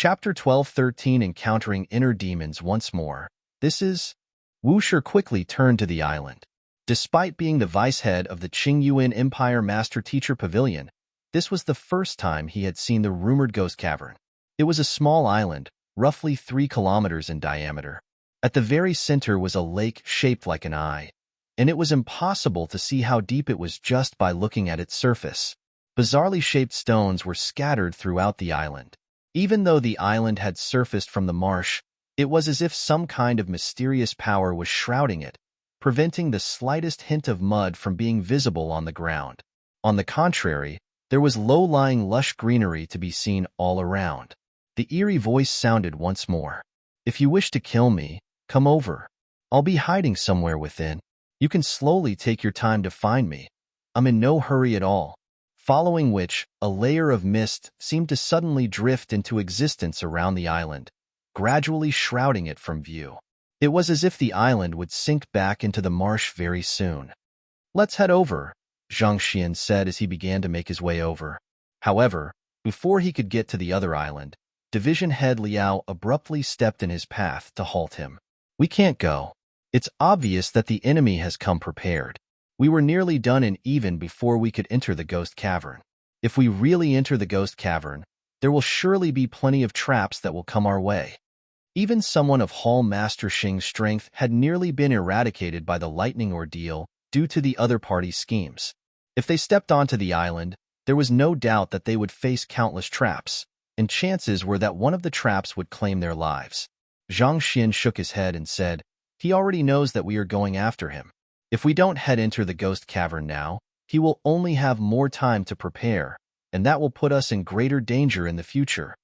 Chapter 12-13 Encountering Inner Demons Once More. This is... Wuxia quickly turned to the island. Despite being the vice-head of the Qingyuan Empire Master Teacher Pavilion, this was the first time he had seen the rumored ghost cavern. It was a small island, roughly 3 kilometers in diameter. At the very center was a lake shaped like an eye, and it was impossible to see how deep it was just by looking at its surface. Bizarrely shaped stones were scattered throughout the island. Even though the island had surfaced from the marsh, it was as if some kind of mysterious power was shrouding it, preventing the slightest hint of mud from being visible on the ground. On the contrary, there was low-lying lush greenery to be seen all around. The eerie voice sounded once more. "If you wish to kill me, come over. I'll be hiding somewhere within. You can slowly take your time to find me. I'm in no hurry at all." Following which, a layer of mist seemed to suddenly drift into existence around the island, gradually shrouding it from view. It was as if the island would sink back into the marsh very soon. "Let's head over," Zhang Xian said as he began to make his way over. However, before he could get to the other island, Division Head Liao abruptly stepped in his path to halt him. "We can't go. It's obvious that the enemy has come prepared. We were nearly done and even before we could enter the ghost cavern. If we really enter the ghost cavern, there will surely be plenty of traps that will come our way." Even someone of Hall Master Xing's strength had nearly been eradicated by the lightning ordeal due to the other party's schemes. If they stepped onto the island, there was no doubt that they would face countless traps, and chances were that one of the traps would claim their lives. Zhang Xian shook his head and said, "He already knows that we are going after him. If we don't enter the ghost cavern now, he will only have more time to prepare, and that will put us in greater danger in the future."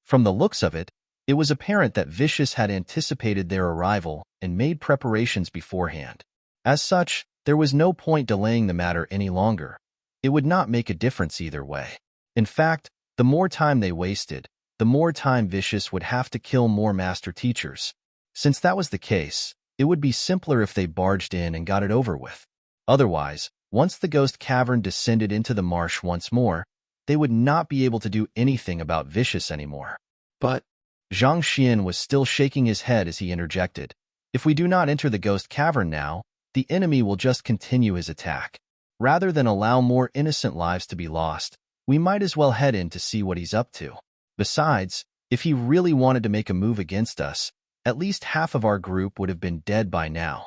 From the looks of it, it was apparent that Vicious had anticipated their arrival and made preparations beforehand. As such, there was no point delaying the matter any longer. It would not make a difference either way. In fact, the more time they wasted, the more time Vicious would have to kill more master teachers. Since that was the case, it would be simpler if they barged in and got it over with. Otherwise, once the ghost cavern descended into the marsh once more, they would not be able to do anything about Vicious anymore. But Zhang Xian was still shaking his head as he interjected. "If we do not enter the ghost cavern now, the enemy will just continue his attack. Rather than allow more innocent lives to be lost, we might as well head in to see what he's up to. Besides, if he really wanted to make a move against us, at least half of our group would have been dead by now."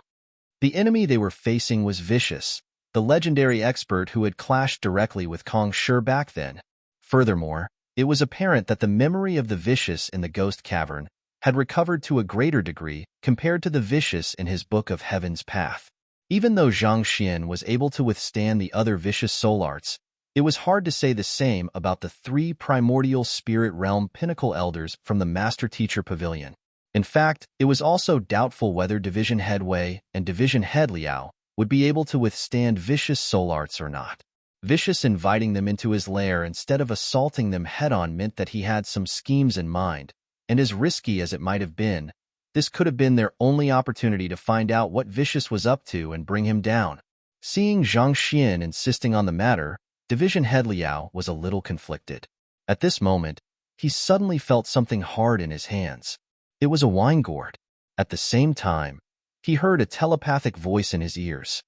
The enemy they were facing was Vicious, the legendary expert who had clashed directly with Kong Shi back then. Furthermore, it was apparent that the memory of the Vicious in the ghost cavern had recovered to a greater degree compared to the Vicious in his Book of Heaven's Path. Even though Zhang Xian was able to withstand the other Vicious soul arts, it was hard to say the same about the 3 primordial spirit realm pinnacle elders from the Master Teacher Pavilion. In fact, it was also doubtful whether Division Head Wei and Division Head Liao would be able to withstand Vicious soul arts or not. Vicious inviting them into his lair instead of assaulting them head-on meant that he had some schemes in mind, and as risky as it might have been, this could have been their only opportunity to find out what Vicious was up to and bring him down. Seeing Zhang Xian insisting on the matter, Division Head Liao was a little conflicted. At this moment, he suddenly felt something hard in his hands. It was a wine gourd. At the same time, he heard a telepathic voice in his ears.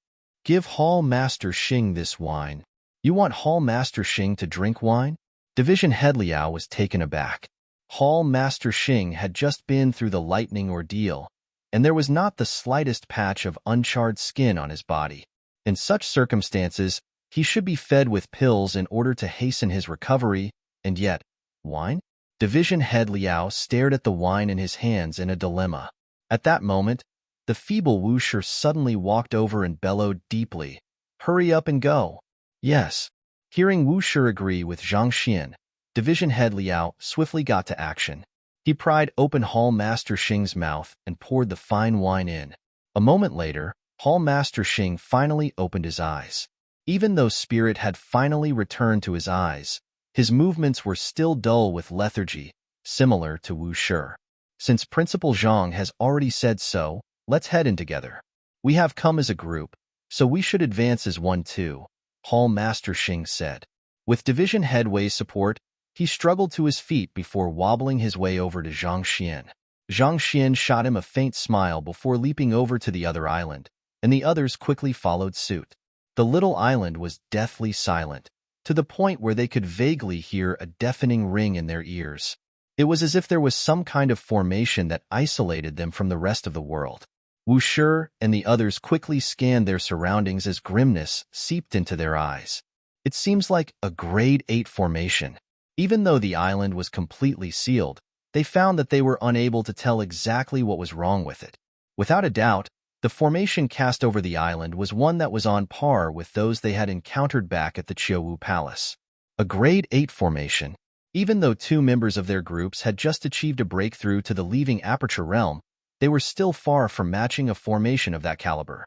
"Give Hall Master Xing this wine." "You want Hall Master Xing to drink wine?" Division Head Liao was taken aback. Hall Master Xing had just been through the lightning ordeal, and there was not the slightest patch of uncharred skin on his body. In such circumstances, he should be fed with pills in order to hasten his recovery, and yet, wine? Division Head Liao stared at the wine in his hands in a dilemma. At that moment, the feeble Wuxia suddenly walked over and bellowed deeply, "Hurry up and go." "Yes." Hearing Wuxia agree with Zhang Xian, Division Head Liao swiftly got to action. He pried open Hall Master Xing's mouth and poured the fine wine in. A moment later, Hall Master Xing finally opened his eyes. Even though spirit had finally returned to his eyes, his movements were still dull with lethargy, similar to Wuxia. "Since Principal Zhang has already said so, let's head in together. We have come as a group, so we should advance as one too," Hall Master Xing said. With Division Head Wei's support, He struggled to his feet before wobbling his way over to Zhang Xian. Zhang Xian shot him a faint smile before leaping over to the other island, and the others quickly followed suit. The little island was deathly silent, to the point where they could vaguely hear a deafening ring in their ears. It was as if there was some kind of formation that isolated them from the rest of the world. Wu Shi and the others quickly scanned their surroundings as grimness seeped into their eyes. It seems like a grade 8 formation. Even though the island was completely sealed, they found that they were unable to tell exactly what was wrong with it. Without a doubt, the formation cast over the island was one that was on par with those they had encountered back at the Qiuwu Palace. A grade 8 formation. Even though 2 members of their groups had just achieved a breakthrough to the leaving aperture realm, they were still far from matching a formation of that caliber.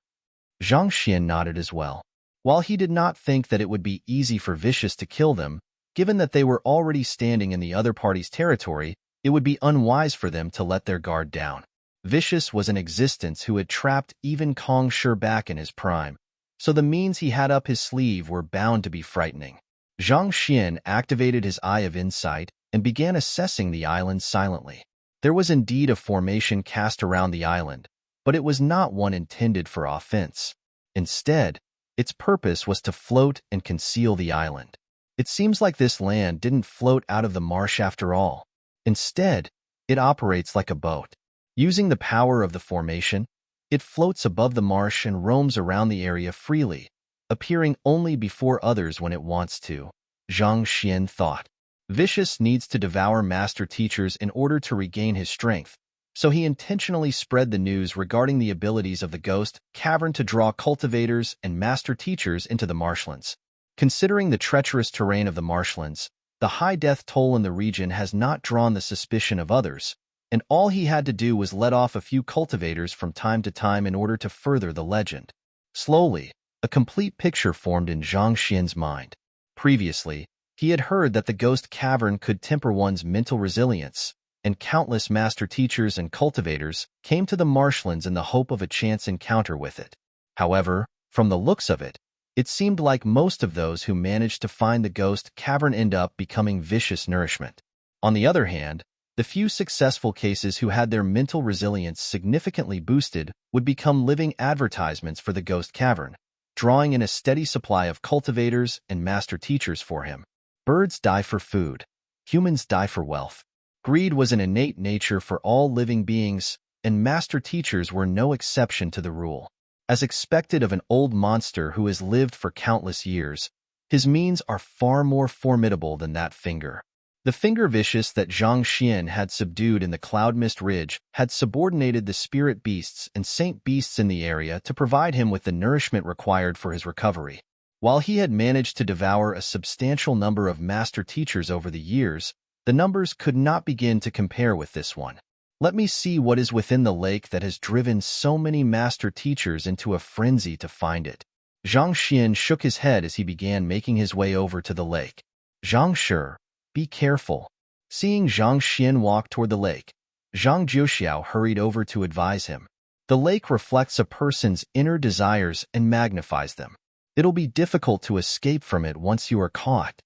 Zhang Xian nodded as well. While he did not think that it would be easy for Vicious to kill them, given that they were already standing in the other party's territory, it would be unwise for them to let their guard down. Vicious was an existence who had trapped even Kong Shi back in his prime, so the means he had up his sleeve were bound to be frightening. Zhang Xian activated his Eye of Insight and began assessing the island silently. There was indeed a formation cast around the island, but it was not one intended for offense. Instead, its purpose was to float and conceal the island. It seems like this land didn't float out of the marsh after all. Instead, it operates like a boat. Using the power of the formation, it floats above the marsh and roams around the area freely, appearing only before others when it wants to. Zhang Xian thought. Vicious needs to devour master teachers in order to regain his strength, so he intentionally spread the news regarding the abilities of the ghost cavern to draw cultivators and master teachers into the marshlands. Considering the treacherous terrain of the marshlands, the high death toll in the region has not drawn the suspicion of others, and all he had to do was let off a few cultivators from time to time in order to further the legend. Slowly, a complete picture formed in Zhang Xian's mind. Previously, he had heard that the ghost cavern could temper one's mental resilience, and countless master teachers and cultivators came to the marshlands in the hope of a chance encounter with it. However, from the looks of it, it seemed like most of those who managed to find the ghost cavern end up becoming vicious nourishment. On the other hand, the few successful cases who had their mental resilience significantly boosted would become living advertisements for the ghost cavern, drawing in a steady supply of cultivators and master teachers for him. Birds die for food. Humans die for wealth. Greed was an innate nature for all living beings, and master teachers were no exception to the rule. As expected of an old monster who has lived for countless years, his means are far more formidable than that finger. The finger vicious that Zhang Xian had subdued in the Cloud Mist Ridge had subordinated the spirit beasts and saint beasts in the area to provide him with the nourishment required for his recovery. While he had managed to devour a substantial number of master teachers over the years, the numbers could not begin to compare with this one. Let me see what is within the lake that has driven so many master teachers into a frenzy to find it. Zhang Xian shook his head as he began making his way over to the lake. Zhang Shi, be careful. Seeing Zhang Xian walk toward the lake, Zhang Jiuxiao hurried over to advise him. The lake reflects a person's inner desires and magnifies them. It'll be difficult to escape from it once you are caught.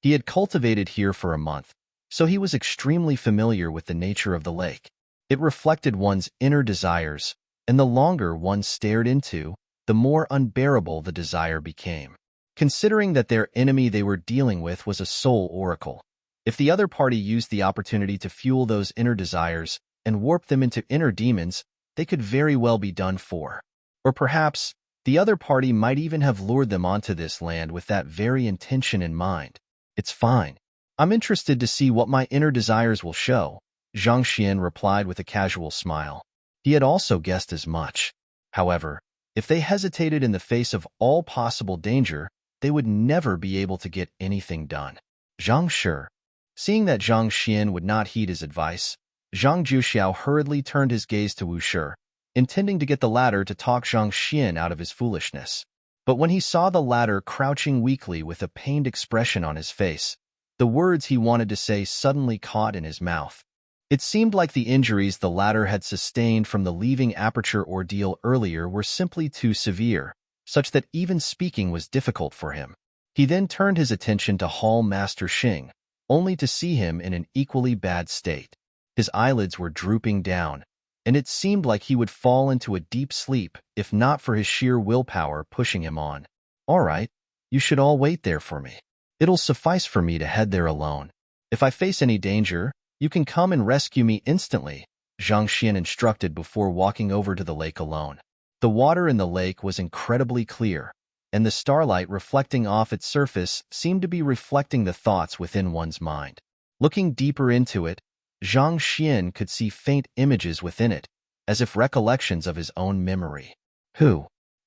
He had cultivated here for a month, so he was extremely familiar with the nature of the lake. It reflected one's inner desires, and the longer one stared into, the more unbearable the desire became. Considering that their enemy they were dealing with was a soul oracle, if the other party used the opportunity to fuel those inner desires and warp them into inner demons, they could very well be done for. Or perhaps, the other party might even have lured them onto this land with that very intention in mind. It's fine. I'm interested to see what my inner desires will show, Zhang Xian replied with a casual smile. He had also guessed as much. However, if they hesitated in the face of all possible danger, they would never be able to get anything done. Zhang Shi. Seeing that Zhang Xian would not heed his advice, Zhang Jiuxiao hurriedly turned his gaze to Wu Shi, intending to get the latter to talk Zhang Xian out of his foolishness. But when he saw the latter crouching weakly with a pained expression on his face, the words he wanted to say suddenly caught in his mouth. It seemed like the injuries the latter had sustained from the leaving aperture ordeal earlier were simply too severe, such that even speaking was difficult for him. He then turned his attention to Hall Master Xing, only to see him in an equally bad state. His eyelids were drooping down, and it seemed like he would fall into a deep sleep if not for his sheer willpower pushing him on. "All right, you should all wait there for me. It'll suffice for me to head there alone. If I face any danger, you can come and rescue me instantly," Zhang Xian instructed before walking over to the lake alone. The water in the lake was incredibly clear, and the starlight reflecting off its surface seemed to be reflecting the thoughts within one's mind. Looking deeper into it, Zhang Xian could see faint images within it, as if recollections of his own memory.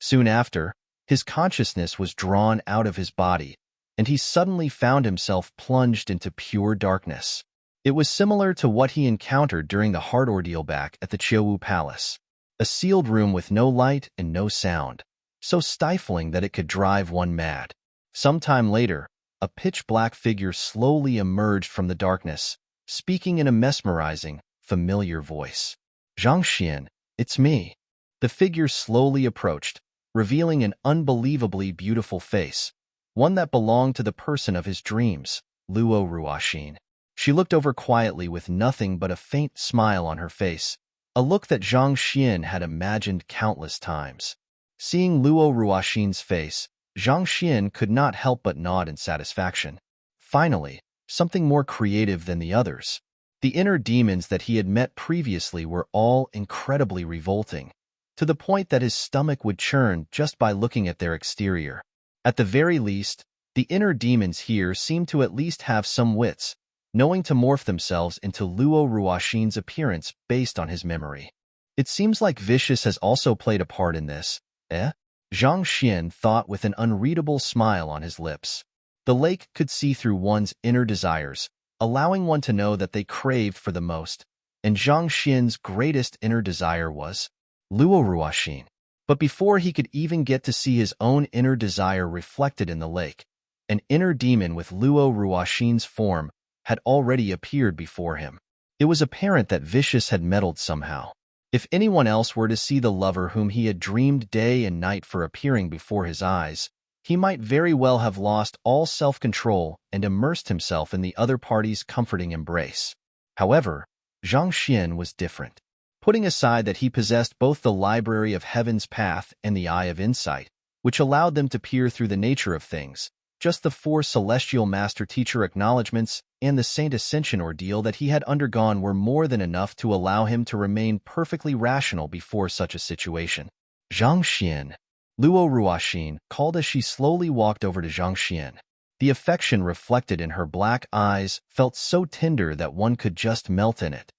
Soon after, his consciousness was drawn out of his body, and he suddenly found himself plunged into pure darkness. It was similar to what he encountered during the hard ordeal back at the Qiuwu Palace, a sealed room with no light and no sound, so stifling that it could drive one mad. Sometime later, a pitch-black figure slowly emerged from the darkness, speaking in a mesmerizing, familiar voice. "Zhang Xian, it's me." The figure slowly approached, revealing an unbelievably beautiful face, one that belonged to the person of his dreams, Luo Ruoxin. She looked over quietly with nothing but a faint smile on her face, a look that Zhang Xian had imagined countless times. Seeing Luo Ruoxin's face, Zhang Xian could not help but nod in satisfaction. Finally, something more creative than the others. The inner demons that he had met previously were all incredibly revolting, to the point that his stomach would churn just by looking at their exterior. At the very least, the inner demons here seemed to at least have some wits, knowing to morph themselves into Luo Ruoxin's appearance based on his memory. It seems like Vicious has also played a part in this, eh? Zhang Xian thought with an unreadable smile on his lips. The lake could see through one's inner desires, allowing one to know that they craved for the most, and Zhang Xian's greatest inner desire was Luo Ruoxin. But before he could even get to see his own inner desire reflected in the lake, an inner demon with Luo Ruoxin's form had already appeared before him. It was apparent that Vicious had meddled somehow. If anyone else were to see the lover whom he had dreamed day and night for appearing before his eyes, he might very well have lost all self-control and immersed himself in the other party's comforting embrace. However, Zhang Xian was different. Putting aside that he possessed both the Library of Heaven's Path and the Eye of Insight, which allowed them to peer through the nature of things, just the 4 Celestial Master-Teacher acknowledgments and the Saint Ascension ordeal that he had undergone were more than enough to allow him to remain perfectly rational before such a situation. "Zhang Xian," Luo Ruoxin called as she slowly walked over to Zhang Xian. The affection reflected in her black eyes felt so tender that one could just melt in it.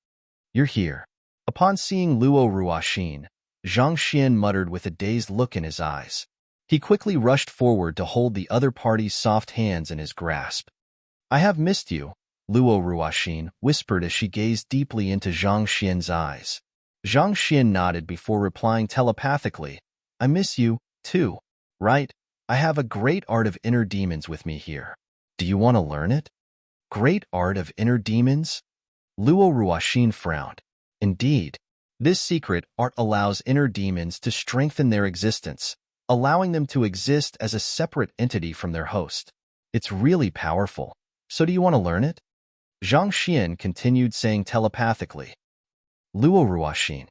"You're here." Upon seeing Luo Ruoxin, Zhang Xian muttered with a dazed look in his eyes. He quickly rushed forward to hold the other party's soft hands in his grasp. "I have missed you," Luo Ruoxin whispered as she gazed deeply into Zhang Xian's eyes. Zhang Xian nodded before replying telepathically, "I miss you, too. Right, I have a great art of inner demons with me here. Do you want to learn it?" "Great art of inner demons?" Luo Ruoxin frowned. Indeed, this secret art allows inner demons to strengthen their existence, allowing them to exist as a separate entity from their host. It's really powerful. So do you want to learn it? Zhang Xian continued saying telepathically. Luo Ruoxin,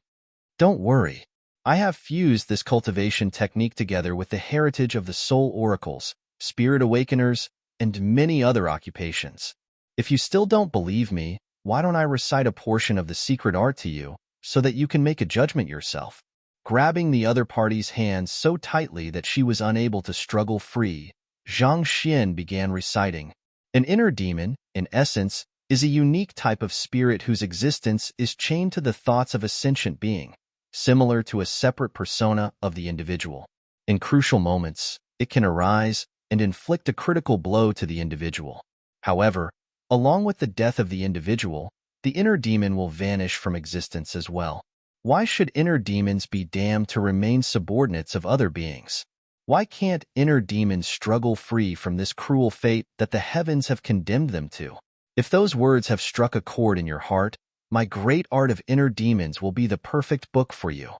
don't worry. I have fused this cultivation technique together with the heritage of the soul oracles, spirit awakeners, and many other occupations. If you still don't believe me, why don't I recite a portion of the secret art to you, so that you can make a judgment yourself? Grabbing the other party's hands so tightly that she was unable to struggle free, Zhang Xian began reciting. An inner demon, in essence, is a unique type of spirit whose existence is chained to the thoughts of a sentient being, similar to a separate persona of the individual. In crucial moments, it can arise and inflict a critical blow to the individual. However, along with the death of the individual, the inner demon will vanish from existence as well. Why should inner demons be damned to remain subordinates of other beings? Why can't inner demons struggle free from this cruel fate that the heavens have condemned them to? If those words have struck a chord in your heart, my great art of inner demons will be the perfect book for you.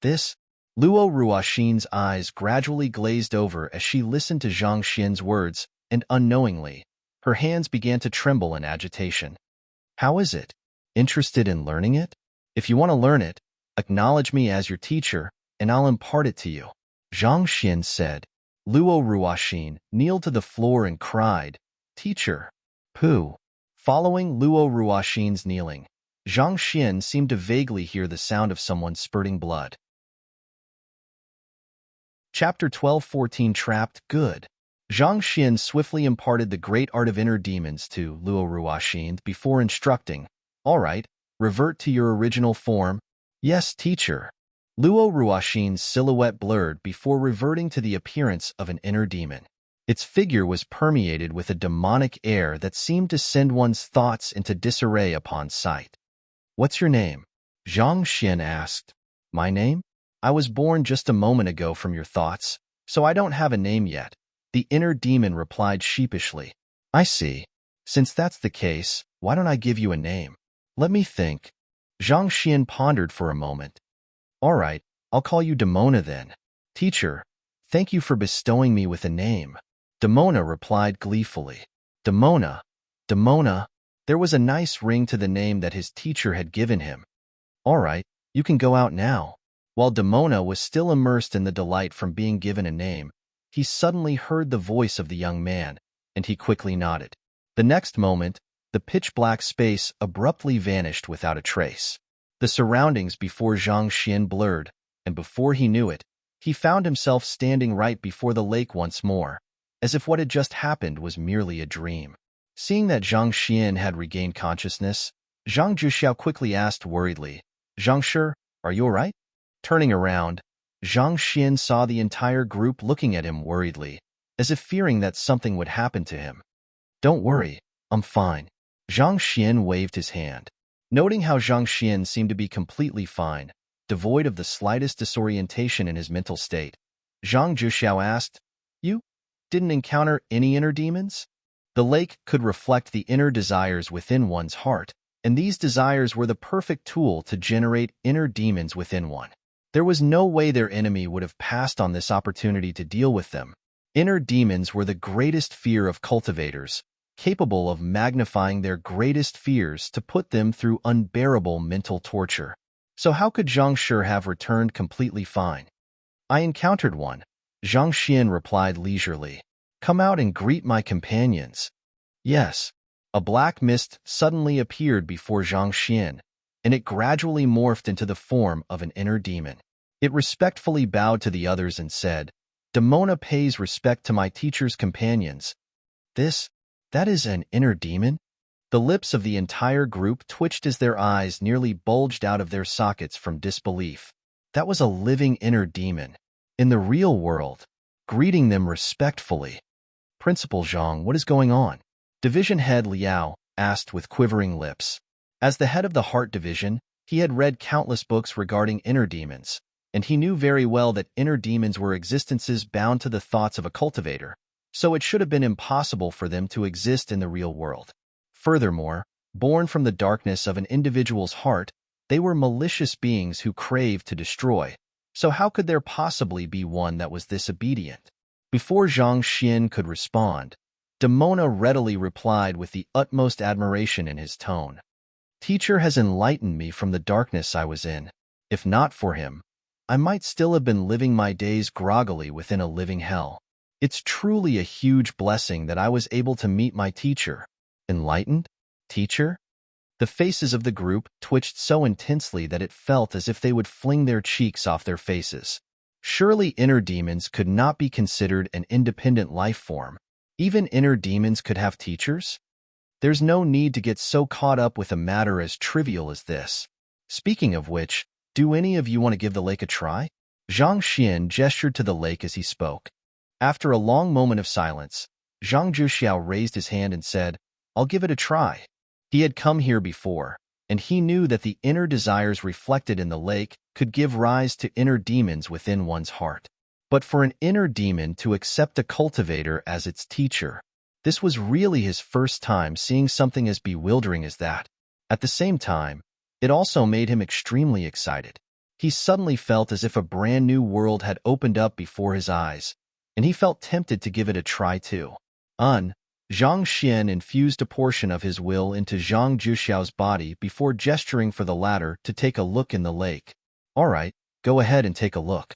Luo Ruoxin's eyes gradually glazed over as she listened to Zhang Xian's words, and unknowingly, Her hands began to tremble in agitation. How is it? Interested in learning it? If you want to learn it, acknowledge me as your teacher, and I'll impart it to you. Zhang Xian said. Luo Ruoxin kneeled to the floor and cried, Teacher. Pooh. Following Luo Ruoxin's kneeling, Zhang Xian seemed to vaguely hear the sound of someone spurting blood. Chapter 12:14 Trapped Good. Zhang Xian swiftly imparted the great art of inner demons to Luo Ruoxin before instructing, All right, revert to your original form. Yes, teacher. Luo Ruoxin's silhouette blurred before reverting to the appearance of an inner demon. Its figure was permeated with a demonic air that seemed to send one's thoughts into disarray upon sight. What's your name? Zhang Xian asked. My name? I was born just a moment ago from your thoughts, so I don't have a name yet. The inner demon replied sheepishly. I see. Since that's the case, why don't I give you a name? Let me think. Zhang Xian pondered for a moment. All right, I'll call you Demona then. Teacher, thank you for bestowing me with a name. Demona replied gleefully. Demona, Demona. There was a nice ring to the name that his teacher had given him. All right, you can go out now. While Demona was still immersed in the delight from being given a name, he suddenly heard the voice of the young man, and he quickly nodded. The next moment, the pitch-black space abruptly vanished without a trace. The surroundings before Zhang Xian blurred, and before he knew it, he found himself standing right before the lake once more, as if what had just happened was merely a dream. Seeing that Zhang Xian had regained consciousness, Zhang Zhuxiao quickly asked worriedly, Zhang Shi, are you all right? Turning around, Zhang Xian saw the entire group looking at him worriedly, as if fearing that something would happen to him. Don't worry, I'm fine. Zhang Xian waved his hand. Noting how Zhang Xian seemed to be completely fine, devoid of the slightest disorientation in his mental state, Zhang Zhuxiao asked, You didn't encounter any inner demons? The lake could reflect the inner desires within one's heart, and these desires were the perfect tool to generate inner demons within one. There was no way their enemy would have passed on this opportunity to deal with them. Inner demons were the greatest fear of cultivators, capable of magnifying their greatest fears to put them through unbearable mental torture. So how could Zhang Shi have returned completely fine? I encountered one, Zhang Xian replied leisurely. Come out and greet my companions. Yes. A black mist suddenly appeared before Zhang Xian, and it gradually morphed into the form of an inner demon. It respectfully bowed to the others and said, Demona pays respect to my teacher's companions. That is an inner demon? The lips of the entire group twitched as their eyes nearly bulged out of their sockets from disbelief. That was a living inner demon, in the real world, greeting them respectfully. Principal Zhang, what is going on? Division Head Liao asked with quivering lips. As the head of the Heart Division, he had read countless books regarding inner demons, and he knew very well that inner demons were existences bound to the thoughts of a cultivator, so it should have been impossible for them to exist in the real world. Furthermore, born from the darkness of an individual's heart, they were malicious beings who craved to destroy, so how could there possibly be one that was this obedient? Before Zhang Xian could respond, Demona readily replied with the utmost admiration in his tone. Teacher has enlightened me from the darkness I was in. If not for him, I might still have been living my days groggily within a living hell. It's truly a huge blessing that I was able to meet my teacher. Enlightened? Teacher? The faces of the group twitched so intensely that it felt as if they would fling their cheeks off their faces. Surely inner demons could not be considered an independent life form. Even inner demons could have teachers? There's no need to get so caught up with a matter as trivial as this. Speaking of which, do any of you want to give the lake a try? Zhang Xian gestured to the lake as he spoke. After a long moment of silence, Zhang Zhuxiao raised his hand and said, I'll give it a try. He had come here before, and he knew that the inner desires reflected in the lake could give rise to inner demons within one's heart. But for an inner demon to accept a cultivator as its teacher, this was really his first time seeing something as bewildering as that. At the same time, it also made him extremely excited. He suddenly felt as if a brand new world had opened up before his eyes, and he felt tempted to give it a try too. Zhang Xian infused a portion of his will into Zhang Juxiao's body before gesturing for the latter to take a look in the lake. All right, go ahead and take a look.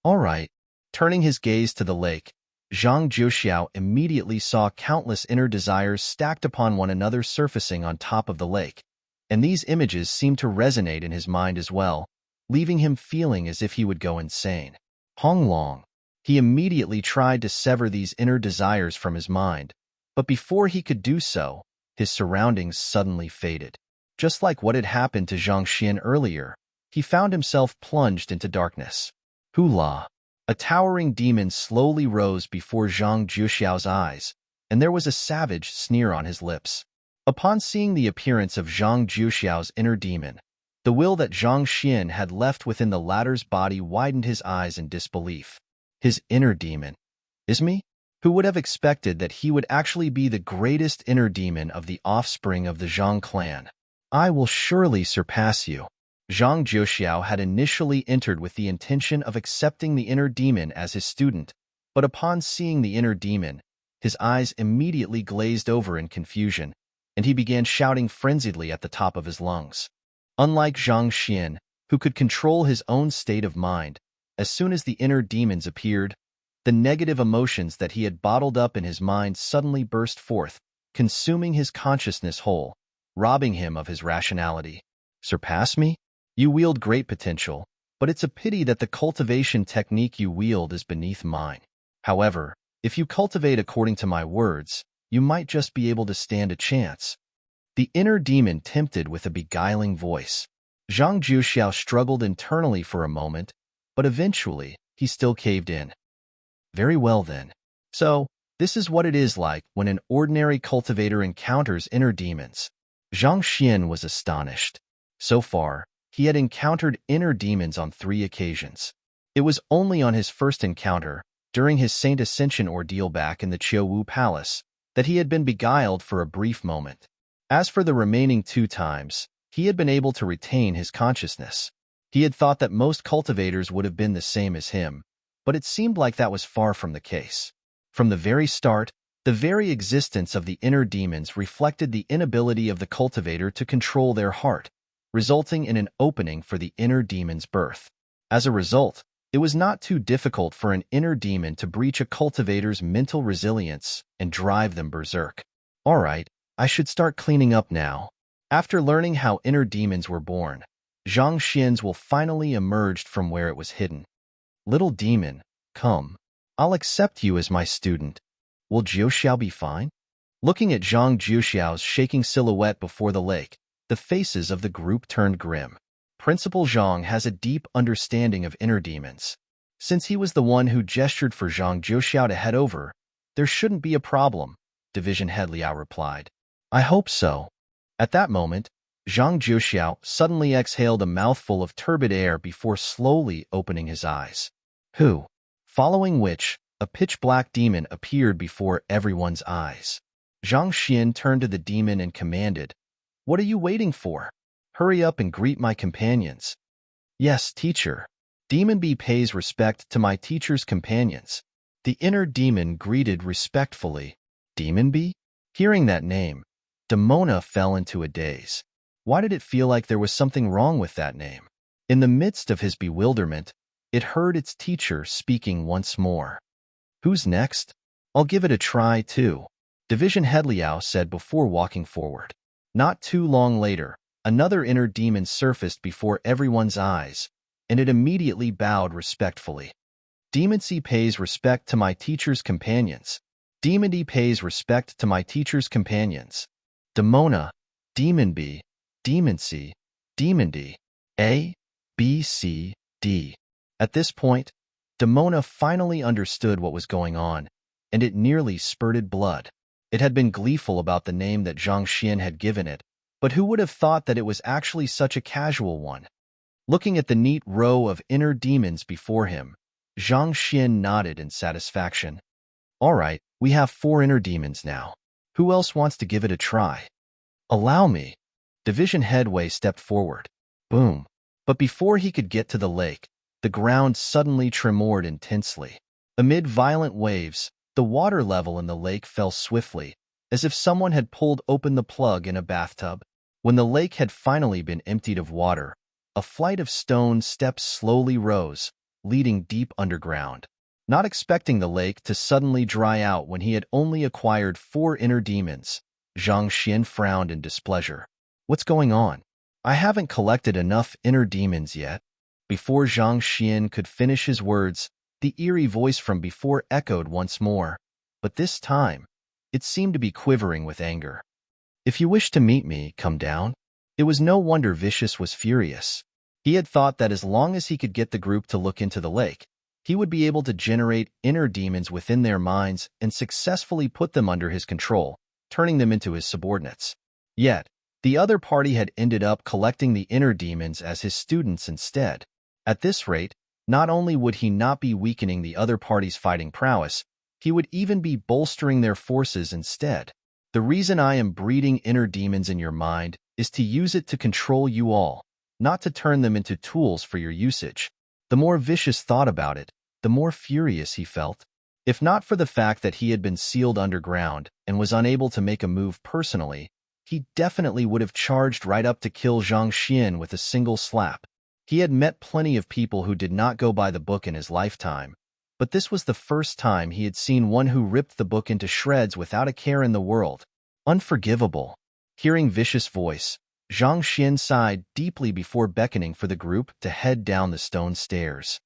All right. Turning his gaze to the lake, Zhang Juxiao immediately saw countless inner desires stacked upon one another surfacing on top of the lake, and these images seemed to resonate in his mind as well, leaving him feeling as if he would go insane. Hong Long. He immediately tried to sever these inner desires from his mind, but before he could do so, his surroundings suddenly faded. Just like what had happened to Zhang Xian earlier, he found himself plunged into darkness. Hula. A towering demon slowly rose before Zhang Juxiao's eyes, and there was a savage sneer on his lips. Upon seeing the appearance of Zhang Juxiao's inner demon, the will that Zhang Xian had left within the latter's body widened his eyes in disbelief. His inner demon. Is me? Who would have expected that he would actually be the greatest inner demon of the offspring of the Zhang clan? I will surely surpass you. Zhang Juxiao had initially entered with the intention of accepting the inner demon as his student, but upon seeing the inner demon, his eyes immediately glazed over in confusion, and he began shouting frenziedly at the top of his lungs. Unlike Zhang Xian, who could control his own state of mind, as soon as the inner demons appeared, the negative emotions that he had bottled up in his mind suddenly burst forth, consuming his consciousness whole, robbing him of his rationality. Surpass me? You wield great potential, but it's a pity that the cultivation technique you wield is beneath mine. However, if you cultivate according to my words, you might just be able to stand a chance. The inner demon tempted with a beguiling voice. Zhang Juxiao struggled internally for a moment, but eventually, he still caved in. Very well then. So, this is what it is like when an ordinary cultivator encounters inner demons. Zhang Xian was astonished. So far, he had encountered inner demons on 3 occasions. It was only on his first encounter, during his Saint Ascension ordeal back in the Qiuwu Palace, that he had been beguiled for a brief moment. As for the remaining 2 times, he had been able to retain his consciousness. He had thought that most cultivators would have been the same as him, but it seemed like that was far from the case. From the very start, the very existence of the inner demons reflected the inability of the cultivator to control their heart, resulting in an opening for the inner demon's birth. As a result, it was not too difficult for an inner demon to breach a cultivator's mental resilience and drive them berserk. All right, I should start cleaning up now. After learning how inner demons were born, Zhang Xian's will finally emerged from where it was hidden. Little demon, come. I'll accept you as my student. Will Jiuxiao be fine? Looking at Zhang Juxiao's shaking silhouette before the lake, the faces of the group turned grim. Principal Zhang has a deep understanding of inner demons. Since he was the one who gestured for Zhang Juxiao to head over, there shouldn't be a problem, Division Head Liao replied. I hope so. At that moment, Zhang Juxiao suddenly exhaled a mouthful of turbid air before slowly opening his eyes. Who? Following which, a pitch-black demon appeared before everyone's eyes. Zhang Xian turned to the demon and commanded, What are you waiting for? Hurry up and greet my companions. Yes, teacher. Demon B pays respect to my teacher's companions. The inner demon greeted respectfully. Demon B? Hearing that name, Demona fell into a daze. Why did it feel like there was something wrong with that name? In the midst of his bewilderment, it heard its teacher speaking once more. Who's next? I'll give it a try, too, Division Head Liao said before walking forward. Not too long later, another inner demon surfaced before everyone's eyes, and it immediately bowed respectfully. Demon C pays respect to my teacher's companions. Demon D pays respect to my teacher's companions. Demona, Demon B, Demon C, Demon D, A, B, C, D. At this point, Demona finally understood what was going on, and it nearly spurted blood. It had been gleeful about the name that Zhang Xian had given it, but who would have thought that it was actually such a casual one? Looking at the neat row of inner demons before him, Zhang Xian nodded in satisfaction. All right, we have 4 inner demons now. Who else wants to give it a try? Allow me. Division Headway stepped forward. Boom. But before he could get to the lake, the ground suddenly tremored intensely. Amid violent waves, the water level in the lake fell swiftly, as if someone had pulled open the plug in a bathtub. When the lake had finally been emptied of water, a flight of stone steps slowly rose, leading deep underground. Not expecting the lake to suddenly dry out when he had only acquired 4 inner demons, Zhang Xian frowned in displeasure. What's going on? I haven't collected enough inner demons yet. Before Zhang Xian could finish his words, the eerie voice from before echoed once more, but this time, it seemed to be quivering with anger. If you wish to meet me, come down. It was no wonder Vicious was furious. He had thought that as long as he could get the group to look into the lake, he would be able to generate inner demons within their minds and successfully put them under his control, turning them into his subordinates. Yet, the other party had ended up collecting the inner demons as his students instead. At this rate, not only would he not be weakening the other party's fighting prowess, he would even be bolstering their forces instead. The reason I am breeding inner demons in your mind is to use it to control you all, not to turn them into tools for your usage. The more Vicious thought about it, the more furious he felt. If not for the fact that he had been sealed underground and was unable to make a move personally, he definitely would have charged right up to kill Zhang Xian with a single slap. He had met plenty of people who did not go by the book in his lifetime, but this was the first time he had seen one who ripped the book into shreds without a care in the world. Unforgivable. Hearing Vicious' voice, Zhang Xian sighed deeply before beckoning for the group to head down the stone stairs.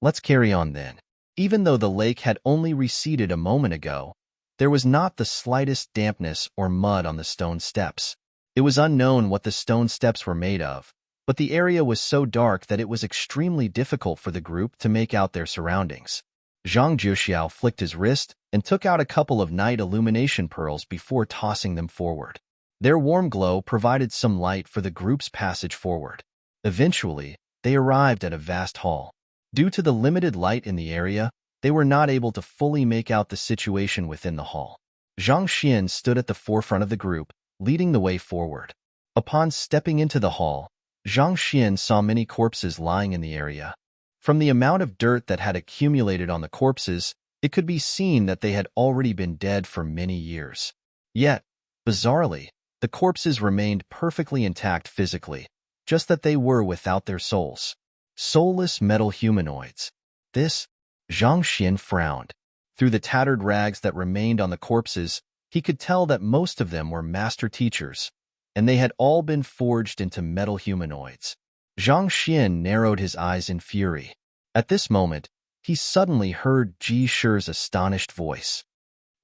Let's carry on then. Even though the lake had only receded a moment ago, there was not the slightest dampness or mud on the stone steps. It was unknown what the stone steps were made of, but the area was so dark that it was extremely difficult for the group to make out their surroundings. Zhang Jiuxiao flicked his wrist and took out a couple of night illumination pearls before tossing them forward. Their warm glow provided some light for the group's passage forward. Eventually, they arrived at a vast hall. Due to the limited light in the area, they were not able to fully make out the situation within the hall. Zhang Xian stood at the forefront of the group, leading the way forward. Upon stepping into the hall, Zhang Xian saw many corpses lying in the area. From the amount of dirt that had accumulated on the corpses, it could be seen that they had already been dead for many years. Yet, bizarrely, the corpses remained perfectly intact physically, just that they were without their souls. Soulless metal humanoids. This, Zhang Xian frowned. Through the tattered rags that remained on the corpses, he could tell that most of them were master teachers, and they had all been forged into metal humanoids. Zhang Xian narrowed his eyes in fury. At this moment, he suddenly heard Ji Shi's astonished voice.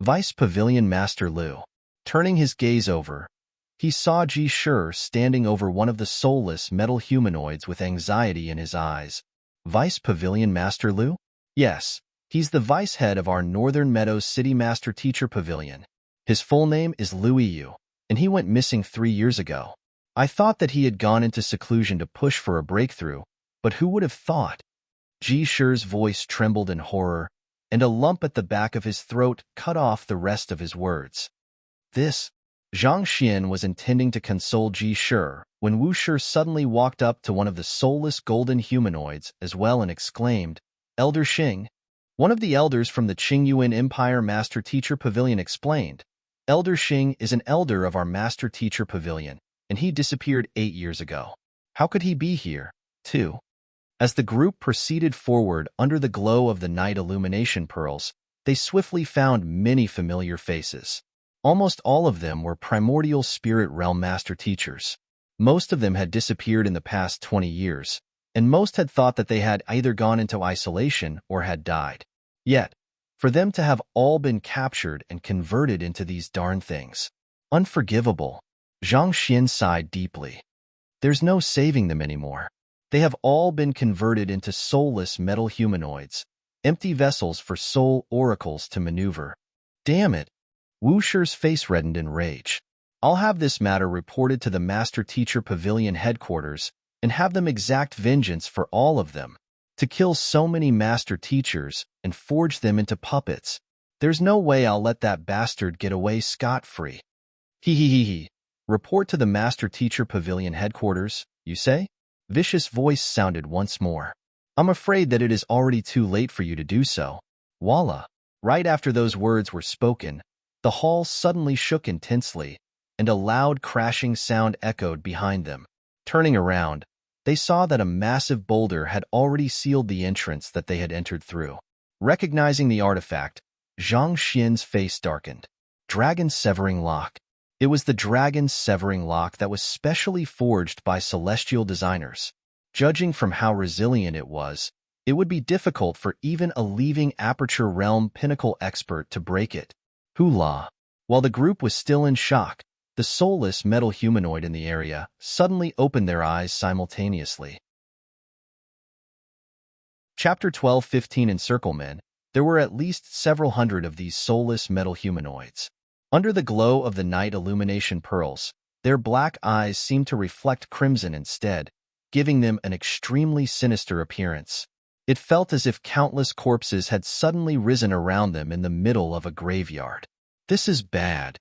Vice Pavilion Master Liu. Turning his gaze over, he saw Ji Shi standing over one of the soulless metal humanoids with anxiety in his eyes. Vice Pavilion Master Liu? Yes, he's the vice head of our Northern Meadows City Master Teacher Pavilion. His full name is Liu Yu, and he went missing 3 years ago. I thought that he had gone into seclusion to push for a breakthrough, but who would have thought? Ji Shi's voice trembled in horror, and a lump at the back of his throat cut off the rest of his words. Zhang Xian was intending to console Ji Shi when Wu Shi suddenly walked up to one of the soulless golden humanoids as well and exclaimed, Elder Xing. One of the elders from the Qingyuan Empire Master Teacher Pavilion explained, Elder Xing is an elder of our Master Teacher Pavilion, and he disappeared 8 years ago. How could he be here, too? As the group proceeded forward under the glow of the night illumination pearls, they swiftly found many familiar faces. Almost all of them were primordial spirit realm master teachers. Most of them had disappeared in the past 20 years, and most had thought that they had either gone into isolation or had died. Yet, for them to have all been captured and converted into these darn things. Unforgivable. Zhang Xian sighed deeply. There's no saving them anymore. They have all been converted into soulless metal humanoids, empty vessels for soul oracles to maneuver. Damn it! Wu Shi's face reddened in rage. I'll have this matter reported to the Master Teacher Pavilion headquarters and have them exact vengeance for all of them. To kill so many Master Teachers and forge them into puppets. There's no way I'll let that bastard get away scot-free. He. Report to the Master Teacher Pavilion headquarters, you say? Vicious voice sounded once more. I'm afraid that it is already too late for you to do so. Voila. Right after those words were spoken, The hall suddenly shook intensely, and a loud crashing sound echoed behind them. Turning around, they saw that a massive boulder had already sealed the entrance that they had entered through. Recognizing the artifact, Zhang Xian's face darkened. Dragon's Severing Lock. It was the Dragon's Severing Lock that was specially forged by celestial designers. Judging from how resilient it would be difficult for even a leaving Aperture Realm pinnacle expert to break it. Hula. While the group was still in shock, the soulless metal humanoid in the area suddenly opened their eyes simultaneously. Chapter 12-15 Encirclement. There were at least several hundred of these soulless metal humanoids. Under the glow of the night illumination pearls, their black eyes seemed to reflect crimson instead, giving them an extremely sinister appearance. It felt as if countless corpses had suddenly risen around them in the middle of a graveyard. This is bad.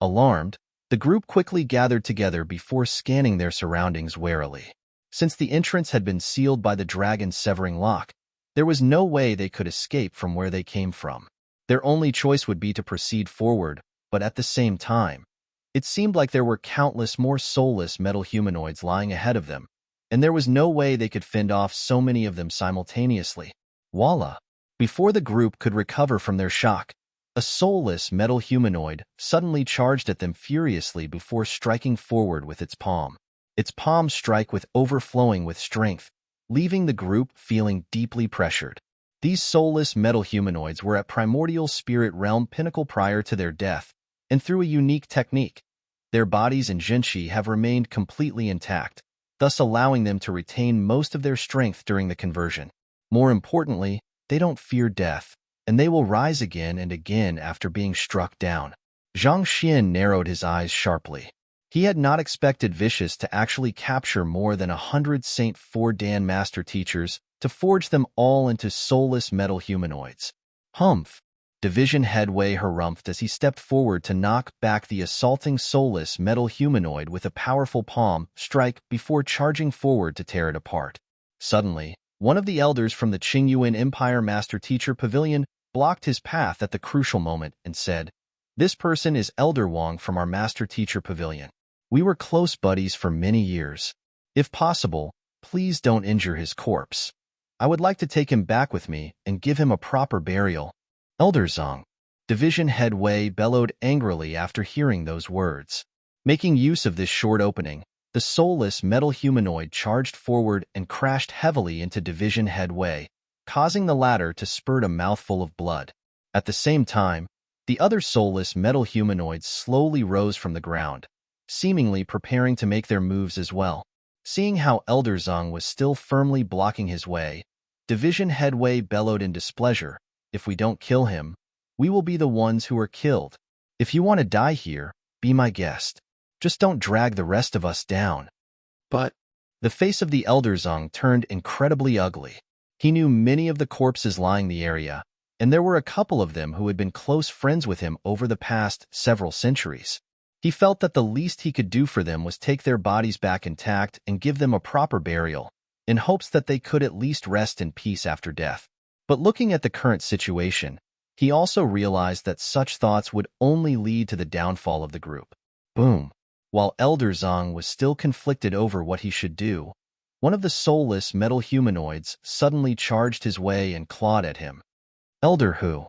Alarmed, the group quickly gathered together before scanning their surroundings warily. Since the entrance had been sealed by the Dragon's Severing Lock, there was no way they could escape from where they came from. Their only choice would be to proceed forward, but at the same time, it seemed like there were countless more soulless metal humanoids lying ahead of them, and there was no way they could fend off so many of them simultaneously. Voila! Before the group could recover from their shock, a soulless metal humanoid suddenly charged at them furiously before striking forward with its palm. Its palm strike with overflowing with strength, leaving the group feeling deeply pressured. These soulless metal humanoids were at primordial spirit realm pinnacle prior to their death, and through a unique technique, their bodies and Jinshi have remained completely intact, thus allowing them to retain most of their strength during the conversion. More importantly, they don't fear death, and they will rise again and again after being struck down. Zhang Xian narrowed his eyes sharply. He had not expected Vicious to actually capture more than 100 Saint Fordan master teachers to forge them all into soulless metal humanoids. Humph! Division Headway harumphed as he stepped forward to knock back the assaulting soulless metal humanoid with a powerful palm strike before charging forward to tear it apart. Suddenly, one of the elders from the Qingyuan Empire Master Teacher Pavilion blocked his path at the crucial moment and said, "This person is Elder Wang from our Master Teacher Pavilion. We were close buddies for many years. If possible, please don't injure his corpse. I would like to take him back with me and give him a proper burial." Elder Zhang. Division Head Wei bellowed angrily after hearing those words. Making use of this short opening, the soulless metal humanoid charged forward and crashed heavily into Division Head Wei, causing the latter to spurt a mouthful of blood. At the same time, the other soulless metal humanoids slowly rose from the ground, seemingly preparing to make their moves as well. Seeing how Elder Zhang was still firmly blocking his way, Division Head Wei bellowed in displeasure, "If we don't kill him, we will be the ones who are killed. If you want to die here, be my guest. Just don't drag the rest of us down." But the face of the Elder Zhang turned incredibly ugly. He knew many of the corpses lying in the area, and there were a couple of them who had been close friends with him over the past several centuries. He felt that the least he could do for them was take their bodies back intact and give them a proper burial, in hopes that they could at least rest in peace after death. But looking at the current situation, he also realized that such thoughts would only lead to the downfall of the group. Boom! While Elder Zhang was still conflicted over what he should do, one of the soulless metal humanoids suddenly charged his way and clawed at him. Elder Hu.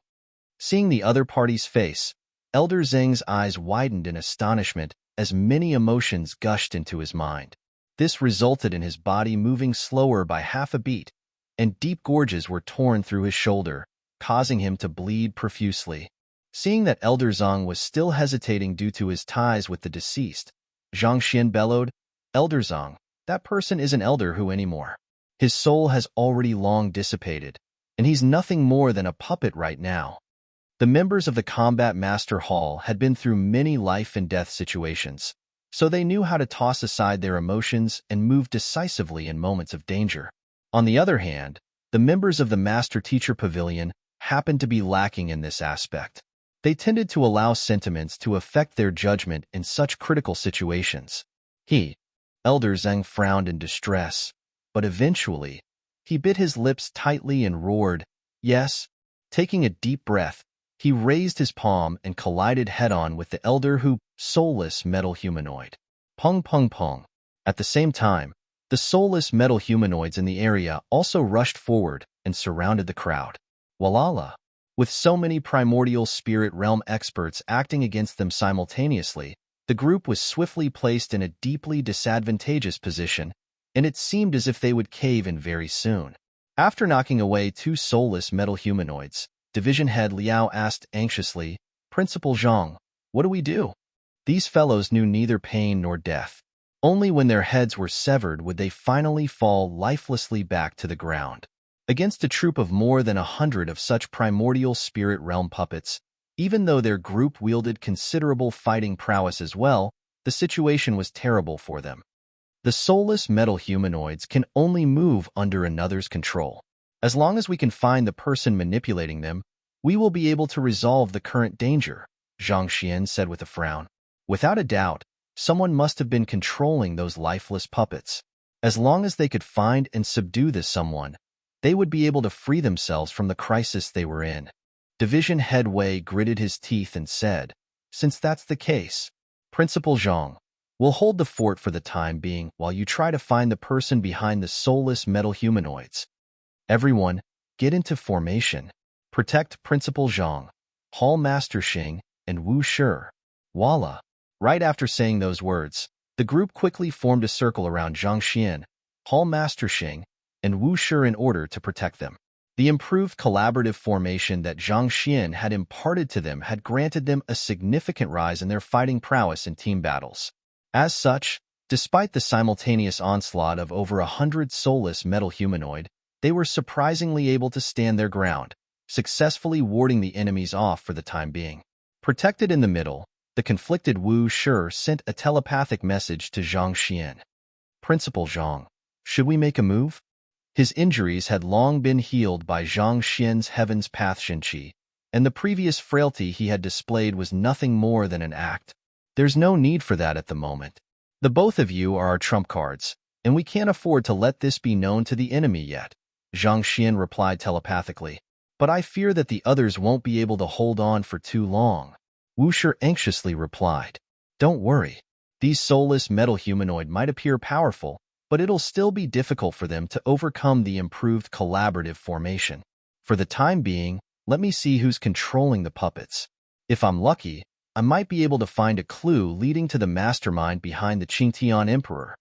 Seeing the other party's face, Elder Zhang's eyes widened in astonishment as many emotions gushed into his mind. This resulted in his body moving slower by half a beat, and deep gorges were torn through his shoulder, causing him to bleed profusely. Seeing that Elder Zhang was still hesitating due to his ties with the deceased, Zhang Xian bellowed, "Elder Zhang, that person isn't Elder Hu anymore. His soul has already long dissipated, and he's nothing more than a puppet right now." The members of the Combat Master Hall had been through many life and death situations, so they knew how to toss aside their emotions and move decisively in moments of danger. On the other hand, the members of the Master Teacher Pavilion happened to be lacking in this aspect. They tended to allow sentiments to affect their judgment in such critical situations. Elder Zhang frowned in distress, but eventually, he bit his lips tightly and roared, "Yes." Taking a deep breath, He raised his palm and collided head-on with the soulless metal humanoid. Pung pung pung. At the same time, the soulless metal humanoids in the area also rushed forward and surrounded the crowd. Walala. With so many primordial spirit realm experts acting against them simultaneously, the group was swiftly placed in a deeply disadvantageous position, and it seemed as if they would cave in very soon. After knocking away 2 soulless metal humanoids, Division Head Liao asked anxiously, "Principal Zhang, what do we do?" These fellows knew neither pain nor death. Only when their heads were severed would they finally fall lifelessly back to the ground. Against a troop of more than 100 of such primordial spirit realm puppets, even though their group wielded considerable fighting prowess as well, the situation was terrible for them. The soulless metal humanoids can only move under another's control. As long as we can find the person manipulating them, we will be able to resolve the current danger, Zhang Xian said with a frown. Without a doubt, someone must have been controlling those lifeless puppets. As long as they could find and subdue this someone, they would be able to free themselves from the crisis they were in. Division Head Wei gritted his teeth and said, "Since that's the case, Principal Zhang, we'll hold the fort for the time being while you try to find the person behind the soulless metal humanoids. Everyone, get into formation. Protect Principal Zhang, Hall Master Xing, and Wu Shi. Voila." Right after saying those words, the group quickly formed a circle around Zhang Xian, Hall Master Xing, and Wu Shi in order to protect them. The improved collaborative formation that Zhang Xian had imparted to them had granted them a significant rise in their fighting prowess in team battles. As such, despite the simultaneous onslaught of over 100 soulless metal humanoid, they were surprisingly able to stand their ground, successfully warding the enemies off for the time being. Protected in the middle, the conflicted Wu Shi sent a telepathic message to Zhang Xian. "Principal Zhang, should we make a move?" His injuries had long been healed by Zhang Xian's Heaven's Path Shinqi, and the previous frailty he had displayed was nothing more than an act. "There's no need for that at the moment. The both of you are our trump cards, and we can't afford to let this be known to the enemy yet," Zhang Xian replied telepathically. "But I fear that the others won't be able to hold on for too long," Wu Shi anxiously replied. "Don't worry. These soulless metal humanoid might appear powerful, but it'll still be difficult for them to overcome the improved collaborative formation. For the time being, let me see who's controlling the puppets. If I'm lucky, I might be able to find a clue leading to the mastermind behind the Qingtian Emperor,"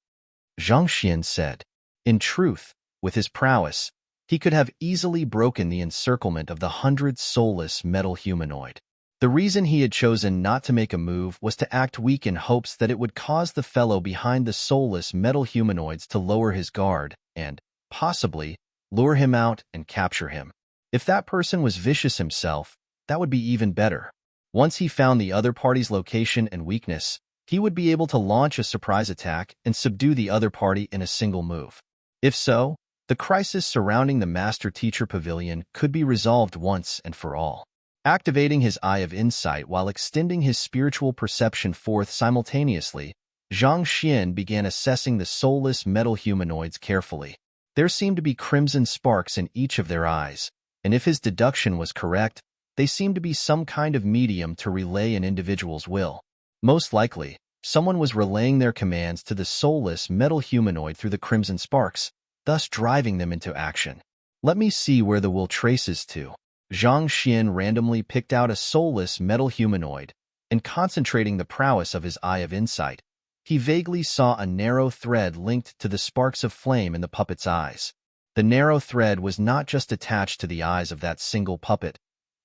Zhang Xian said. In truth, with his prowess, he could have easily broken the encirclement of the 100 soulless metal humanoid. The reason he had chosen not to make a move was to act weak in hopes that it would cause the fellow behind the soulless metal humanoids to lower his guard and, possibly, lure him out and capture him. If that person was vicious himself, that would be even better. Once he found the other party's location and weakness, he would be able to launch a surprise attack and subdue the other party in a single move. If so, the crisis surrounding the Master-Teacher Pavilion could be resolved once and for all. Activating his Eye of Insight while extending his spiritual perception forth simultaneously, Zhang Xian began assessing the soulless metal humanoids carefully. There seemed to be crimson sparks in each of their eyes, and if his deduction was correct, they seemed to be some kind of medium to relay an individual's will. Most likely, someone was relaying their commands to the soulless metal humanoid through the crimson sparks, thus driving them into action. Let me see where the will traces to. Zhang Xian randomly picked out a soulless metal humanoid, and concentrating the prowess of his Eye of Insight, he vaguely saw a narrow thread linked to the sparks of flame in the puppet's eyes. The narrow thread was not just attached to the eyes of that single puppet.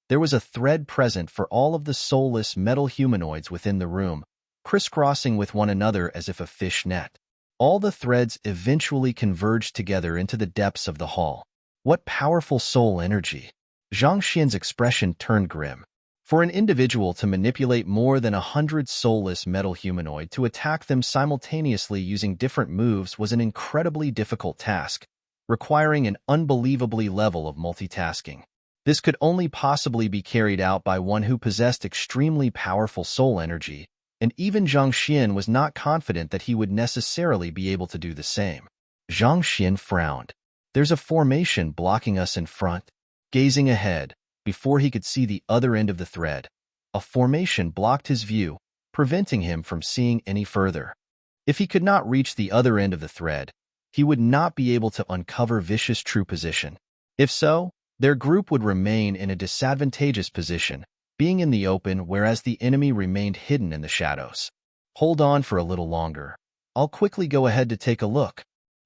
There was a thread present for all of the soulless metal humanoids within the room, crisscrossing with one another as if a fish net. All the threads eventually converged together into the depths of the hall. What powerful soul energy! Zhang Xian's expression turned grim. For an individual to manipulate more than 100 soulless metal humanoid to attack them simultaneously using different moves was an incredibly difficult task, requiring an unbelievably level of multitasking. This could only possibly be carried out by one who possessed extremely powerful soul energy, and even Zhang Xian was not confident that he would necessarily be able to do the same. Zhang Xian frowned. "There's a formation blocking us in front." Gazing ahead, before he could see the other end of the thread. A formation blocked his view, preventing him from seeing any further. If he could not reach the other end of the thread, he would not be able to uncover Vicious' true position. If so, their group would remain in a disadvantageous position, being in the open whereas the enemy remained hidden in the shadows. Hold on for a little longer. I'll quickly go ahead to take a look,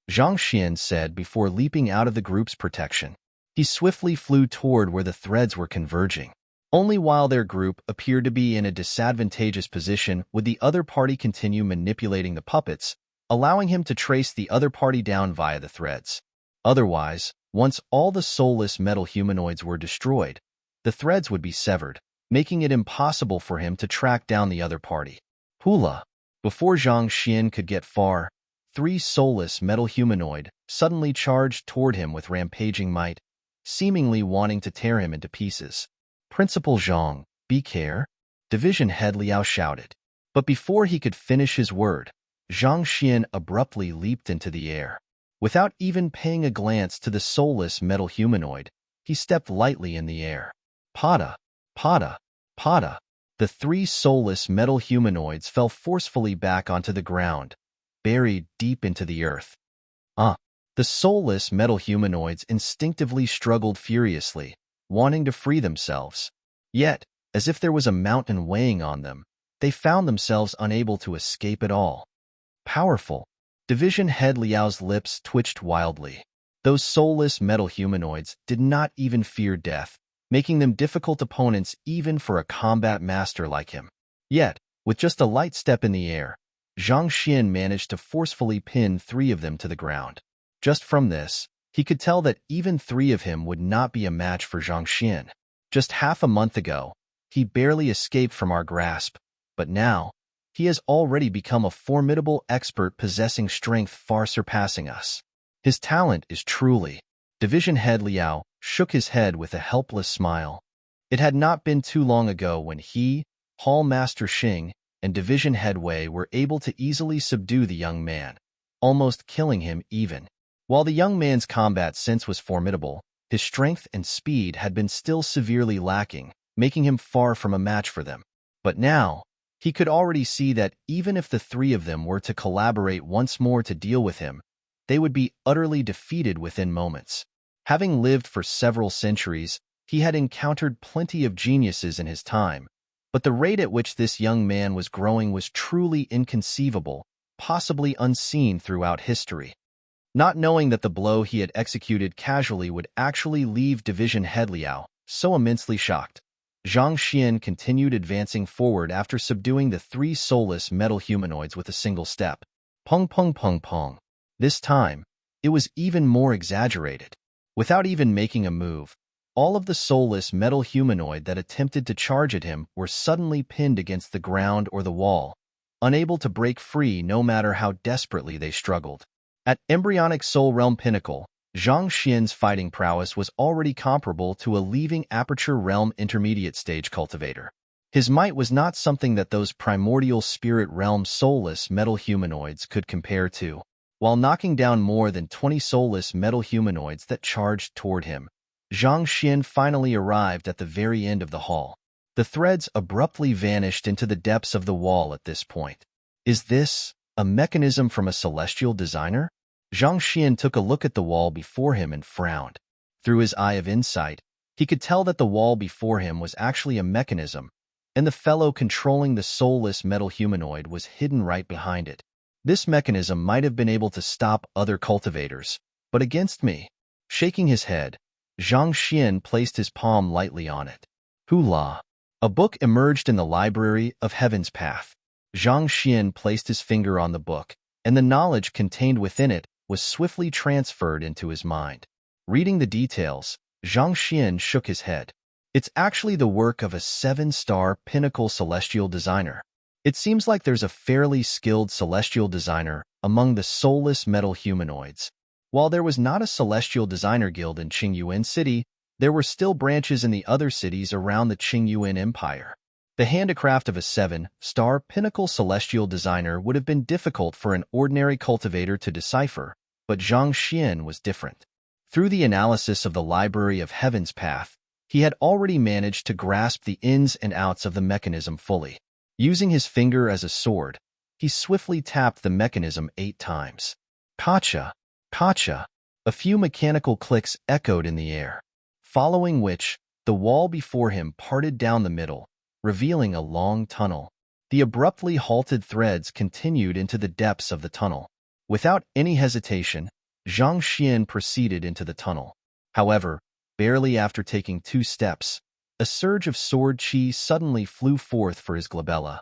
Zhang Xian said before leaping out of the group's protection. He swiftly flew toward where the threads were converging. Only while their group appeared to be in a disadvantageous position would the other party continue manipulating the puppets, allowing him to trace the other party down via the threads. Otherwise, once all the soulless metal humanoids were destroyed, the threads would be severed, making it impossible for him to track down the other party. Hula! Before Zhang Xian could get far, 3 soulless metal humanoid suddenly charged toward him with rampaging might, seemingly wanting to tear him into pieces. Principal Zhang, be care, Division Head Liao shouted. But before he could finish his word, Zhang Xian abruptly leaped into the air. Without even paying a glance to the soulless metal humanoid, he stepped lightly in the air. Pada, pada, pada. The 3 soulless metal humanoids fell forcefully back onto the ground, buried deep into the earth. The soulless metal humanoids instinctively struggled furiously, wanting to free themselves. Yet, as if there was a mountain weighing on them, they found themselves unable to escape at all. Powerful. Division Head Liao's lips twitched wildly. Those soulless metal humanoids did not even fear death, making them difficult opponents even for a combat master like him. Yet, with just a light step in the air, Zhang Xian managed to forcefully pin 3 of them to the ground. Just from this, he could tell that even 3 of him would not be a match for Zhang Xian. Just half a month ago, he barely escaped from our grasp, but now, he has already become a formidable expert possessing strength far surpassing us. His talent is truly... Division Head Liao shook his head with a helpless smile. It had not been too long ago when he, Hall Master Xing, and Division Head Wei were able to easily subdue the young man, almost killing him even. While the young man's combat sense was formidable, his strength and speed had been still severely lacking, making him far from a match for them. But now, he could already see that even if the 3 of them were to collaborate once more to deal with him, they would be utterly defeated within moments. Having lived for several centuries, he had encountered plenty of geniuses in his time, but the rate at which this young man was growing was truly inconceivable, possibly unseen throughout history. Not knowing that the blow he had executed casually would actually leave Division Head Liao so immensely shocked, Zhang Xian continued advancing forward after subduing the 3 soulless metal humanoids with a single step. Pung pung pung pung. This time, it was even more exaggerated. Without even making a move, all of the soulless metal humanoid that attempted to charge at him were suddenly pinned against the ground or the wall, unable to break free no matter how desperately they struggled. At Embryonic Soul Realm Pinnacle, Zhang Xian's fighting prowess was already comparable to a leaving Aperture Realm Intermediate Stage cultivator. His might was not something that those primordial spirit realm soulless metal humanoids could compare to. While knocking down more than 20 soulless metal humanoids that charged toward him, Zhang Xian finally arrived at the very end of the hall. The threads abruptly vanished into the depths of the wall at this point. Is this a mechanism from a celestial designer? Zhang Xian took a look at the wall before him and frowned. Through his eye of insight, he could tell that the wall before him was actually a mechanism, and the fellow controlling the soulless metal humanoid was hidden right behind it. This mechanism might have been able to stop other cultivators, but against me. Shaking his head, Zhang Xian placed his palm lightly on it. Hula! A book emerged in the library of Heaven's Path. Zhang Xian placed his finger on the book, and the knowledge contained within it was swiftly transferred into his mind. Reading the details, Zhang Xian shook his head. It's actually the work of a 7-star pinnacle celestial designer. It seems like there's a fairly skilled celestial designer among the soulless metal humanoids. While there was not a celestial designer guild in Qingyuan City, there were still branches in the other cities around the Qingyuan Empire. The handicraft of a 7-star pinnacle celestial designer would have been difficult for an ordinary cultivator to decipher, but Zhang Xian was different. Through the analysis of the Library of Heaven's Path, He had already managed to grasp the ins and outs of the mechanism fully. Using his finger as a sword, he swiftly tapped the mechanism 8 times. Kacha! Kacha! A few mechanical clicks echoed in the air, following which, the wall before him parted down the middle, revealing a long tunnel. The abruptly halted threads continued into the depths of the tunnel. Without any hesitation, Zhang Xian proceeded into the tunnel. However, barely after taking 2 steps, a surge of sword chi suddenly flew forth for his glabella.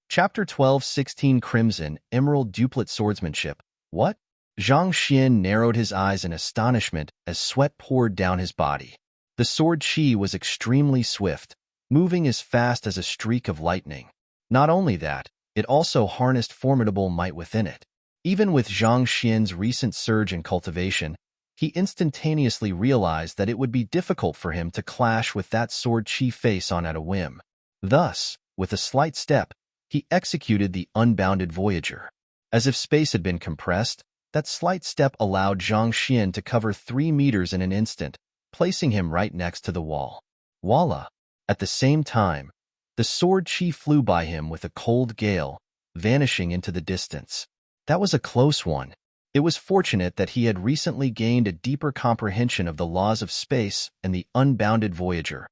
Chapter 12:16 Crimson, Emerald Duplet Swordsmanship. What? Zhang Xian narrowed his eyes in astonishment as sweat poured down his body. The sword chi was extremely swift, moving as fast as a streak of lightning. Not only that, it also harnessed formidable might within it. Even with Zhang Xian's recent surge in cultivation, he instantaneously realized that it would be difficult for him to clash with that sword chi face on at a whim. Thus, with a slight step, he executed the unbounded Voyager. As if space had been compressed, that slight step allowed Zhang Xian to cover 3 meters in an instant, placing him right next to the wall. Voila! At the same time, the sword chi flew by him with a cold gale, vanishing into the distance. That was a close one. It was fortunate that he had recently gained a deeper comprehension of the laws of space and the unbounded Voyager,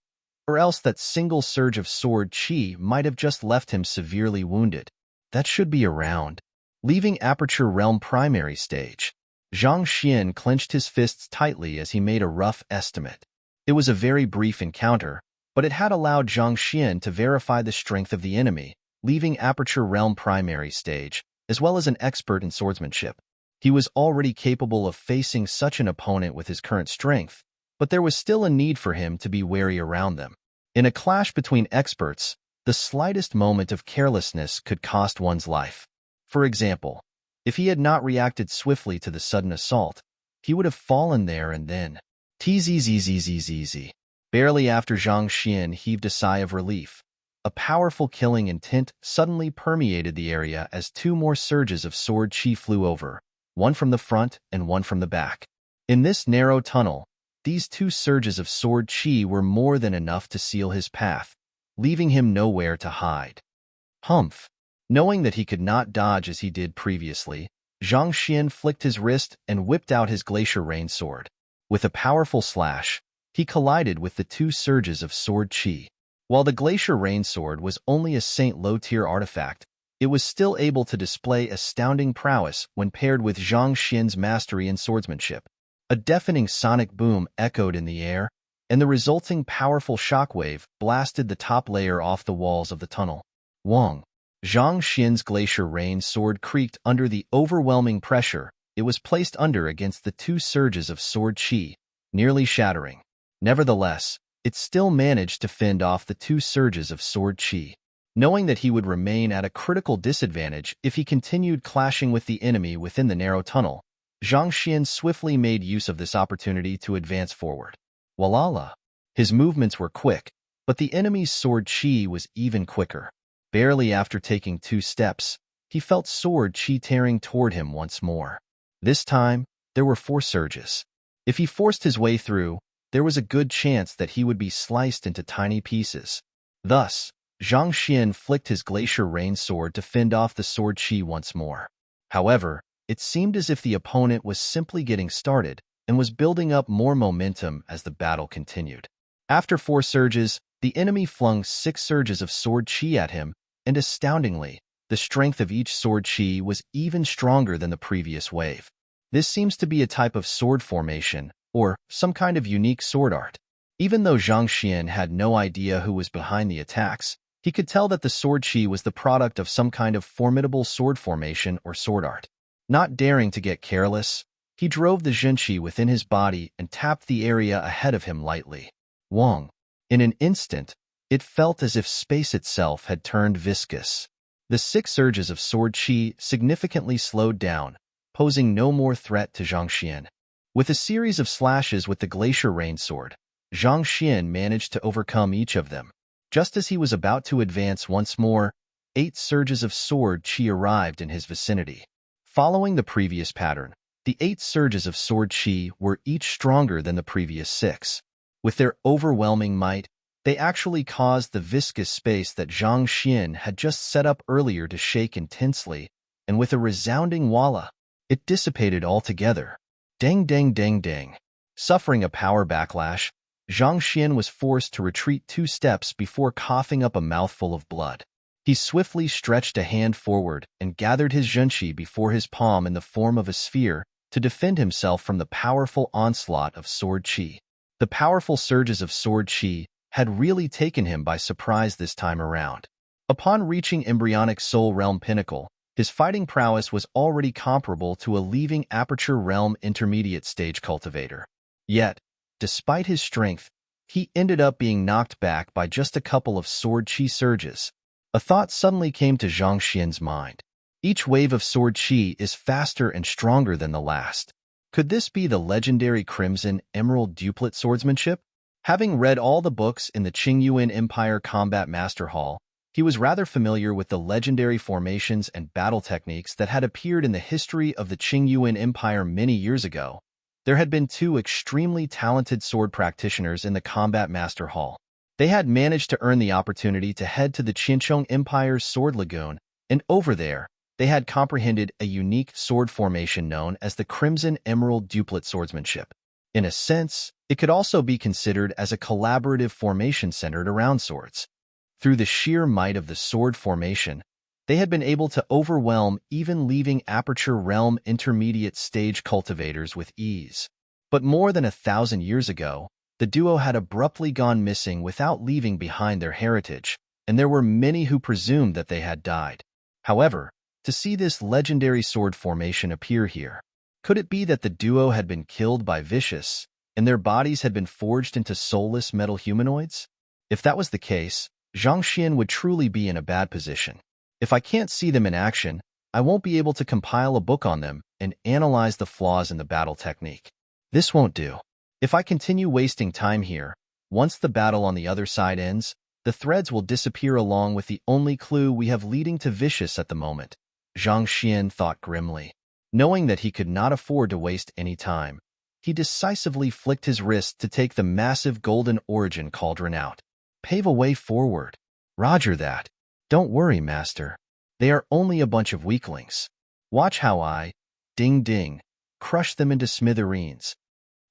or else that single surge of sword chi might have just left him severely wounded. That should be around. Leaving Aperture Realm primary stage, Zhang Xian clenched his fists tightly as he made a rough estimate. It was a very brief encounter, but it had allowed Zhang Xian to verify the strength of the enemy, leaving Aperture Realm primary stage, as well as an expert in swordsmanship. He was already capable of facing such an opponent with his current strength, but there was still a need for him to be wary around them. In a clash between experts, the slightest moment of carelessness could cost one's life. For example, if he had not reacted swiftly to the sudden assault, he would have fallen there and then. Tzzzzzzzz. Barely after Zhang Xian heaved a sigh of relief, a powerful killing intent suddenly permeated the area as 2 more surges of sword chi flew over, one from the front and one from the back. In this narrow tunnel, these 2 surges of sword chi were more than enough to seal his path, leaving him nowhere to hide. Humph! Knowing that he could not dodge as he did previously, Zhang Xian flicked his wrist and whipped out his Glacier Rain sword. With a powerful slash, he collided with the 2 surges of sword chi. While the Glacier Rain sword was only a Saint low-tier artifact, it was still able to display astounding prowess when paired with Zhang Xian's mastery in swordsmanship. A deafening sonic boom echoed in the air, and the resulting powerful shockwave blasted the top layer off the walls of the tunnel. Wong! Zhang Xian's Glacier Rain sword creaked under the overwhelming pressure it was placed under against the 2 surges of sword chi, nearly shattering. Nevertheless, it still managed to fend off the 2 surges of sword chi. Knowing that he would remain at a critical disadvantage if he continued clashing with the enemy within the narrow tunnel, Zhang Xian swiftly made use of this opportunity to advance forward. Walala! His movements were quick, but the enemy's sword chi was even quicker. Barely after taking 2 steps, he felt sword chi tearing toward him once more. This time, there were 4 surges. If he forced his way through, there was a good chance that he would be sliced into tiny pieces. Thus, Zhang Xian flicked his Glacier Rain sword to fend off the sword chi once more. However, it seemed as if the opponent was simply getting started and was building up more momentum as the battle continued. After 4 surges, the enemy flung 6 surges of sword chi at him, and astoundingly, the strength of each sword chi was even stronger than the previous wave. This seems to be a type of sword formation, or some kind of unique sword art. Even though Zhang Xian had no idea who was behind the attacks, he could tell that the sword chi was the product of some kind of formidable sword formation or sword art. Not daring to get careless, he drove the zhenqi within his body and tapped the area ahead of him lightly. Wong! In an instant, it felt as if space itself had turned viscous. The 6 surges of sword chi significantly slowed down, posing no more threat to Zhang Xian. With a series of slashes with the Glacier Rain sword, Zhang Xian managed to overcome each of them. Just as he was about to advance once more, 8 surges of sword chi arrived in his vicinity. Following the previous pattern, The 8 surges of sword chi were each stronger than the previous 6. With their overwhelming might, they actually caused the viscous space that Zhang Xian had just set up earlier to shake intensely, and with a resounding voila, it dissipated altogether. Dang dang dang dang. Suffering a power backlash, Zhang Xian was forced to retreat 2 steps before coughing up a mouthful of blood. He swiftly stretched a hand forward and gathered his zhenqi before his palm in the form of a sphere to defend himself from the powerful onslaught of sword chi. The powerful surges of sword chi had really taken him by surprise this time around. Upon reaching embryonic soul realm pinnacle, his fighting prowess was already comparable to a leaving aperture realm intermediate stage cultivator. Yet, despite his strength, he ended up being knocked back by just a couple of sword chi surges. A thought suddenly came to Zhang Xian's mind. Each wave of sword chi is faster and stronger than the last. Could this be the legendary Crimson Emerald Duplet swordsmanship? Having read all the books in the Qingyuan Empire Combat Master Hall, he was rather familiar with the legendary formations and battle techniques that had appeared in the history of the Qingyuan Empire many years ago. There had been 2 extremely talented sword practitioners in the Combat Master Hall. They had managed to earn the opportunity to head to the Qinchong Empire's Sword Lagoon, and over there, they had comprehended a unique sword formation known as the Crimson Emerald Duplet swordsmanship. In a sense, it could also be considered as a collaborative formation centered around swords. Through the sheer might of the sword formation, they had been able to overwhelm even leaving aperture realm intermediate stage cultivators with ease. But more than 1,000 years ago, the duo had abruptly gone missing without leaving behind their heritage, and there were many who presumed that they had died. However, to see this legendary sword formation appear here, could it be that the duo had been killed by Vicious, and their bodies had been forged into soulless metal humanoids? If that was the case, Zhang Xian would truly be in a bad position. If I can't see them in action, I won't be able to compile a book on them and analyze the flaws in the battle technique. This won't do. If I continue wasting time here, once the battle on the other side ends, the threads will disappear along with the only clue we have leading to Vicious at the moment, Zhang Xian thought grimly. Knowing that he could not afford to waste any time, he decisively flicked his wrist to take the massive golden origin cauldron out. Pave a way forward. Roger that. Don't worry, Master. They are only a bunch of weaklings. Watch how I, ding ding, crush them into smithereens.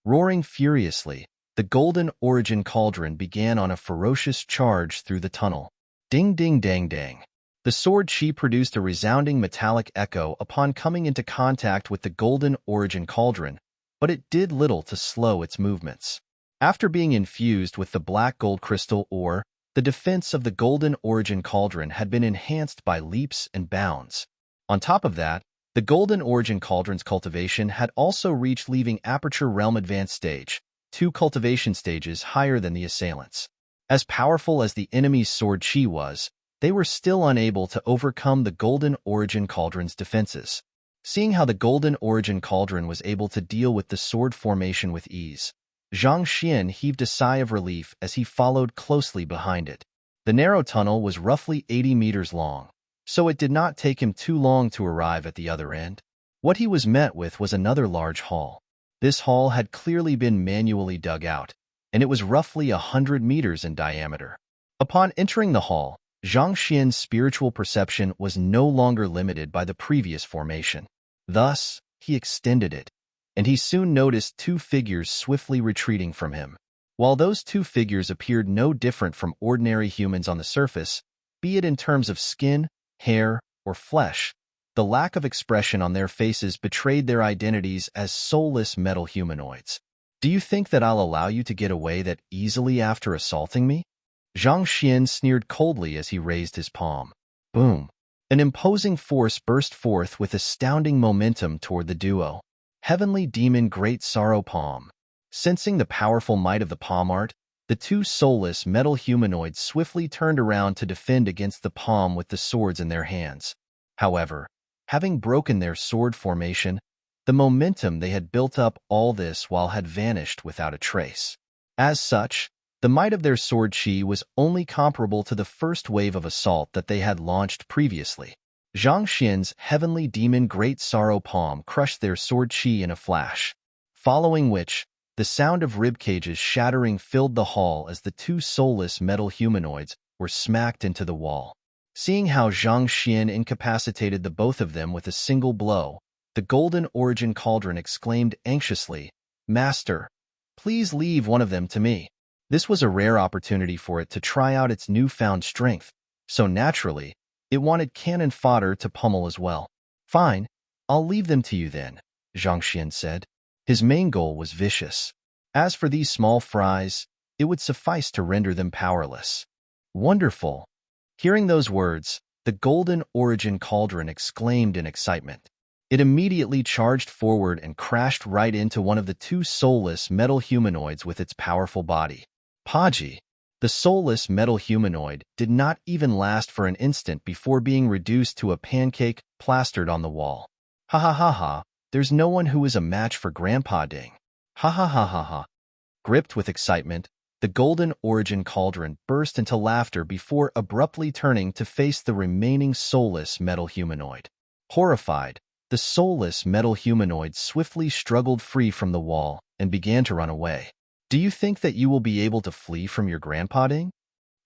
Roaring furiously, the golden origin cauldron began on a ferocious charge through the tunnel. Ding ding dang dang. The sword chi produced a resounding metallic echo upon coming into contact with the golden origin cauldron, but it did little to slow its movements. After being infused with the black gold crystal ore, the defense of the golden origin cauldron had been enhanced by leaps and bounds. On top of that, the golden origin cauldron's cultivation had also reached leaving aperture realm advanced stage, 2 cultivation stages higher than the assailants. As powerful as the enemy's sword chi was, they were still unable to overcome the golden origin cauldron's defenses. Seeing how the golden origin cauldron was able to deal with the sword formation with ease, Zhang Xian heaved a sigh of relief as he followed closely behind it. The narrow tunnel was roughly 80 meters long, so it did not take him too long to arrive at the other end. What he was met with was another large hall. This hall had clearly been manually dug out, and it was roughly 100 meters in diameter. Upon entering the hall, Zhang Xian's spiritual perception was no longer limited by the previous formation. Thus, he extended it, and he soon noticed 2 figures swiftly retreating from him. While those 2 figures appeared no different from ordinary humans on the surface, be it in terms of skin, hair, or flesh, the lack of expression on their faces betrayed their identities as soulless metal humanoids. Do you think that I'll allow you to get away that easily after assaulting me? Zhang Xian sneered coldly as he raised his palm. Boom! An imposing force burst forth with astounding momentum toward the duo. Heavenly Demon Great Sorrow Palm. Sensing the powerful might of the palm art, the 2 soulless metal humanoids swiftly turned around to defend against the palm with the swords in their hands. However, having broken their sword formation, the momentum they had built up all this while had vanished without a trace. As such, the might of their sword chi was only comparable to the first wave of assault that they had launched previously. Zhang Xian's heavenly demon Great Sorrow palm crushed their sword chi in a flash, following which, the sound of ribcages shattering filled the hall as the two soulless metal humanoids were smacked into the wall. Seeing how Zhang Xian incapacitated the both of them with a single blow, the Golden Origin Cauldron exclaimed anxiously, "Master, please leave one of them to me." This was a rare opportunity for it to try out its newfound strength, so naturally, it wanted cannon fodder to pummel as well. "Fine, I'll leave them to you then," Zhang Xian said. His main goal was vicious. As for these small fries, it would suffice to render them powerless. "Wonderful." Hearing those words, the Golden Origin Cauldron exclaimed in excitement. It immediately charged forward and crashed right into one of the two soulless metal humanoids with its powerful body. Paji, the soulless metal humanoid, did not even last for an instant before being reduced to a pancake plastered on the wall. "Ha ha ha ha, there's no one who is a match for Grandpa Ding. Ha ha ha ha ha." Gripped with excitement, the Golden Origin Cauldron burst into laughter before abruptly turning to face the remaining soulless metal humanoid. Horrified, the soulless metal humanoid swiftly struggled free from the wall and began to run away. "Do you think that you will be able to flee from your Grandpa Ding?"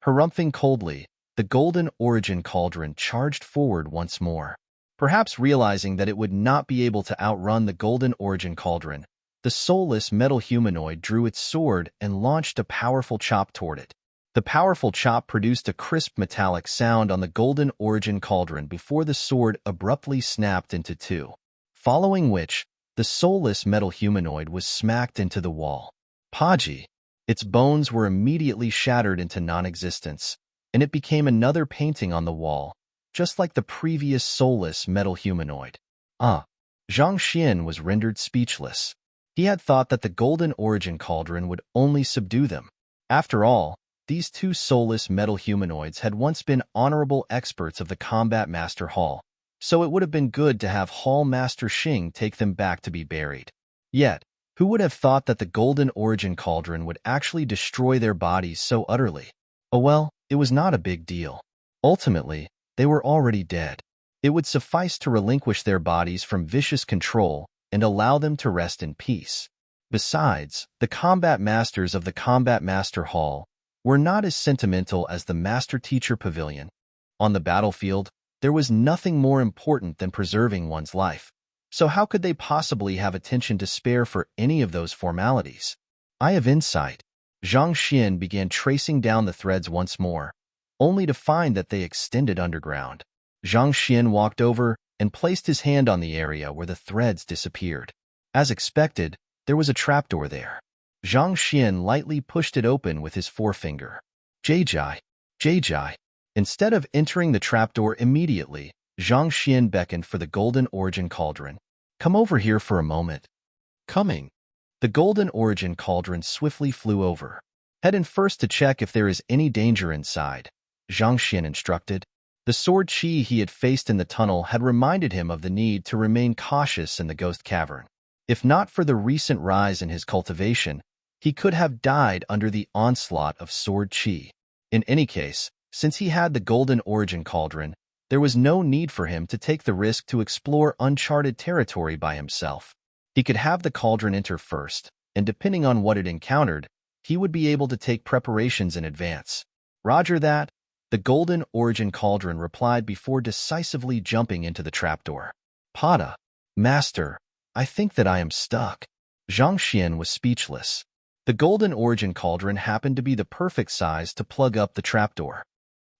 Harumphing coldly, the Golden Origin Cauldron charged forward once more. Perhaps realizing that it would not be able to outrun the Golden Origin Cauldron, the soulless metal humanoid drew its sword and launched a powerful chop toward it. The powerful chop produced a crisp metallic sound on the Golden Origin Cauldron before the sword abruptly snapped into two, following which, the soulless metal humanoid was smacked into the wall. Paji, its bones were immediately shattered into non-existence, and it became another painting on the wall, just like the previous soulless metal humanoid. Zhang Xian was rendered speechless. He had thought that the Golden Origin Cauldron would only subdue them. After all, these two soulless metal humanoids had once been honorable experts of the Combat Master Hall, so it would have been good to have Hall Master Xing take them back to be buried. Yet, who would have thought that the Golden Origin Cauldron would actually destroy their bodies so utterly? Oh well, it was not a big deal. Ultimately, they were already dead. It would suffice to relinquish their bodies from vicious control and allow them to rest in peace. Besides, the combat masters of the Combat Master Hall were not as sentimental as the Master Teacher Pavilion. On the battlefield, there was nothing more important than preserving one's life. So how could they possibly have attention to spare for any of those formalities? "I have insight." Zhang Xian began tracing down the threads once more, only to find that they extended underground. Zhang Xian walked over and placed his hand on the area where the threads disappeared. As expected, there was a trapdoor there. Zhang Xian lightly pushed it open with his forefinger. "Jai. Instead of entering the trapdoor immediately, Zhang Xian beckoned for the Golden Origin Cauldron. "Come over here for a moment." "Coming." The Golden Origin Cauldron swiftly flew over. "Head in first to check if there is any danger inside," Zhang Xian instructed. The sword chi he had faced in the tunnel had reminded him of the need to remain cautious in the ghost cavern. If not for the recent rise in his cultivation, he could have died under the onslaught of sword chi. In any case, since he had the Golden Origin Cauldron, there was no need for him to take the risk to explore uncharted territory by himself. He could have the cauldron enter first, and depending on what it encountered, he would be able to take preparations in advance. "Roger that," the Golden Origin Cauldron replied before decisively jumping into the trapdoor. "Pada, Master, I think that I am stuck." Zhang Xian was speechless. The Golden Origin Cauldron happened to be the perfect size to plug up the trapdoor.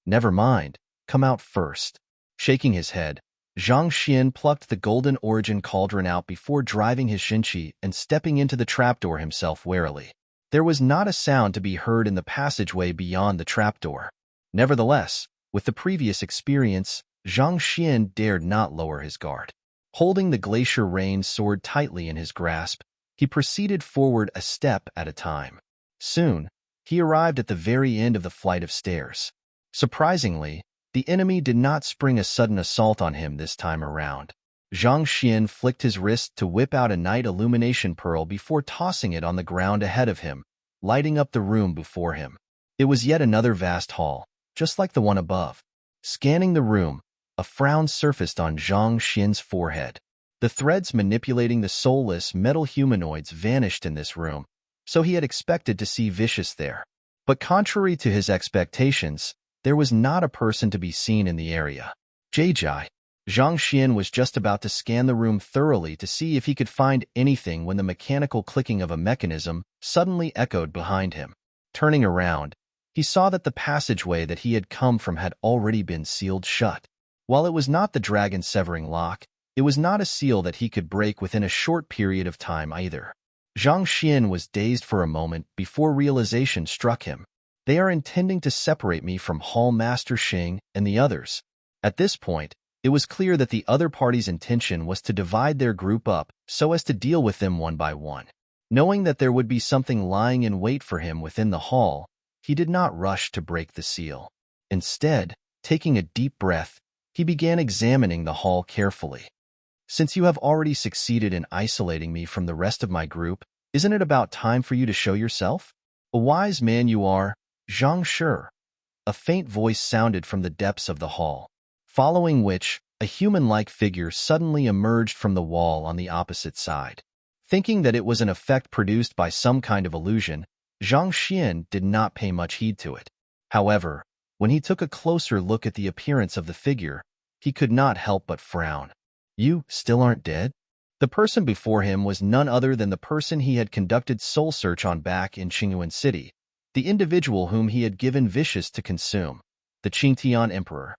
"Never mind, come out first." Shaking his head, Zhang Xian plucked the Golden Origin Cauldron out before driving his shinchi and stepping into the trapdoor himself warily. There was not a sound to be heard in the passageway beyond the trapdoor. Nevertheless, with the previous experience, Zhang Xian dared not lower his guard. Holding the Glacier Rain sword tightly in his grasp, he proceeded forward a step at a time. Soon, he arrived at the very end of the flight of stairs. Surprisingly, the enemy did not spring a sudden assault on him this time around. Zhang Xian flicked his wrist to whip out a night illumination pearl before tossing it on the ground ahead of him, lighting up the room before him. It was yet another vast hall, just like the one above. Scanning the room, A frown surfaced on Zhang Xian's forehead. The threads manipulating the soulless metal humanoids vanished in this room, so he had expected to see Vicious there. But contrary to his expectations, there was not a person to be seen in the area. Zhang Xian was just about to scan the room thoroughly to see if he could find anything when the mechanical clicking of a mechanism suddenly echoed behind him. Turning around, he saw that the passageway that he had come from had already been sealed shut. While it was not the dragon-severing lock, it was not a seal that he could break within a short period of time either. Zhang Xian was dazed for a moment before realization struck him. They are intending to separate me from Hall Master Xing and the others. At this point, it was clear that the other party's intention was to divide their group up so as to deal with them one by one. Knowing that there would be something lying in wait for him within the hall, he did not rush to break the seal. Instead, taking a deep breath, he began examining the hall carefully. Since you have already succeeded in isolating me from the rest of my group, isn't it about time for you to show yourself? A wise man you are, Zhang Shi. A faint voice sounded from the depths of the hall, following which, a human-like figure suddenly emerged from the wall on the opposite side. Thinking that it was an effect produced by some kind of illusion, Zhang Xian did not pay much heed to it. However, when he took a closer look at the appearance of the figure, he could not help but frown. You still aren't dead? The person before him was none other than the person he had conducted soul search on back in Qingyuan City, the individual whom he had given Vicious to consume, the Qingtian Emperor.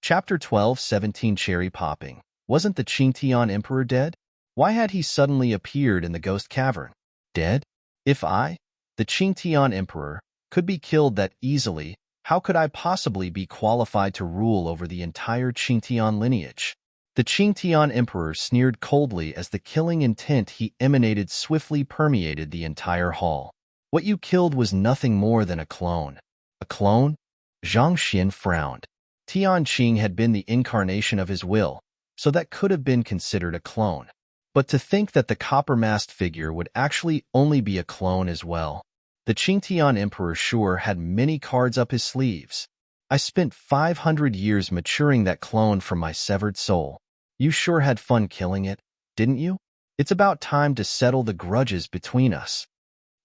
Chapter 12-17 Cherry Popping. Wasn't the Qingtian Emperor dead? Why had he suddenly appeared in the ghost cavern? Dead? If I, the Qingtian Emperor, could be killed that easily, how could I possibly be qualified to rule over the entire Qingtian lineage? The Qingtian Emperor sneered coldly as the killing intent he emanated swiftly permeated the entire hall. What you killed was nothing more than a clone. A clone? Zhang Xian frowned. Tianqing had been the incarnation of his will, so that could have been considered a clone. But to think that the copper-masked figure would actually only be a clone as well. The Qingtian Emperor sure had many cards up his sleeves. I spent 500 years maturing that clone from my severed soul. You sure had fun killing it, didn't you? It's about time to settle the grudges between us.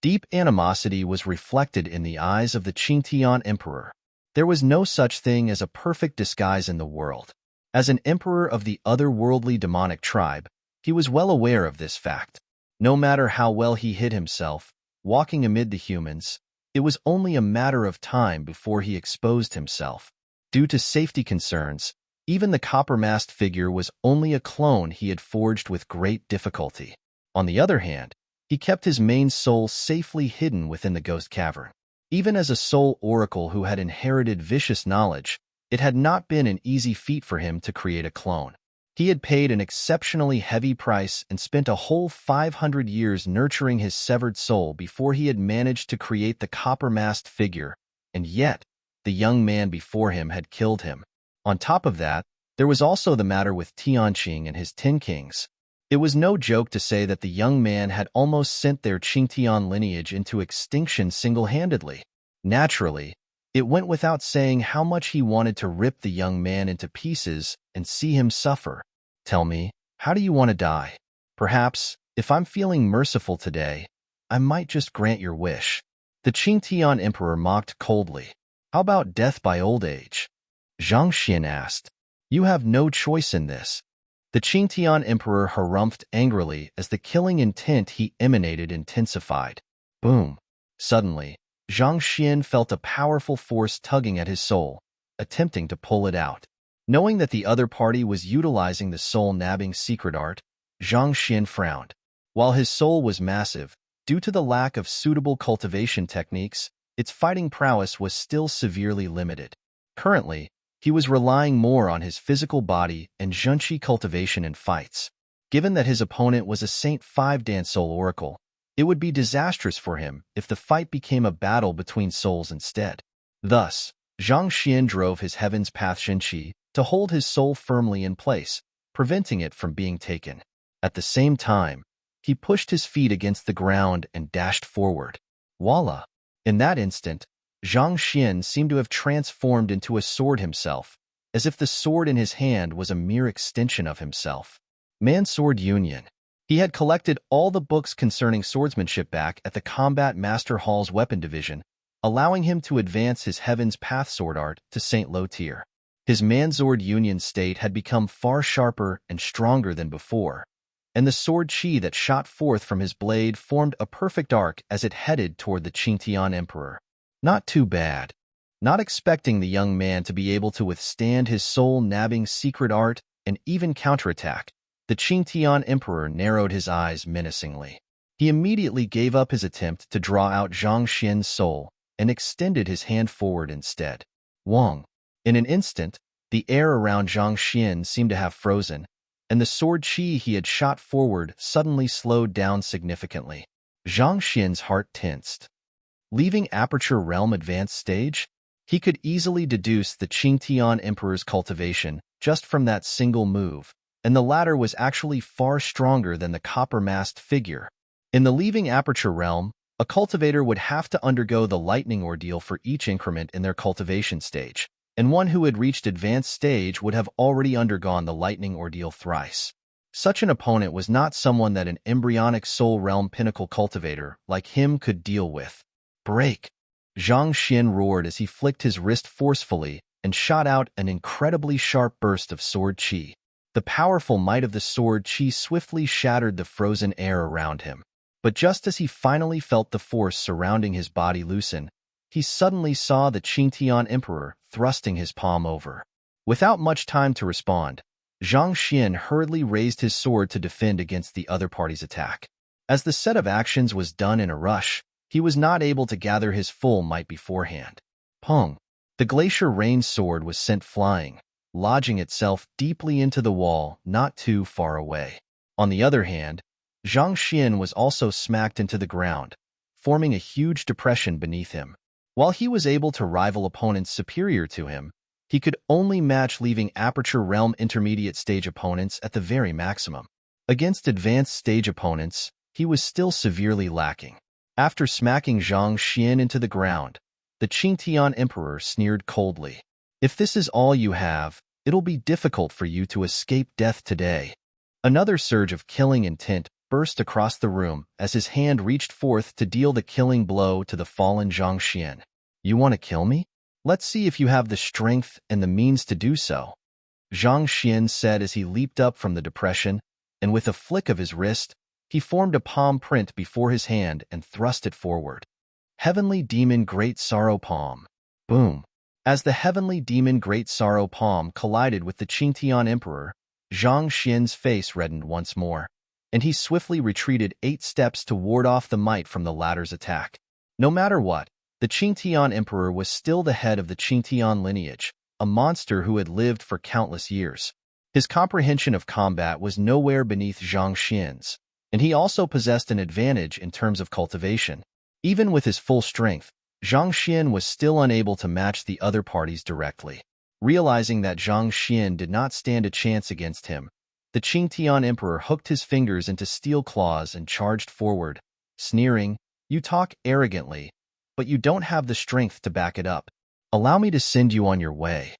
Deep animosity was reflected in the eyes of the Qingtian Emperor. There was no such thing as a perfect disguise in the world. As an emperor of the otherworldly demonic tribe, he was well aware of this fact. No matter how well he hid himself, walking amid the humans, it was only a matter of time before he exposed himself. Due to safety concerns, even the copper-masked figure was only a clone he had forged with great difficulty. On the other hand, he kept his main soul safely hidden within the ghost cavern. Even as a soul oracle who had inherited vicious knowledge, it had not been an easy feat for him to create a clone. He had paid an exceptionally heavy price and spent a whole 500 years nurturing his severed soul before he had managed to create the copper-masked figure, and yet, the young man before him had killed him. On top of that, there was also the matter with Tianqing and his 10 kings. It was no joke to say that the young man had almost sent their Qingtian lineage into extinction single-handedly. Naturally, it went without saying how much he wanted to rip the young man into pieces and see him suffer. Tell me, how do you want to die? Perhaps, if I'm feeling merciful today, I might just grant your wish. The Qingtian Emperor mocked coldly. How about death by old age? Zhang Xian asked. You have no choice in this. The Qingtian Emperor harumphed angrily as the killing intent he emanated intensified. Boom. Suddenly, Zhang Xian felt a powerful force tugging at his soul, attempting to pull it out. Knowing that the other party was utilizing the soul-nabbing secret art, Zhang Xian frowned. While his soul was massive, due to the lack of suitable cultivation techniques, its fighting prowess was still severely limited. Currently, he was relying more on his physical body and zhenqi cultivation in fights. Given that his opponent was a Saint 5-Dan Soul Oracle, it would be disastrous for him if the fight became a battle between souls instead. Thus, Zhang Xian drove his Heaven's Path zhenqi to hold his soul firmly in place, preventing it from being taken. At the same time, he pushed his feet against the ground and dashed forward. Voila! In that instant, Zhang Xian seemed to have transformed into a sword himself, as if the sword in his hand was a mere extension of himself. Man-Sword Union. He had collected all the books concerning swordsmanship back at the Combat Master Hall's weapon division, allowing him to advance his Heaven's Path sword art to Saint Lo tier. His Man-Sword Union state had become far sharper and stronger than before, and the sword chi that shot forth from his blade formed a perfect arc as it headed toward the Qingtian Emperor. Not too bad. Not expecting the young man to be able to withstand his soul-nabbing secret art and even counterattack, the Qingtian Emperor narrowed his eyes menacingly. He immediately gave up his attempt to draw out Zhang Xian's soul and extended his hand forward instead. Wong. In an instant, the air around Zhang Xian seemed to have frozen, and the sword chi he had shot forward suddenly slowed down significantly. Zhang Xian's heart tensed. Leaving Aperture Realm Advanced Stage, he could easily deduce the Qingtian Emperor's cultivation just from that single move, and the latter was actually far stronger than the copper-masked figure. In the Leaving Aperture Realm, a cultivator would have to undergo the lightning ordeal for each increment in their cultivation stage, and one who had reached advanced stage would have already undergone the lightning ordeal thrice. Such an opponent was not someone that an embryonic soul realm pinnacle cultivator like him could deal with. Break! Zhang Xian roared as he flicked his wrist forcefully and shot out an incredibly sharp burst of sword chi. The powerful might of the sword chi swiftly shattered the frozen air around him. But just as he finally felt the force surrounding his body loosen, he suddenly saw the Qingtian Emperor thrusting his palm over. Without much time to respond, Zhang Xian hurriedly raised his sword to defend against the other party's attack. As the set of actions was done in a rush, he was not able to gather his full might beforehand. Pong! The Glacier Rain sword was sent flying, lodging itself deeply into the wall not too far away. On the other hand, Zhang Xian was also smacked into the ground, forming a huge depression beneath him. While he was able to rival opponents superior to him, he could only match Leaving Aperture Realm intermediate stage opponents at the very maximum. Against advanced stage opponents, he was still severely lacking. After smacking Zhang Xian into the ground, the Qingtian Emperor sneered coldly. If this is all you have, it'll be difficult for you to escape death today. Another surge of killing intent burst across the room as his hand reached forth to deal the killing blow to the fallen Zhang Xian. You want to kill me? Let's see if you have the strength and the means to do so, Zhang Xian said as he leaped up from the depression, and with a flick of his wrist, he formed a palm print before his hand and thrust it forward. Heavenly Demon Great Sorrow Palm. Boom. As the Heavenly Demon Great Sorrow Palm collided with the Qingtian Emperor, Zhang Xian's face reddened once more, and he swiftly retreated 8 steps to ward off the might from the latter's attack. No matter what, the Qingtian Emperor was still the head of the Qingtian lineage, a monster who had lived for countless years. His comprehension of combat was nowhere beneath Zhang Xian's, and he also possessed an advantage in terms of cultivation. Even with his full strength, Zhang Xian was still unable to match the other parties directly. Realizing that Zhang Xian did not stand a chance against him, the Qingtian Emperor hooked his fingers into steel claws and charged forward, sneering, "You talk arrogantly, but you don't have the strength to back it up. Allow me to send you on your way."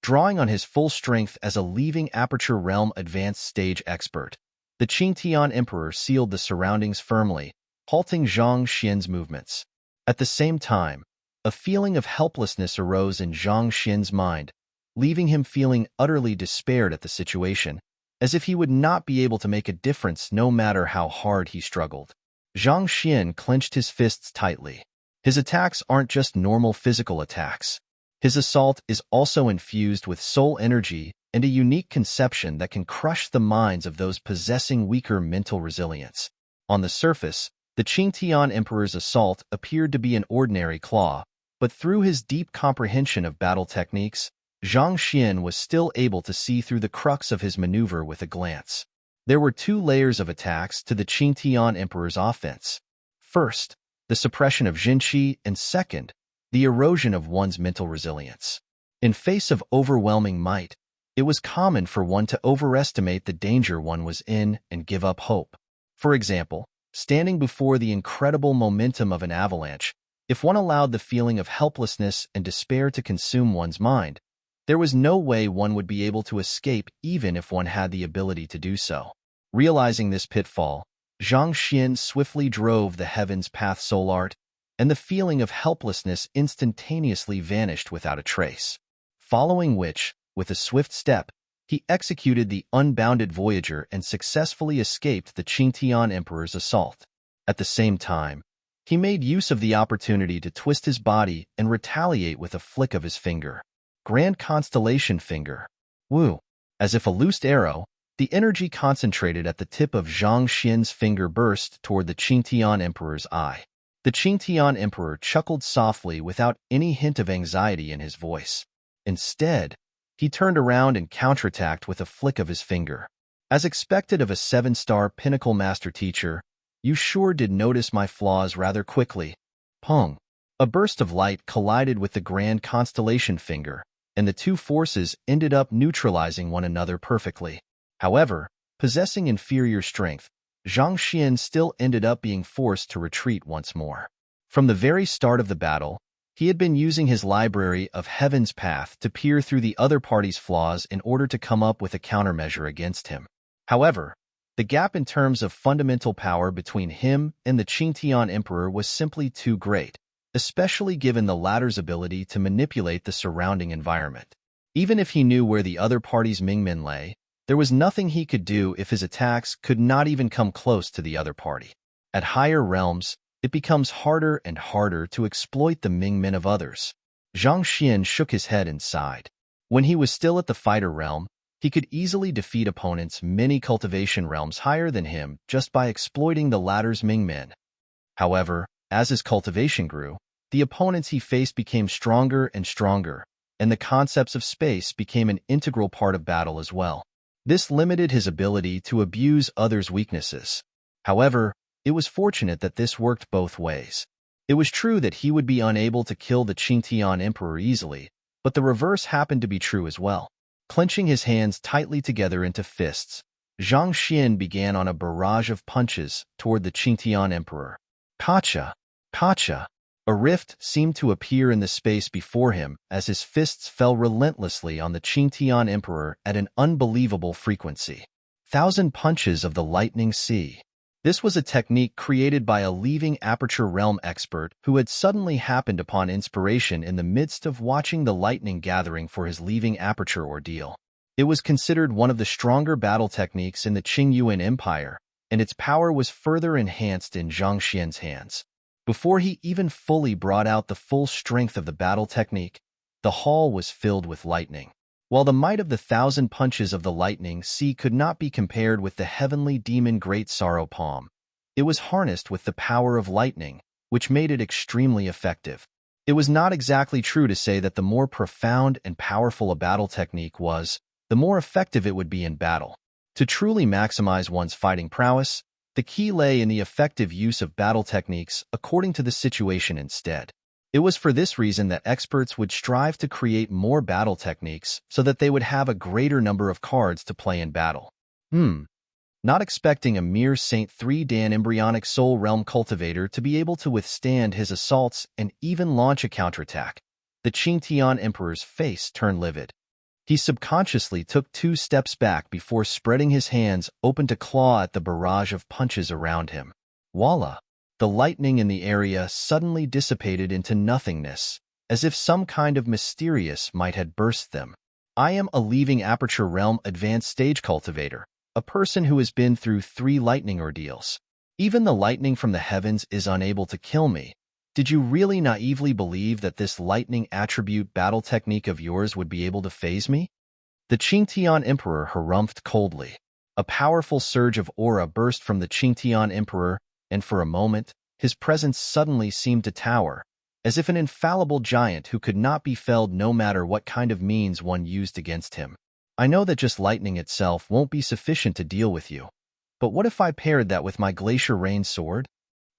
Drawing on his full strength as a Leaving Aperture Realm advanced stage expert, the Qingtian Emperor sealed the surroundings firmly, halting Zhang Xian's movements. At the same time, a feeling of helplessness arose in Zhang Xian's mind, leaving him feeling utterly despaired at the situation, as if he would not be able to make a difference no matter how hard he struggled. Zhang Xian clenched his fists tightly. His attacks aren't just normal physical attacks. His assault is also infused with soul energy and a unique conception that can crush the minds of those possessing weaker mental resilience. On the surface, the Qingtian Emperor's assault appeared to be an ordinary claw, but through his deep comprehension of battle techniques, Zhang Xian was still able to see through the crux of his maneuver with a glance. There were 2 layers of attacks to the Qingtian Emperor's offense. First, the suppression of Jinqi, and second, the erosion of one's mental resilience. In face of overwhelming might, it was common for one to overestimate the danger one was in and give up hope. For example, standing before the incredible momentum of an avalanche, If one allowed the feeling of helplessness and despair to consume one's mind, there was no way one would be able to escape even if one had the ability to do so. Realizing this pitfall, Zhang Xian swiftly drove the heavens path solart, and the feeling of helplessness instantaneously vanished without a trace. Following which, with a swift step, he executed the unbounded Voyager and successfully escaped the Qingtian Emperor's assault. At the same time, he made use of the opportunity to twist his body and retaliate with a flick of his finger. Grand Constellation Finger. Woo! As if a loosed arrow, the energy concentrated at the tip of Zhang Xian's finger burst toward the Qingtian Emperor's eye. The Qingtian Emperor chuckled softly without any hint of anxiety in his voice. Instead, he turned around and counterattacked with a flick of his finger. As expected of a 7-star pinnacle master teacher, you sure did notice my flaws rather quickly. Pong! A burst of light collided with the Grand Constellation Finger, and the two forces ended up neutralizing one another perfectly. However, possessing inferior strength, Zhang Xian still ended up being forced to retreat once more. From the very start of the battle, he had been using his library of Heaven's Path to peer through the other party's flaws in order to come up with a countermeasure against him. However, the gap in terms of fundamental power between him and the Qingtian Emperor was simply too great, especially given the latter's ability to manipulate the surrounding environment. Even if he knew where the other party's Mingmen lay, there was nothing he could do if his attacks could not even come close to the other party. At higher realms, it becomes harder and harder to exploit the Mingmen of others. Zhang Xian shook his head and sighed. When he was still at the fighter realm, he could easily defeat opponents many cultivation realms higher than him just by exploiting the latter's Mingmen. However, as his cultivation grew, the opponents he faced became stronger and stronger, and the concepts of space became an integral part of battle as well. This limited his ability to abuse others' weaknesses. However, it was fortunate that this worked both ways. It was true that he would be unable to kill the Qingtian Emperor easily, but the reverse happened to be true as well. Clenching his hands tightly together into fists, Zhang Xian began on a barrage of punches toward the Qingtian Emperor. Kacha! Kacha! A rift seemed to appear in the space before him as his fists fell relentlessly on the Qingtian Emperor at an unbelievable frequency. 1,000 punches of the lightning sea. This was a technique created by a leaving aperture realm expert who had suddenly happened upon inspiration in the midst of watching the lightning gathering for his leaving aperture ordeal. It was considered one of the stronger battle techniques in the Qingyuan Empire, and its power was further enhanced in Zhang Xian's hands. Before he even fully brought out the full strength of the battle technique, the hall was filled with lightning. While the might of the 1,000 punches of the lightning sea could not be compared with the heavenly demon Great Sorrow Palm, it was harnessed with the power of lightning, which made it extremely effective. It was not exactly true to say that the more profound and powerful a battle technique was, the more effective it would be in battle. To truly maximize one's fighting prowess, the key lay in the effective use of battle techniques according to the situation instead. It was for this reason that experts would strive to create more battle techniques so that they would have a greater number of cards to play in battle. Not expecting a mere Saint 3 Dan embryonic soul realm cultivator to be able to withstand his assaults and even launch a counterattack, the Qingtian Emperor's face turned livid. He subconsciously took 2 steps back before spreading his hands open to claw at the barrage of punches around him. Voila! The lightning in the area suddenly dissipated into nothingness, as if some kind of mysterious might had burst them. I am a leaving aperture realm advanced stage cultivator, a person who has been through 3 lightning ordeals. Even the lightning from the heavens is unable to kill me. Did you really naively believe that this lightning attribute battle technique of yours would be able to phase me? The Qingtian Emperor harumphed coldly. A powerful surge of aura burst from the Qingtian Emperor, and for a moment, his presence suddenly seemed to tower, as if an infallible giant who could not be felled no matter what kind of means one used against him. I know that just lightning itself won't be sufficient to deal with you, but what if I paired that with my glacier rain sword?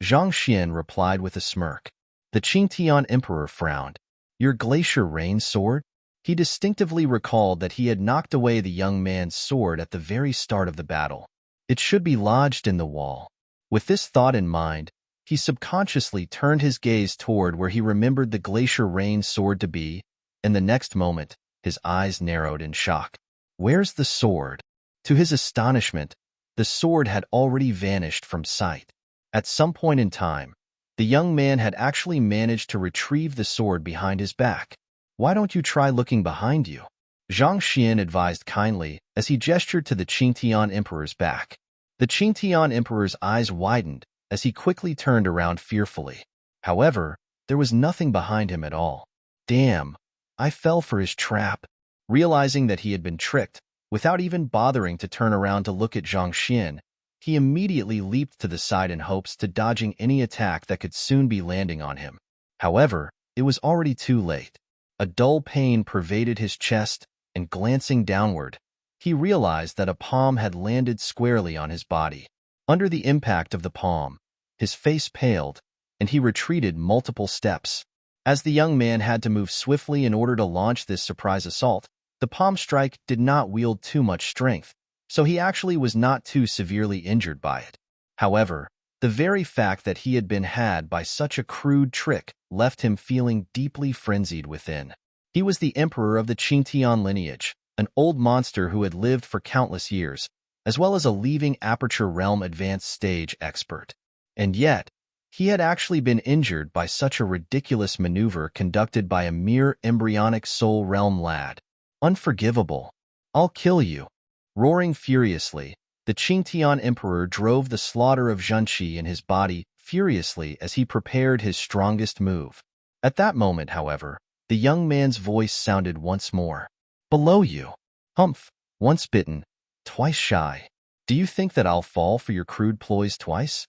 Zhang Xian replied with a smirk. The Qingtian Emperor frowned. Your glacier rain sword? He distinctively recalled that he had knocked away the young man's sword at the very start of the battle. It should be lodged in the wall. With this thought in mind, He subconsciously turned his gaze toward where he remembered the glacier rain sword to be, and the next moment, his eyes narrowed in shock. Where's the sword? To his astonishment, the sword had already vanished from sight. At some point in time, the young man had actually managed to retrieve the sword behind his back. Why don't you try looking behind you? Zhang Xian advised kindly as he gestured to the Qingtian Emperor's back. The Qingtian Emperor's eyes widened as he quickly turned around fearfully. However, there was nothing behind him at all. Damn, I fell for his trap. Realizing that he had been tricked, without even bothering to turn around to look at Zhang Xian, he immediately leaped to the side in hopes to dodging any attack that could soon be landing on him. However, it was already too late. A dull pain pervaded his chest, and glancing downward, he realized that a palm had landed squarely on his body. Under the impact of the palm, his face paled, and he retreated multiple steps. As the young man had to move swiftly in order to launch this surprise assault, the palm strike did not wield too much strength, so he actually was not too severely injured by it. However, the very fact that he had been had by such a crude trick left him feeling deeply frenzied within. He was the emperor of the Qingtian lineage, an old monster who had lived for countless years, as well as a leaving Aperture Realm advanced stage expert. And yet, he had actually been injured by such a ridiculous maneuver conducted by a mere embryonic soul realm lad. Unforgivable. I'll kill you. Roaring furiously, the Qingtian Emperor drove the slaughter of Zhenqi in his body furiously as he prepared his strongest move. At that moment, however, the young man's voice sounded once more. Below you. Humph, once bitten, twice shy. Do you think that I'll fall for your crude ploys twice?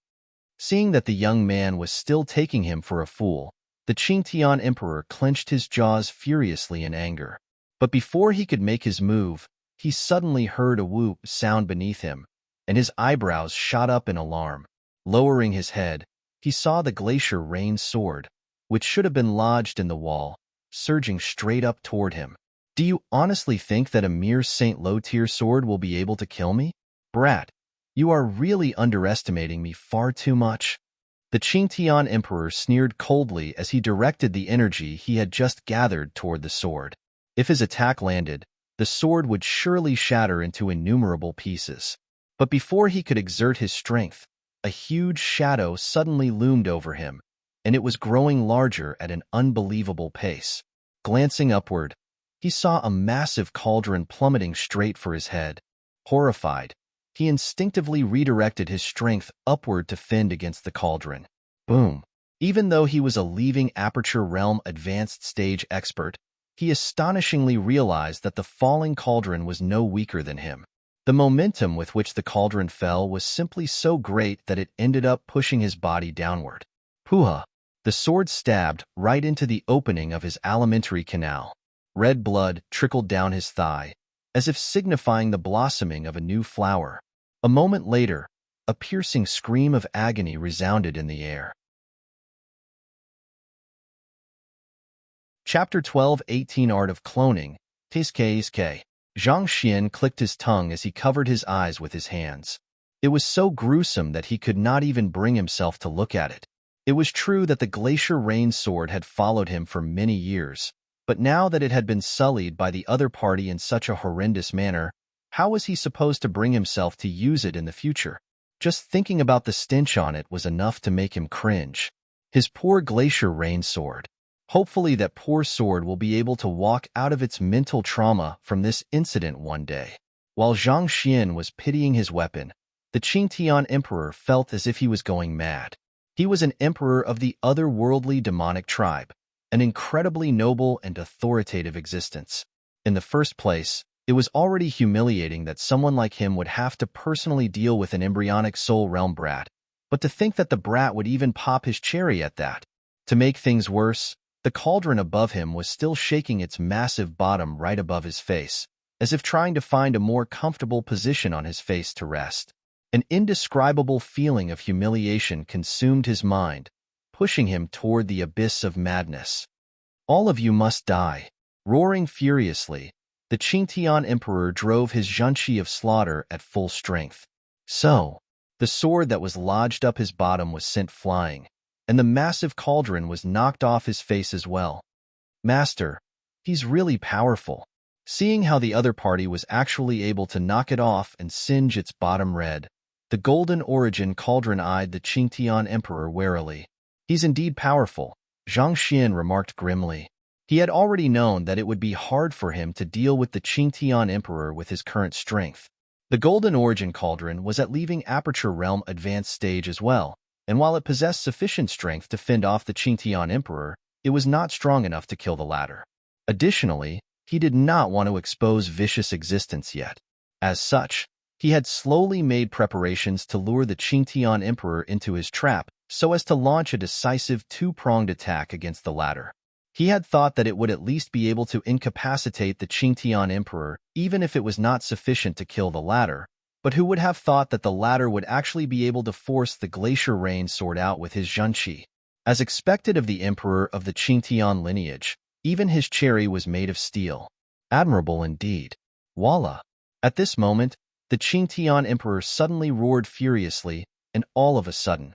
Seeing that the young man was still taking him for a fool, the Qingtian Emperor clenched his jaws furiously in anger. But before he could make his move, he suddenly heard a whoop sound beneath him, and his eyebrows shot up in alarm. Lowering his head, he saw the glacier rain sword, which should have been lodged in the wall, surging straight up toward him. Do you honestly think that a mere Saint Low-tier sword will be able to kill me? Brat, you are really underestimating me far too much. The Qingtian Emperor sneered coldly as he directed the energy he had just gathered toward the sword. If his attack landed, the sword would surely shatter into innumerable pieces. But before he could exert his strength, a huge shadow suddenly loomed over him, and it was growing larger at an unbelievable pace. Glancing upward, he saw a massive cauldron plummeting straight for his head. Horrified, he instinctively redirected his strength upward to fend against the cauldron. Boom! Even though he was a leaving Aperture Realm advanced stage expert, he astonishingly realized that the falling cauldron was no weaker than him. The momentum with which the cauldron fell was simply so great that it ended up pushing his body downward. Puha! The sword stabbed right into the opening of his alimentary canal. Red blood trickled down his thigh, as if signifying the blossoming of a new flower. A moment later, a piercing scream of agony resounded in the air. Chapter 12-18 Art of Cloning, Tsk. Zhang Xian clicked his tongue as he covered his eyes with his hands. It was so gruesome that he could not even bring himself to look at it. It was true that the glacier rain sword had followed him for many years, but now that it had been sullied by the other party in such a horrendous manner, how was he supposed to bring himself to use it in the future? Just thinking about the stench on it was enough to make him cringe. His poor glacier rain sword. Hopefully that poor sword will be able to walk out of its mental trauma from this incident one day. While Zhang Xian was pitying his weapon, the Qingtian Emperor felt as if he was going mad. He was an emperor of the otherworldly demonic tribe, an incredibly noble and authoritative existence. In the first place, it was already humiliating that someone like him would have to personally deal with an embryonic soul realm brat, but to think that the brat would even pop his cherry at that. To make things worse, the cauldron above him was still shaking its massive bottom right above his face, as if trying to find a more comfortable position on his face to rest. An indescribable feeling of humiliation consumed his mind, pushing him toward the abyss of madness. All of you must die. Roaring furiously, the Qingtian Emperor drove his Zhenqi of slaughter at full strength. So, The sword that was lodged up his bottom was sent flying, and the massive cauldron was knocked off his face as well. Master, he's really powerful. Seeing how the other party was actually able to knock it off and singe its bottom red, the golden origin cauldron eyed the Qingtian emperor warily. He's indeed powerful, Zhang Xian remarked grimly. He had already known that it would be hard for him to deal with the Qingtian emperor with his current strength. The golden origin cauldron was at leaving aperture realm advanced stage as well, and while it possessed sufficient strength to fend off the Qingtian emperor, it was not strong enough to kill the latter. Additionally, he did not want to expose Vicious' existence yet. As such, he had slowly made preparations to lure the Qingtian emperor into his trap so as to launch a decisive two-pronged attack against the latter. He had thought that it would at least be able to incapacitate the Qingtian emperor even if it was not sufficient to kill the latter, but who would have thought that the latter would actually be able to force the glacier rain sword out with his zhenqi? As expected of the emperor of the Qingtian lineage, even his cherry was made of steel. Admirable indeed. Voila! At this moment, the Qingtian emperor suddenly roared furiously, and all of a sudden,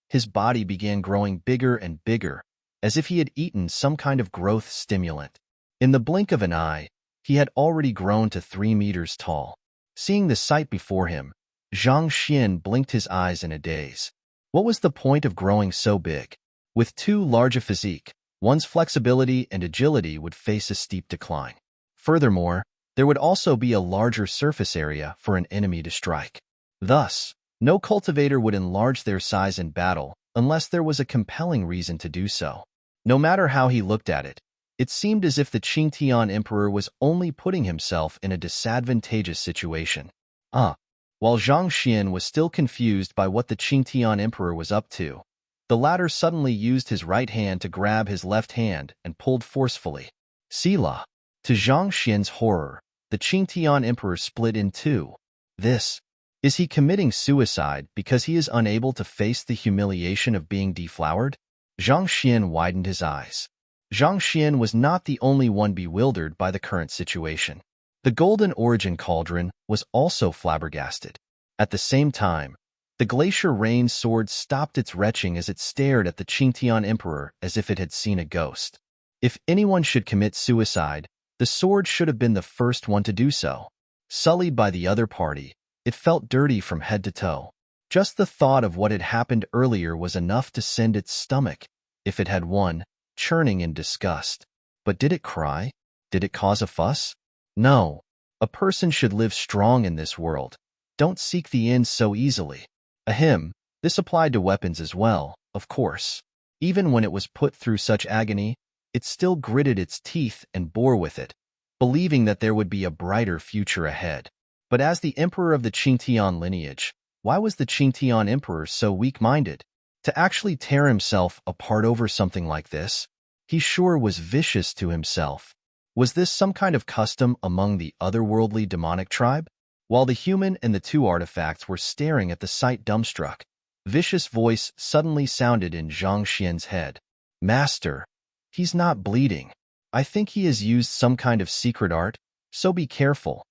his body began growing bigger and bigger, as if he had eaten some kind of growth stimulant. In the blink of an eye, he had already grown to 3 meters tall. Seeing the sight before him, Zhang Xian blinked his eyes in a daze. What was the point of growing so big? With too large a physique, one's flexibility and agility would face a steep decline. Furthermore, there would also be a larger surface area for an enemy to strike. Thus, no cultivator would enlarge their size in battle unless there was a compelling reason to do so. No matter how he looked at it, it seemed as if the Qingtian emperor was only putting himself in a disadvantageous situation. While Zhang Xian was still confused by what the Qingtian emperor was up to, the latter suddenly used his right hand to grab his left hand and pulled forcefully. Sila. To Zhang Xian's horror, the Qingtian emperor split in two. Is he committing suicide because he is unable to face the humiliation of being deflowered? Zhang Xian widened his eyes. Zhang Xian was not the only one bewildered by the current situation. The golden origin cauldron was also flabbergasted. At the same time, the glacier rain sword stopped its retching as it stared at the Qingtian emperor as if it had seen a ghost. If anyone should commit suicide, the sword should have been the first one to do so. Sullied by the other party, it felt dirty from head to toe. Just the thought of what had happened earlier was enough to send its stomach, if it had won, churning in disgust. But did it cry? Did it cause a fuss? No. A person should live strong in this world. Don't seek the end so easily. Ahem, this applied to weapons as well, of course. Even when it was put through such agony, it still gritted its teeth and bore with it, believing that there would be a brighter future ahead. But as the emperor of the Qingtian lineage, why was the Qingtian emperor so weak-minded? To actually tear himself apart over something like this? He sure was vicious to himself. Was this some kind of custom among the otherworldly demonic tribe? While the human and the two artifacts were staring at the sight dumbstruck, Vicious' voice suddenly sounded in Zhang Xian's head. Master, he's not bleeding. I think he has used some kind of secret art, so be careful.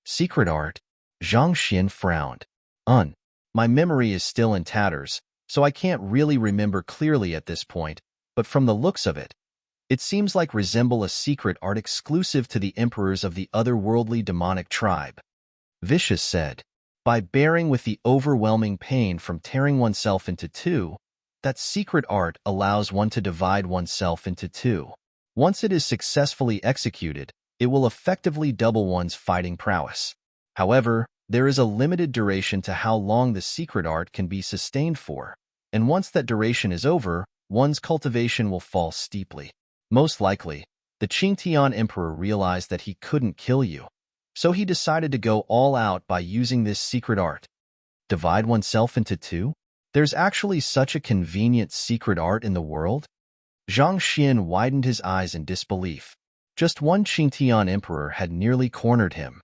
Secret art? Zhang Xian frowned. My memory is still in tatters, so I can't really remember clearly at this point, but from the looks of it, it seems like resemble a secret art exclusive to the emperors of the otherworldly demonic tribe. Vicious said, by bearing with the overwhelming pain from tearing oneself into two, that secret art allows one to divide oneself into two. Once it is successfully executed, it will effectively double one's fighting prowess. However, there is a limited duration to how long the secret art can be sustained for, and once that duration is over, one's cultivation will fall steeply. Most likely, the Qingtian emperor realized that he couldn't kill you, so he decided to go all out by using this secret art. Divide oneself into two? There's actually such a convenient secret art in the world? Zhang Xian widened his eyes in disbelief. Just one Qingtian emperor had nearly cornered him.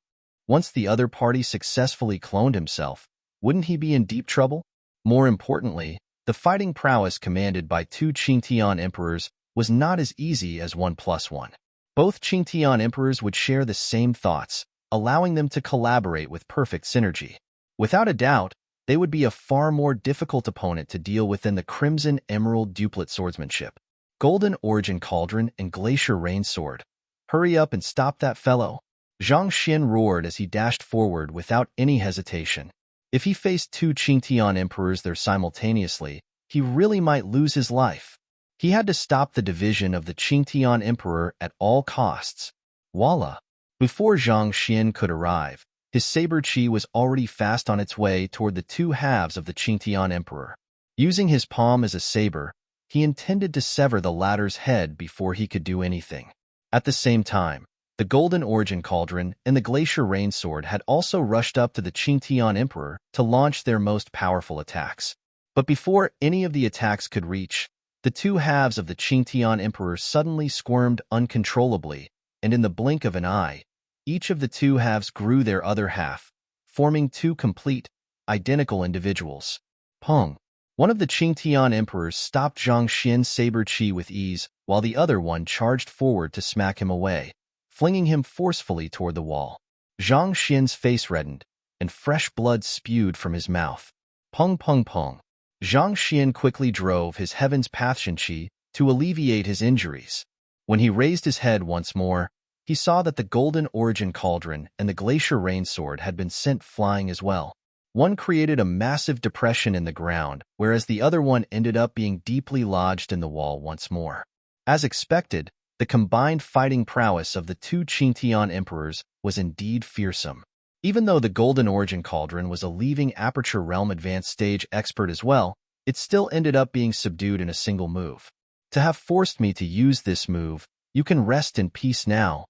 Once the other party successfully cloned himself, wouldn't he be in deep trouble? More importantly, the fighting prowess commanded by two Qingtian emperors was not as easy as 1+1. Both Qingtian emperors would share the same thoughts, allowing them to collaborate with perfect synergy. Without a doubt, they would be a far more difficult opponent to deal with than the Crimson Emerald Duplet Swordsmanship. Golden Origin Cauldron and Glacier Rain Sword. Hurry up and stop that fellow. Zhang Xian roared as he dashed forward without any hesitation. If he faced two Qingtian emperors there simultaneously, he really might lose his life. He had to stop the division of the Qingtian emperor at all costs. Voila! Before Zhang Xian could arrive, his saber qi was already fast on its way toward the two halves of the Qingtian emperor. Using his palm as a saber, he intended to sever the latter's head before he could do anything. At the same time, the Golden Origin Cauldron and the Glacier Rain Sword had also rushed up to the Qingtian emperor to launch their most powerful attacks. But before any of the attacks could reach, the two halves of the Qingtian emperor suddenly squirmed uncontrollably, and in the blink of an eye, each of the two halves grew their other half, forming two complete, identical individuals. Peng! One of the Qingtian emperors stopped Zhang Xian's saber qi with ease, while the other one charged forward to smack him away, flinging him forcefully toward the wall. Zhang Xian's face reddened, and fresh blood spewed from his mouth. Peng peng peng. Zhang Xian quickly drove his Heaven's Path Qi to alleviate his injuries. When he raised his head once more, he saw that the Golden Origin Cauldron and the Glacier Rain Sword had been sent flying as well. One created a massive depression in the ground, whereas the other one ended up being deeply lodged in the wall once more. As expected, the combined fighting prowess of the two Qingtian emperors was indeed fearsome. Even though the Golden Origin Cauldron was a leaving Aperture Realm Advanced Stage expert as well, it still ended up being subdued in a single move. To have forced me to use this move, you can rest in peace now.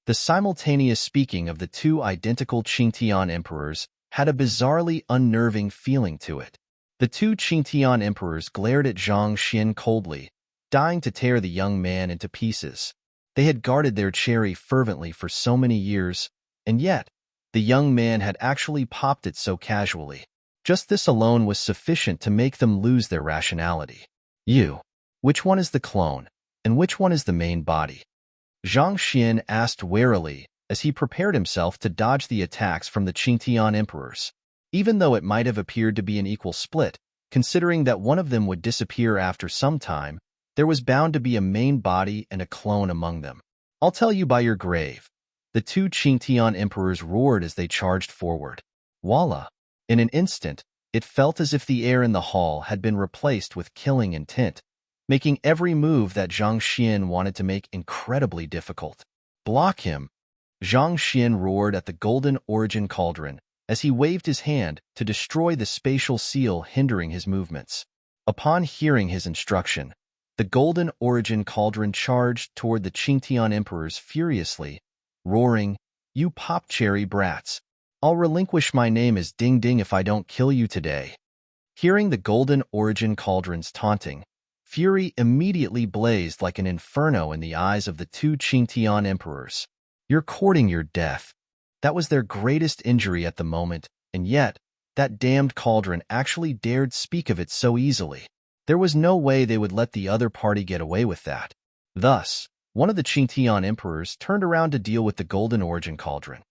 The simultaneous speaking of the two identical Qingtian emperors had a bizarrely unnerving feeling to it. The two Qingtian emperors glared at Zhang Xian coldly, dying to tear the young man into pieces. They had guarded their cherry fervently for so many years, and yet, the young man had actually popped it so casually. Just this alone was sufficient to make them lose their rationality. Which one is the clone, and which one is the main body? Zhang Xian asked warily as he prepared himself to dodge the attacks from the Qingtian emperors. Even though it might have appeared to be an equal split, considering that one of them would disappear after some time, there was bound to be a main body and a clone among them. I'll tell you by your grave. The two Qingtian emperors roared as they charged forward. Voila! In an instant, it felt as if the air in the hall had been replaced with killing intent, making every move that Zhang Xian wanted to make incredibly difficult. Block him! Zhang Xian roared at the Golden Origin Cauldron as he waved his hand to destroy the spatial seal hindering his movements. Upon hearing his instruction, the Golden Origin Cauldron charged toward the Qingtian emperors furiously, roaring, "You pop-cherry brats! I'll relinquish my name as Ding Ding if I don't kill you today." Hearing the Golden Origin Cauldron's taunting, fury immediately blazed like an inferno in the eyes of the two Qingtian emperors. You're courting your death. That was their greatest injury at the moment, and yet, that damned cauldron actually dared speak of it so easily. There was no way they would let the other party get away with that. Thus, one of the Qingtian emperors turned around to deal with the Golden Origin Cauldron.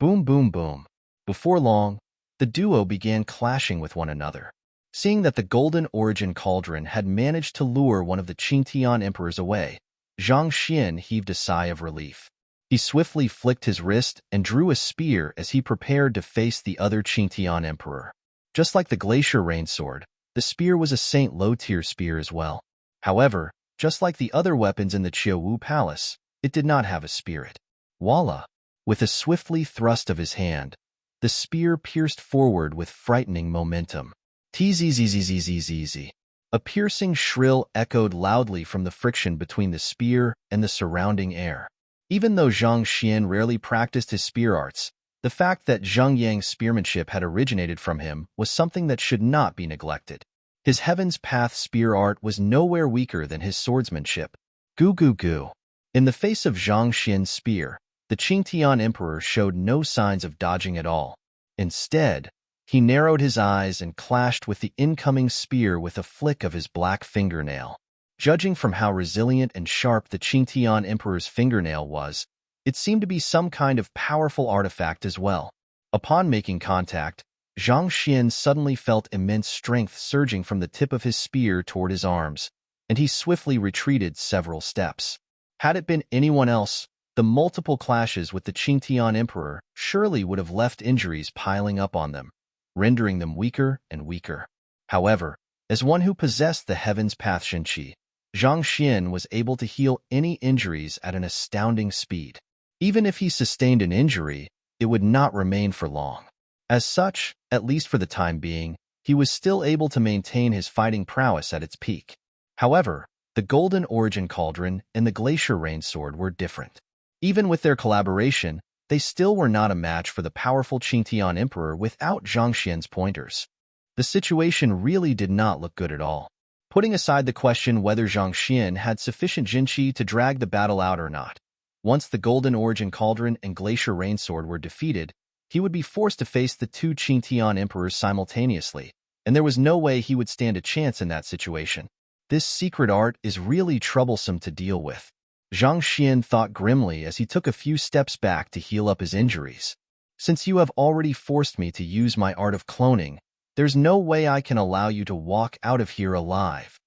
Boom, boom, boom. Before long, the duo began clashing with one another. Seeing that the Golden Origin Cauldron had managed to lure one of the Qingtian emperors away, Zhang Xian heaved a sigh of relief. He swiftly flicked his wrist and drew a spear as he prepared to face the other Qingtian emperor. Just like the Glacier Rain Sword, the spear was a Saint Low-tier spear as well. However, just like the other weapons in the Qiuwu Palace, it did not have a spirit. Voila! With a swiftly thrust of his hand, the spear pierced forward with frightening momentum. Tzzzzzzzzz. A piercing shrill echoed loudly from the friction between the spear and the surrounding air. Even though Zhang Xian rarely practiced his spear arts, the fact that Zhang Yang's spearmanship had originated from him was something that should not be neglected. His Heaven's Path spear art was nowhere weaker than his swordsmanship. Goo goo goo. In the face of Zhang Xian's spear, the Qingtian emperor showed no signs of dodging at all. Instead, he narrowed his eyes and clashed with the incoming spear with a flick of his black fingernail. Judging from how resilient and sharp the Qingtian emperor's fingernail was, it seemed to be some kind of powerful artifact as well. Upon making contact, Zhang Xian suddenly felt immense strength surging from the tip of his spear toward his arms, and he swiftly retreated several steps. Had it been anyone else, the multiple clashes with the Qingtian Emperor surely would have left injuries piling up on them, rendering them weaker and weaker. However, as one who possessed the Heaven's Path Shenqi, Zhang Xian was able to heal any injuries at an astounding speed. Even if he sustained an injury, it would not remain for long. As such, at least for the time being, he was still able to maintain his fighting prowess at its peak. However, the Golden Origin Cauldron and the Glacier Rain Sword were different. Even with their collaboration, they still were not a match for the powerful Qingtian Emperor without Zhang Xian's pointers. The situation really did not look good at all. Putting aside the question whether Zhang Xian had sufficient Jinqi to drag the battle out or not, once the Golden Origin Cauldron and Glacier Rain Sword were defeated, he would be forced to face the two Qingtian Emperors simultaneously, and there was no way he would stand a chance in that situation. This secret art is really troublesome to deal with. Zhang Xian thought grimly as he took a few steps back to heal up his injuries. Since you have already forced me to use my art of cloning, there's no way I can allow you to walk out of here alive.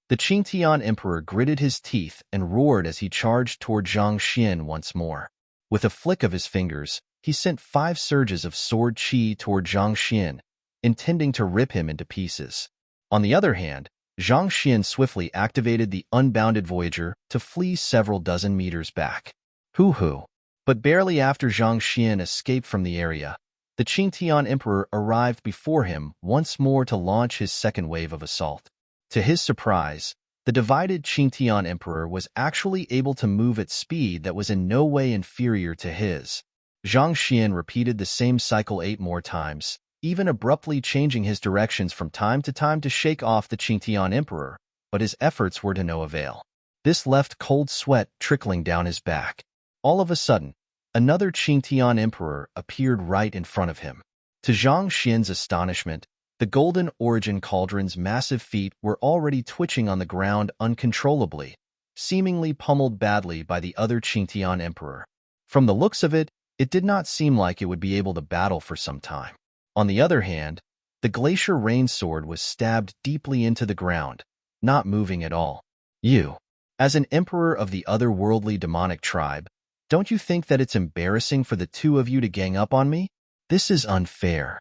The Qingtian Emperor gritted his teeth and roared as he charged toward Zhang Xian once more. With a flick of his fingers, he sent 5 surges of sword qi toward Zhang Xian, intending to rip him into pieces. On the other hand, Zhang Xian swiftly activated the Unbounded Voyager to flee several dozen meters back. Hoo-hoo! But barely after Zhang Xian escaped from the area, the Qingtian Emperor arrived before him once more to launch his second wave of assault. To his surprise, the divided Qingtian Emperor was actually able to move at speed that was in no way inferior to his. Zhang Xian repeated the same cycle 8 more times, even abruptly changing his directions from time to shake off the Qingtian Emperor, but his efforts were to no avail. This left cold sweat trickling down his back. All of a sudden, another Qingtian Emperor appeared right in front of him. To Zhang Xian's astonishment, the Golden Origin Cauldron's massive feet were already twitching on the ground uncontrollably, seemingly pummeled badly by the other Qingtian Emperor. From the looks of it, it did not seem like it would be able to battle for some time. On the other hand, the Glacier Rain Sword was stabbed deeply into the ground, not moving at all. You, as an emperor of the otherworldly demonic tribe, don't you think that it's embarrassing for the two of you to gang up on me? This is unfair.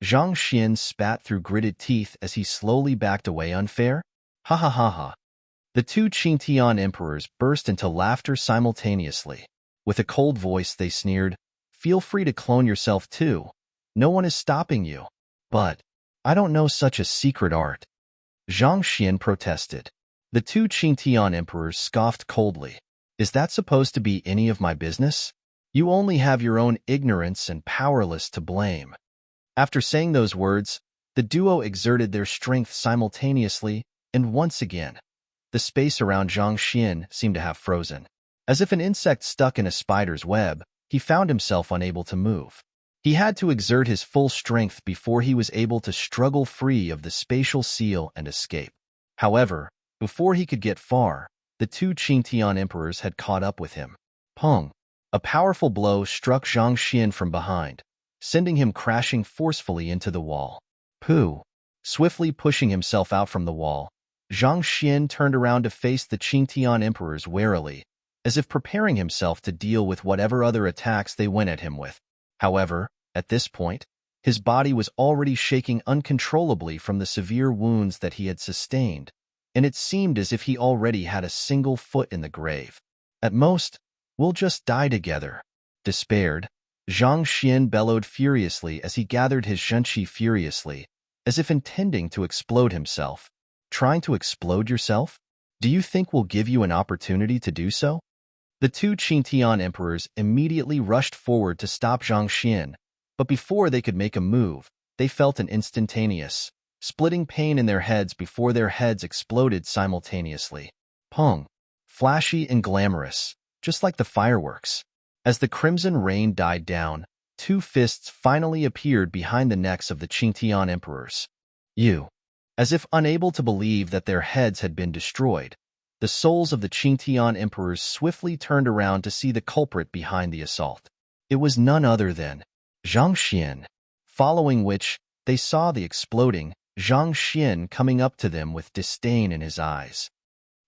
Zhang Xian spat through gritted teeth as he slowly backed away. Unfair? Ha ha ha ha. The two Qingtian emperors burst into laughter simultaneously. With a cold voice they sneered, "Feel free to clone yourself too. No one is stopping you." "But I don't know such a secret art," Zhang Xian protested. The two Qingtian emperors scoffed coldly. "Is that supposed to be any of my business? You only have your own ignorance and powerless to blame." After saying those words, the duo exerted their strength simultaneously, and once again, the space around Zhang Xian seemed to have frozen. As if an insect stuck in a spider's web, he found himself unable to move. He had to exert his full strength before he was able to struggle free of the spatial seal and escape. However, before he could get far, the two Qingtian emperors had caught up with him. Pong! A powerful blow struck Zhang Xian from behind, sending him crashing forcefully into the wall. Pooh! Swiftly pushing himself out from the wall, Zhang Xian turned around to face the Qingtian emperors warily, as if preparing himself to deal with whatever other attacks they went at him with. However, at this point, his body was already shaking uncontrollably from the severe wounds that he had sustained, and it seemed as if he already had a single foot in the grave. At most, we'll just die together. Despaired, Zhang Xian bellowed furiously as he gathered his Zhenqi furiously, as if intending to explode himself. Trying to explode yourself? Do you think we'll give you an opportunity to do so? The two Qingtian emperors immediately rushed forward to stop Zhang Xian, but before they could make a move, they felt an instantaneous, splitting pain in their heads before their heads exploded simultaneously. Pong! Flashy and glamorous, just like the fireworks. As the crimson rain died down, 2 fists finally appeared behind the necks of the Qingtian emperors. You! As if unable to believe that their heads had been destroyed, the souls of the Qingtian emperors swiftly turned around to see the culprit behind the assault. It was none other than Zhang Xian, following which they saw the exploding Zhang Xian coming up to them with disdain in his eyes.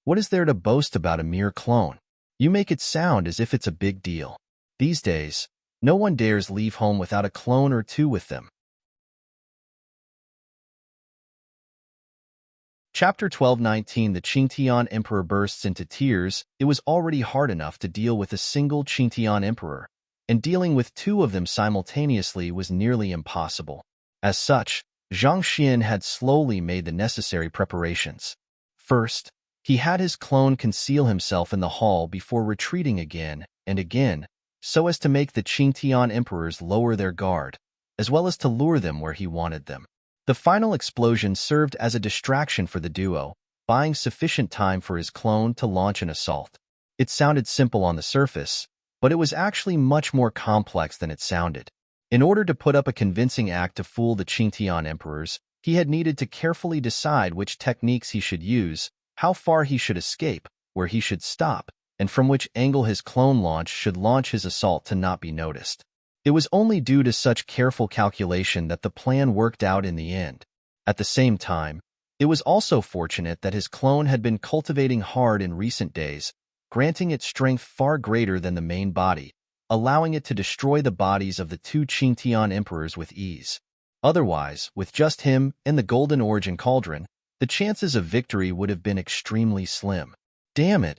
What is there to boast about a mere clone? You make it sound as if it's a big deal. These days, no one dares leave home without a clone or two with them. Chapter 12:19 The Qingtian Emperor bursts into tears. It was already hard enough to deal with a single Qingtian Emperor, and dealing with two of them simultaneously was nearly impossible. As such, Zhang Xian had slowly made the necessary preparations. First, he had his clone conceal himself in the hall before retreating again and again, so as to make the Qingtian Emperors lower their guard, as well as to lure them where he wanted them. The final explosion served as a distraction for the duo, buying sufficient time for his clone to launch an assault. It sounded simple on the surface, but it was actually much more complex than it sounded. In order to put up a convincing act to fool the Qingtian Emperors, he had needed to carefully decide which techniques he should use, how far he should escape, where he should stop, and from which angle his clone should launch his assault to not be noticed. It was only due to such careful calculation that the plan worked out in the end. At the same time, it was also fortunate that his clone had been cultivating hard in recent days, granting it strength far greater than the main body, allowing it to destroy the bodies of the two Qingtian Emperors with ease. Otherwise, with just him and the Golden Origin Cauldron, the chances of victory would have been extremely slim. Damn it!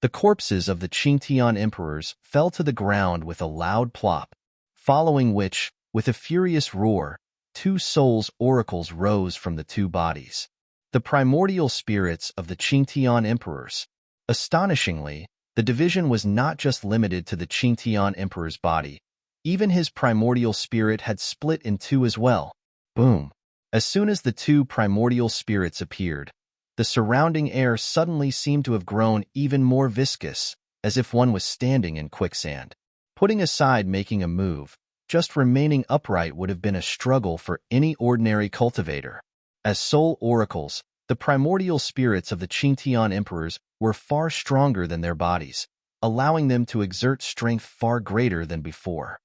The corpses of the Qingtian Emperors fell to the ground with a loud plop, following which, with a furious roar, two souls oracles rose from the two bodies. The primordial spirits of the Qingtian Emperors. Astonishingly, the division was not just limited to the Qingtian Emperor's body. Even his primordial spirit had split in two as well. Boom! As soon as the two primordial spirits appeared, the surrounding air suddenly seemed to have grown even more viscous, as if one was standing in quicksand. Putting aside making a move, just remaining upright would have been a struggle for any ordinary cultivator. As soul oracles, the primordial spirits of the Qingtian Emperors were far stronger than their bodies, allowing them to exert strength far greater than before.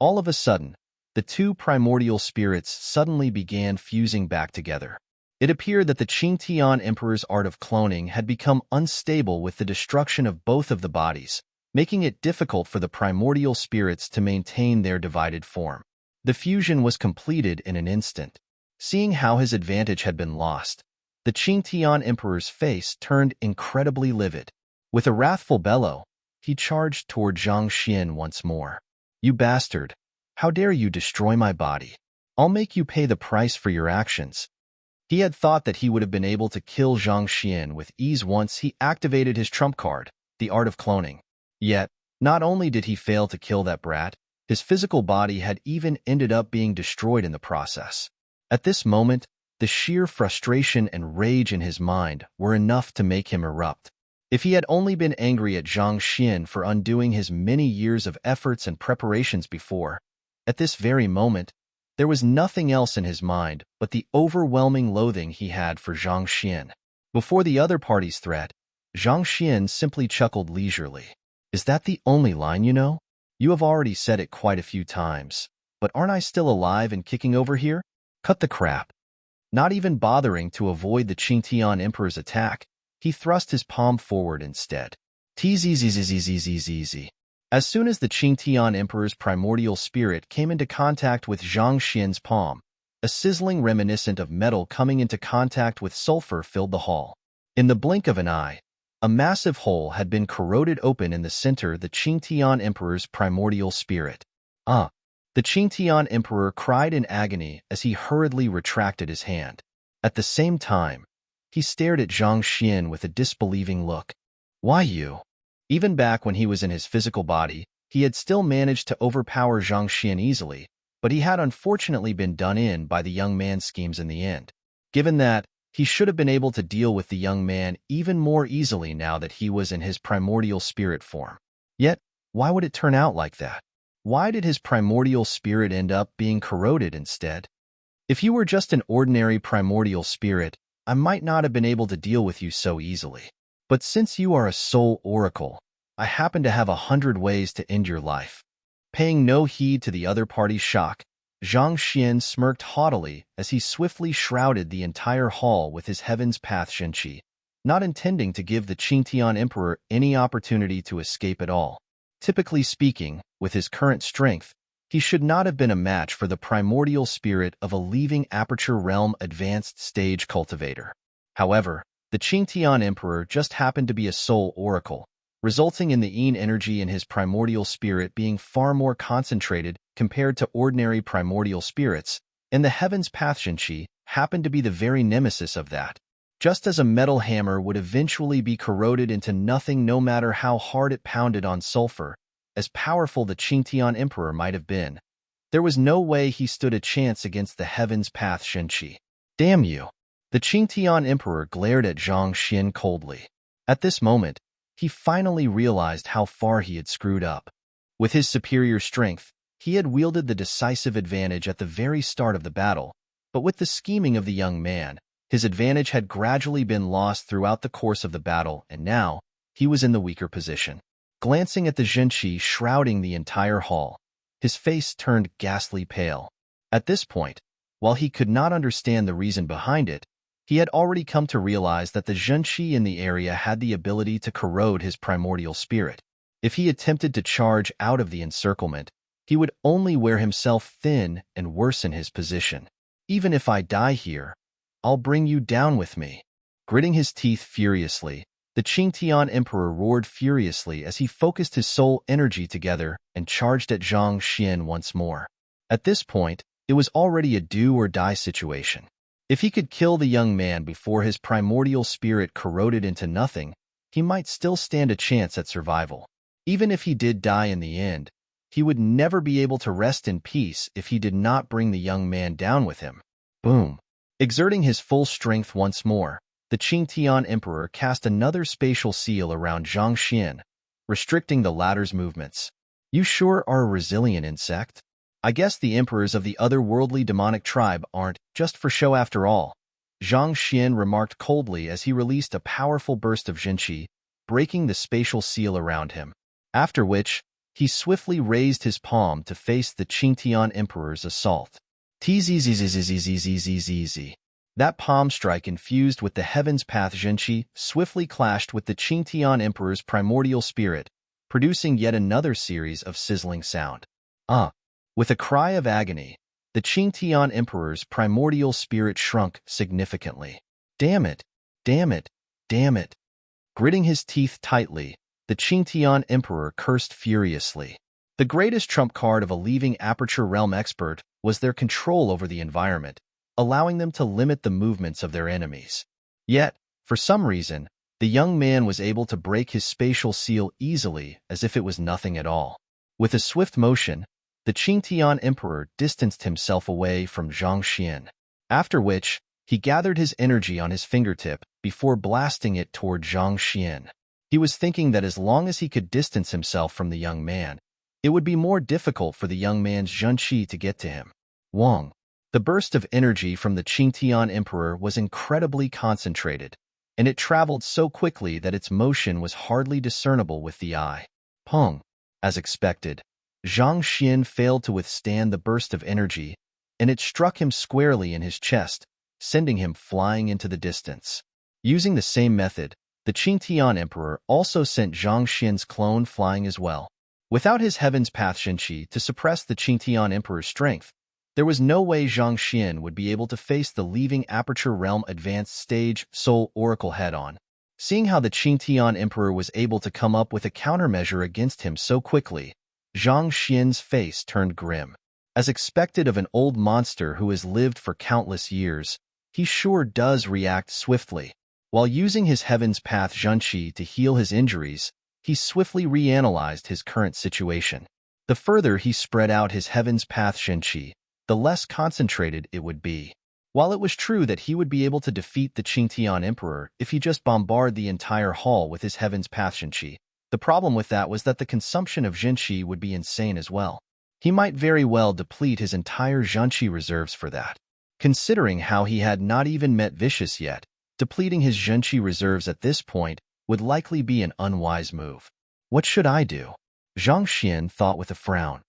All of a sudden, the two primordial spirits suddenly began fusing back together. It appeared that the Qingtian Emperor's art of cloning had become unstable with the destruction of both of the bodies, making it difficult for the primordial spirits to maintain their divided form. The fusion was completed in an instant. Seeing how his advantage had been lost, the Qingtian Emperor's face turned incredibly livid. With a wrathful bellow, he charged toward Zhang Xian once more. "You bastard! How dare you destroy my body? I'll make you pay the price for your actions." He had thought that he would have been able to kill Zhang Xian with ease once he activated his trump card, the art of cloning. Yet, not only did he fail to kill that brat, his physical body had even ended up being destroyed in the process. At this moment, the sheer frustration and rage in his mind were enough to make him erupt. If he had only been angry at Zhang Xian for undoing his many years of efforts and preparations before, at this very moment, there was nothing else in his mind but the overwhelming loathing he had for Zhang Xian. Before the other party's threat, Zhang Xian simply chuckled leisurely. "Is that the only line you know? You have already said it quite a few times, but aren't I still alive and kicking over here? Cut the crap." Not even bothering to avoid the Qingtian Emperor's attack, he thrust his palm forward instead. Tzzzzzzzzzzzz. As soon as the Qingtian Emperor's primordial spirit came into contact with Zhang Xian's palm, a sizzling reminiscent of metal coming into contact with sulfur filled the hall. In the blink of an eye, a massive hole had been corroded open in the center of the Qingtian Emperor's primordial spirit. The Qingtian Emperor cried in agony as he hurriedly retracted his hand. At the same time, he stared at Zhang Xian with a disbelieving look. "Why you?" Even back when he was in his physical body, he had still managed to overpower Zhang Xian easily, but he had unfortunately been done in by the young man's schemes in the end. Given that, he should have been able to deal with the young man even more easily now that he was in his primordial spirit form. Yet, why would it turn out like that? Why did his primordial spirit end up being corroded instead? If you were just an ordinary primordial spirit, I might not have been able to deal with you so easily. But since you are a soul oracle, I happen to have 100 ways to end your life. Paying no heed to the other party's shock, Zhang Xian smirked haughtily as he swiftly shrouded the entire hall with his Heaven's Path Zhenqi, not intending to give the Qingtian Emperor any opportunity to escape at all. Typically speaking, with his current strength, he should not have been a match for the primordial spirit of a leaving Aperture Realm advanced stage cultivator. However, the Qingtian Emperor just happened to be a soul oracle, resulting in the Yin energy in his primordial spirit being far more concentrated compared to ordinary primordial spirits, and the Heaven's Path Zhenqi happened to be the very nemesis of that. Just as a metal hammer would eventually be corroded into nothing no matter how hard it pounded on sulfur, as powerful the Qingtian Emperor might have been, there was no way he stood a chance against the Heaven's Path Zhenqi. Damn you! The Qingtian Emperor glared at Zhang Xian coldly. At this moment, he finally realized how far he had screwed up. With his superior strength, he had wielded the decisive advantage at the very start of the battle, but with the scheming of the young man, his advantage had gradually been lost throughout the course of the battle, and now he was in the weaker position. Glancing at the Zhenqi shrouding the entire hall, his face turned ghastly pale. At this point, while he could not understand the reason behind it, he had already come to realize that the Zhenqi in the area had the ability to corrode his primordial spirit. If he attempted to charge out of the encirclement, he would only wear himself thin and worsen his position. Even if I die here, I'll bring you down with me. Gritting his teeth furiously, the Qingtian Emperor roared furiously as he focused his soul energy together and charged at Zhang Xian once more. At this point, it was already a do-or-die situation. If he could kill the young man before his primordial spirit corroded into nothing, he might still stand a chance at survival. Even if he did die in the end, he would never be able to rest in peace if he did not bring the young man down with him. Boom! Exerting his full strength once more, the Qingtian Emperor cast another spatial seal around Zhang Xian, restricting the latter's movements. You sure are a resilient insect. I guess the emperors of the otherworldly demonic tribe aren't just for show after all, Zhang Xian remarked coldly as he released a powerful burst of Zhenqi, breaking the spatial seal around him. After which, he swiftly raised his palm to face the Qingtian Emperor's assault. Tzzzzzzzzzzzzzz. That palm strike infused with the Heaven's Path Zhenqi swiftly clashed with the Qingtian Emperor's primordial spirit, producing yet another series of sizzling sound. With a cry of agony, the Qingtian Emperor's primordial spirit shrunk significantly. Damn it! Damn it! Damn it! Gritting his teeth tightly, the Qingtian Emperor cursed furiously. The greatest trump card of a leaving Aperture Realm expert was their control over the environment, allowing them to limit the movements of their enemies. Yet, for some reason, the young man was able to break his spatial seal easily as if it was nothing at all. With a swift motion, the Qingtian Emperor distanced himself away from Zhang Xian, after which he gathered his energy on his fingertip before blasting it toward Zhang Xian. He was thinking that as long as he could distance himself from the young man, it would be more difficult for the young man's Zhenqi to get to him. Wong. The burst of energy from the Qingtian Emperor was incredibly concentrated, and it traveled so quickly that its motion was hardly discernible with the eye. Pong. As expected, Zhang Xian failed to withstand the burst of energy, and it struck him squarely in his chest, sending him flying into the distance. Using the same method, the Qingtian Emperor also sent Zhang Xian's clone flying as well. Without his Heaven's Path Zhenqi to suppress the Qingtian Emperor's strength, there was no way Zhang Xian would be able to face the leaving Aperture Realm Advanced Stage Soul Oracle head-on. Seeing how the Qingtian Emperor was able to come up with a countermeasure against him so quickly, Zhang Xian's face turned grim. As expected of an old monster who has lived for countless years, he sure does react swiftly. While using his Heaven's Path Zhenqi to heal his injuries, he swiftly reanalyzed his current situation. The further he spread out his Heaven's Path Zhenqi, the less concentrated it would be. While it was true that he would be able to defeat the Qingtian Emperor if he just bombarded the entire hall with his Heaven's Path Zhenqi, the problem with that was that the consumption of Zhenqi would be insane as well. He might very well deplete his entire Zhenqi reserves for that. Considering how he had not even met Vicious yet, depleting his Zhenqi reserves at this point would likely be an unwise move. What should I do? Zhang Xian thought with a frown.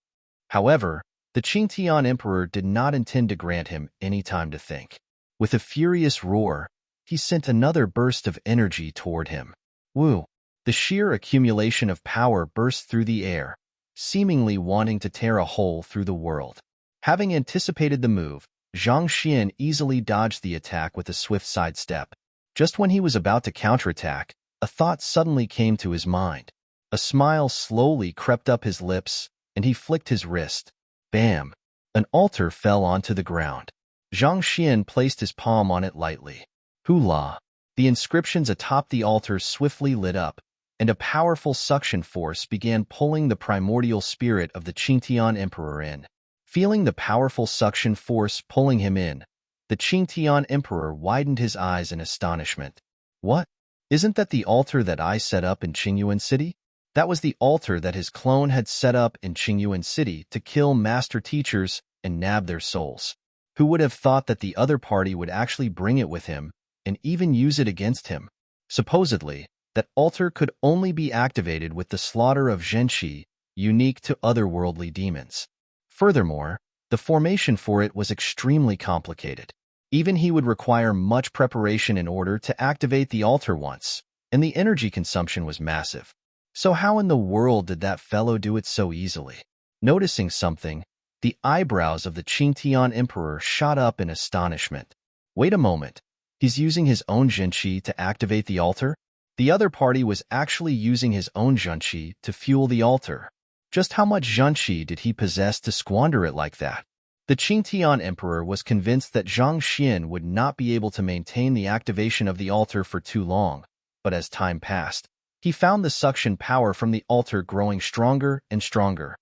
However, The Qingtian Emperor did not intend to grant him any time to think. With a furious roar, he sent another burst of energy toward him. Woo! The sheer accumulation of power burst through the air, seemingly wanting to tear a hole through the world. Having anticipated the move, Zhang Xian easily dodged the attack with a swift sidestep. Just when he was about to counterattack, a thought suddenly came to his mind. A smile slowly crept up his lips, and he flicked his wrist. Bam! An altar fell onto the ground. Zhang Xian placed his palm on it lightly. Hula! The inscriptions atop the altar swiftly lit up, and a powerful suction force began pulling the primordial spirit of the Qingtian Emperor in. Feeling the powerful suction force pulling him in, the Qingtian Emperor widened his eyes in astonishment. What? Isn't that the altar that I set up in Qingyuan City? That was the altar that his clone had set up in Qingyuan City to kill master teachers and nab their souls. Who would have thought that the other party would actually bring it with him and even use it against him? Supposedly, that altar could only be activated with the slaughter of Zhenqi, unique to otherworldly demons. Furthermore, the formation for it was extremely complicated. Even he would require much preparation in order to activate the altar once, and the energy consumption was massive. So how in the world did that fellow do it so easily? Noticing something, the eyebrows of the Qingtian Emperor shot up in astonishment. Wait a moment, he's using his own Zhenqi to activate the altar? The other party was actually using his own Zhenqi to fuel the altar. Just how much Zhenqi did he possess to squander it like that? The Qingtian Emperor was convinced that Zhang Xian would not be able to maintain the activation of the altar for too long, but as time passed, he found the suction power from the altar growing stronger and stronger.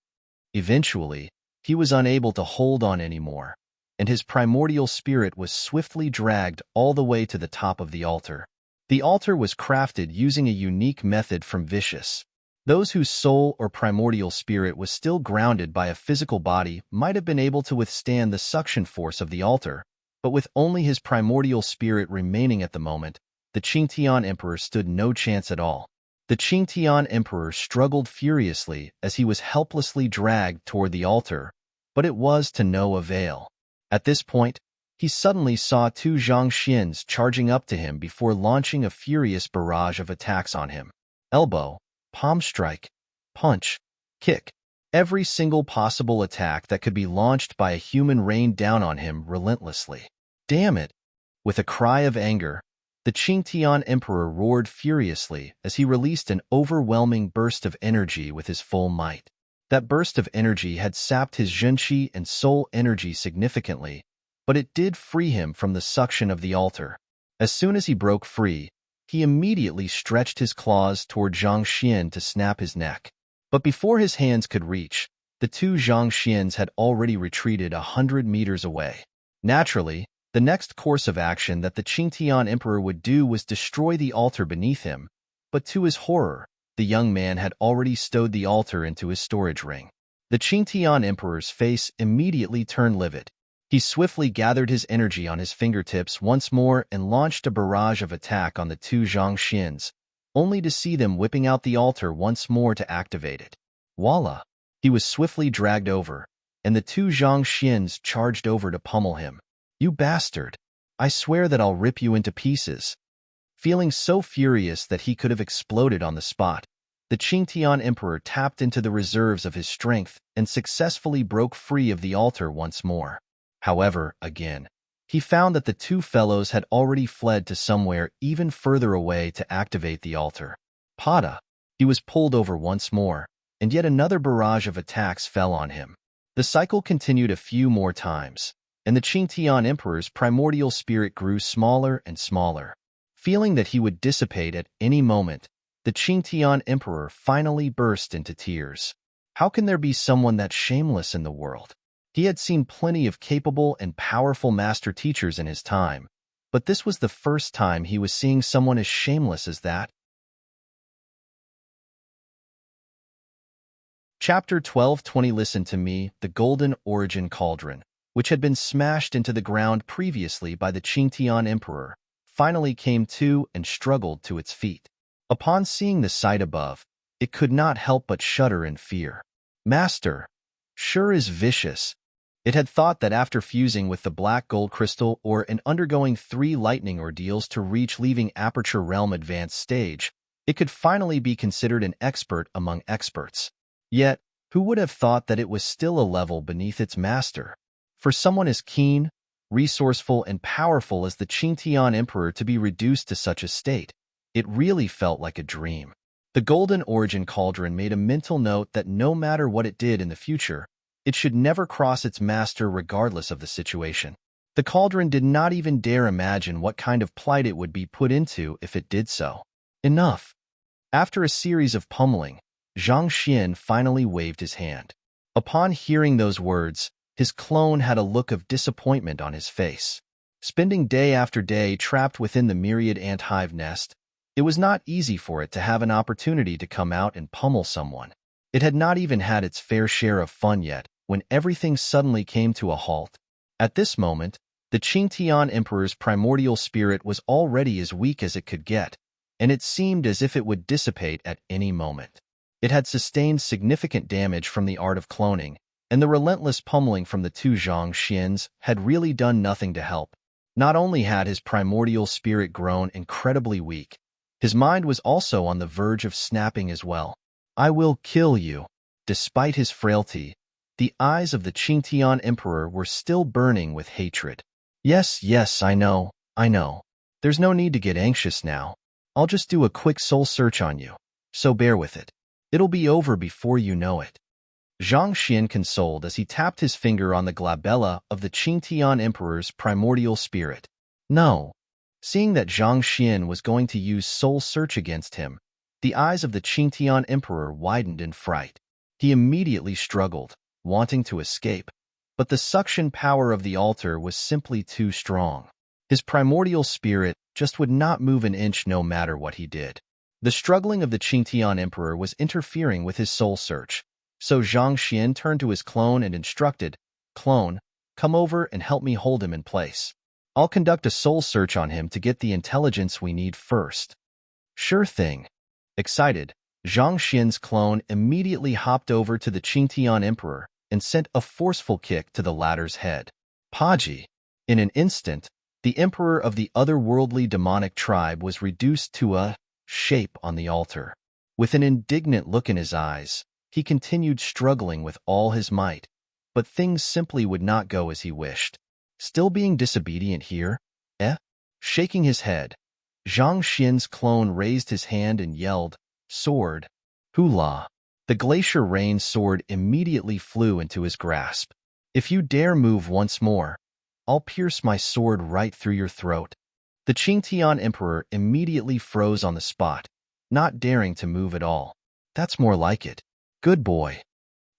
Eventually, he was unable to hold on anymore, and his primordial spirit was swiftly dragged all the way to the top of the altar. The altar was crafted using a unique method from Vicious. Those whose soul or primordial spirit was still grounded by a physical body might have been able to withstand the suction force of the altar, but with only his primordial spirit remaining at the moment, the Qingtian Emperor stood no chance at all. The Qingtian Emperor struggled furiously as he was helplessly dragged toward the altar, but it was to no avail. At this point, he suddenly saw two Zhang Xians charging up to him before launching a furious barrage of attacks on him. Elbow, palm strike, punch, kick. Every single possible attack that could be launched by a human rained down on him relentlessly. Damn it! With a cry of anger, the Qingtian Emperor roared furiously as he released an overwhelming burst of energy with his full might. That burst of energy had sapped his Zhenqi and soul energy significantly, but it did free him from the suction of the altar. As soon as he broke free, he immediately stretched his claws toward Zhang Xian to snap his neck. But before his hands could reach, the two Zhang Xians had already retreated 100 meters away. Naturally, the next course of action that the Qingtian Emperor would do was destroy the altar beneath him, but to his horror, the young man had already stowed the altar into his storage ring. The Qingtian Emperor's face immediately turned livid. He swiftly gathered his energy on his fingertips once more and launched a barrage of attack on the two Zhang Xians, only to see them whipping out the altar once more to activate it. Voila! He was swiftly dragged over, and the two Zhang Xians charged over to pummel him. You bastard! I swear that I'll rip you into pieces. Feeling so furious that he could have exploded on the spot, the Qingtian Emperor tapped into the reserves of his strength and successfully broke free of the altar once more. However, again, he found that the two fellows had already fled to somewhere even further away to activate the altar. Pada! He was pulled over once more, and yet another barrage of attacks fell on him. The cycle continued a few more times, and the Qingtian Emperor's primordial spirit grew smaller and smaller. Feeling that he would dissipate at any moment, the Qingtian Emperor finally burst into tears. How can there be someone that shameless in the world? He had seen plenty of capable and powerful master teachers in his time, but this was the first time he was seeing someone as shameless as that. Chapter 12:20 Listen to me, the Golden Origin Cauldron, which had been smashed into the ground previously by the Qingtian Emperor, finally came to and struggled to its feet. Upon seeing the sight above, it could not help but shudder in fear. Master, sure is vicious, It had thought that after fusing with the black gold crystal and undergoing 3 lightning ordeals to reach leaving Aperture Realm Advanced stage, it could finally be considered an expert among experts. Yet, who would have thought that it was still a level beneath its master? For someone as keen, resourceful, and powerful as the Qingtian Emperor to be reduced to such a state, it really felt like a dream. The Golden Origin Cauldron made a mental note that no matter what it did in the future, it should never cross its master regardless of the situation. The cauldron did not even dare imagine what kind of plight it would be put into if it did so. Enough. After a series of pummeling, Zhang Xian finally waved his hand. Upon hearing those words, his clone had a look of disappointment on his face. Spending day after day trapped within the myriad ant hive nest, it was not easy for it to have an opportunity to come out and pummel someone. It had not even had its fair share of fun yet, when everything suddenly came to a halt. At this moment, the Qingtian Emperor's primordial spirit was already as weak as it could get, and it seemed as if it would dissipate at any moment. It had sustained significant damage from the art of cloning, and the relentless pummeling from the 2 Zhang Xians had really done nothing to help. Not only had his primordial spirit grown incredibly weak, his mind was also on the verge of snapping as well. I will kill you. Despite his frailty, the eyes of the Qingtian Emperor were still burning with hatred. Yes, I know. There's no need to get anxious now. I'll just do a quick soul search on you, so bear with it. It'll be over before you know it. Zhang Xian consoled as he tapped his finger on the glabella of the Qingtian Emperor's primordial spirit. No. Seeing that Zhang Xian was going to use soul search against him, the eyes of the Qingtian Emperor widened in fright. He immediately struggled, wanting to escape, but the suction power of the altar was simply too strong. His primordial spirit just would not move an inch no matter what he did. The struggling of the Qingtian Emperor was interfering with his soul search, so Zhang Xian turned to his clone and instructed, "Clone, come over and help me hold him in place. I'll conduct a soul search on him to get the intelligence we need first." Sure thing. Excited, Zhang Xian's clone immediately hopped over to the Qingtian Emperor and sent a forceful kick to the latter's head. Paji. In an instant, the emperor of the otherworldly demonic tribe was reduced to a shape on the altar. With an indignant look in his eyes, he continued struggling with all his might, but things simply would not go as he wished. Still being disobedient here? Shaking his head, Zhang Xian's clone raised his hand and yelled, "Sword!" Hula! The glacier rain sword immediately flew into his grasp. "If you dare move once more, I'll pierce my sword right through your throat." The Qingtian Emperor immediately froze on the spot, not daring to move at all. That's more like it. Good boy.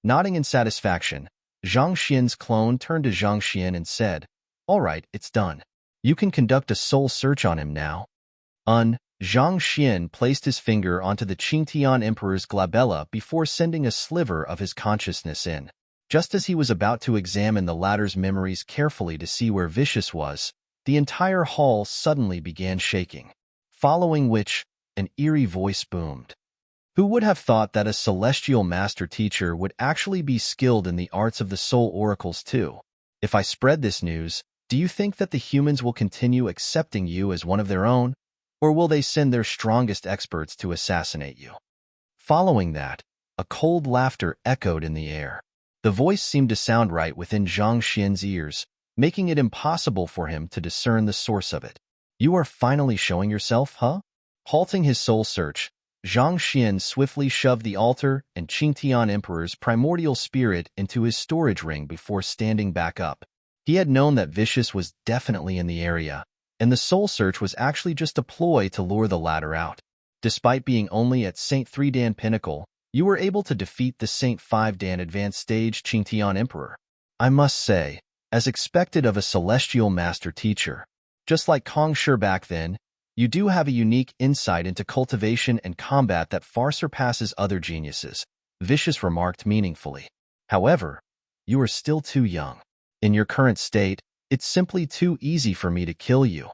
Nodding in satisfaction, Zhang Xian's clone turned to Zhang Xian and said, "All right, it's done. You can conduct a soul search on him now." Zhang Xian placed his finger onto the Qingtian Emperor's glabella before sending a sliver of his consciousness in. Just as he was about to examine the latter's memories carefully to see where Vicious was, the entire hall suddenly began shaking, following which, an eerie voice boomed. Who would have thought that a celestial master teacher would actually be skilled in the arts of the soul oracles too? If I spread this news, do you think that the humans will continue accepting you as one of their own, or will they send their strongest experts to assassinate you? Following that, a cold laughter echoed in the air. The voice seemed to sound right within Zhang Xian's ears, making it impossible for him to discern the source of it. "You are finally showing yourself, huh?" Halting his soul search, Zhang Xian swiftly shoved the altar and Qingtian Emperor's primordial spirit into his storage ring before standing back up. He had known that Vicious was definitely in the area, and the soul search was actually just a ploy to lure the latter out. Despite being only at Saint 3 Dan Pinnacle, you were able to defeat the Saint 5 Dan Advanced Stage Qingtian Emperor. I must say, as expected of a celestial master teacher. Just like Kong Shi back then, you do have a unique insight into cultivation and combat that far surpasses other geniuses, Vicious remarked meaningfully. However, you are still too young. In your current state, it's simply too easy for me to kill you.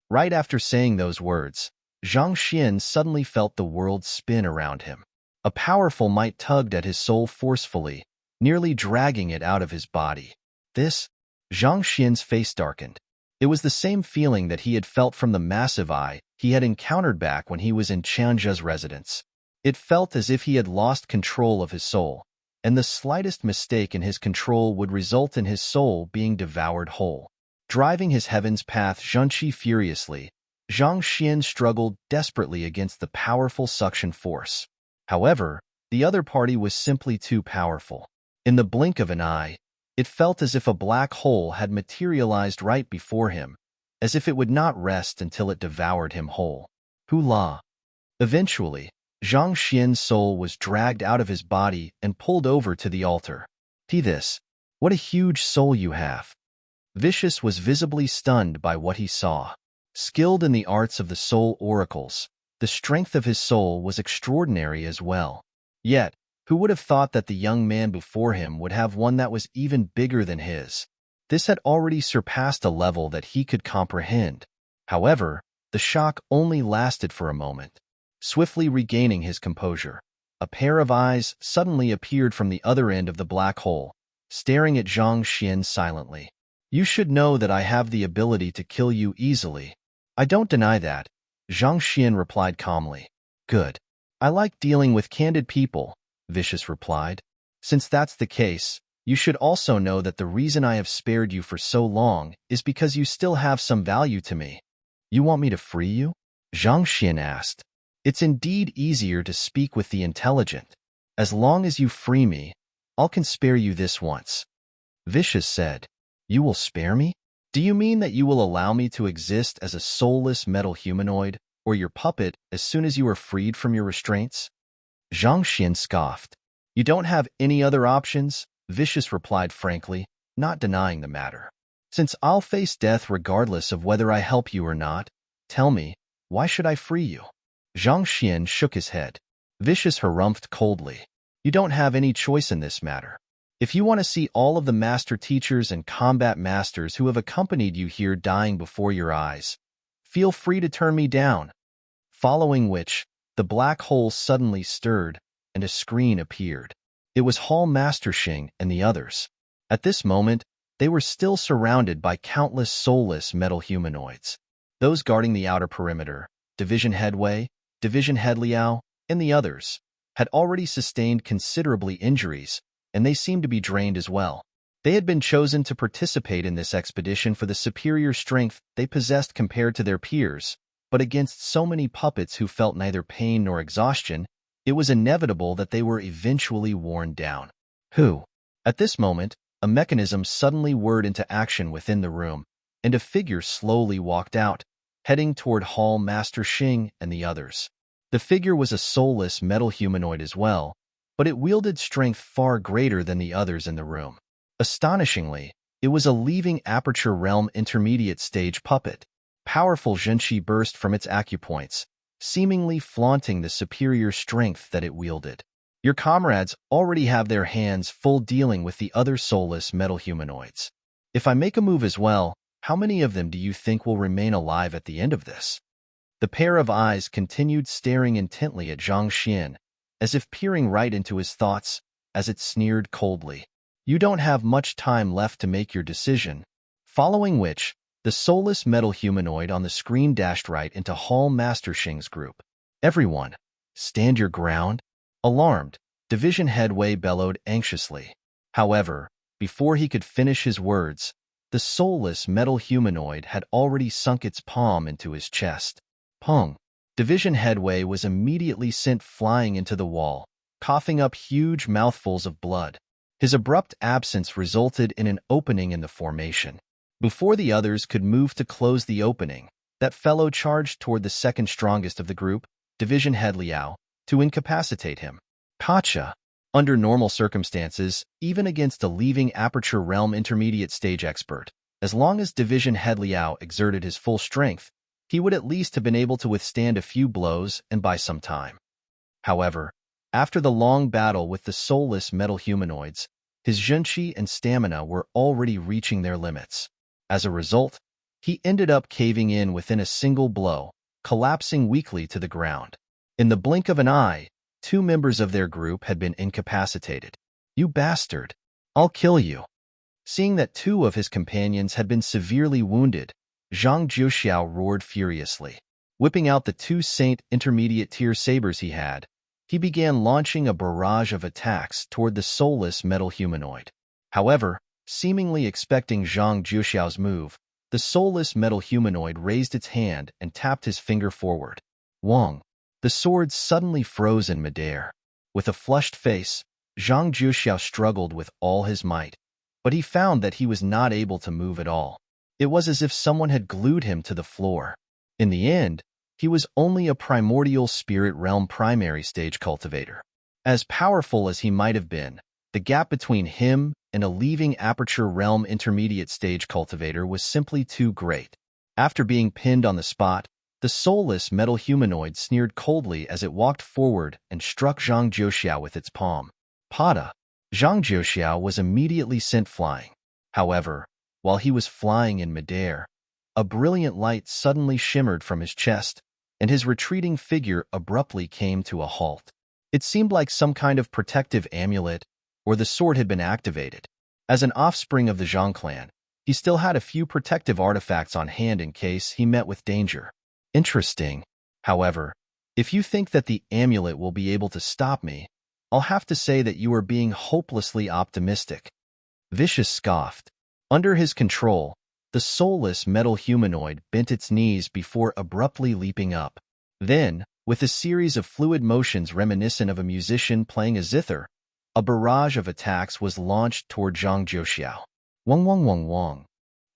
Right after saying those words, Zhang Xian suddenly felt the world spin around him. A powerful might tugged at his soul forcefully, nearly dragging it out of his body. This, Zhang Xian's face darkened. It was the same feeling that he had felt from the massive eye he had encountered back when he was in Qianzhe's residence. It felt as if he had lost control of his soul, and the slightest mistake in his control would result in his soul being devoured whole. Driving his heaven's path Zhenqi furiously, Zhang Xian struggled desperately against the powerful suction force. However, the other party was simply too powerful. In the blink of an eye, it felt as if a black hole had materialized right before him, as if it would not rest until it devoured him whole. Hula! Eventually, Zhang Xian's soul was dragged out of his body and pulled over to the altar. See this. What a huge soul you have. Vicious was visibly stunned by what he saw. Skilled in the arts of the soul oracles, the strength of his soul was extraordinary as well. Yet, who would have thought that the young man before him would have one that was even bigger than his? This had already surpassed a level that he could comprehend. However, the shock only lasted for a moment. Swiftly regaining his composure, a pair of eyes suddenly appeared from the other end of the black hole, staring at Zhang Xian silently. You should know that I have the ability to kill you easily. I don't deny that, Zhang Xian replied calmly. Good. I like dealing with candid people, Vicious replied. Since that's the case, you should also know that the reason I have spared you for so long is because you still have some value to me. You want me to free you? Zhang Xian asked. It's indeed easier to speak with the intelligent. As long as you free me, I can spare you this once. Vicious said. You will spare me? Do you mean that you will allow me to exist as a soulless metal humanoid, or your puppet as soon as you are freed from your restraints? Zhang Xian scoffed. You don't have any other options? Vicious replied frankly, not denying the matter. Since I'll face death regardless of whether I help you or not, tell me, why should I free you? Zhang Xian shook his head. Vicious harumphed coldly. You don't have any choice in this matter. If you want to see all of the master teachers and combat masters who have accompanied you here dying before your eyes, feel free to turn me down. Following which, the black hole suddenly stirred, and a screen appeared. It was Hall Master Xing and the others. At this moment, they were still surrounded by countless soulless metal humanoids. Those guarding the outer perimeter, Division Head Wei, Division Head Liao, and the others, had already sustained considerably injuries, and they seemed to be drained as well. They had been chosen to participate in this expedition for the superior strength they possessed compared to their peers, but against so many puppets who felt neither pain nor exhaustion, it was inevitable that they were eventually worn down. Who? At this moment, a mechanism suddenly whirred into action within the room, and a figure slowly walked out, heading toward Hall Master Xing and the others. The figure was a soulless metal humanoid as well, but it wielded strength far greater than the others in the room. Astonishingly, it was a leaving Aperture Realm intermediate stage puppet. Powerful zhenqi burst from its acupoints, seemingly flaunting the superior strength that it wielded. Your comrades already have their hands full dealing with the other soulless metal humanoids. If I make a move as well, how many of them do you think will remain alive at the end of this? The pair of eyes continued staring intently at Zhang Xian, as if peering right into his thoughts, as it sneered coldly. You don't have much time left to make your decision. Following which, the soulless metal humanoid on the screen dashed right into Hall Master Xing's group. Everyone, stand your ground. Alarmed, Division Head Wei bellowed anxiously. However, before he could finish his words, the soulless metal humanoid had already sunk its palm into his chest. Pong! Division Head Wei was immediately sent flying into the wall, coughing up huge mouthfuls of blood. His abrupt absence resulted in an opening in the formation. Before the others could move to close the opening, that fellow charged toward the second strongest of the group, Division Head Liao, to incapacitate him. Gotcha! Under normal circumstances, even against a leaving Aperture Realm intermediate stage expert, as long as Division Head Liao exerted his full strength, he would at least have been able to withstand a few blows and buy some time. However, after the long battle with the soulless metal humanoids, his zhenqi and stamina were already reaching their limits. As a result, he ended up caving in within a single blow, collapsing weakly to the ground. In the blink of an eye, 2 members of their group had been incapacitated. You bastard! I'll kill you! Seeing that two of his companions had been severely wounded, Zhang Jiuxiao roared furiously. Whipping out the two Saint intermediate-tier sabers he had, he began launching a barrage of attacks toward the soulless metal humanoid. However, seemingly expecting Zhang Jiuxiao's move, the soulless metal humanoid raised its hand and tapped his finger forward. Wong. The sword suddenly froze in midair. With a flushed face, Zhang Jiuxiao struggled with all his might, but he found that he was not able to move at all. It was as if someone had glued him to the floor. In the end, he was only a primordial spirit realm primary stage cultivator. As powerful as he might have been, the gap between him and a leaving aperture realm intermediate stage cultivator was simply too great. After being pinned on the spot, the soulless metal humanoid sneered coldly as it walked forward and struck Zhang Jiuxiao with its palm. Pada! Zhang Jiuxiao was immediately sent flying. However, while he was flying in midair, a brilliant light suddenly shimmered from his chest, and his retreating figure abruptly came to a halt. It seemed like some kind of protective amulet, or the sword had been activated. As an offspring of the Zhang clan, he still had a few protective artifacts on hand in case he met with danger. Interesting. However, if you think that the amulet will be able to stop me, I'll have to say that you are being hopelessly optimistic. Vicious scoffed. Under his control, the soulless metal humanoid bent its knees before abruptly leaping up. Then, with a series of fluid motions reminiscent of a musician playing a zither, a barrage of attacks was launched toward Zhang Jiuxiao. Wong wong wong wong.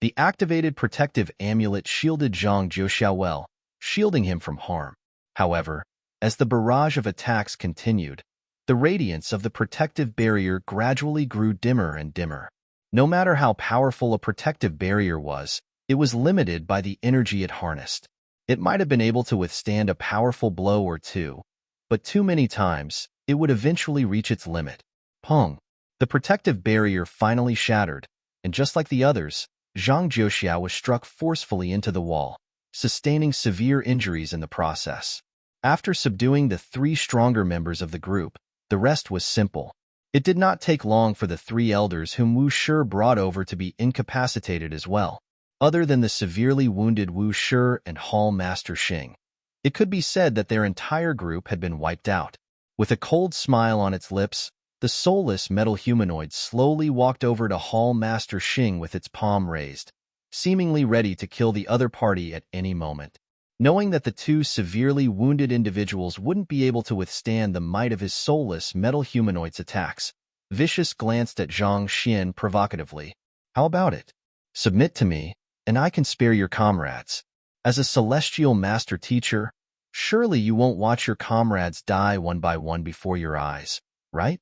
The activated protective amulet shielded Zhang Jiuxiao well, shielding him from harm. However, as the barrage of attacks continued, the radiance of the protective barrier gradually grew dimmer and dimmer. No matter how powerful a protective barrier was, it was limited by the energy it harnessed. It might have been able to withstand a powerful blow or two, but too many times, it would eventually reach its limit. Pong! The protective barrier finally shattered, and just like the others, Zhang Jiuxiao was struck forcefully into the wall, sustaining severe injuries in the process. After subduing the three stronger members of the group, the rest was simple. It did not take long for the three elders whom Wu Shi brought over to be incapacitated as well. Other than the severely wounded Wu Shi and Hall Master Xing, it could be said that their entire group had been wiped out. With a cold smile on its lips, the soulless metal humanoid slowly walked over to Hall Master Xing with its palm raised, seemingly ready to kill the other party at any moment. Knowing that the two severely wounded individuals wouldn't be able to withstand the might of his soulless metal humanoid's attacks, Vicious glanced at Zhang Xian provocatively. How about it? Submit to me, and I can spare your comrades. As a celestial master teacher, surely you won't watch your comrades die one by one before your eyes, right?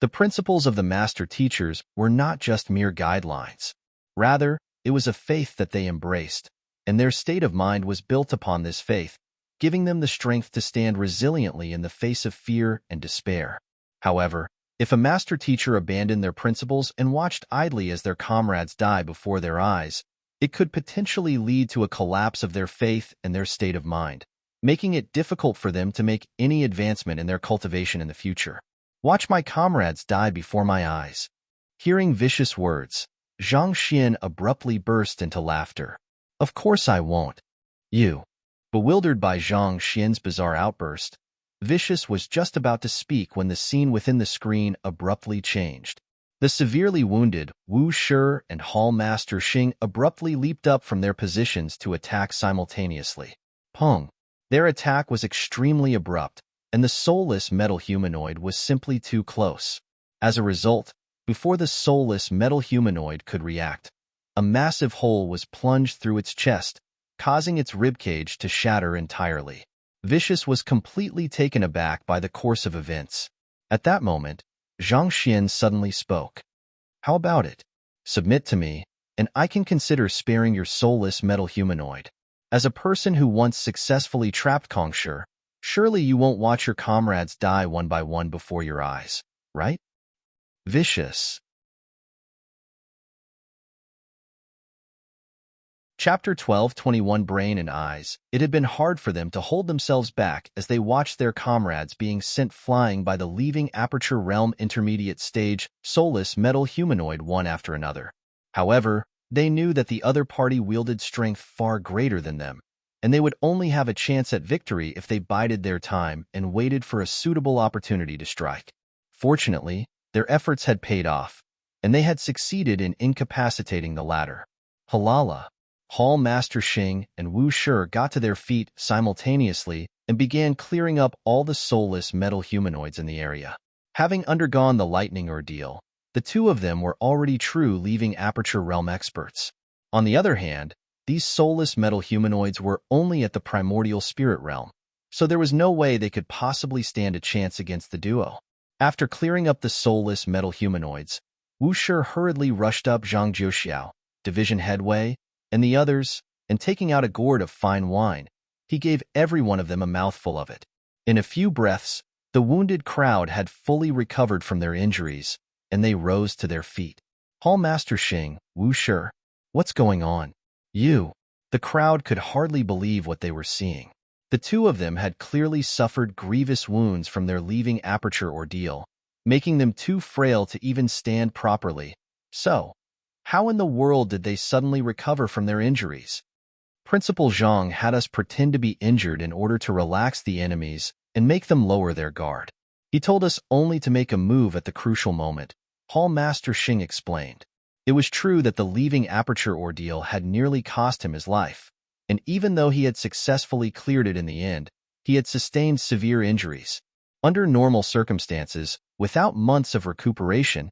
The principles of the master teachers were not just mere guidelines. Rather, it was a faith that they embraced, and their state of mind was built upon this faith, giving them the strength to stand resiliently in the face of fear and despair. However, if a master teacher abandoned their principles and watched idly as their comrades die before their eyes, it could potentially lead to a collapse of their faith and their state of mind, making it difficult for them to make any advancement in their cultivation in the future. Watch my comrades die before my eyes. Hearing Vicious words, Zhang Xian abruptly burst into laughter. Of course I won't. You. Bewildered by Zhang Xian's bizarre outburst, Vicious was just about to speak when the scene within the screen abruptly changed. The severely wounded Wu Shi and Hall Master Xing abruptly leaped up from their positions to attack simultaneously. Pong! Their attack was extremely abrupt, and the soulless metal humanoid was simply too close. As a result, before the soulless metal humanoid could react, a massive hole was plunged through its chest, causing its ribcage to shatter entirely. Vicious was completely taken aback by the course of events. At that moment, Zhang Xian suddenly spoke. How about it? Submit to me, and I can consider sparing your soulless metal humanoid. As a person who once successfully trapped Kongshi, surely you won't watch your comrades die one by one before your eyes, right? Vicious. Chapter 12:21 Brain and Eyes. It had been hard for them to hold themselves back as they watched their comrades being sent flying by the leaving Aperture Realm intermediate stage, soulless metal humanoid one after another. However, they knew that the other party wielded strength far greater than them, and they would only have a chance at victory if they bided their time and waited for a suitable opportunity to strike. Fortunately, their efforts had paid off, and they had succeeded in incapacitating the latter. Halala! Hall Master Xing and Wu Shi got to their feet simultaneously and began clearing up all the soulless metal humanoids in the area. Having undergone the lightning ordeal, the two of them were already true leaving Aperture Realm experts. On the other hand, these soulless metal humanoids were only at the primordial spirit realm, so there was no way they could possibly stand a chance against the duo. After clearing up the soulless metal humanoids, Wu Shi hurriedly rushed up Zhang Jiuxiao, division headway, and the others, and taking out a gourd of fine wine, he gave every one of them a mouthful of it. In a few breaths, the wounded crowd had fully recovered from their injuries, and they rose to their feet. Hall Master Xing, Wu Shi, what's going on? The crowd could hardly believe what they were seeing. The two of them had clearly suffered grievous wounds from their leaving Aperture ordeal, making them too frail to even stand properly. So, how in the world did they suddenly recover from their injuries? Principal Zhang had us pretend to be injured in order to relax the enemies and make them lower their guard. He told us only to make a move at the crucial moment, Hall Master Xing explained. It was true that the leaving Aperture ordeal had nearly cost him his life, and even though he had successfully cleared it in the end, he had sustained severe injuries. Under normal circumstances, without months of recuperation,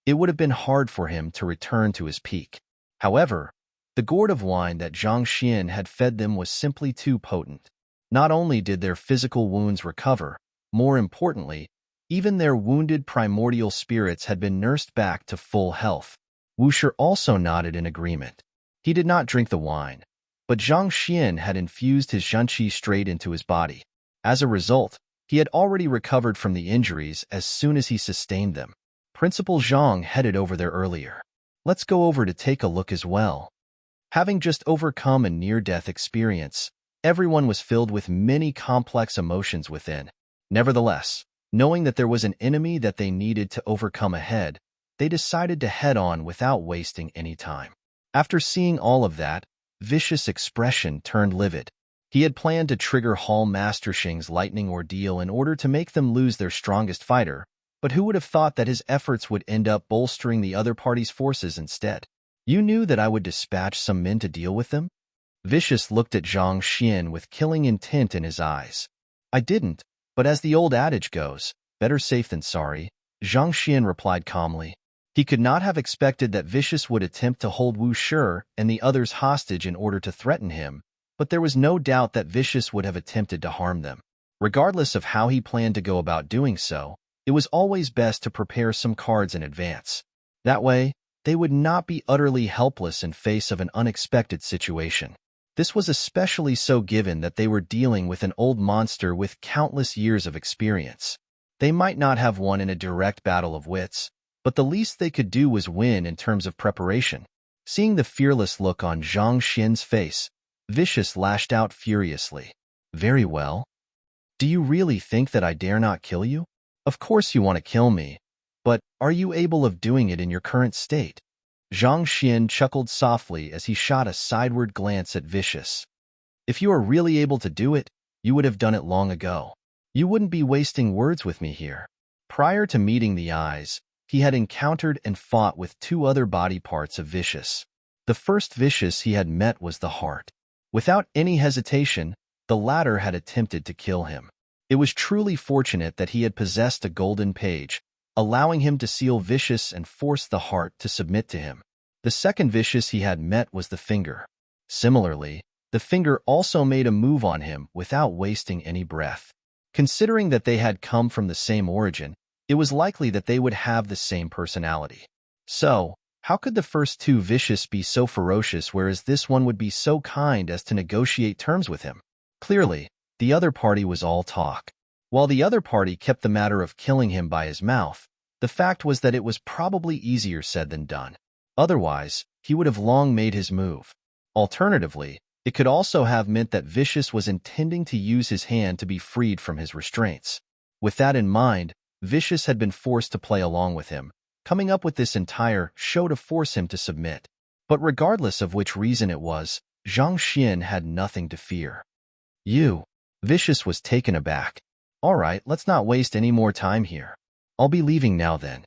it would have been hard for him to return to his peak. However, the gourd of wine that Zhang Xian had fed them was simply too potent. Not only did their physical wounds recover, more importantly, even their wounded primordial spirits had been nursed back to full health. Wu Shi also nodded in agreement. He did not drink the wine, but Zhang Xian had infused his zhenqi straight into his body. As a result, he had already recovered from the injuries as soon as he sustained them. Principal Zhang headed over there earlier. Let's go over to take a look as well. Having just overcome a near-death experience, everyone was filled with many complex emotions within. Nevertheless, knowing that there was an enemy that they needed to overcome ahead, they decided to head on without wasting any time. After seeing all of that, Vicious' expression turned livid. He had planned to trigger Hall Master Xing's lightning ordeal in order to make them lose their strongest fighter, but who would have thought that his efforts would end up bolstering the other party's forces instead? You knew that I would dispatch some men to deal with them? Vicious looked at Zhang Xian with killing intent in his eyes. I didn't, but as the old adage goes, better safe than sorry, Zhang Xian replied calmly. He could not have expected that Vicious would attempt to hold Wu Shi and the others hostage in order to threaten him, but there was no doubt that Vicious would have attempted to harm them. Regardless of how he planned to go about doing so, it was always best to prepare some cards in advance. That way, they would not be utterly helpless in face of an unexpected situation. This was especially so given that they were dealing with an old monster with countless years of experience. They might not have won in a direct battle of wits, but the least they could do was win in terms of preparation. Seeing the fearless look on Zhang Xian's face, Vicious lashed out furiously. Very well. Do you really think that I dare not kill you? Of course you want to kill me, but are you able of doing it in your current state? Zhang Xian chuckled softly as he shot a sideward glance at Vicious. If you are really able to do it, you would have done it long ago. You wouldn't be wasting words with me here. Prior to meeting the eyes, he had encountered and fought with two other body parts of Vicious. The first Vicious he had met was the heart. Without any hesitation, the latter had attempted to kill him. It was truly fortunate that he had possessed a golden page, allowing him to seal Vicious and force the heart to submit to him. The second Vicious he had met was the finger. Similarly, the finger also made a move on him without wasting any breath. Considering that they had come from the same origin, it was likely that they would have the same personality. So, how could the first two Vicious be so ferocious whereas this one would be so kind as to negotiate terms with him? Clearly, the other party was all talk. While the other party kept the matter of killing him by his mouth, the fact was that it was probably easier said than done. Otherwise, he would have long made his move. Alternatively, it could also have meant that Vicious was intending to use his hand to be freed from his restraints. With that in mind, Vicious had been forced to play along with him, coming up with this entire show to force him to submit. But regardless of which reason it was, Zhang Xian had nothing to fear. You. Vicious was taken aback. All right, let's not waste any more time here. I'll be leaving now then.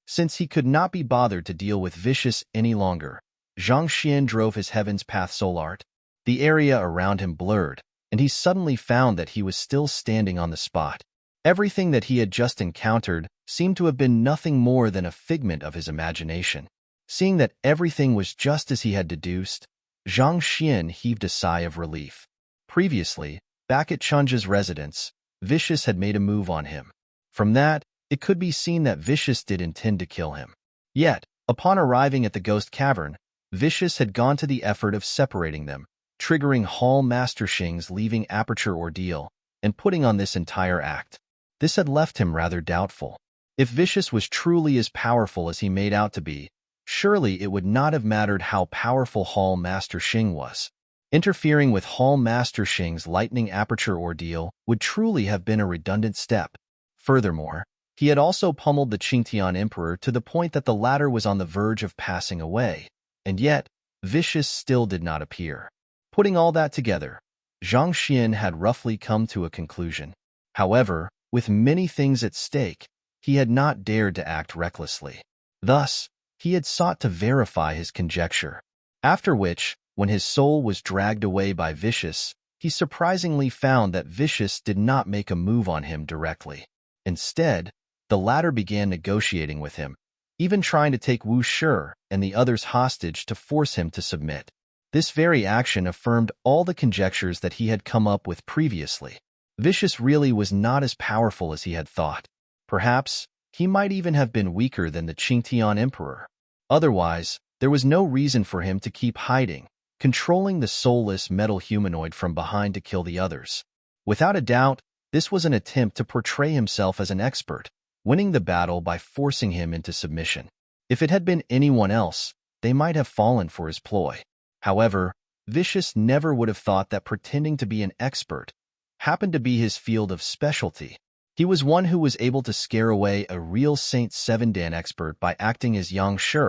Since he could not be bothered to deal with Vicious any longer, Zhang Xian drove his Heaven's Path soul art. The area around him blurred, and he suddenly found that he was still standing on the spot. Everything that he had just encountered seemed to have been nothing more than a figment of his imagination. Seeing that everything was just as he had deduced, Zhang Xian heaved a sigh of relief. Previously, back at Chunja's residence, Vicious had made a move on him. From that, it could be seen that Vicious did intend to kill him. Yet, upon arriving at the Ghost Cavern, Vicious had gone to the effort of separating them, triggering Hall Master Xing's leaving Aperture ordeal, and putting on this entire act. This had left him rather doubtful. If Vicious was truly as powerful as he made out to be, surely it would not have mattered how powerful Hall Master Xing was. Interfering with Hall Master Xing's lightning aperture ordeal would truly have been a redundant step. Furthermore, he had also pummeled the Qingtian Emperor to the point that the latter was on the verge of passing away, and yet, Vicious still did not appear. Putting all that together, Zhang Xian had roughly come to a conclusion. However, with many things at stake, he had not dared to act recklessly. Thus, he had sought to verify his conjecture. After which, when his soul was dragged away by Vicious, he surprisingly found that Vicious did not make a move on him directly. Instead, the latter began negotiating with him, even trying to take Wu Shi and the others hostage to force him to submit. This very action affirmed all the conjectures that he had come up with previously. Vicious really was not as powerful as he had thought. Perhaps, he might even have been weaker than the Qingtian Emperor. Otherwise, there was no reason for him to keep hiding, controlling the soulless metal humanoid from behind to kill the others. Without a doubt, this was an attempt to portray himself as an expert, winning the battle by forcing him into submission. If it had been anyone else, they might have fallen for his ploy. However, Vicious never would have thought that pretending to be an expert happened to be his field of specialty. He was one who was able to scare away a real Saint Seven Dan expert by acting as Yang Shi,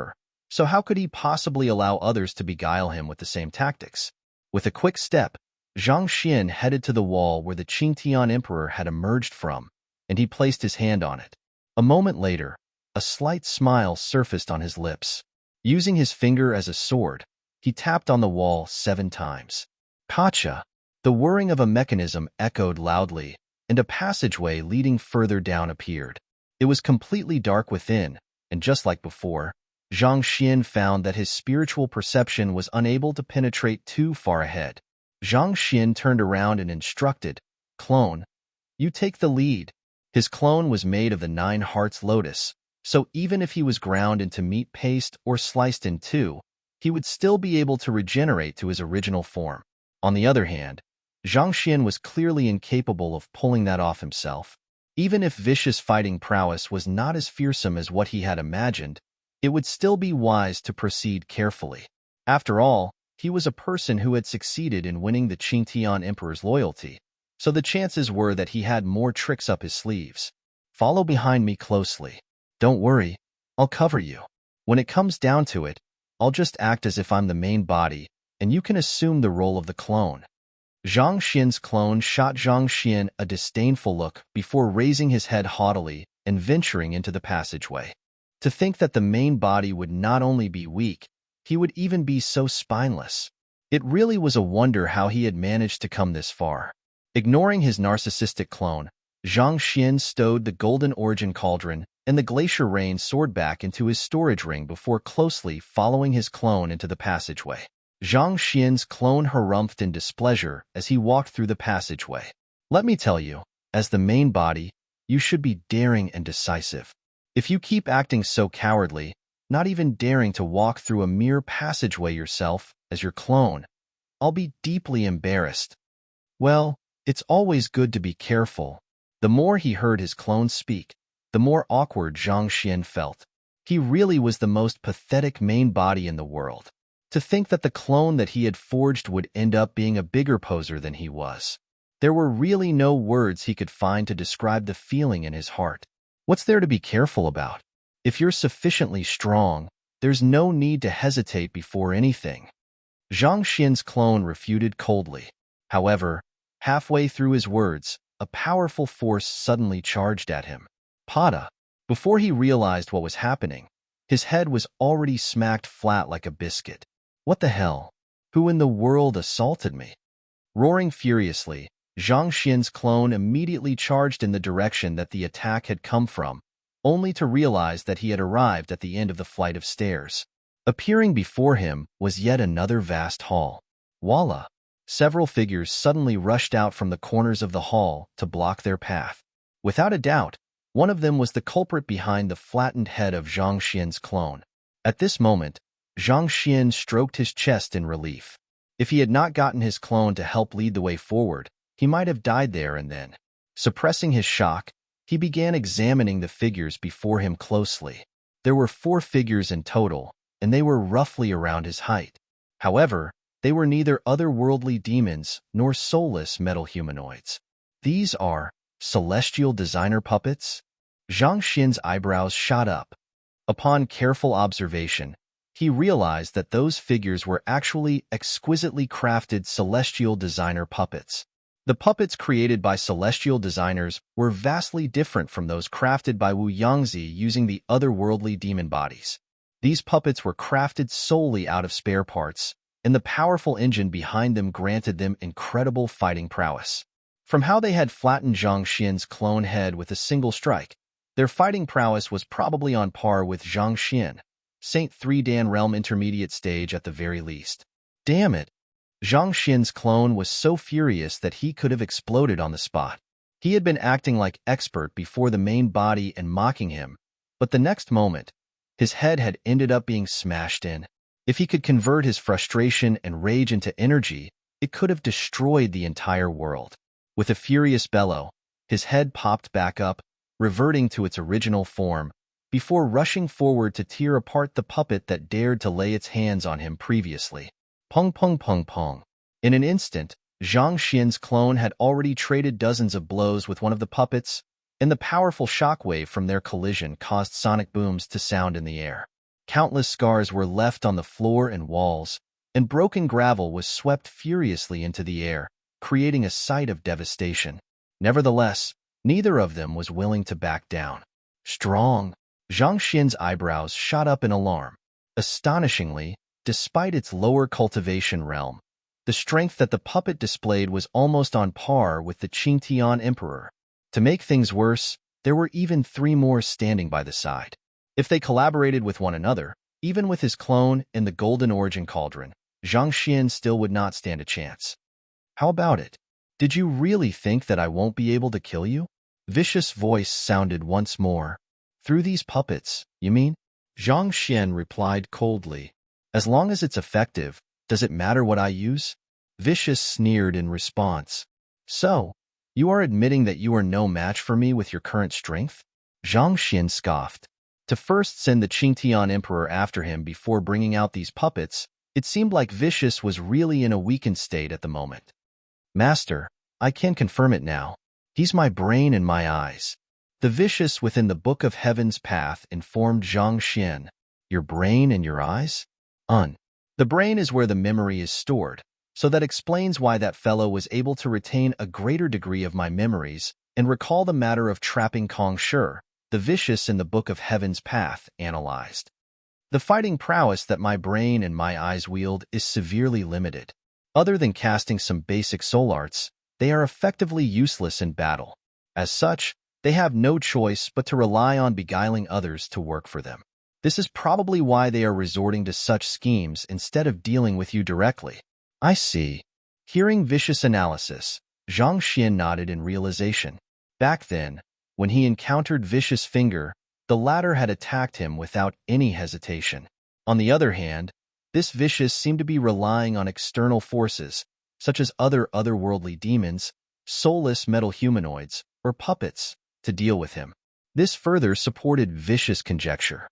so how could he possibly allow others to beguile him with the same tactics? With a quick step, Zhang Xian headed to the wall where the Qingtian Emperor had emerged from, and he placed his hand on it. A moment later, a slight smile surfaced on his lips. Using his finger as a sword, he tapped on the wall 7 times. Gotcha! The whirring of a mechanism echoed loudly, and a passageway leading further down appeared. It was completely dark within, and just like before, Zhang Xian found that his spiritual perception was unable to penetrate too far ahead. Zhang Xian turned around and instructed, "Clone, you take the lead." His clone was made of the 9 hearts lotus, so even if he was ground into meat paste or sliced in two, he would still be able to regenerate to his original form. On the other hand, Zhang Xian was clearly incapable of pulling that off himself. Even if Vicious fighting prowess was not as fearsome as what he had imagined, it would still be wise to proceed carefully. After all, he was a person who had succeeded in winning the Qingtian Emperor's loyalty, so the chances were that he had more tricks up his sleeves. Follow behind me closely. Don't worry, I'll cover you. When it comes down to it, I'll just act as if I'm the main body, and you can assume the role of the clone. Zhang Xian's clone shot Zhang Xian a disdainful look before raising his head haughtily and venturing into the passageway. To think that the main body would not only be weak, he would even be so spineless. It really was a wonder how he had managed to come this far. Ignoring his narcissistic clone, Zhang Xian stowed the Golden Origin Cauldron and the Glacier Rain sword back into his storage ring before closely following his clone into the passageway. Zhang Xian's clone harumphed in displeasure as he walked through the passageway. Let me tell you, as the main body, you should be daring and decisive. If you keep acting so cowardly, not even daring to walk through a mere passageway yourself as your clone, I'll be deeply embarrassed. Well, it's always good to be careful. The more he heard his clone speak, the more awkward Zhang Xian felt. He really was the most pathetic main body in the world. To think that the clone that he had forged would end up being a bigger poser than he was. There were really no words he could find to describe the feeling in his heart. What's there to be careful about? If you're sufficiently strong, there's no need to hesitate before anything. Zhang Xian's clone refuted coldly. However, halfway through his words, a powerful force suddenly charged at him. Pada. Before he realized what was happening, his head was already smacked flat like a biscuit. What the hell? Who in the world assaulted me? Roaring furiously, Zhang Xian's clone immediately charged in the direction that the attack had come from, only to realize that he had arrived at the end of the flight of stairs. Appearing before him was yet another vast hall. Voila! Several figures suddenly rushed out from the corners of the hall to block their path. Without a doubt, one of them was the culprit behind the flattened head of Zhang Xian's clone. At this moment, Zhang Xian stroked his chest in relief. If he had not gotten his clone to help lead the way forward, he might have died there and then. Suppressing his shock, he began examining the figures before him closely. There were 4 figures in total, and they were roughly around his height. However, they were neither otherworldly demons nor soulless metal humanoids. These are celestial designer puppets? Zhang Xian's eyebrows shot up. Upon careful observation, he realized that those figures were actually exquisitely crafted celestial designer puppets. The puppets created by celestial designers were vastly different from those crafted by Wu Yangzi using the otherworldly demon bodies. These puppets were crafted solely out of spare parts, and the powerful engine behind them granted them incredible fighting prowess. From how they had flattened Zhang Xian's clone head with a single strike, their fighting prowess was probably on par with Zhang Xian, Saint 3 Dan Realm Intermediate Stage at the very least. Damn it! Zhang Xian's clone was so furious that he could have exploded on the spot. He had been acting like expert before the main body and mocking him, but the next moment, his head had ended up being smashed in. If he could convert his frustration and rage into energy, it could have destroyed the entire world. With a furious bellow, his head popped back up, reverting to its original form, before rushing forward to tear apart the puppet that dared to lay its hands on him previously. Pong pong pong pong. In an instant, Zhang Xian's clone had already traded dozens of blows with one of the puppets, and the powerful shockwave from their collision caused sonic booms to sound in the air. Countless scars were left on the floor and walls, and broken gravel was swept furiously into the air, creating a sight of devastation. Nevertheless, neither of them was willing to back down. Strong. Zhang Xian's eyebrows shot up in alarm. Astonishingly, despite its lower cultivation realm, the strength that the puppet displayed was almost on par with the Qingtian Emperor. To make things worse, there were even 3 more standing by the side. If they collaborated with one another, even with his clone in the Golden Origin Cauldron, Zhang Xian still would not stand a chance. How about it? Did you really think that I won't be able to kill you? Vicious voice sounded once more. Through these puppets, you mean? Zhang Xian replied coldly. As long as it's effective, does it matter what I use? Vicious sneered in response. So, you are admitting that you are no match for me with your current strength? Zhang Xian scoffed. To first send the Qingtian Emperor after him before bringing out these puppets, it seemed like Vicious was really in a weakened state at the moment. Master, I can confirm it now. He's my brain and my eyes. The Vicious within the Book of Heaven's Path informed Zhang Xian. Your brain and your eyes? The brain is where the memory is stored, so that explains why that fellow was able to retain a greater degree of my memories and recall the matter of trapping Kong Shi, the Vicious in the Book of Heaven's Path analyzed. The fighting prowess that my brain and my eyes wield is severely limited. Other than casting some basic soul arts, they are effectively useless in battle. As such, they have no choice but to rely on beguiling others to work for them. This is probably why they are resorting to such schemes instead of dealing with you directly. I see. Hearing Vicious analysis, Zhang Xian nodded in realization. Back then, when he encountered Vicious Finger, the latter had attacked him without any hesitation. On the other hand, this Vicious seemed to be relying on external forces, such as otherworldly demons, soulless metal humanoids, or puppets, to deal with him. This further supported Vicious' conjecture.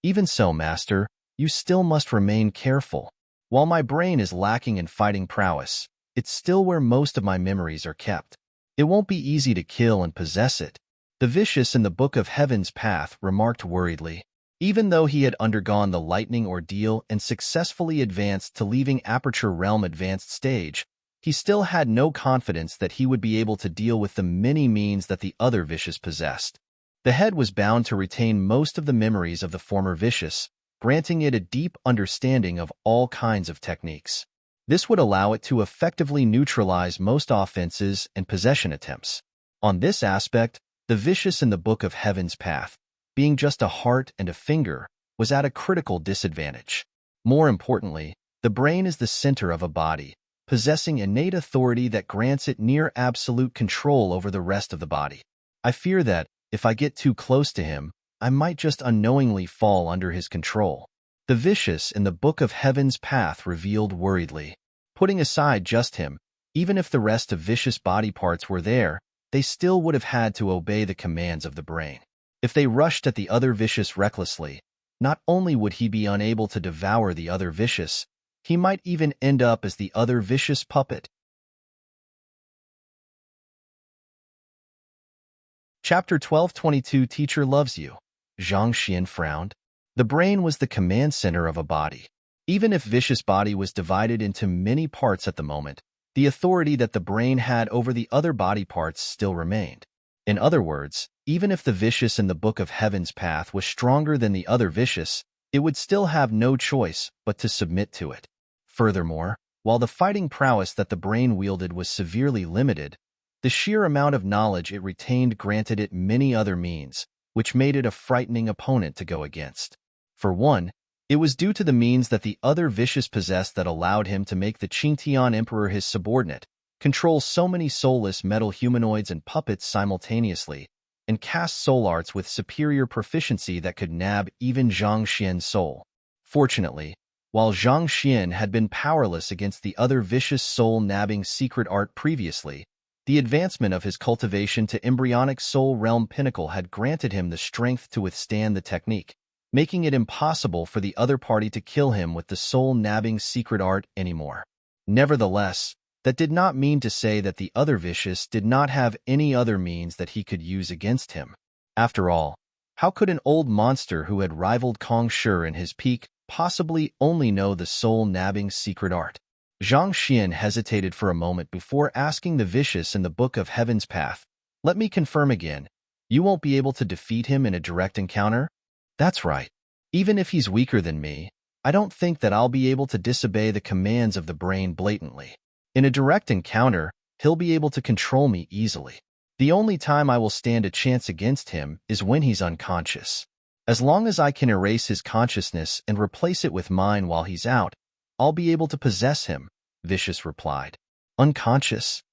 Even so, Master, you still must remain careful. While my brain is lacking in fighting prowess, it's still where most of my memories are kept. It won't be easy to kill and possess it. The vicious in the Book of Heaven's Path remarked worriedly. Even though he had undergone the lightning ordeal and successfully advanced to leaving Aperture Realm advanced stage, he still had no confidence that he would be able to deal with the many means that the other vicious possessed. The head was bound to retain most of the memories of the former vicious, granting it a deep understanding of all kinds of techniques. This would allow it to effectively neutralize most offenses and possession attempts. On this aspect, the vicious in the Book of Heaven's Path, being just a heart and a finger, was at a critical disadvantage. More importantly, the brain is the center of a body, possessing innate authority that grants it near absolute control over the rest of the body. I fear that, if I get too close to him, I might just unknowingly fall under his control. The vicious in the Book of Heaven's Path revealed worriedly. Putting aside just him, even if the rest of vicious body parts were there, they still would have had to obey the commands of the brain. If they rushed at the other vicious recklessly, not only would he be unable to devour the other vicious, he might even end up as the other vicious puppet. Chapter 1222 Teacher Loves You. Zhang Xian frowned. The brain was the command center of a body. Even if vicious body was divided into many parts at the moment, the authority that the brain had over the other body parts still remained. In other words, even if the vicious in the Book of Heaven's Path was stronger than the other vicious, it would still have no choice but to submit to it. Furthermore, while the fighting prowess that the brain wielded was severely limited, the sheer amount of knowledge it retained granted it many other means, which made it a frightening opponent to go against. For one, it was due to the means that the other vicious possessed that allowed him to make the Qingtian Emperor his subordinate, control so many soulless metal humanoids and puppets simultaneously, and cast soul arts with superior proficiency that could nab even Zhang Xian's soul. Fortunately, while Zhang Xian had been powerless against the other vicious soul-nabbing secret art previously, the advancement of his cultivation to embryonic soul realm pinnacle had granted him the strength to withstand the technique, making it impossible for the other party to kill him with the soul-nabbing secret art anymore. Nevertheless, that did not mean to say that the other vicious did not have any other means that he could use against him. After all, how could an old monster who had rivaled Kong Shi in his peak possibly only know the soul-nabbing secret art? Zhang Xian hesitated for a moment before asking the vicious in the Book of Heaven's Path, "Let me confirm again, you won't be able to defeat him in a direct encounter?" "That's right. Even if he's weaker than me, I don't think that I'll be able to disobey the commands of the brain blatantly. In a direct encounter, he'll be able to control me easily. The only time I will stand a chance against him is when he's unconscious. As long as I can erase his consciousness and replace it with mine while he's out, I'll be able to possess him," Vicious replied. "Unconscious?"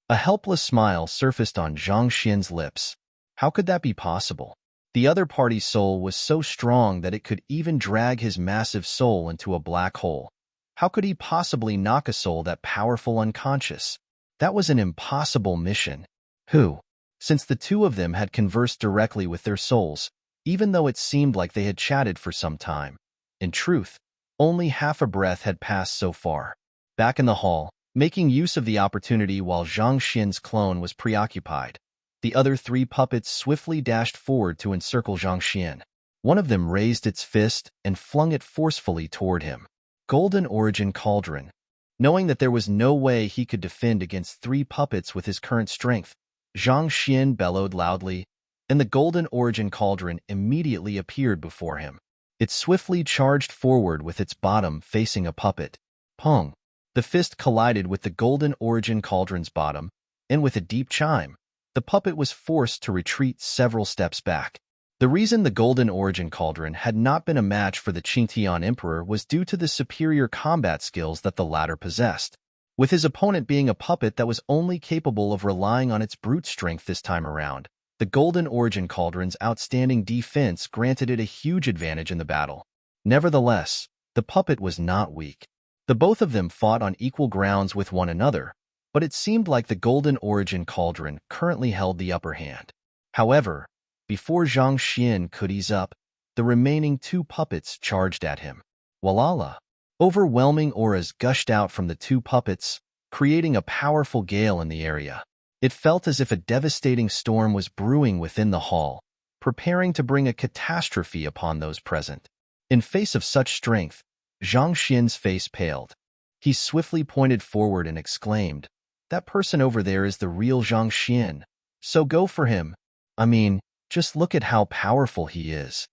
A helpless smile surfaced on Zhang Xian's lips. How could that be possible? The other party's soul was so strong that it could even drag his massive soul into a black hole. How could he possibly knock a soul that powerful unconscious? That was an impossible mission. Who? Since the two of them had conversed directly with their souls, even though it seemed like they had chatted for some time. In truth, only half a breath had passed so far. Back in the hall, making use of the opportunity while Zhang Xian's clone was preoccupied, the other three puppets swiftly dashed forward to encircle Zhang Xian. One of them raised its fist and flung it forcefully toward him. Golden Origin Cauldron. Knowing that there was no way he could defend against three puppets with his current strength, Zhang Xian bellowed loudly, and the Golden Origin Cauldron immediately appeared before him. It swiftly charged forward with its bottom facing a puppet. Pong! The fist collided with the Golden Origin Cauldron's bottom, and with a deep chime, the puppet was forced to retreat several steps back. The reason the Golden Origin Cauldron had not been a match for the Qingtian Emperor was due to the superior combat skills that the latter possessed, with his opponent being a puppet that was only capable of relying on its brute strength this time around. The Golden Origin Cauldron's outstanding defense granted it a huge advantage in the battle. Nevertheless, the puppet was not weak. The both of them fought on equal grounds with one another, but it seemed like the Golden Origin Cauldron currently held the upper hand. However, before Zhang Xian could ease up, the remaining two puppets charged at him. Walala! Overwhelming auras gushed out from the two puppets, creating a powerful gale in the area. It felt as if a devastating storm was brewing within the hall, preparing to bring a catastrophe upon those present. In face of such strength, Zhang Xian's face paled. He swiftly pointed forward and exclaimed, "That person over there is the real Zhang Xian, so go for him. I mean, just look at how powerful he is."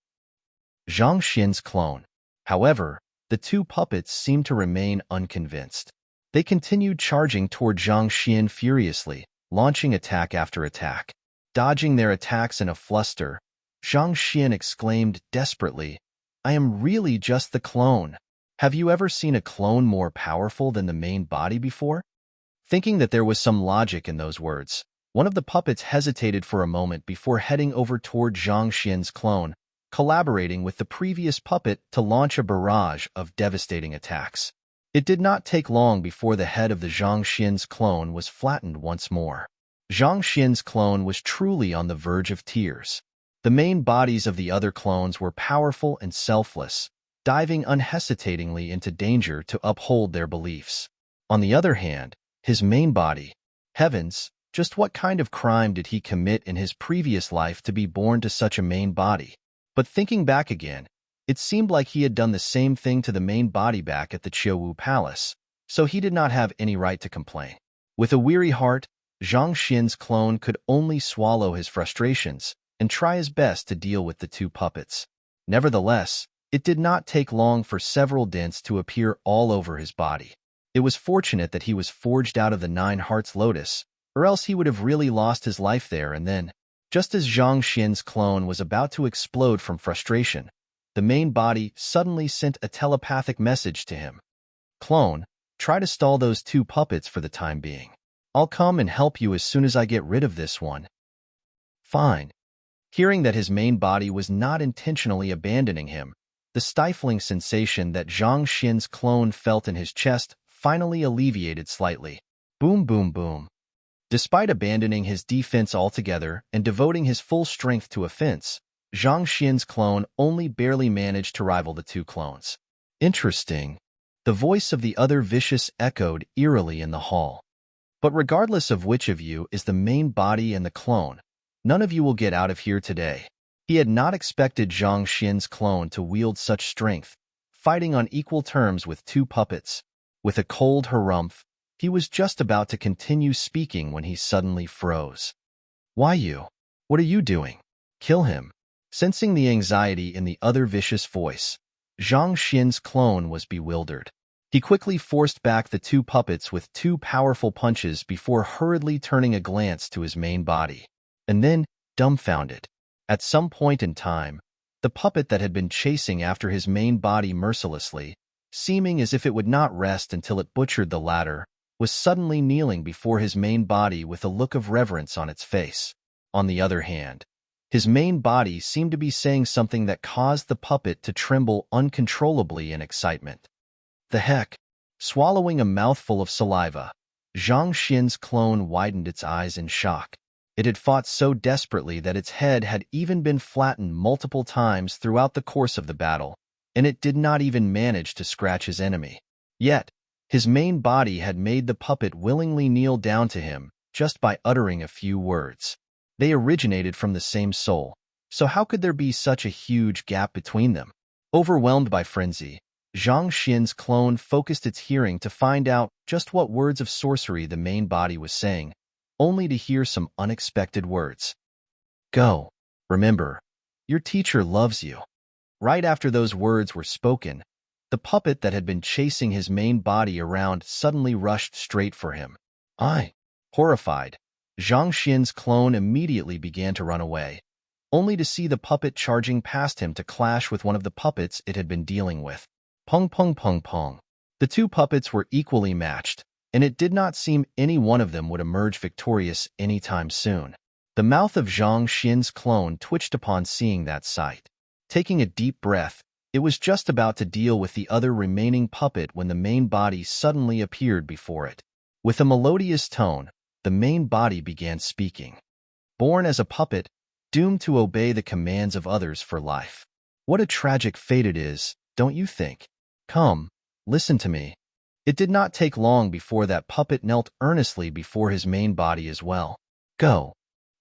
Zhang Xian's clone. However, the two puppets seemed to remain unconvinced. They continued charging toward Zhang Xian furiously, launching attack after attack. Dodging their attacks in a fluster, Zhang Xian exclaimed desperately, "I am really just the clone. Have you ever seen a clone more powerful than the main body before?" Thinking that there was some logic in those words, one of the puppets hesitated for a moment before heading over toward Zhang Xian's clone, collaborating with the previous puppet to launch a barrage of devastating attacks. It did not take long before the head of the Zhang Xian's clone was flattened once more. Zhang Xian's clone was truly on the verge of tears. The main bodies of the other clones were powerful and selfless, diving unhesitatingly into danger to uphold their beliefs. On the other hand, his main body, heavens, just what kind of crime did he commit in his previous life to be born to such a main body? But thinking back again, it seemed like he had done the same thing to the main body back at the Qiuwu Palace, so he did not have any right to complain. With a weary heart, Zhang Xian's clone could only swallow his frustrations and try his best to deal with the two puppets. Nevertheless, it did not take long for several dents to appear all over his body. It was fortunate that he was forged out of the Nine Hearts Lotus, or else he would have really lost his life there and then. Just as Zhang Xian's clone was about to explode from frustration, the main body suddenly sent a telepathic message to him. "Clone, try to stall those two puppets for the time being. I'll come and help you as soon as I get rid of this one." Fine. Hearing that his main body was not intentionally abandoning him, the stifling sensation that Zhang Xian's clone felt in his chest finally alleviated slightly. Boom, boom, boom. Despite abandoning his defense altogether and devoting his full strength to offense, Zhang Xian's clone only barely managed to rival the two clones. Interesting. The voice of the other vicious echoed eerily in the hall. But regardless of which of you is the main body and the clone, none of you will get out of here today. He had not expected Zhang Xian's clone to wield such strength, fighting on equal terms with two puppets. With a cold harumph, he was just about to continue speaking when he suddenly froze. "Why you? What are you doing? Kill him." Sensing the anxiety in the other vicious voice, Zhang Xian's clone was bewildered. He quickly forced back the two puppets with two powerful punches before hurriedly turning a glance to his main body. And then, dumbfounded. At some point in time, the puppet that had been chasing after his main body mercilessly, seeming as if it would not rest until it butchered the latter, was suddenly kneeling before his main body with a look of reverence on its face. On the other hand, his main body seemed to be saying something that caused the puppet to tremble uncontrollably in excitement. The heck? Swallowing a mouthful of saliva, Zhang Xian's clone widened its eyes in shock. It had fought so desperately that its head had even been flattened multiple times throughout the course of the battle, and it did not even manage to scratch his enemy. Yet, his main body had made the puppet willingly kneel down to him just by uttering a few words. They originated from the same soul, so how could there be such a huge gap between them? Overwhelmed by frenzy, Zhang Xian's clone focused its hearing to find out just what words of sorcery the main body was saying, only to hear some unexpected words. "Go. Remember, your teacher loves you." Right after those words were spoken, the puppet that had been chasing his main body around suddenly rushed straight for him. Horrified, Zhang Xian's clone immediately began to run away, only to see the puppet charging past him to clash with one of the puppets it had been dealing with. Pung pung pung pung. The two puppets were equally matched, and it did not seem any one of them would emerge victorious anytime soon. The mouth of Zhang Xian's clone twitched upon seeing that sight. Taking a deep breath, it was just about to deal with the other remaining puppet when the main body suddenly appeared before it. With a melodious tone, the main body began speaking. Born as a puppet, doomed to obey the commands of others for life. What a tragic fate it is, don't you think? Come, listen to me. It did not take long before that puppet knelt earnestly before his main body as well. Go.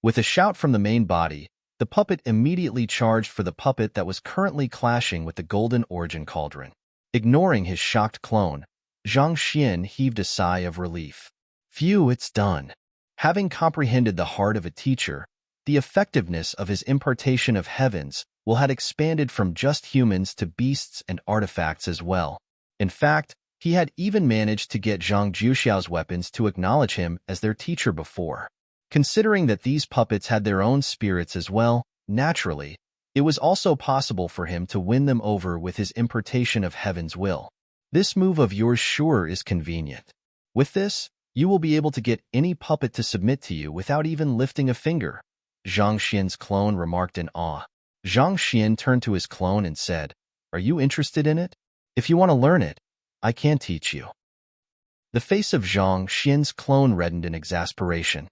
With a shout from the main body, the puppet immediately charged for the puppet that was currently clashing with the golden origin cauldron. Ignoring his shocked clone, Zhang Xian heaved a sigh of relief. Phew, it's done. Having comprehended the heart of a teacher, the effectiveness of his impartation of heavens will had expanded from just humans to beasts and artifacts as well. In fact, he had even managed to get Zhang Juxiao's weapons to acknowledge him as their teacher before. Considering that these puppets had their own spirits as well, naturally, it was also possible for him to win them over with his impartation of heaven's will. This move of yours sure is convenient. With this, you will be able to get any puppet to submit to you without even lifting a finger, Zhang Xian's clone remarked in awe. Zhang Xian turned to his clone and said, Are you interested in it? If you want to learn it, I can teach you. The face of Zhang Xian's clone reddened in exasperation.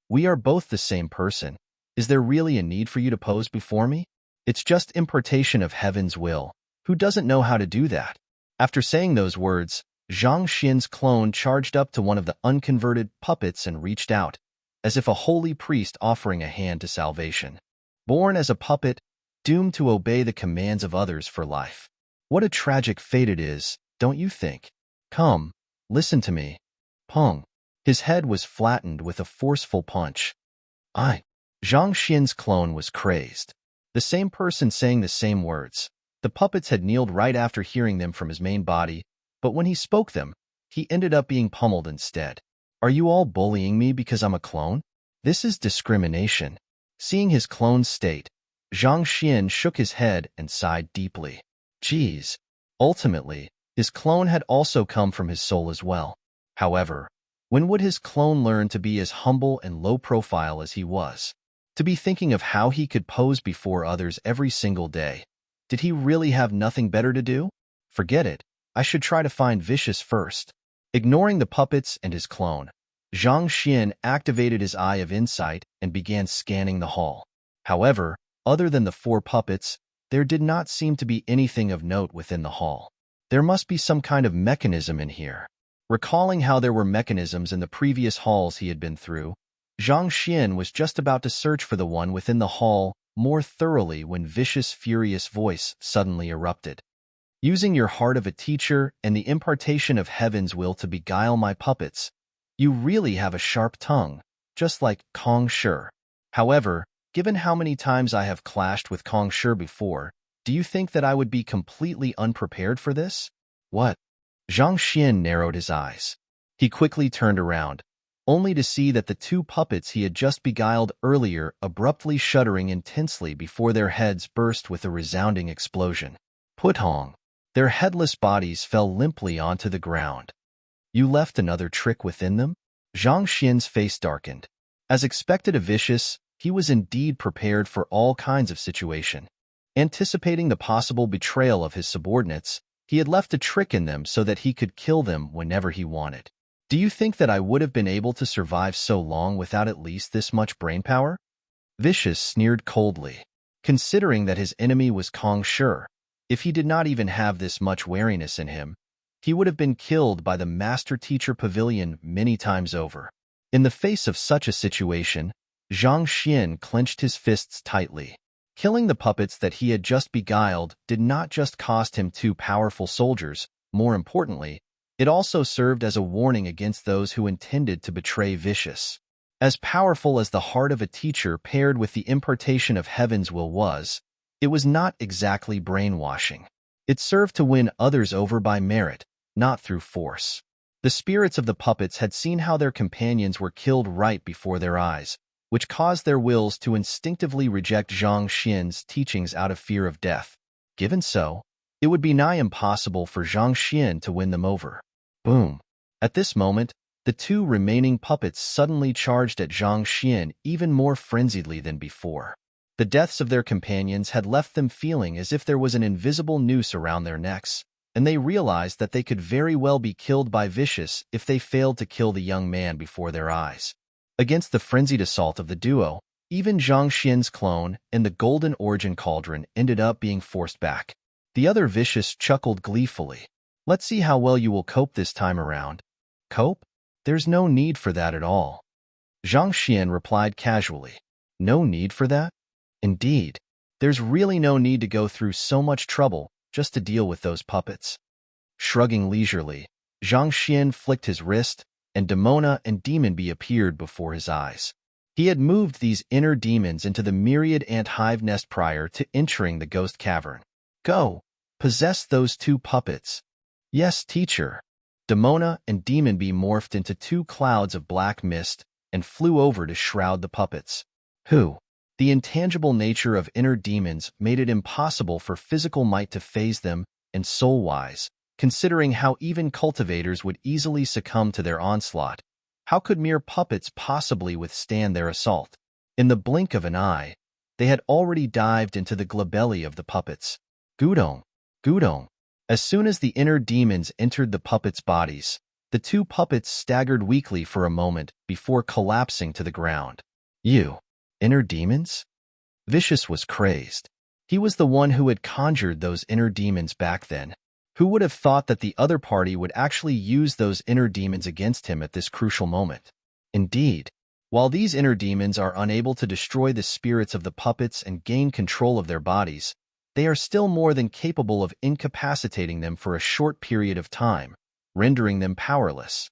We are both the same person. Is there really a need for you to pose before me? It's just impartation of heaven's will. Who doesn't know how to do that? After saying those words, Zhang Xian's clone charged up to one of the unconverted puppets and reached out, as if a holy priest offering a hand to salvation. Born as a puppet, doomed to obey the commands of others for life. What a tragic fate it is, don't you think? Come, listen to me. Pong. His head was flattened with a forceful punch. Zhang Xian's clone was crazed. The same person saying the same words. The puppets had kneeled right after hearing them from his main body, but when he spoke them, he ended up being pummeled instead. Are you all bullying me because I'm a clone? This is discrimination. Seeing his clone's state, Zhang Xian shook his head and sighed deeply. Geez. Ultimately, his clone had also come from his soul as well. However, when would his clone learn to be as humble and low profile as he was? To be thinking of how he could pose before others every single day. Did he really have nothing better to do? Forget it. I should try to find Vicious first. Ignoring the puppets and his clone, Zhang Xian activated his eye of insight and began scanning the hall. However, other than the 4 puppets, there did not seem to be anything of note within the hall. There must be some kind of mechanism in here. Recalling how there were mechanisms in the previous halls he had been through, Zhang Xian was just about to search for the one within the hall more thoroughly when Vicious' furious voice suddenly erupted. Using your heart of a teacher and the impartation of heaven's will to beguile my puppets, you really have a sharp tongue, just like Kong Shi. However, given how many times I have clashed with Kong Shi before, do you think that I would be completely unprepared for this? What? Zhang Xian narrowed his eyes. He quickly turned around, only to see that the 2 puppets he had just beguiled earlier abruptly shuddering intensely before their heads burst with a resounding explosion. Putong. Their headless bodies fell limply onto the ground. You left another trick within them? Zhang Xian's face darkened. As expected of Vicious, he was indeed prepared for all kinds of situation. Anticipating the possible betrayal of his subordinates, he had left a trick in them so that he could kill them whenever he wanted. Do you think that I would have been able to survive so long without at least this much brainpower? Vicious sneered coldly. Considering that his enemy was Kong Shi, if he did not even have this much wariness in him, he would have been killed by the Master Teacher Pavilion many times over. In the face of such a situation, Zhang Xian clenched his fists tightly. Killing the puppets that he had just beguiled did not just cost him 2 powerful soldiers, more importantly, it also served as a warning against those who intended to betray Vicious. As powerful as the heart of a teacher paired with the impartation of heaven's will was, it was not exactly brainwashing. It served to win others over by merit, not through force. The spirits of the puppets had seen how their companions were killed right before their eyes, which caused their wills to instinctively reject Zhang Xian's teachings out of fear of death. Given so, it would be nigh impossible for Zhang Xian to win them over. Boom. At this moment, the 2 remaining puppets suddenly charged at Zhang Xian even more frenziedly than before. The deaths of their companions had left them feeling as if there was an invisible noose around their necks, and they realized that they could very well be killed by Vicious if they failed to kill the young man before their eyes. Against the frenzied assault of the duo, even Zhang Xian's clone and the golden origin cauldron ended up being forced back. The other Vicious chuckled gleefully. Let's see how well you will cope this time around. Cope? There's no need for that at all. Zhang Xian replied casually. No need for that? Indeed. There's really no need to go through so much trouble just to deal with those puppets. Shrugging leisurely, Zhang Xian flicked his wrist, and Demona and Demon Bee appeared before his eyes. He had moved these inner demons into the myriad ant hive nest prior to entering the ghost cavern. Go, possess those two puppets. Yes, teacher. Demona and Demon Bee morphed into two clouds of black mist and flew over to shroud the puppets. The intangible nature of inner demons made it impossible for physical might to phase them, and soul-wise, considering how even cultivators would easily succumb to their onslaught, how could mere puppets possibly withstand their assault? In the blink of an eye, they had already dived into the glabelly of the puppets. Gudong, Gudong. As soon as the inner demons entered the puppets' bodies, the two puppets staggered weakly for a moment before collapsing to the ground. You, inner demons? Vicious was crazed. He was the one who had conjured those inner demons back then. Who would have thought that the other party would actually use those inner demons against him at this crucial moment? Indeed, while these inner demons are unable to destroy the spirits of the puppets and gain control of their bodies, they are still more than capable of incapacitating them for a short period of time, rendering them powerless.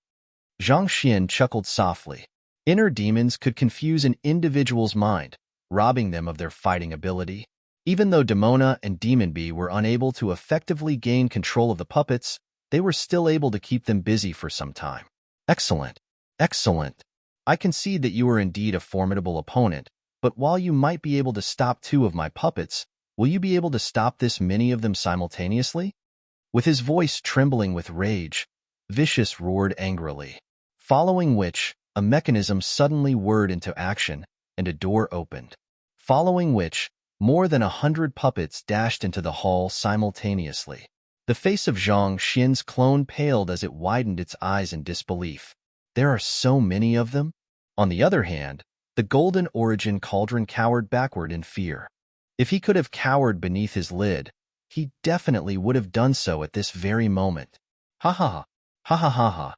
Zhang Xian chuckled softly. Inner demons could confuse an individual's mind, robbing them of their fighting ability. Even though Demona and Demon Bee were unable to effectively gain control of the puppets, they were still able to keep them busy for some time. Excellent. Excellent. I concede that you are indeed a formidable opponent, but while you might be able to stop two of my puppets, will you be able to stop this many of them simultaneously? With his voice trembling with rage, Vicious roared angrily, following which, a mechanism suddenly whirred into action, and a door opened. Following which, more than 100 puppets dashed into the hall simultaneously. The face of Zhang Xian's clone paled as it widened its eyes in disbelief. There are so many of them? On the other hand, the golden origin cauldron cowered backward in fear. If he could have cowered beneath his lid, he definitely would have done so at this very moment. Ha ha ha, ha ha ha ha.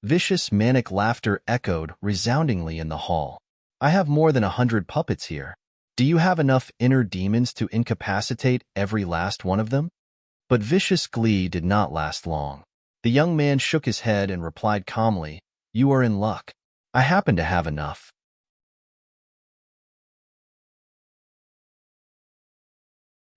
Vicious manic laughter echoed resoundingly in the hall. I have more than 100 puppets here. Do you have enough inner demons to incapacitate every last one of them? But Vicious glee did not last long. The young man shook his head and replied calmly, You are in luck. I happen to have enough.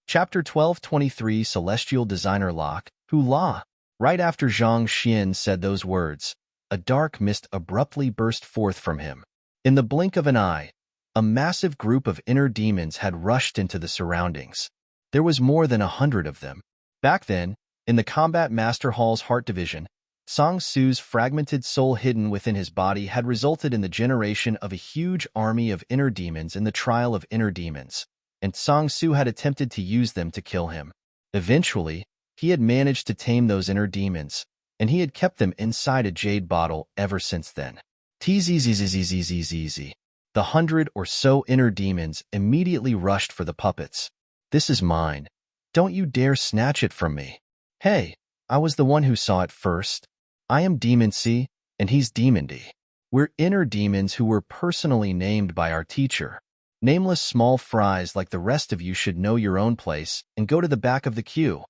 Chapter 1223 Celestial Designer Lock, Hula. Right after Zhang Xian said those words, a dark mist abruptly burst forth from him. In the blink of an eye, a massive group of inner demons had rushed into the surroundings. There was more than 100 of them. Back then, in the Combat Master Hall's Heart Division, Sang Su's fragmented soul hidden within his body had resulted in the generation of a huge army of inner demons in the Trial of Inner Demons, and Sang Su had attempted to use them to kill him. Eventually, he had managed to tame those inner demons, and he had kept them inside a jade bottle ever since then. Tzzzzzzzzzzzz. The 100 or so inner demons immediately rushed for the puppets. This is mine. Don't you dare snatch it from me. Hey, I was the one who saw it first. I am Demon C, and he's Demon D. We're inner demons who were personally named by our teacher. Nameless small fries like the rest of you should know your own place and go to the back of the queue.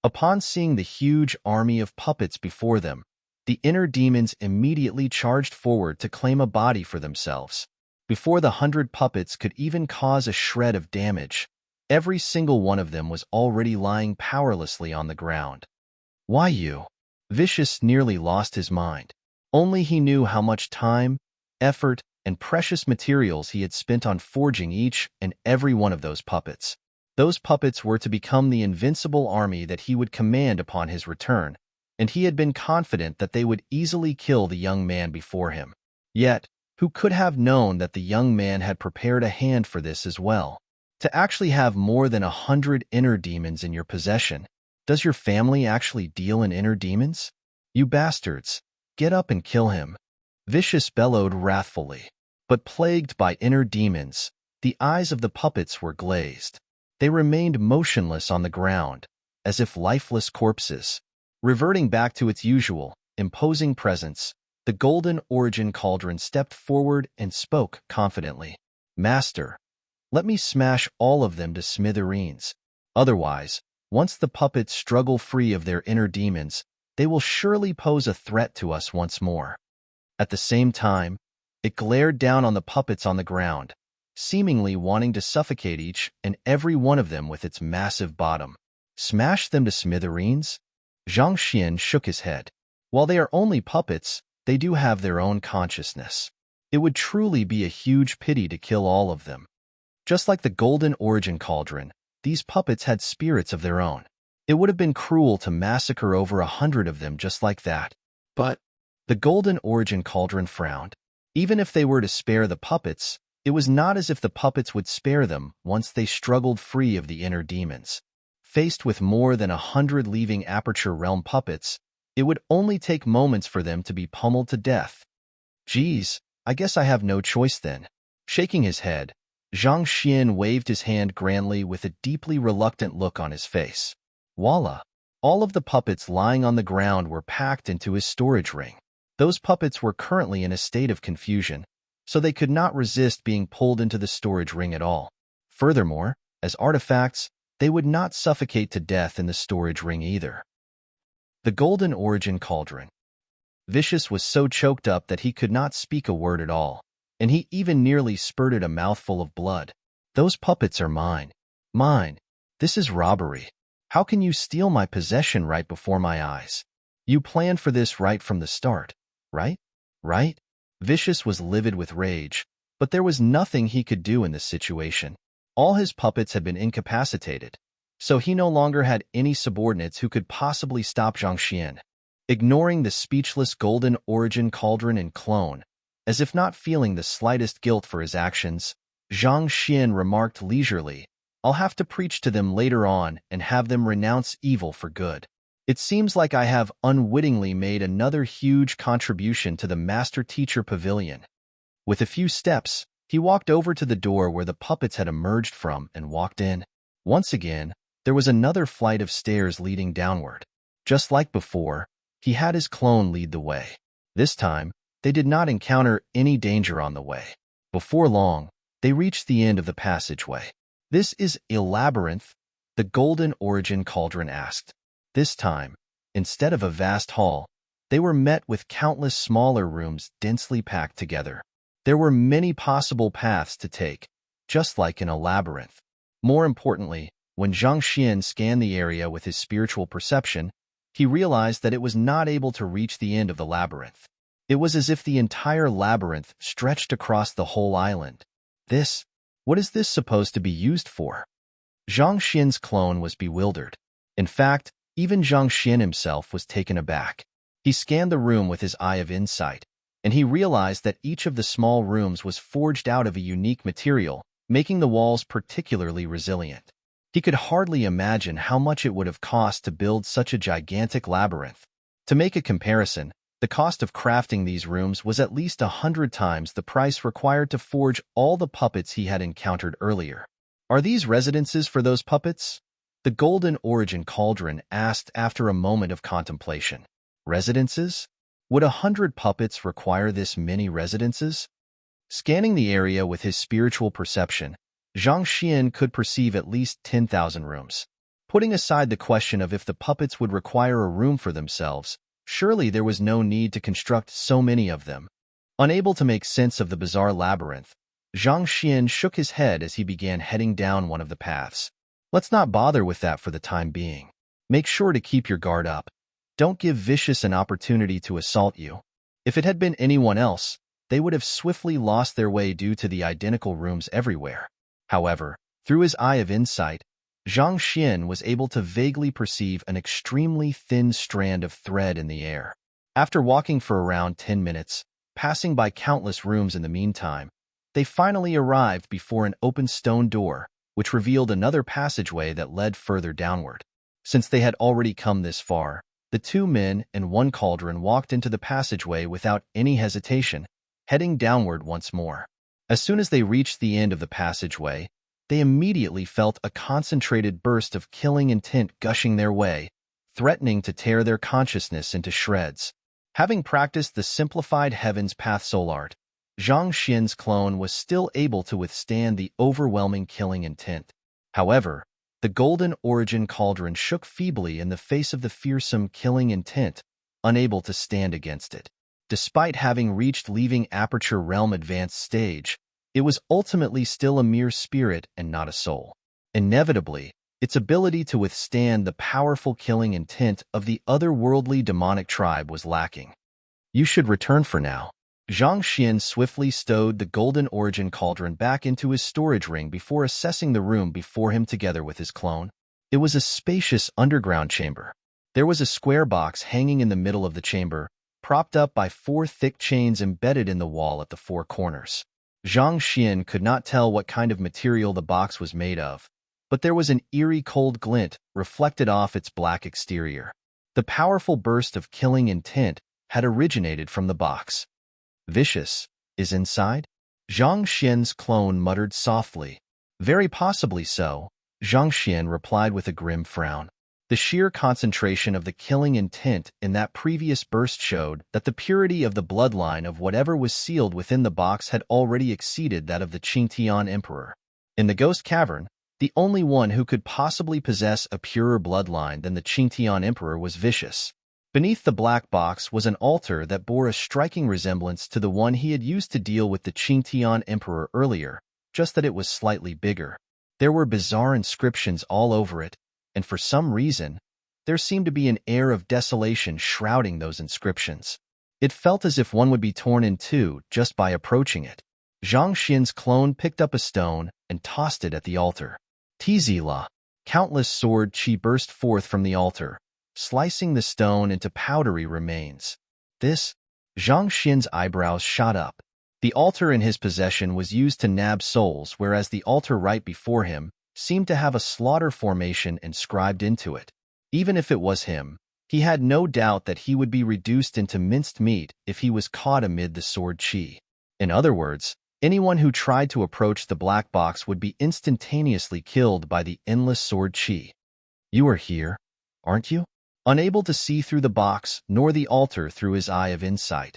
Upon seeing the huge army of puppets before them, the inner demons immediately charged forward to claim a body for themselves. Before the 100 puppets could even cause a shred of damage, every single one of them was already lying powerlessly on the ground. Why you? Vicious nearly lost his mind. Only he knew how much time, effort, and precious materials he had spent on forging each and every one of those puppets. Those puppets were to become the invincible army that he would command upon his return, and he had been confident that they would easily kill the young man before him. Yet, who could have known that the young man had prepared a hand for this as well? To actually have more than 100 inner demons in your possession, does your family actually deal in inner demons? You bastards, get up and kill him. Vicious bellowed wrathfully. But plagued by inner demons, the eyes of the puppets were glazed. They remained motionless on the ground, as if lifeless corpses. Reverting back to its usual, imposing presence, the golden origin cauldron stepped forward and spoke confidently. Master, let me smash all of them to smithereens. Otherwise, once the puppets struggle free of their inner demons, they will surely pose a threat to us once more. At the same time, it glared down on the puppets on the ground, seemingly wanting to suffocate each and every one of them with its massive bottom. Smash them to smithereens? Zhang Xian shook his head. While they are only puppets, they do have their own consciousness. It would truly be a huge pity to kill all of them. Just like the golden origin cauldron, these puppets had spirits of their own. It would have been cruel to massacre over 100 of them just like that. But the golden origin cauldron frowned. Even if they were to spare the puppets, it was not as if the puppets would spare them once they struggled free of the inner demons. Faced with more than 100 leaving Aperture Realm puppets, it would only take moments for them to be pummeled to death. Geez, I guess I have no choice then. Shaking his head, Zhang Xian waved his hand grandly with a deeply reluctant look on his face. Voila! All of the puppets lying on the ground were packed into his storage ring. Those puppets were currently in a state of confusion, so they could not resist being pulled into the storage ring at all. Furthermore, as artifacts, they would not suffocate to death in the storage ring either. The golden origin cauldron. Vicious was so choked up that he could not speak a word at all, and he even nearly spurted a mouthful of blood. Those puppets are mine. Mine. This is robbery. How can you steal my possession right before my eyes? You planned for this right from the start, right? Right? Vicious was livid with rage, but there was nothing he could do in this situation. All his puppets had been incapacitated, so he no longer had any subordinates who could possibly stop Zhang Xian. Ignoring the speechless golden origin cauldron and clone, as if not feeling the slightest guilt for his actions, Zhang Xian remarked leisurely, I'll have to preach to them later on and have them renounce evil for good. It seems like I have unwittingly made another huge contribution to the Master-Teacher Pavilion. With a few steps, he walked over to the door where the puppets had emerged from and walked in. Once again, there was another flight of stairs leading downward. Just like before, he had his clone lead the way. This time, they did not encounter any danger on the way. Before long, they reached the end of the passageway. This is a labyrinth, the golden origin cauldron asked. This time, instead of a vast hall, they were met with countless smaller rooms densely packed together. There were many possible paths to take, just like in a labyrinth. More importantly, when Zhang Xian scanned the area with his spiritual perception, he realized that it was not able to reach the end of the labyrinth. It was as if the entire labyrinth stretched across the whole island. What is this supposed to be used for? Zhang Xian's clone was bewildered. In fact, even Zhang Xian himself was taken aback. He scanned the room with his eye of insight, and he realized that each of the small rooms was forged out of a unique material, making the walls particularly resilient. He could hardly imagine how much it would have cost to build such a gigantic labyrinth. To make a comparison, the cost of crafting these rooms was at least 100 times the price required to forge all the puppets he had encountered earlier. Are these residences for those puppets? The golden origin cauldron asked after a moment of contemplation. Residences? Would 100 puppets require this many residences? Scanning the area with his spiritual perception, Zhang Xian could perceive at least 10,000 rooms. Putting aside the question of if the puppets would require a room for themselves, surely there was no need to construct so many of them. Unable to make sense of the bizarre labyrinth, Zhang Xian shook his head as he began heading down one of the paths. Let's not bother with that for the time being. Make sure to keep your guard up. Don't give Vicious an opportunity to assault you. If it had been anyone else, they would have swiftly lost their way due to the identical rooms everywhere. However, through his eye of insight, Zhang Xian was able to vaguely perceive an extremely thin strand of thread in the air. After walking for around 10 minutes, passing by countless rooms in the meantime, they finally arrived before an open stone door, which revealed another passageway that led further downward. Since they had already come this far, the two men and one cauldron walked into the passageway without any hesitation, heading downward once more. As soon as they reached the end of the passageway, they immediately felt a concentrated burst of killing intent gushing their way, threatening to tear their consciousness into shreds. Having practiced the simplified Heaven's Path soul art, Zhang Xian's clone was still able to withstand the overwhelming killing intent. However, the golden origin cauldron shook feebly in the face of the fearsome killing intent, unable to stand against it. Despite having reached leaving Aperture Realm advanced stage, it was ultimately still a mere spirit and not a soul. Inevitably, its ability to withstand the powerful killing intent of the otherworldly demonic tribe was lacking. You should return for now. Zhang Xian swiftly stowed the golden origin cauldron back into his storage ring before assessing the room before him together with his clone. It was a spacious underground chamber. There was a square box hanging in the middle of the chamber, propped up by 4 thick chains embedded in the wall at the 4 corners. Zhang Xian could not tell what kind of material the box was made of, but there was an eerie cold glint reflected off its black exterior. The powerful burst of killing intent had originated from the box. Vicious is inside? Zhang Xian's clone muttered softly. Very possibly so, Zhang Xian replied with a grim frown. The sheer concentration of the killing intent in that previous burst showed that the purity of the bloodline of whatever was sealed within the box had already exceeded that of the Qingtian Emperor. In the Ghost Cavern, the only one who could possibly possess a purer bloodline than the Qingtian Emperor was Vicious. Beneath the black box was an altar that bore a striking resemblance to the one he had used to deal with the Qingtian Emperor earlier, just that it was slightly bigger. There were bizarre inscriptions all over it, and for some reason, there seemed to be an air of desolation shrouding those inscriptions. It felt as if one would be torn in two just by approaching it. Zhang Xian's clone picked up a stone and tossed it at the altar. Tzila! Countless sword chi burst forth from the altar, slicing the stone into powdery remains. This? Zhang Xian's eyebrows shot up. The altar in his possession was used to nab souls, whereas the altar right before him seemed to have a slaughter formation inscribed into it. Even if it was him, he had no doubt that he would be reduced into minced meat if he was caught amid the sword chi. In other words, anyone who tried to approach the black box would be instantaneously killed by the endless sword chi. You are here, aren't you? Unable to see through the box nor the altar through his eye of insight,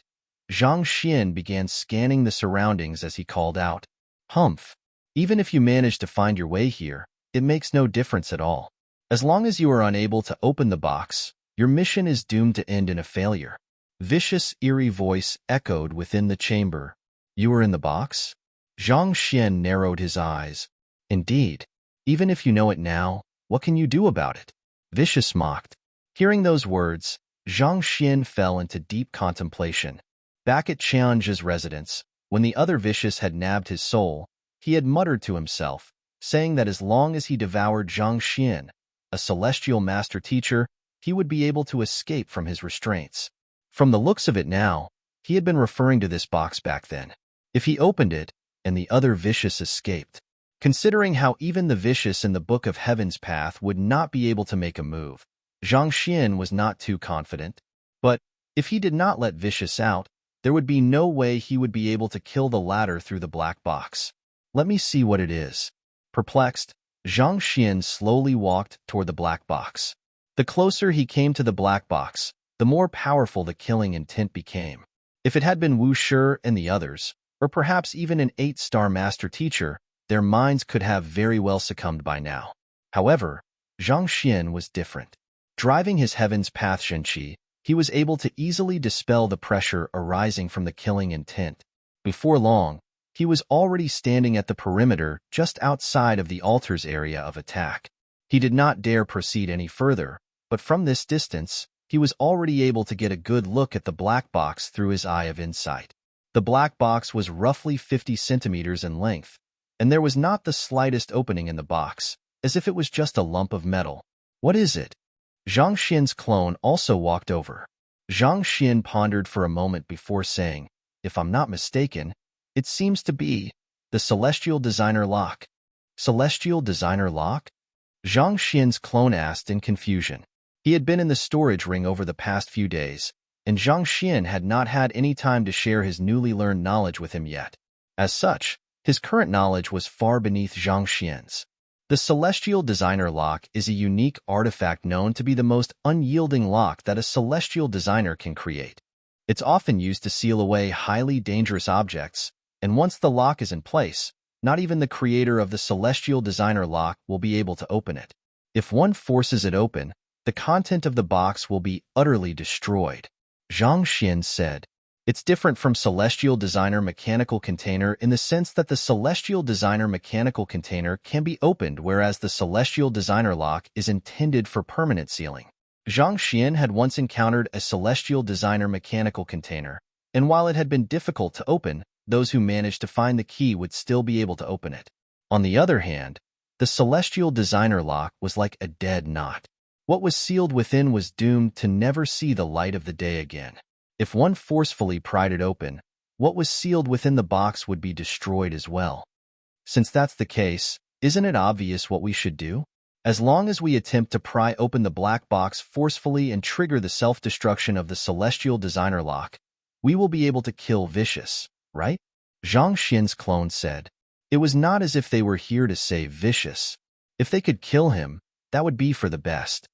Zhang Xian began scanning the surroundings as he called out, "Humph! Even if you manage to find your way here, it makes no difference at all. As long as you are unable to open the box, your mission is doomed to end in a failure." Vicious, eerie voice echoed within the chamber. You are in the box? Zhang Xian narrowed his eyes. Indeed. Even if you know it now, what can you do about it? Vicious mocked. Hearing those words, Zhang Xian fell into deep contemplation. Back at Qianzhi's residence, when the other Vicious had nabbed his soul, he had muttered to himself, saying that as long as he devoured Zhang Xian, a celestial master teacher, he would be able to escape from his restraints. From the looks of it now, he had been referring to this box back then. If he opened it, and the other Vicious escaped. Considering how even the Vicious in the Book of Heaven's Path would not be able to make a move, Zhang Xian was not too confident. But if he did not let Vicious out, there would be no way he would be able to kill the latter through the black box. Let me see what it is. Perplexed, Zhang Xian slowly walked toward the black box. The closer he came to the black box, the more powerful the killing intent became. If it had been Wu Shi and the others, or perhaps even an 8-star master teacher, their minds could have very well succumbed by now. However, Zhang Xian was different. Driving his Heaven's Path Shenqi, he was able to easily dispel the pressure arising from the killing intent. Before long, he was already standing at the perimeter just outside of the altar's area of attack. He did not dare proceed any further, but from this distance, he was already able to get a good look at the black box through his eye of insight. The black box was roughly 50 centimeters in length, and there was not the slightest opening in the box, as if it was just a lump of metal. What is it? Zhang Xian's clone also walked over. Zhang Xian pondered for a moment before saying, if I'm not mistaken, it seems to be the Celestial Designer Lock. Celestial Designer Lock? Zhang Xian's clone asked in confusion. He had been in the storage ring over the past few days, and Zhang Xian had not had any time to share his newly learned knowledge with him yet. As such, his current knowledge was far beneath Zhang Xian's. The Celestial Designer Lock is a unique artifact known to be the most unyielding lock that a celestial designer can create. It's often used to seal away highly dangerous objects, and once the lock is in place, not even the creator of the Celestial Designer Lock will be able to open it. If one forces it open, the content of the box will be utterly destroyed. Zhang Xian said. It's different from Celestial Designer Mechanical Container in the sense that the Celestial Designer Mechanical Container can be opened, whereas the Celestial Designer Lock is intended for permanent sealing. Zhang Xian had once encountered a Celestial Designer Mechanical Container, and while it had been difficult to open, those who managed to find the key would still be able to open it. On the other hand, the Celestial Designer Lock was like a dead knot. What was sealed within was doomed to never see the light of the day again. If one forcefully pried it open, what was sealed within the box would be destroyed as well. Since that's the case, isn't it obvious what we should do? As long as we attempt to pry open the black box forcefully and trigger the self-destruction of the Celestial Designer Lock, we will be able to kill Vicious, right? Zhang Xian's clone said. It was not as if they were here to save Vicious. If they could kill him, that would be for the best.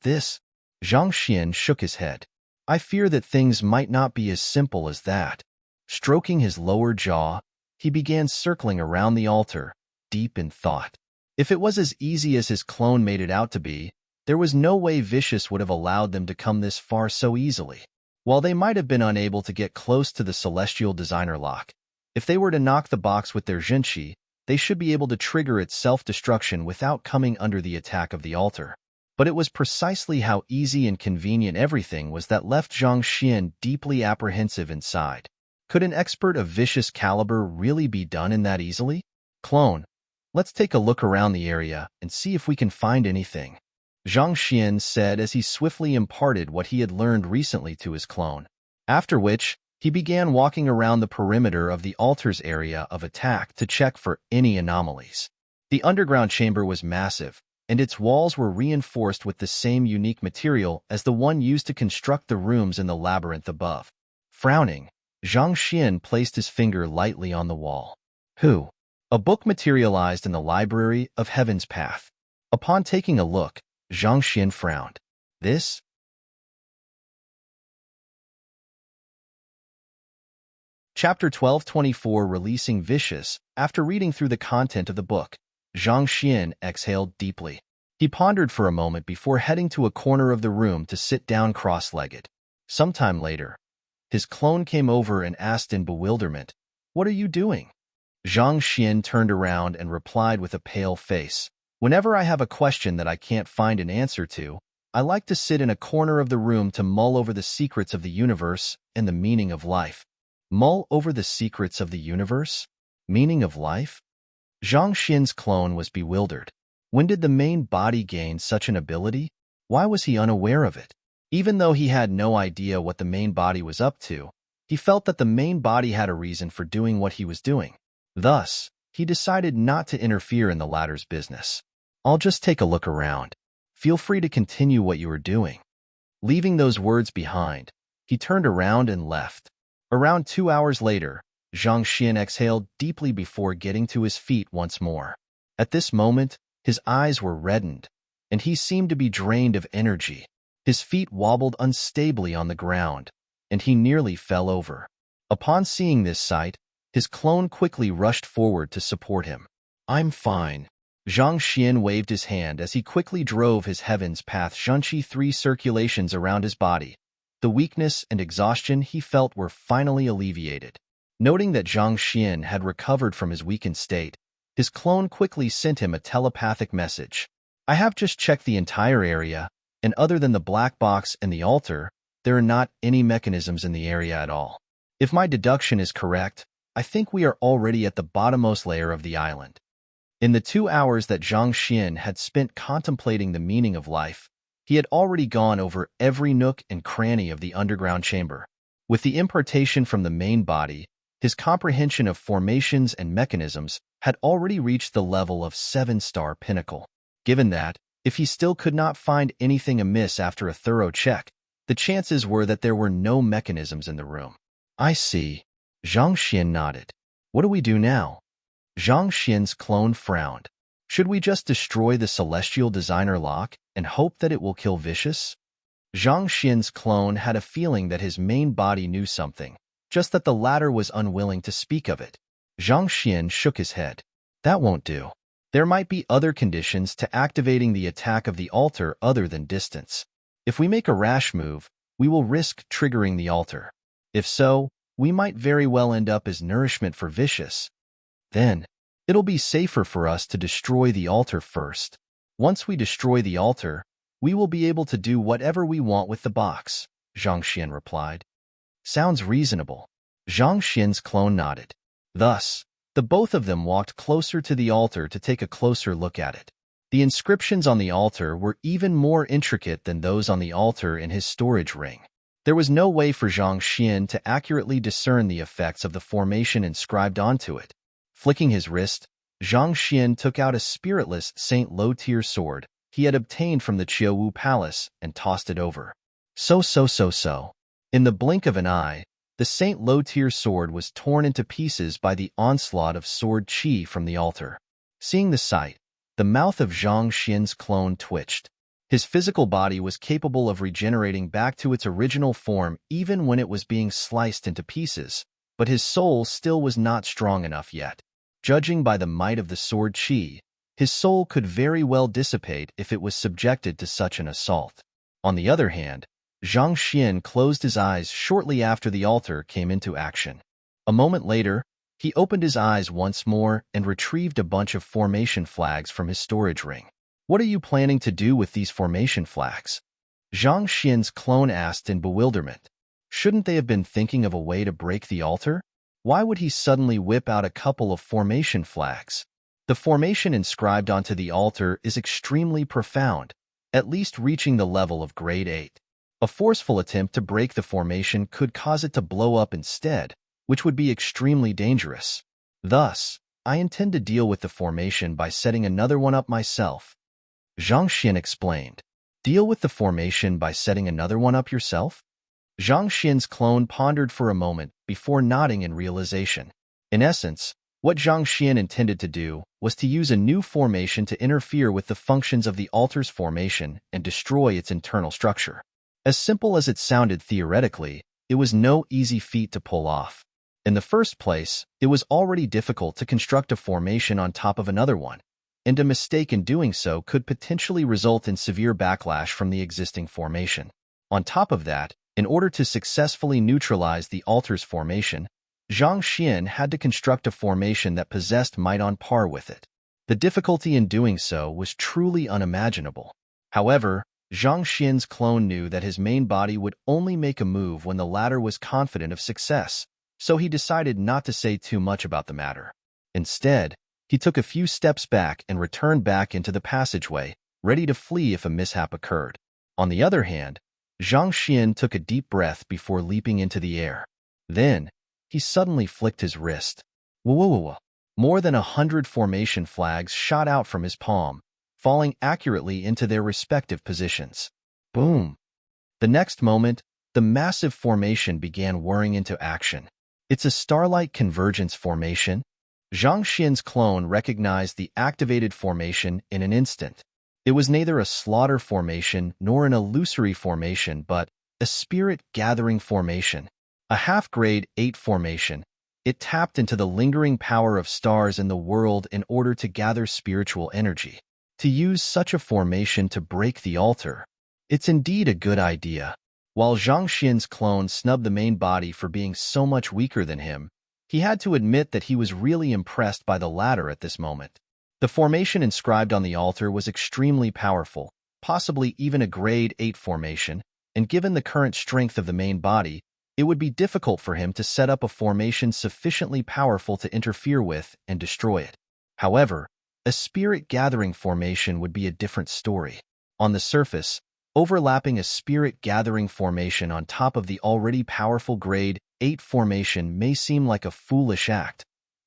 Zhang Xian shook his head. I fear that things might not be as simple as that. Stroking his lower jaw, he began circling around the altar, deep in thought. If it was as easy as his clone made it out to be, there was no way Vicious would have allowed them to come this far so easily. While they might have been unable to get close to the Celestial Designer Lock, if they were to knock the box with their Jinqi, they should be able to trigger its self-destruction without coming under the attack of the altar. But it was precisely how easy and convenient everything was that left Zhang Xian deeply apprehensive inside. Could an expert of Vicious caliber really be done in that easily? Clone, let's take a look around the area and see if we can find anything, Zhang Xian said as he swiftly imparted what he had learned recently to his clone. After which, he began walking around the perimeter of the altar's area of attack to check for any anomalies. The underground chamber was massive, and its walls were reinforced with the same unique material as the one used to construct the rooms in the labyrinth above. Frowning, Zhang Xian placed his finger lightly on the wall. A book materialized in the Library of Heaven's Path. Upon taking a look, Zhang Xian frowned. This? Chapter 1224 Releasing Vicious. After reading through the content of the book, Zhang Xian exhaled deeply. He pondered for a moment before heading to a corner of the room to sit down cross-legged. Sometime later, his clone came over and asked in bewilderment, "What are you doing?" Zhang Xian turned around and replied with a pale face, "Whenever I have a question that I can't find an answer to, I like to sit in a corner of the room to mull over the secrets of the universe and the meaning of life." Mull over the secrets of the universe? Meaning of life? Zhang Xian's clone was bewildered. When did the main body gain such an ability? Why was he unaware of it? Even though he had no idea what the main body was up to, he felt that the main body had a reason for doing what he was doing. Thus, he decided not to interfere in the latter's business. "I'll just take a look around. Feel free to continue what you are doing." Leaving those words behind, he turned around and left. Around 2 hours later, Zhang Xian exhaled deeply before getting to his feet once more. At this moment, his eyes were reddened, and he seemed to be drained of energy. His feet wobbled unstably on the ground, and he nearly fell over. Upon seeing this sight, his clone quickly rushed forward to support him. "I'm fine." Zhang Xian waved his hand as he quickly drove his Heaven's Path Junqi 3 circulations around his body. The weakness and exhaustion he felt were finally alleviated. Noting that Zhang Xian had recovered from his weakened state, his clone quickly sent him a telepathic message. "I have just checked the entire area, and other than the black box and the altar, there are not any mechanisms in the area at all. If my deduction is correct, I think we are already at the bottommost layer of the island." In the 2 hours that Zhang Xian had spent contemplating the meaning of life, he had already gone over every nook and cranny of the underground chamber. With the impartation from the main body, his comprehension of formations and mechanisms had already reached the level of 7-star pinnacle. Given that, if he still could not find anything amiss after a thorough check, the chances were that there were no mechanisms in the room. "I see." Zhang Xian nodded. "What do we do now?" Zhang Xian's clone frowned. Should we just destroy the celestial designer lock and hope that it will kill Vicious? Zhang Xian's clone had a feeling that his main body knew something, just that the latter was unwilling to speak of it. Zhang Xian shook his head. That won't do. There might be other conditions to activating the attack of the altar other than distance. If we make a rash move, we will risk triggering the altar. If so, we might very well end up as nourishment for Vicious. Then, it'll be safer for us to destroy the altar first. Once we destroy the altar, we will be able to do whatever we want with the box, Zhang Xian replied. Sounds reasonable. Zhang Xian's clone nodded. Thus, the both of them walked closer to the altar to take a closer look at it. The inscriptions on the altar were even more intricate than those on the altar in his storage ring. There was no way for Zhang Xian to accurately discern the effects of the formation inscribed onto it. Flicking his wrist, Zhang Xian took out a spiritless Saint Low-tier sword he had obtained from the Qiuwu Palace and tossed it over. So. In the blink of an eye, the Saint Low-tier sword was torn into pieces by the onslaught of sword qi from the altar. Seeing the sight, the mouth of Zhang Xian's clone twitched. His physical body was capable of regenerating back to its original form even when it was being sliced into pieces, but his soul still was not strong enough yet. Judging by the might of the sword qi, his soul could very well dissipate if it was subjected to such an assault. On the other hand, Zhang Xian closed his eyes shortly after the altar came into action. A moment later, he opened his eyes once more and retrieved a bunch of formation flags from his storage ring. What are you planning to do with these formation flags? Zhang Xian's clone asked in bewilderment. Shouldn't they have been thinking of a way to break the altar? Why would he suddenly whip out a couple of formation flags? The formation inscribed onto the altar is extremely profound, at least reaching the level of grade 8. A forceful attempt to break the formation could cause it to blow up instead, which would be extremely dangerous. Thus, I intend to deal with the formation by setting another one up myself. Zhang Xian explained. Deal with the formation by setting another one up yourself? Zhang Xian's clone pondered for a moment before nodding in realization. In essence, what Zhang Xian intended to do was to use a new formation to interfere with the functions of the altar's formation and destroy its internal structure. As simple as it sounded theoretically, it was no easy feat to pull off. In the first place, it was already difficult to construct a formation on top of another one, and a mistake in doing so could potentially result in severe backlash from the existing formation. On top of that, in order to successfully neutralize the altar's formation, Zhang Xian had to construct a formation that possessed might on par with it. The difficulty in doing so was truly unimaginable. However, Zhang Xian's clone knew that his main body would only make a move when the latter was confident of success, so he decided not to say too much about the matter. Instead, he took a few steps back and returned back into the passageway, ready to flee if a mishap occurred. On the other hand, Zhang Xian took a deep breath before leaping into the air. Then, he suddenly flicked his wrist. Whoa! More than 100 formation flags shot out from his palm, falling accurately into their respective positions. Boom! The next moment, the massive formation began whirring into action. It's a starlight convergence formation. Zhang Xian's clone recognized the activated formation in an instant. It was neither a slaughter formation nor an illusory formation, but a spirit-gathering formation. A half-grade 8 formation. It tapped into the lingering power of stars in the world in order to gather spiritual energy. To use such a formation to break the altar, it's indeed a good idea. While Zhang Xian's clone snubbed the main body for being so much weaker than him, he had to admit that he was really impressed by the latter at this moment. The formation inscribed on the altar was extremely powerful, possibly even a grade 8 formation, and given the current strength of the main body, it would be difficult for him to set up a formation sufficiently powerful to interfere with and destroy it. However, a spirit-gathering formation would be a different story. On the surface, overlapping a spirit-gathering formation on top of the already powerful grade 8 formation may seem like a foolish act,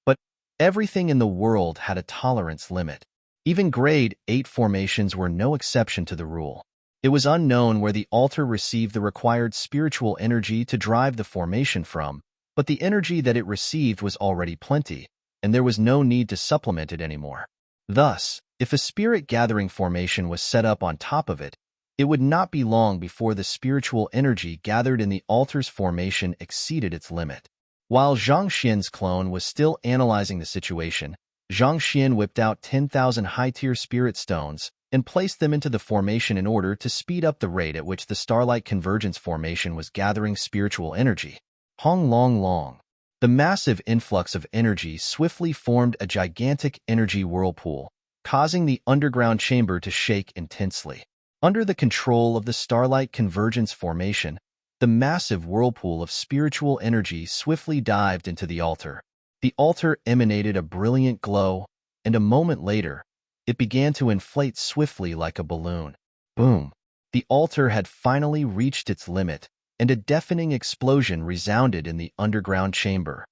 but everything in the world had a tolerance limit. Even grade 8 formations were no exception to the rule. It was unknown where the altar received the required spiritual energy to drive the formation from, but the energy that it received was already plenty, and there was no need to supplement it anymore. Thus, If a spirit gathering formation was set up on top of it, it would not be long before the spiritual energy gathered in the altar's formation exceeded its limit. While Zhang Xian's clone was still analyzing the situation, Zhang Xian whipped out 10,000 high-tier spirit stones and placed them into the formation in order to speed up the rate at which the Starlight Convergence formation was gathering spiritual energy. Hong Long Long. The massive influx of energy swiftly formed a gigantic energy whirlpool, causing the underground chamber to shake intensely. Under the control of the Starlight Convergence formation, the massive whirlpool of spiritual energy swiftly dived into the altar. The altar emanated a brilliant glow, and a moment later, it began to inflate swiftly like a balloon. Boom! The altar had finally reached its limit, and a deafening explosion resounded in the underground chamber.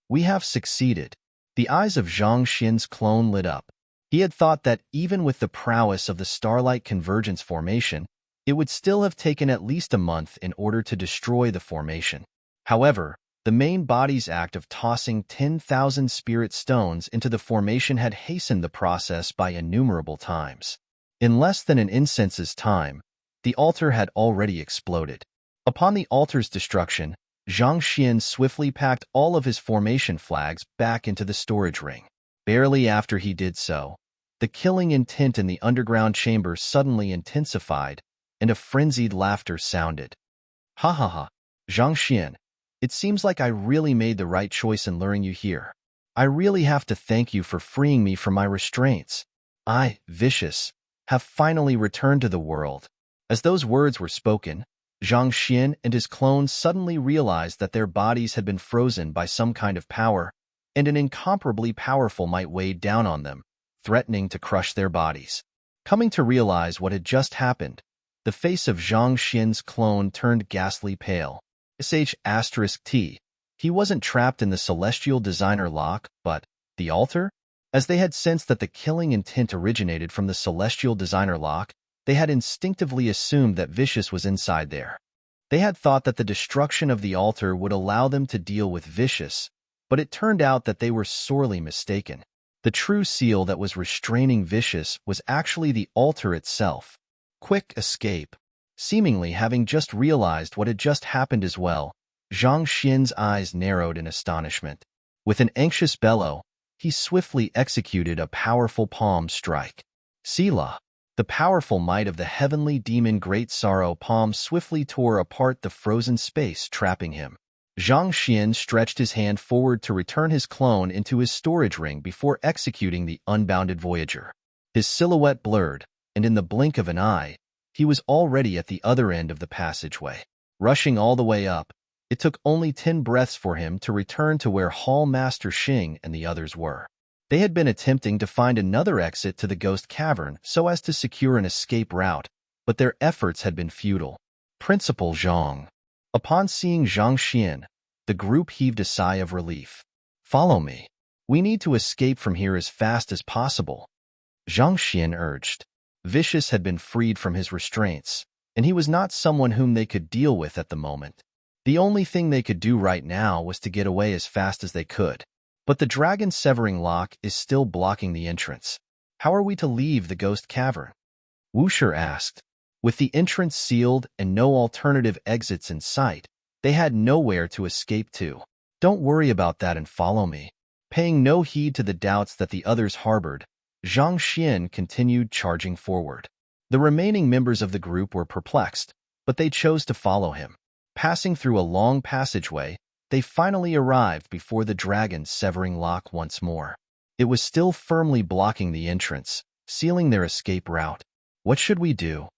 We have succeeded. The eyes of Zhang Xian's clone lit up. He had thought that even with the prowess of the Starlight Convergence formation, it would still have taken at least a month in order to destroy the formation. However, the main body's act of tossing 10,000 spirit stones into the formation had hastened the process by innumerable times. In less than an incense's time, the altar had already exploded. Upon the altar's destruction, Zhang Xian swiftly packed all of his formation flags back into the storage ring. Barely after he did so, the killing intent in the underground chamber suddenly intensified, and a frenzied laughter sounded. Ha ha ha, Zhang Xian. It seems like I really made the right choice in luring you here. I really have to thank you for freeing me from my restraints. I, Vicious, have finally returned to the world. As those words were spoken, Zhang Xian and his clones suddenly realized that their bodies had been frozen by some kind of power, and an incomparably powerful might weighed down on them, threatening to crush their bodies. Coming to realize what had just happened, the face of Zhang Xian's clone turned ghastly pale. *T. He wasn't trapped in the Celestial Designer lock, but the altar? As they had sensed that the killing intent originated from the Celestial Designer lock, they had instinctively assumed that Vicious was inside there. They had thought that the destruction of the altar would allow them to deal with Vicious, but it turned out that they were sorely mistaken. The true seal that was restraining Vicious was actually the altar itself. Quick escape. Seemingly having just realized what had just happened as well, Zhang Xian's eyes narrowed in astonishment. With an anxious bellow, he swiftly executed a powerful palm strike. Sela. The powerful might of the heavenly demon Great Sorrow palm swiftly tore apart the frozen space trapping him. Zhang Xian stretched his hand forward to return his clone into his storage ring before executing the unbounded Voyager. His silhouette blurred, and in the blink of an eye, he was already at the other end of the passageway. Rushing all the way up, it took only 10 breaths for him to return to where Hall Master Xing and the others were. They had been attempting to find another exit to the Ghost Cavern so as to secure an escape route, but their efforts had been futile. Principal Zhang. Upon seeing Zhang Xian, the group heaved a sigh of relief. Follow me. We need to escape from here as fast as possible, Zhang Xian urged. Vicious had been freed from his restraints, and he was not someone whom they could deal with at the moment. The only thing they could do right now was to get away as fast as they could. But the dragon severing lock is still blocking the entrance. How are we to leave the Ghost Cavern? Wuxia asked. With the entrance sealed and no alternative exits in sight, they had nowhere to escape to. Don't worry about that and follow me. Paying no heed to the doubts that the others harbored, Zhang Xian continued charging forward. The remaining members of the group were perplexed, but they chose to follow him. Passing through a long passageway, they finally arrived before the dragon's severing lock once more. It was still firmly blocking the entrance, sealing their escape route. What should we do?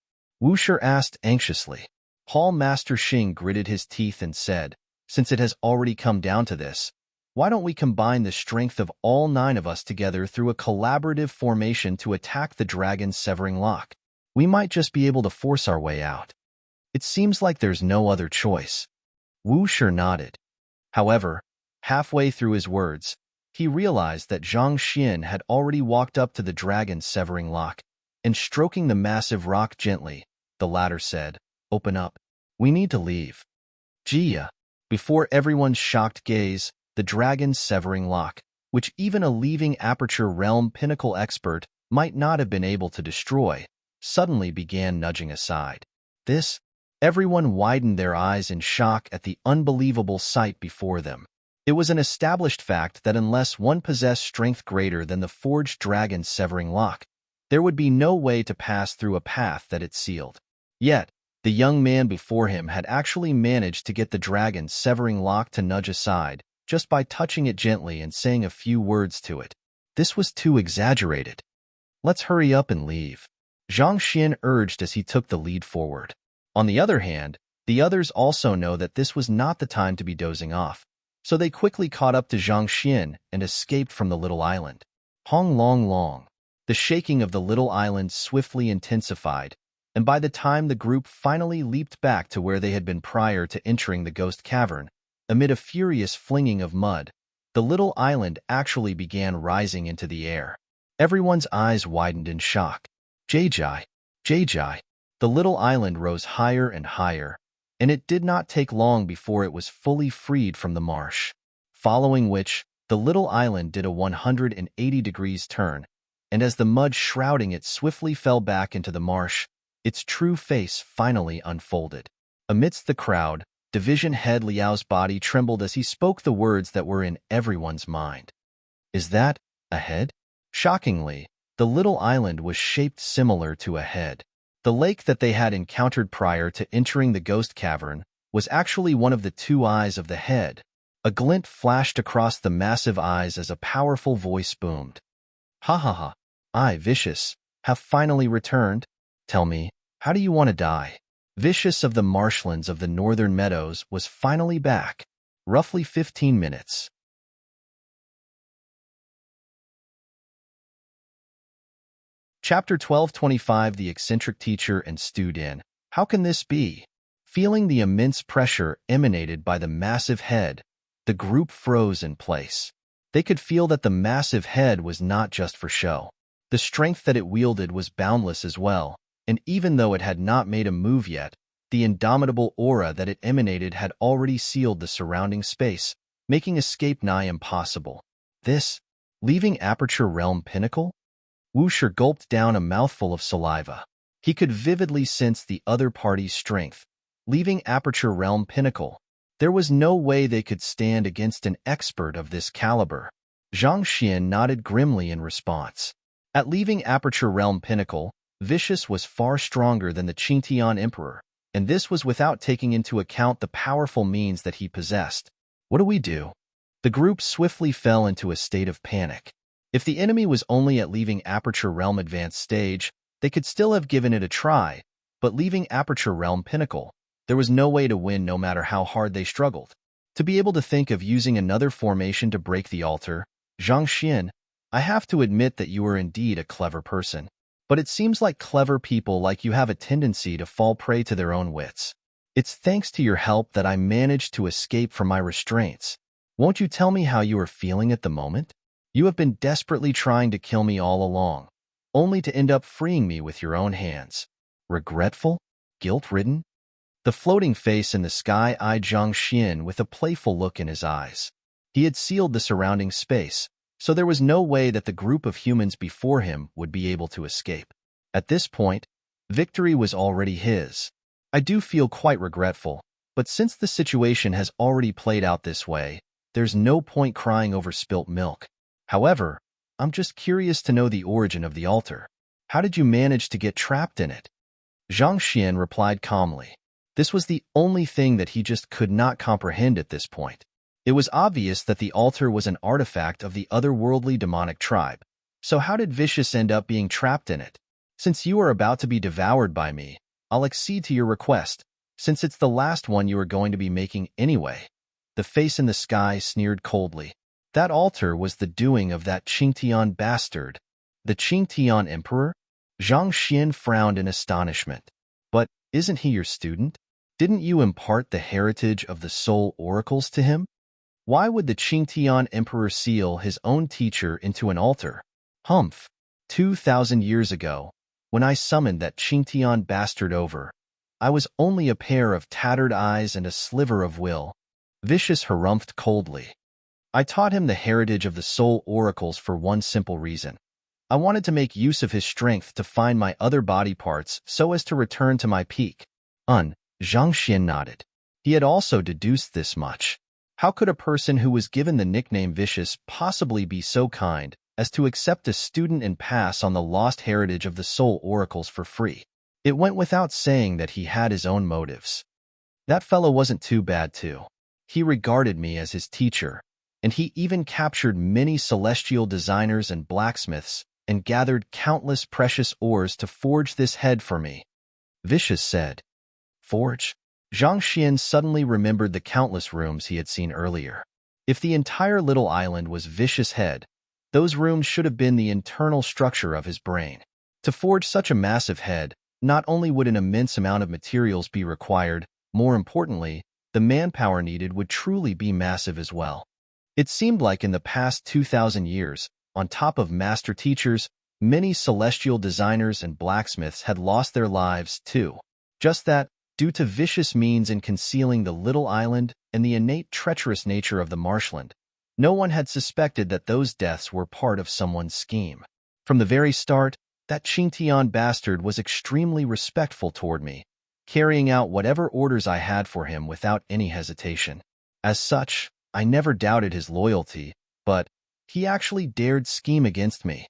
Wuxia asked anxiously. Hall Master Xing gritted his teeth and said, since it has already come down to this, why don't we combine the strength of all 9 of us together through a collaborative formation to attack the dragon's severing lock? We might just be able to force our way out. It seems like there's no other choice. Wuxia nodded. However, halfway through his words, he realized that Zhang Xian had already walked up to the dragon's severing lock, and stroking the massive rock gently, the latter said, "Open up. We need to leave." Jia. Before everyone's shocked gaze, the dragon's severing lock, which even a leaving Aperture Realm pinnacle expert might not have been able to destroy, suddenly began nudging aside. Everyone widened their eyes in shock at the unbelievable sight before them. It was an established fact that unless one possessed strength greater than the forged dragon's severing lock, there would be no way to pass through a path that it sealed. Yet, the young man before him had actually managed to get the dragon's severing lock to nudge aside, just by touching it gently and saying a few words to it. This was too exaggerated. "Let's hurry up and leave," Zhang Xian urged as he took the lead forward. On the other hand, the others also know that this was not the time to be dozing off, so they quickly caught up to Zhang Xian and escaped from the little island. Hong long long. The shaking of the little island swiftly intensified, and by the time the group finally leaped back to where they had been prior to entering the ghost cavern, amid a furious flinging of mud, the little island actually began rising into the air. Everyone's eyes widened in shock. Jai. The little island rose higher and higher, and it did not take long before it was fully freed from the marsh. Following which, the little island did a 180 degrees turn, and as the mud shrouding it swiftly fell back into the marsh, its true face finally unfolded. Amidst the crowd, Division Head Liao's body trembled as he spoke the words that were in everyone's mind. "Is that a head?" Shockingly, the little island was shaped similar to a head. The lake that they had encountered prior to entering the ghost cavern was actually one of the two eyes of the head. A glint flashed across the massive eyes as a powerful voice boomed. "Ha ha ha. I, Vicious, have finally returned. Tell me, how do you want to die?" Vicious of the marshlands of the northern meadows was finally back. Roughly 15 minutes. Chapter 1225 The Eccentric Teacher and Stewed In. How can this be? Feeling the immense pressure emanated by the massive head, the group froze in place. They could feel that the massive head was not just for show. The strength that it wielded was boundless as well, and even though it had not made a move yet, the indomitable aura that it emanated had already sealed the surrounding space, making escape nigh impossible. Leaving Aperture Realm Pinnacle? Wuxia gulped down a mouthful of saliva. He could vividly sense the other party's strength. Leaving Aperture Realm Pinnacle, there was no way they could stand against an expert of this caliber. Zhang Xian nodded grimly in response. At leaving Aperture Realm Pinnacle, Vicious was far stronger than the Qingtian Emperor, and this was without taking into account the powerful means that he possessed. What do we do? The group swiftly fell into a state of panic. If the enemy was only at leaving Aperture Realm Advanced Stage, they could still have given it a try, but leaving Aperture Realm Pinnacle, there was no way to win no matter how hard they struggled. To be able to think of using another formation to break the altar, Zhang Xian, I have to admit that you are indeed a clever person. But it seems like clever people like you have a tendency to fall prey to their own wits. It's thanks to your help that I managed to escape from my restraints. Won't you tell me how you are feeling at the moment? You have been desperately trying to kill me all along, only to end up freeing me with your own hands. Regretful? Guilt-ridden? The floating face in the sky eyed Zhang Xian with a playful look in his eyes. He had sealed the surrounding space, so there was no way that the group of humans before him would be able to escape. At this point, victory was already his. I do feel quite regretful, but since the situation has already played out this way, there's no point crying over spilt milk. However, I'm just curious to know the origin of the altar. How did you manage to get trapped in it? Zhang Xian replied calmly. This was the only thing that he just could not comprehend at this point. It was obvious that the altar was an artifact of the otherworldly demonic tribe. So how did Vicious end up being trapped in it? Since you are about to be devoured by me, I'll accede to your request, since it's the last one you are going to be making anyway. The face in the sky sneered coldly. That altar was the doing of that Qingtian bastard. The Qingtian Emperor? Zhang Xian frowned in astonishment. But isn't he your student? Didn't you impart the heritage of the soul oracles to him? Why would the Qingtian Emperor seal his own teacher into an altar? Humph. 2,000 years ago, when I summoned that Qingtian bastard over, I was only a pair of tattered eyes and a sliver of will. Vicious harumphed coldly. I taught him the heritage of the soul oracles for one simple reason. I wanted to make use of his strength to find my other body parts so as to return to my peak. Zhang Xian nodded. He had also deduced this much. How could a person who was given the nickname Vicious possibly be so kind as to accept a student and pass on the lost heritage of the soul oracles for free? It went without saying that he had his own motives. That fellow wasn't too bad too. He regarded me as his teacher, and he even captured many celestial designers and blacksmiths and gathered countless precious ores to forge this head for me. Vicious said. Forge? Zhang Xian suddenly remembered the countless rooms he had seen earlier. If the entire little island was Vicious' head, those rooms should have been the internal structure of his brain. To forge such a massive head, not only would an immense amount of materials be required, more importantly, the manpower needed would truly be massive as well. It seemed like in the past 2,000 years, on top of master teachers, many celestial designers and blacksmiths had lost their lives too. Just that, due to vicious means in concealing the little island and the innate treacherous nature of the marshland, no one had suspected that those deaths were part of someone's scheme. From the very start, that Qingtian bastard was extremely respectful toward me, carrying out whatever orders I had for him without any hesitation. As such, I never doubted his loyalty, but he actually dared scheme against me.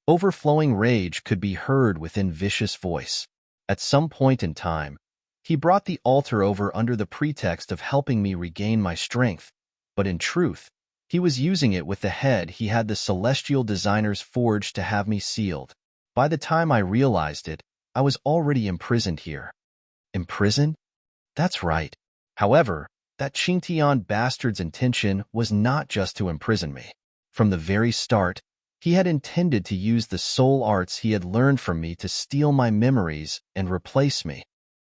Overflowing rage could be heard within Vicious' voice. At some point in time, he brought the altar over under the pretext of helping me regain my strength, but in truth, he was using it with the head he had the celestial designers forged to have me sealed. By the time I realized it, I was already imprisoned here. Imprisoned? That's right. However, that Qingtian bastard's intention was not just to imprison me. From the very start, he had intended to use the soul arts he had learned from me to steal my memories and replace me.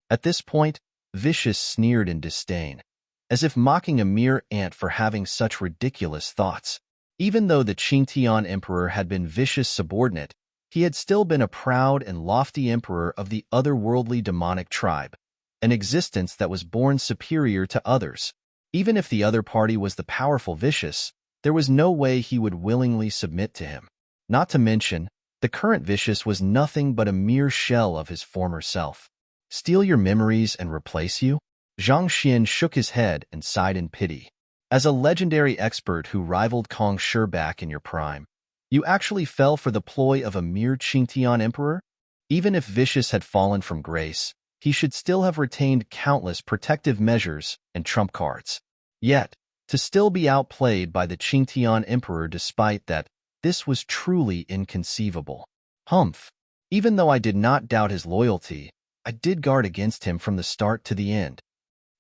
At this point, Vicious sneered in disdain, as if mocking a mere ant for having such ridiculous thoughts. Even though the Qingtian emperor had been Vicious' subordinate, he had still been a proud and lofty emperor of the otherworldly demonic tribe, an existence that was born superior to others. Even if the other party was the powerful Vicious, there was no way he would willingly submit to him. Not to mention, the current Vicious was nothing but a mere shell of his former self. Steal your memories and replace you? Zhang Xian shook his head and sighed in pity. As a legendary expert who rivaled Kong Shi back in your prime, you actually fell for the ploy of a mere Qingtian emperor? Even if Vicious had fallen from grace, he should still have retained countless protective measures and trump cards. Yet, to still be outplayed by the Qingtian emperor despite that, this was truly inconceivable. Humph. Even though I did not doubt his loyalty, I did guard against him from the start to the end.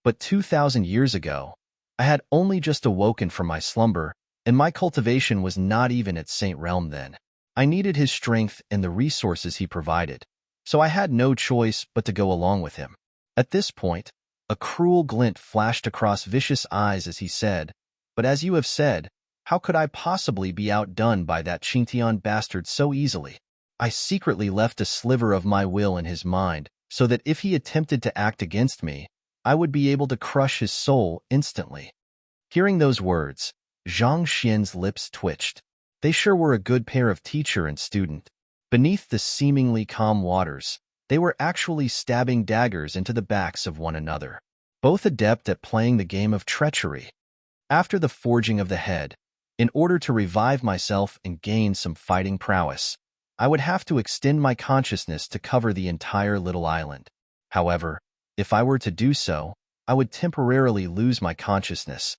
But 2,000 years ago, I had only just awoken from my slumber, and my cultivation was not even at Saint Realm then. I needed his strength and the resources he provided, so I had no choice but to go along with him. At this point, a cruel glint flashed across Vicious' eyes as he said, "But as you have said, how could I possibly be outdone by that Qingtian bastard so easily? I secretly left a sliver of my will in his mind, so that if he attempted to act against me, I would be able to crush his soul instantly." Hearing those words, Zhang Xian's lips twitched. They sure were a good pair of teacher and student. Beneath the seemingly calm waters, they were actually stabbing daggers into the backs of one another, both adept at playing the game of treachery. After the forging of the head, in order to revive myself and gain some fighting prowess, I would have to extend my consciousness to cover the entire little island. However, if I were to do so, I would temporarily lose my consciousness,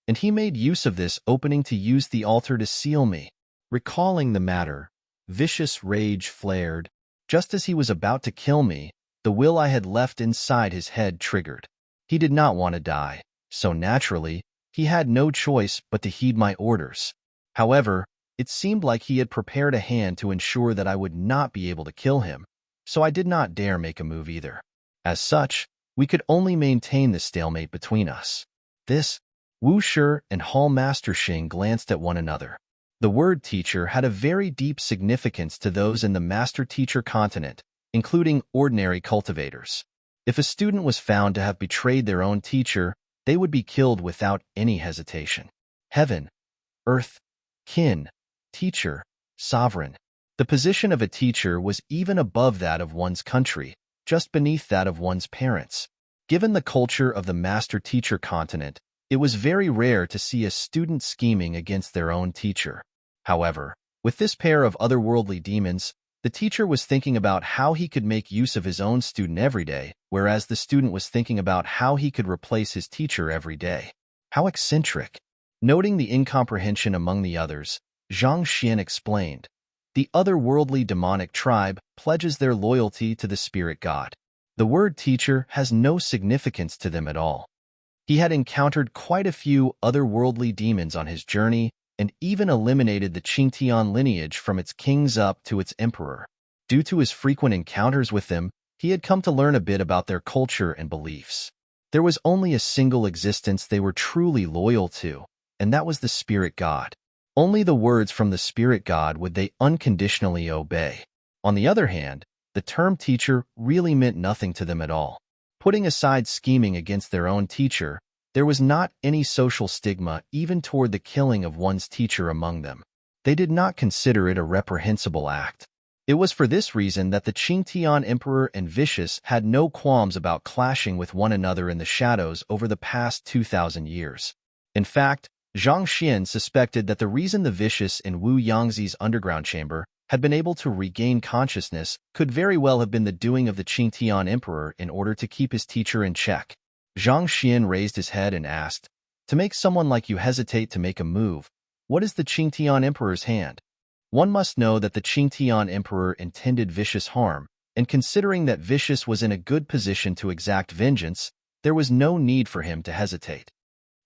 and he made use of this opening to use the altar to seal me. Recalling the matter, Vicious rage flared. Just as he was about to kill me, the will I had left inside his head triggered. He did not want to die, so naturally, he had no choice but to heed my orders. However, it seemed like he had prepared a hand to ensure that I would not be able to kill him, so I did not dare make a move either. As such, we could only maintain the stalemate between us. Wu Shi and Hall Master Xing glanced at one another. The word teacher had a very deep significance to those in the master-teacher continent, including ordinary cultivators. If a student was found to have betrayed their own teacher, they would be killed without any hesitation. Heaven, earth, kin, teacher, sovereign. The position of a teacher was even above that of one's country, just beneath that of one's parents. Given the culture of the master-teacher continent, it was very rare to see a student scheming against their own teacher. However, with this pair of otherworldly demons, the teacher was thinking about how he could make use of his own student every day, whereas the student was thinking about how he could replace his teacher every day. How eccentric. Noting the incomprehension among the others, Zhang Xian explained, "The otherworldly demonic tribe pledges their loyalty to the spirit god. The word teacher has no significance to them at all." He had encountered quite a few otherworldly demons on his journey, and even eliminated the Qingtian lineage from its kings up to its emperor. Due to his frequent encounters with them, he had come to learn a bit about their culture and beliefs. There was only a single existence they were truly loyal to, and that was the spirit god. Only the words from the spirit god would they unconditionally obey. On the other hand, the term teacher really meant nothing to them at all. Putting aside scheming against their own teacher, there was not any social stigma even toward the killing of one's teacher among them. They did not consider it a reprehensible act. It was for this reason that the Qingtian emperor and Vicious had no qualms about clashing with one another in the shadows over the past 2,000 years. In fact, Zhang Xian suspected that the reason the Vicious in Wu Yangzi's underground chamber had been able to regain consciousness could very well have been the doing of the Qingtian emperor in order to keep his teacher in check. Zhang Xian raised his head and asked, "To make someone like you hesitate to make a move, what is the Qingtian emperor's hand?" One must know that the Qingtian emperor intended Vicious harm, and considering that Vicious was in a good position to exact vengeance, there was no need for him to hesitate.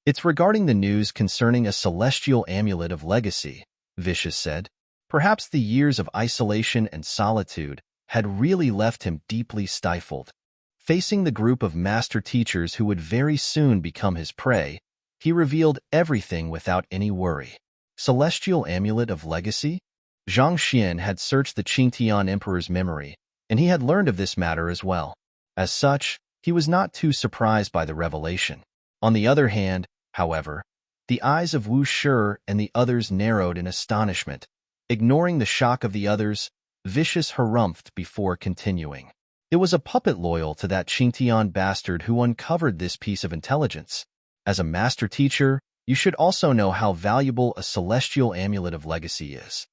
"It's regarding the news concerning a celestial amulet of legacy," Vicious said. Perhaps the years of isolation and solitude had really left him deeply stifled. Facing the group of master teachers who would very soon become his prey, he revealed everything without any worry. Celestial amulet of legacy? Zhang Xian had searched the Qingtian emperor's memory, and he had learned of this matter as well. As such, he was not too surprised by the revelation. On the other hand, however, the eyes of Wu Shi and the others narrowed in astonishment. Ignoring the shock of the others, Vicious harumphed before continuing. "It was a puppet loyal to that Qingtian bastard who uncovered this piece of intelligence. As a master teacher, you should also know how valuable a celestial amulet of legacy is."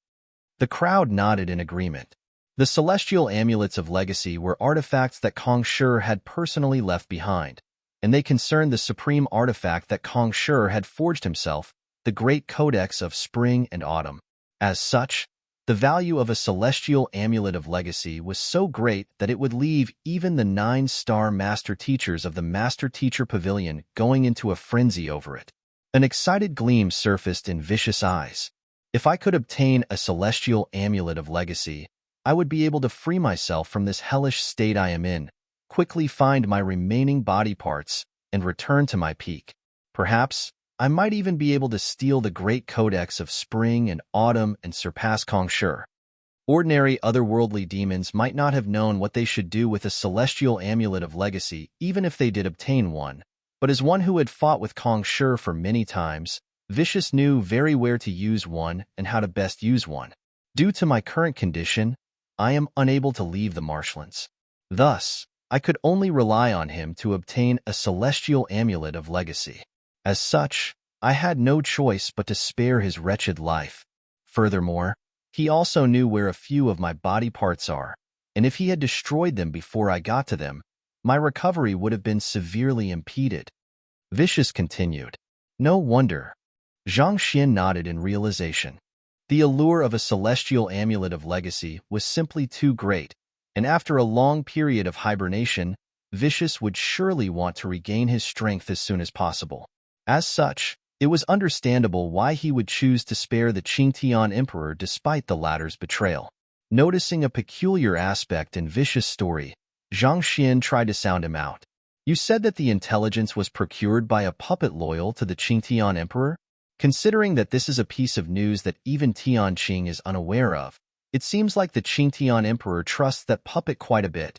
The crowd nodded in agreement. The celestial amulets of legacy were artifacts that Kong Shi had personally left behind, and they concerned the supreme artifact that Kong Shi had forged himself, the Great Codex of Spring and Autumn. As such, the value of a celestial amulet of legacy was so great that it would leave even the 9-star master teachers of the Master Teacher Pavilion going into a frenzy over it. An excited gleam surfaced in Vicious' eyes. "If I could obtain a celestial amulet of legacy, I would be able to free myself from this hellish state I am in, quickly find my remaining body parts, and return to my peak. Perhaps I might even be able to steal the Great Codex of Spring and Autumn and surpass Kong Shi." Ordinary otherworldly demons might not have known what they should do with a celestial amulet of legacy even if they did obtain one, but as one who had fought with Kong Shi for many times, Vicious knew very where to use one and how to best use one. "Due to my current condition, I am unable to leave the marshlands. Thus, I could only rely on him to obtain a celestial amulet of legacy. As such, I had no choice but to spare his wretched life. Furthermore, he also knew where a few of my body parts are, and if he had destroyed them before I got to them, my recovery would have been severely impeded." Vicious continued. "No wonder." Zhang Xian nodded in realization. The allure of a celestial amulet of legacy was simply too great, and after a long period of hibernation, Vicious would surely want to regain his strength as soon as possible. As such, it was understandable why he would choose to spare the Qingtian emperor despite the latter's betrayal. Noticing a peculiar aspect in Vicious' story, Zhang Xian tried to sound him out. "You said that the intelligence was procured by a puppet loyal to the Qingtian emperor? Considering that this is a piece of news that even Tianqing is unaware of, it seems like the Qingtian emperor trusts that puppet quite a bit."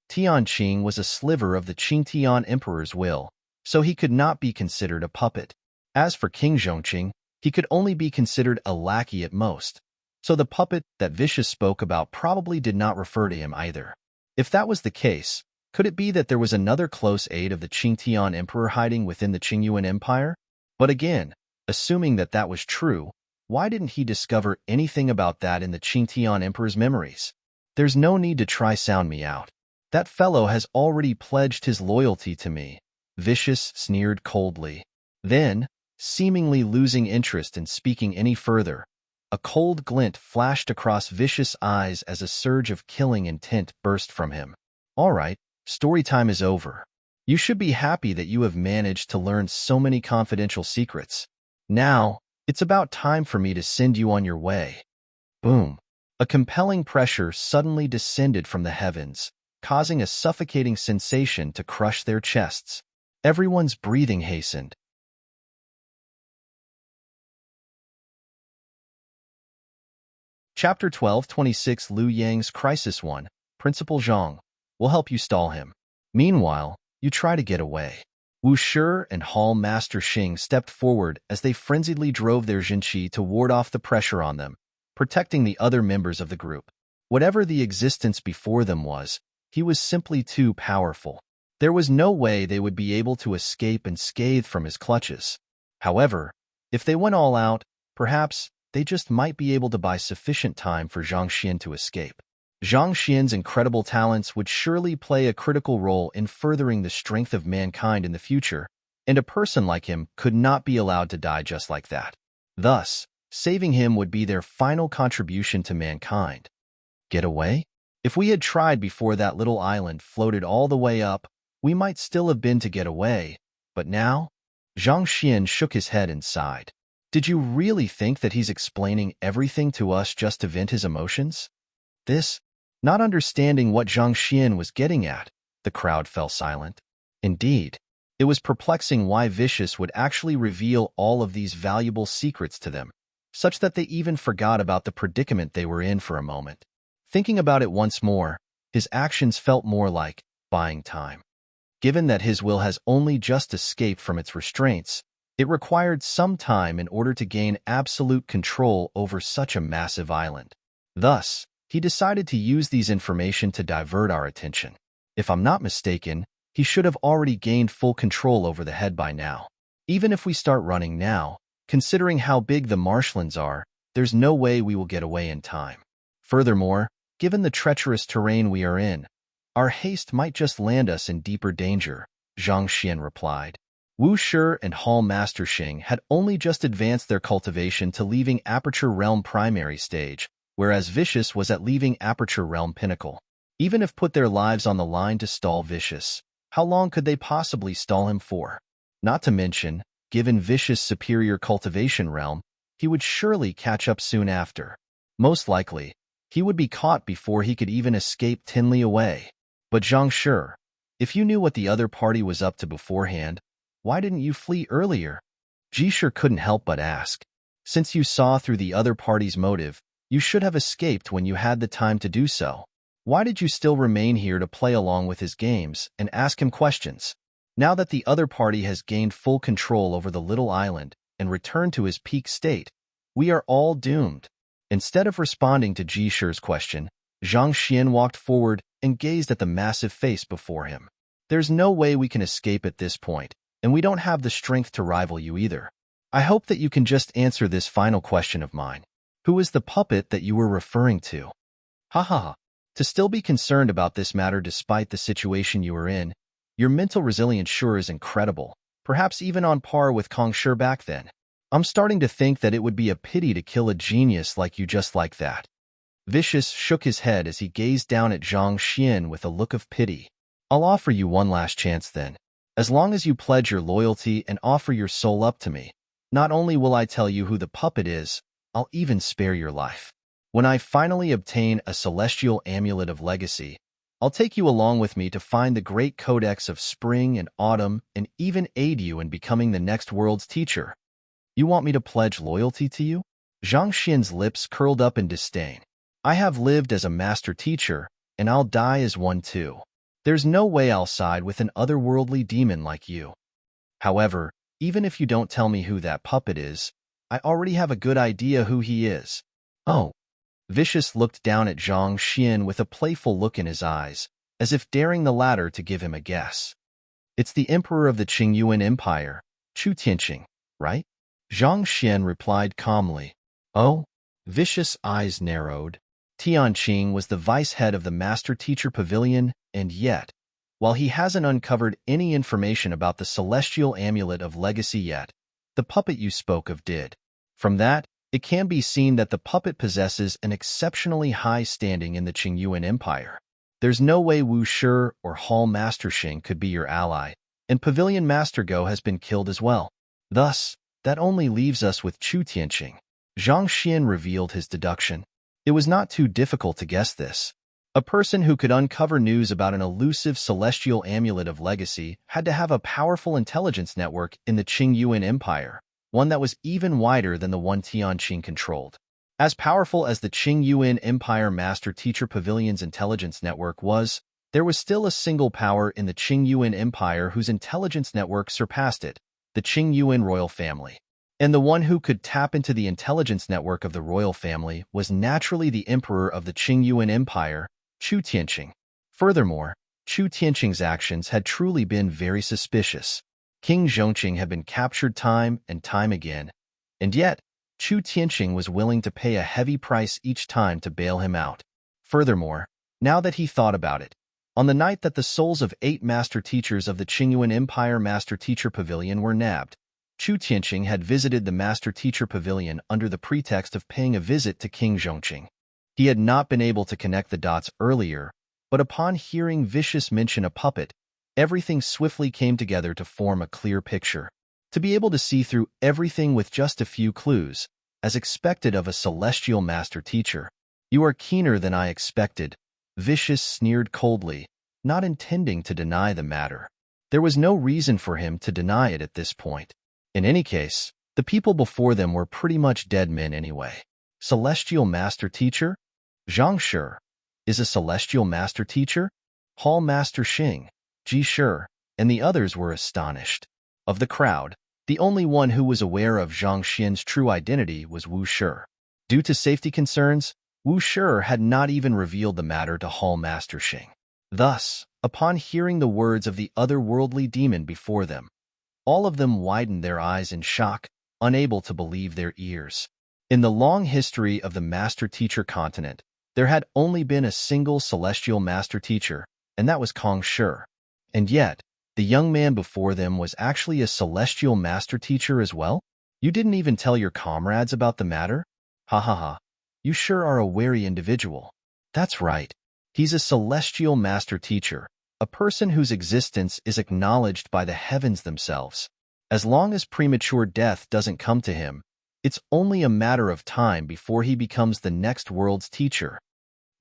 Tianqing was a sliver of the Qingtian emperor's will, so he could not be considered a puppet. As for King Zhongqing, he could only be considered a lackey at most. So the puppet that Vicious spoke about probably did not refer to him either. If that was the case, could it be that there was another close aide of the Qingtian Emperor hiding within the Qingyuan Empire? But again, assuming that that was true, why didn't he discover anything about that in the Qingtian Emperor's memories? There's no need to try sound me out. That fellow has already pledged his loyalty to me, Vicious sneered coldly. Then, seemingly losing interest in speaking any further, a cold glint flashed across Vicious' eyes as a surge of killing intent burst from him. All right, story time is over. You should be happy that you have managed to learn so many confidential secrets. Now, it's about time for me to send you on your way. Boom. A compelling pressure suddenly descended from the heavens, causing a suffocating sensation to crush their chests. Everyone's breathing hastened. Chapter 12:26 Liu Yang's Crisis 1. Principal Zhang will help you stall him. Meanwhile, you try to get away. Wu Shi and Hall Master Xing stepped forward as they frenziedly drove their Jinqi to ward off the pressure on them, protecting the other members of the group. Whatever the existence before them was, he was simply too powerful. There was no way they would be able to escape unscathed from his clutches. However, if they went all out, perhaps they just might be able to buy sufficient time for Zhang Xian to escape. Zhang Xian's incredible talents would surely play a critical role in furthering the strength of mankind in the future, and a person like him could not be allowed to die just like that. Thus, saving him would be their final contribution to mankind. Get away? If we had tried before that little island floated all the way up, we might still have been to get away, but now? Zhang Xian shook his head and sighed. Did you really think that he's explaining everything to us just to vent his emotions? Not understanding what Zhang Xian was getting at, the crowd fell silent. Indeed, it was perplexing why Vicious would actually reveal all of these valuable secrets to them, such that they even forgot about the predicament they were in for a moment. Thinking about it once more, his actions felt more like buying time. Given that his will has only just escaped from its restraints, it required some time in order to gain absolute control over such a massive island. Thus, he decided to use these information to divert our attention. If I'm not mistaken, he should have already gained full control over the head by now. Even if we start running now, considering how big the marshlands are, there's no way we will get away in time. Furthermore, given the treacherous terrain we are in, our haste might just land us in deeper danger, Zhang Xian replied. Wu Shi and Hall Master Xing had only just advanced their cultivation to leaving Aperture Realm primary stage, whereas Vicious was at leaving Aperture Realm pinnacle. Even if put their lives on the line to stall Vicious, how long could they possibly stall him for? Not to mention, given Vicious' superior cultivation realm, he would surely catch up soon after. Most likely, he would be caught before he could even escape Tinley away. But Zhang Shi, if you knew what the other party was up to beforehand, why didn't you flee earlier? Jisher couldn't help but ask. Since you saw through the other party's motive, you should have escaped when you had the time to do so. Why did you still remain here to play along with his games and ask him questions? Now that the other party has gained full control over the little island and returned to his peak state, we are all doomed. Instead of responding to Jisher's question, Zhang Xian walked forward and gazed at the massive face before him. There's no way we can escape at this point, and we don't have the strength to rival you either. I hope that you can just answer this final question of mine. Who is the puppet that you were referring to? Ha ha ha. To still be concerned about this matter despite the situation you are in, your mental resilience sure is incredible, perhaps even on par with Kong Shi back then. I'm starting to think that it would be a pity to kill a genius like you just like that. Vicious shook his head as he gazed down at Zhang Xian with a look of pity. I'll offer you one last chance then. As long as you pledge your loyalty and offer your soul up to me, not only will I tell you who the puppet is, I'll even spare your life. When I finally obtain a celestial amulet of legacy, I'll take you along with me to find the great codex of spring and autumn and even aid you in becoming the next world's teacher. You want me to pledge loyalty to you? Zhang Xian's lips curled up in disdain. I have lived as a master teacher, and I'll die as one too. There's no way I'll side with an otherworldly demon like you. However, even if you don't tell me who that puppet is, I already have a good idea who he is. Oh, Vicious looked down at Zhang Xian with a playful look in his eyes, as if daring the latter to give him a guess. It's the emperor of the Qingyuan Empire, Chu Tianqing, right? Zhang Xian replied calmly. Oh? Vicious eyes narrowed. Tianqing was the vice head of the master-teacher pavilion, and yet, while he hasn't uncovered any information about the celestial amulet of legacy yet, the puppet you spoke of did. From that, it can be seen that the puppet possesses an exceptionally high standing in the Qingyuan Empire. There's no way Wu Shi or Hall Master Xing could be your ally, and Pavilion Master Go has been killed as well. Thus, that only leaves us with Chu Tianqing. Zhang Xian revealed his deduction. It was not too difficult to guess this. A person who could uncover news about an elusive celestial amulet of legacy had to have a powerful intelligence network in the Qingyuan Empire, one that was even wider than the one Tianqing controlled. As powerful as the Qingyuan Empire Master-Teacher Pavilion's intelligence network was, there was still a single power in the Qingyuan Empire whose intelligence network surpassed it, the Qingyuan royal family. And the one who could tap into the intelligence network of the royal family was naturally the emperor of the Qingyuan Empire, Chu Tianqing. Furthermore, Chu Tianqing's actions had truly been very suspicious. King Zhongqing had been captured time and time again, and yet, Chu Tianqing was willing to pay a heavy price each time to bail him out. Furthermore, now that he thought about it, on the night that the souls of 8 master teachers of the Qingyuan Empire Master Teacher Pavilion were nabbed, Chu Tianqing had visited the Master Teacher Pavilion under the pretext of paying a visit to King Zhongqing. He had not been able to connect the dots earlier, but upon hearing Vicious mention a puppet, everything swiftly came together to form a clear picture. To be able to see through everything with just a few clues, as expected of a celestial master teacher. You are keener than I expected, Vicious sneered coldly, not intending to deny the matter. There was no reason for him to deny it at this point. In any case, the people before them were pretty much dead men anyway. Celestial master teacher? Zhang Shi is a celestial master teacher? Hall Master Xing, Ji Shi, and the others were astonished. Of the crowd, the only one who was aware of Zhang Xian's true identity was Wu Shi. Due to safety concerns, Wu Shi had not even revealed the matter to Hall Master Xing. Thus, upon hearing the words of the otherworldly demon before them, all of them widened their eyes in shock, unable to believe their ears. In the long history of the master-teacher continent, there had only been a single celestial master-teacher, and that was Kong Shi. And yet, the young man before them was actually a celestial master-teacher as well? You didn't even tell your comrades about the matter? Ha ha ha. You sure are a wary individual. That's right. He's a celestial master-teacher, a person whose existence is acknowledged by the heavens themselves. As long as premature death doesn't come to him, it's only a matter of time before he becomes the next world's teacher.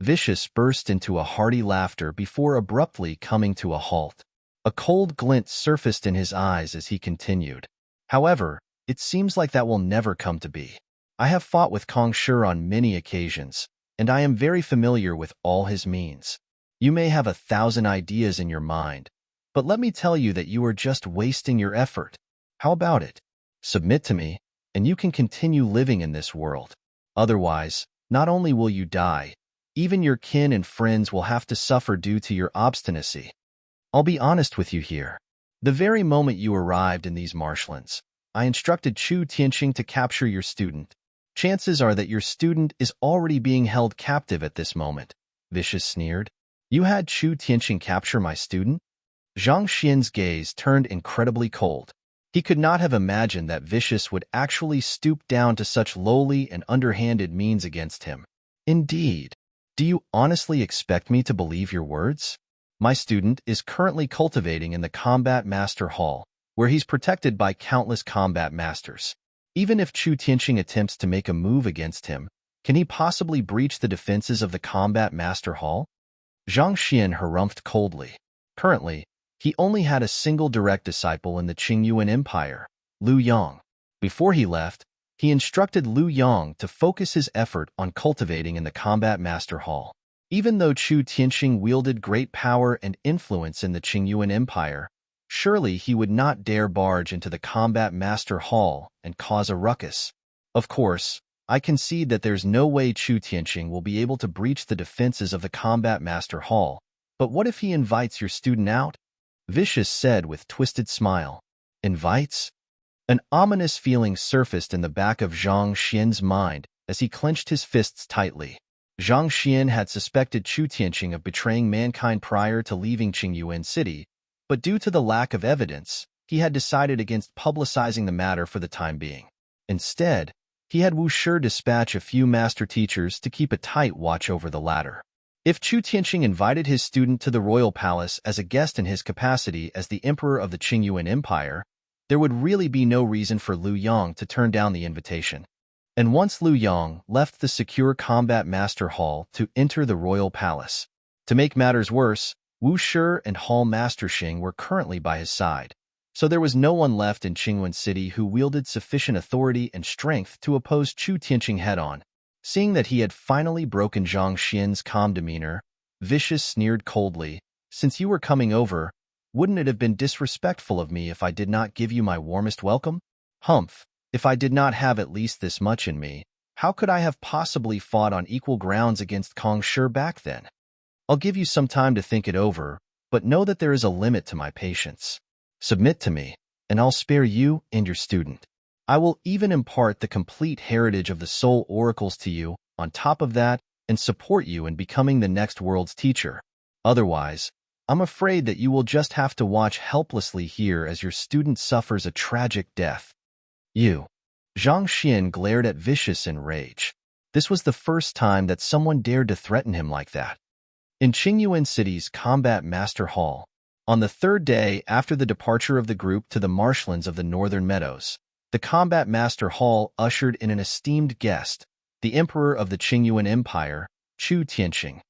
Vicious burst into a hearty laughter before abruptly coming to a halt. A cold glint surfaced in his eyes as he continued. However, it seems like that will never come to be. I have fought with Kong Shi on many occasions, and I am very familiar with all his means. You may have 1,000 ideas in your mind, but let me tell you that you are just wasting your effort. How about it? Submit to me, and you can continue living in this world. Otherwise, not only will you die, even your kin and friends will have to suffer due to your obstinacy. I'll be honest with you here. The very moment you arrived in these marshlands, I instructed Chu Tianqing to capture your student. Chances are that your student is already being held captive at this moment. Vicious sneered. You had Chu Tianqing capture my student? Zhang Xian's gaze turned incredibly cold. He could not have imagined that Vicious would actually stoop down to such lowly and underhanded means against him. Indeed. Do you honestly expect me to believe your words? My student is currently cultivating in the Combat Master Hall, where he's protected by countless combat masters. Even if Chu Tianqing attempts to make a move against him, can he possibly breach the defenses of the Combat Master Hall? Zhang Xian harumphed coldly. Currently, he only had a single direct disciple in the Qingyuan Empire, Liu Yang. Before he left, he instructed Liu Yang to focus his effort on cultivating in the Combat Master Hall. Even though Chu Tianqing wielded great power and influence in the Qingyuan Empire, surely he would not dare barge into the Combat Master Hall and cause a ruckus. Of course, I concede that there's no way Chu Tianqing will be able to breach the defenses of the Combat Master Hall, but what if he invites your student out? Vicious said with twisted smile. Invites? An ominous feeling surfaced in the back of Zhang Xian's mind as he clenched his fists tightly. Zhang Xian had suspected Chu Tianqing of betraying mankind prior to leaving Qingyuan City, but due to the lack of evidence, he had decided against publicizing the matter for the time being. Instead, he had Wu Shi dispatch a few master teachers to keep a tight watch over the latter. If Chu Tianqing invited his student to the royal palace as a guest in his capacity as the emperor of the Qingyuan Empire, there would really be no reason for Lu Yang to turn down the invitation. And once Lu Yang left the secure combat master hall to enter the royal palace. To make matters worse, Wu Shi and Hall Master Xing were currently by his side, so there was no one left in Qingyuan City who wielded sufficient authority and strength to oppose Chu Tianqing head-on. Seeing that he had finally broken Zhang Xian's calm demeanor, Vicious sneered coldly, "Since you were coming over, wouldn't it have been disrespectful of me if I did not give you my warmest welcome? Humph, if I did not have at least this much in me, how could I have possibly fought on equal grounds against Kong Shi back then? I'll give you some time to think it over, but know that there is a limit to my patience. Submit to me, and I'll spare you and your student. I will even impart the complete heritage of the soul oracles to you, on top of that, and support you in becoming the next world's teacher. Otherwise, I'm afraid that you will just have to watch helplessly here as your student suffers a tragic death." You. Zhang Xian glared at Vicious in rage. This was the first time that someone dared to threaten him like that. In Qingyuan City's Combat Master Hall, on the third day after the departure of the group to the marshlands of the Northern Meadows, the Combat Master Hall ushered in an esteemed guest, the Emperor of the Qingyuan Empire, Chu Tianqing.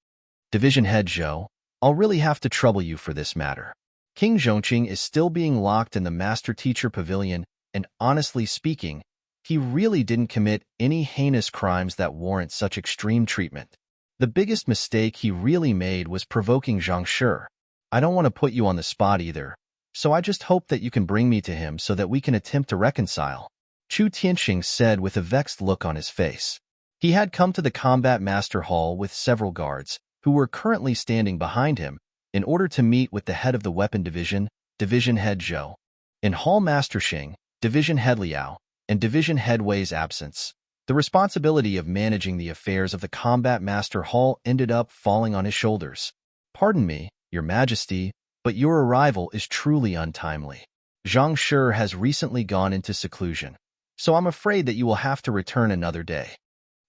Division Head Zhou, I'll really have to trouble you for this matter. King Zhongqing is still being locked in the Master Teacher Pavilion, and honestly speaking, he really didn't commit any heinous crimes that warrant such extreme treatment. The biggest mistake he really made was provoking Zhang Shi. I don't want to put you on the spot either, so I just hope that you can bring me to him so that we can attempt to reconcile," Chu Tianqing said with a vexed look on his face. He had come to the Combat Master Hall with several guards, who were currently standing behind him, in order to meet with the head of the Weapon Division, Division Head Zhou. In Hall Master Xing, Division Head Liao, and Division Head Wei's absence, the responsibility of managing the affairs of the Combat Master Hall ended up falling on his shoulders. "Pardon me, Your Majesty, but your arrival is truly untimely. Zhang Shi has recently gone into seclusion, so I'm afraid that you will have to return another day."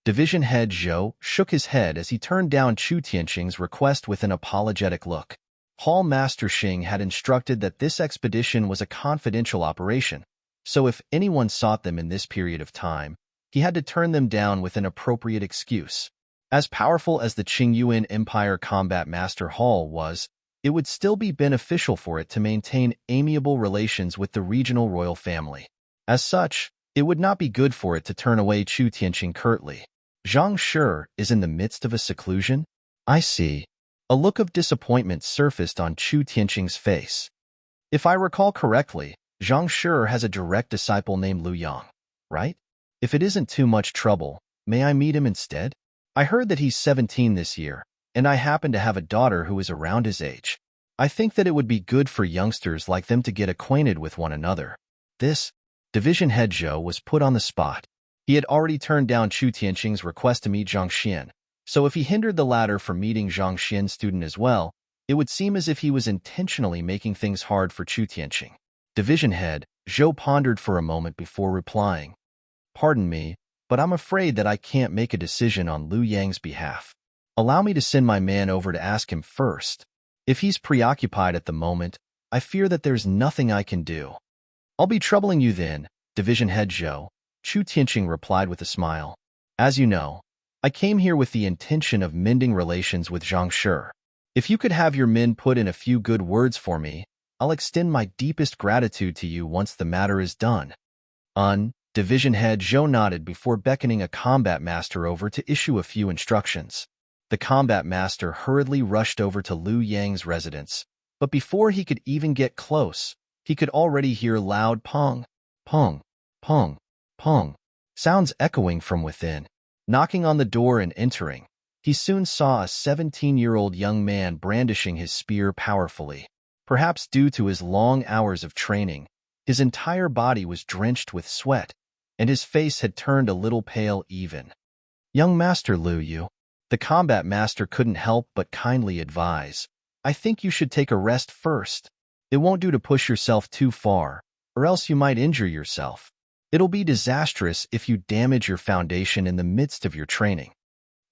Division Head Zhou shook his head as he turned down Chu Tianqing's request with an apologetic look. Hall Master Xing had instructed that this expedition was a confidential operation, so if anyone sought them in this period of time, he had to turn them down with an appropriate excuse. As powerful as the Qingyuan Empire Combat Master Hall was, it would still be beneficial for it to maintain amiable relations with the regional royal family. As such, it would not be good for it to turn away Chu Tianqing curtly. "Zhang Shi is in the midst of a seclusion? I see." A look of disappointment surfaced on Chu Tianqing's face. "If I recall correctly, Zhang Shi has a direct disciple named Lu Yang, right? If it isn't too much trouble, may I meet him instead? I heard that he's 17 this year, and I happen to have a daughter who is around his age. I think that it would be good for youngsters like them to get acquainted with one another." This, Division Head Zhou was put on the spot. He had already turned down Chu Tianqing's request to meet Zhang Xian, so if he hindered the latter from meeting Zhang Xian's student as well, it would seem as if he was intentionally making things hard for Chu Tianqing. Division Head Zhou pondered for a moment before replying, "Pardon me, but I'm afraid that I can't make a decision on Lu Yang's behalf. Allow me to send my man over to ask him first. If he's preoccupied at the moment, I fear that there's nothing I can do." "I'll be troubling you then, Division Head Zhou," Chu Tianqing replied with a smile. "As you know, I came here with the intention of mending relations with Zhang Shi. If you could have your men put in a few good words for me, I'll extend my deepest gratitude to you once the matter is done." Division Head Zhou nodded before beckoning a combat master over to issue a few instructions. The combat master hurriedly rushed over to Lu Yang's residence, but before he could even get close, he could already hear loud pong, pong, pong, pong sounds echoing from within. Knocking on the door and entering, he soon saw a 17-year-old young man brandishing his spear powerfully. Perhaps due to his long hours of training, his entire body was drenched with sweat, and his face had turned a little pale even. "Young Master Liu Yu," the combat master couldn't help but kindly advise, "I think you should take a rest first. It won't do to push yourself too far, or else you might injure yourself. It'll be disastrous if you damage your foundation in the midst of your training."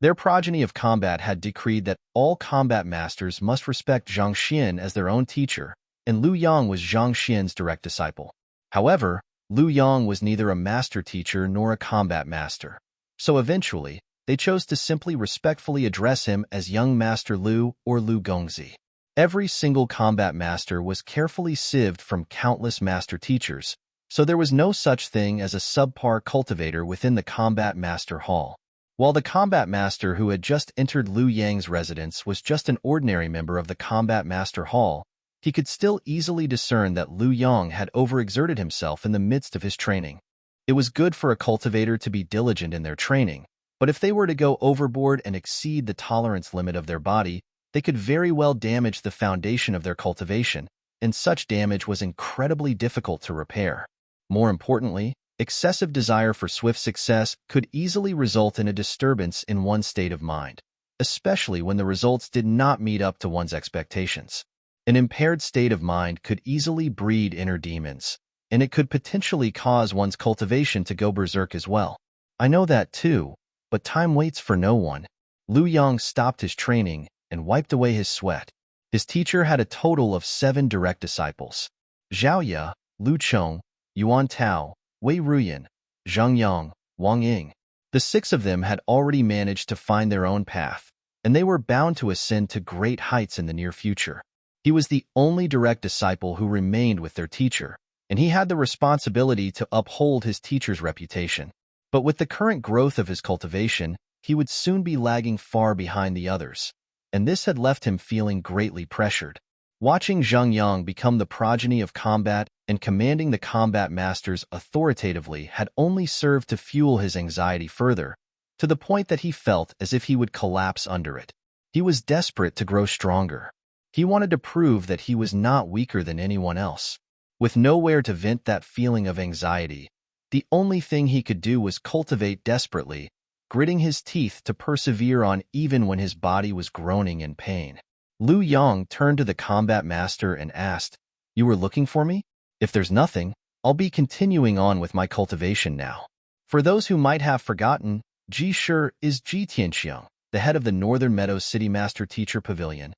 Their progeny of combat had decreed that all combat masters must respect Zhang Xian as their own teacher, and Liu Yang was Zhang Xian's direct disciple. However, Liu Yang was neither a master teacher nor a combat master. So eventually, they chose to simply respectfully address him as Young Master Liu or Liu Gongzi. Every single combat master was carefully sieved from countless master teachers, so there was no such thing as a subpar cultivator within the combat master hall. While the combat master who had just entered Liu Yang's residence was just an ordinary member of the combat master hall, he could still easily discern that Liu Yang had overexerted himself in the midst of his training. It was good for a cultivator to be diligent in their training, but if they were to go overboard and exceed the tolerance limit of their body, they could very well damage the foundation of their cultivation, and such damage was incredibly difficult to repair. More importantly, excessive desire for swift success could easily result in a disturbance in one's state of mind, especially when the results did not meet up to one's expectations. An impaired state of mind could easily breed inner demons, and it could potentially cause one's cultivation to go berserk as well. "I know that too, but time waits for no one." Liu Yang stopped his training and wiped away his sweat. His teacher had a total of 7 direct disciples: Zhao Ye, Lu Chong, Yuan Tao, Wei Ruyan, Zhang Yang, Wang Ying. The 6 of them had already managed to find their own path, and they were bound to ascend to great heights in the near future. He was the only direct disciple who remained with their teacher, and he had the responsibility to uphold his teacher's reputation. But with the current growth of his cultivation, he would soon be lagging far behind the others, and this had left him feeling greatly pressured. Watching Zhang Yang become the progeny of combat and commanding the combat masters authoritatively had only served to fuel his anxiety further, to the point that he felt as if he would collapse under it. He was desperate to grow stronger. He wanted to prove that he was not weaker than anyone else. With nowhere to vent that feeling of anxiety, the only thing he could do was cultivate desperately, gritting his teeth to persevere on even when his body was groaning in pain. Liu Yang turned to the combat master and asked, "You were looking for me? If there's nothing, I'll be continuing on with my cultivation now." For those who might have forgotten, Ji Shi is Ji Tianxiang, the head of the Northern Meadows City Master Teacher Pavilion.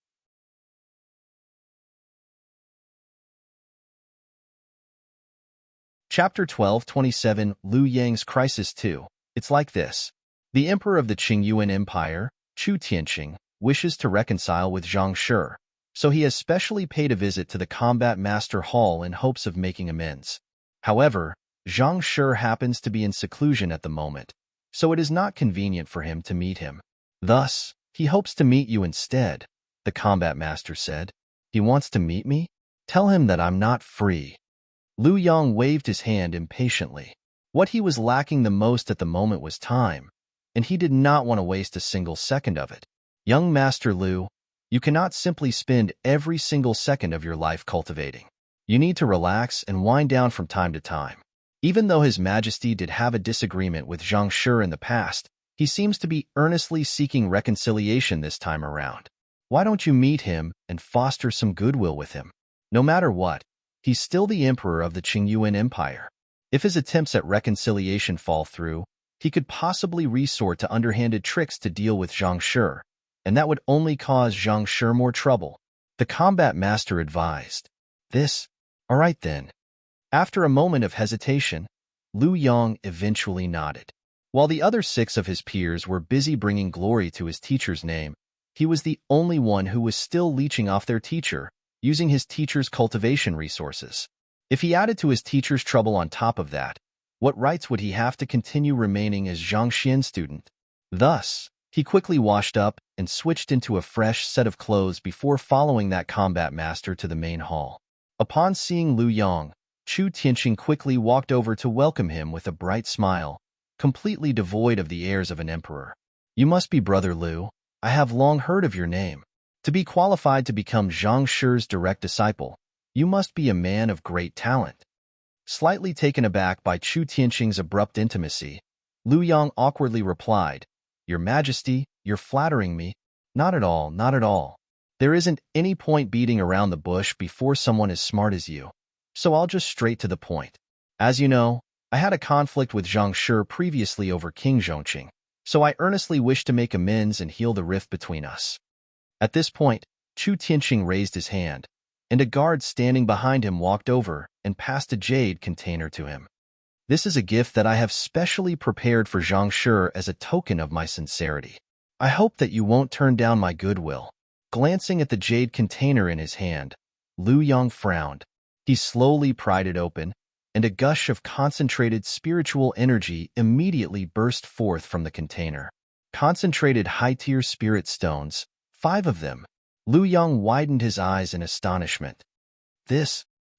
Chapter 12:27 Liu Yang's Crisis 2. It's like this. The emperor of the Qingyuan Empire, Chu Tianqing, wishes to reconcile with Zhang Shi, so he has specially paid a visit to the Combat Master Hall in hopes of making amends. However, Zhang Shi happens to be in seclusion at the moment, so it is not convenient for him to meet him. Thus, he hopes to meet you instead, the Combat Master said. "He wants to meet me? Tell him that I'm not free." Liu Yang waved his hand impatiently. What he was lacking the most at the moment was time, and he did not want to waste a single second of it. "Young Master Liu, you cannot simply spend every single second of your life cultivating. You need to relax and wind down from time to time." Even though His Majesty did have a disagreement with Zhang Shi in the past, he seems to be earnestly seeking reconciliation this time around. Why don't you meet him and foster some goodwill with him? No matter what, he's still the emperor of the Qingyuan Empire. If his attempts at reconciliation fall through, he could possibly resort to underhanded tricks to deal with Zhang Shi, and that would only cause Zhang Shi more trouble. The combat master advised. "This? All right then." After a moment of hesitation, Liu Yang eventually nodded. While the other 6 of his peers were busy bringing glory to his teacher's name, he was the only one who was still leeching off their teacher, using his teacher's cultivation resources. If he added to his teacher's trouble on top of that, what rights would he have to continue remaining as Zhang Xian's student? Thus, he quickly washed up and switched into a fresh set of clothes before following that combat master to the main hall. Upon seeing Liu Yang, Chu Tianqing quickly walked over to welcome him with a bright smile. completely devoid of the airs of an emperor. "You must be Brother Lu. I have long heard of your name. To be qualified to become Zhang Shi's direct disciple, you must be a man of great talent." Slightly taken aback by Chu Tianqing's abrupt intimacy, Lu Yang awkwardly replied, "Your Majesty, you're flattering me." "Not at all, not at all. There isn't any point beating around the bush before someone as smart as you. So I'll just straight to the point. As you know, I had a conflict with Zhang Shi previously over King Zhongqing, so I earnestly wish to make amends and heal the rift between us." At this point, Chu Tianqing raised his hand, and a guard standing behind him walked over and passed a jade container to him. "This is a gift that I have specially prepared for Zhang Shi as a token of my sincerity. I hope that you won't turn down my goodwill." Glancing at the jade container in his hand, Lu Yang frowned. He slowly pried it open, and a gush of concentrated spiritual energy immediately burst forth from the container. Concentrated high-tier spirit stones, 5 of them. Lu Yang widened his eyes in astonishment.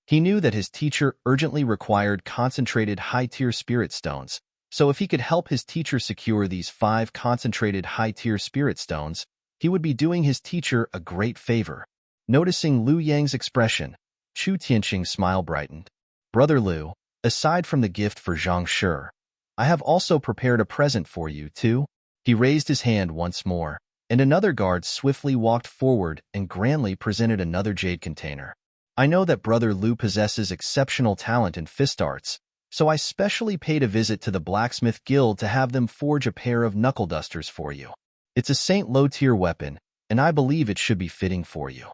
He knew that his teacher urgently required concentrated high-tier spirit stones, so if he could help his teacher secure these 5 concentrated high-tier spirit stones, he would be doing his teacher a great favor. Noticing Lu Yang's expression, Chu Tianqing's smile brightened. "Brother Lu, aside from the gift for Zhang Shi, I have also prepared a present for you, too." He raised his hand once more, and another guard swiftly walked forward and grandly presented another jade container. "I know that Brother Lu possesses exceptional talent in fist arts, so I specially paid a visit to the Blacksmith Guild to have them forge a pair of knuckle dusters for you. It's a Saint low-tier weapon, and I believe it should be fitting for you."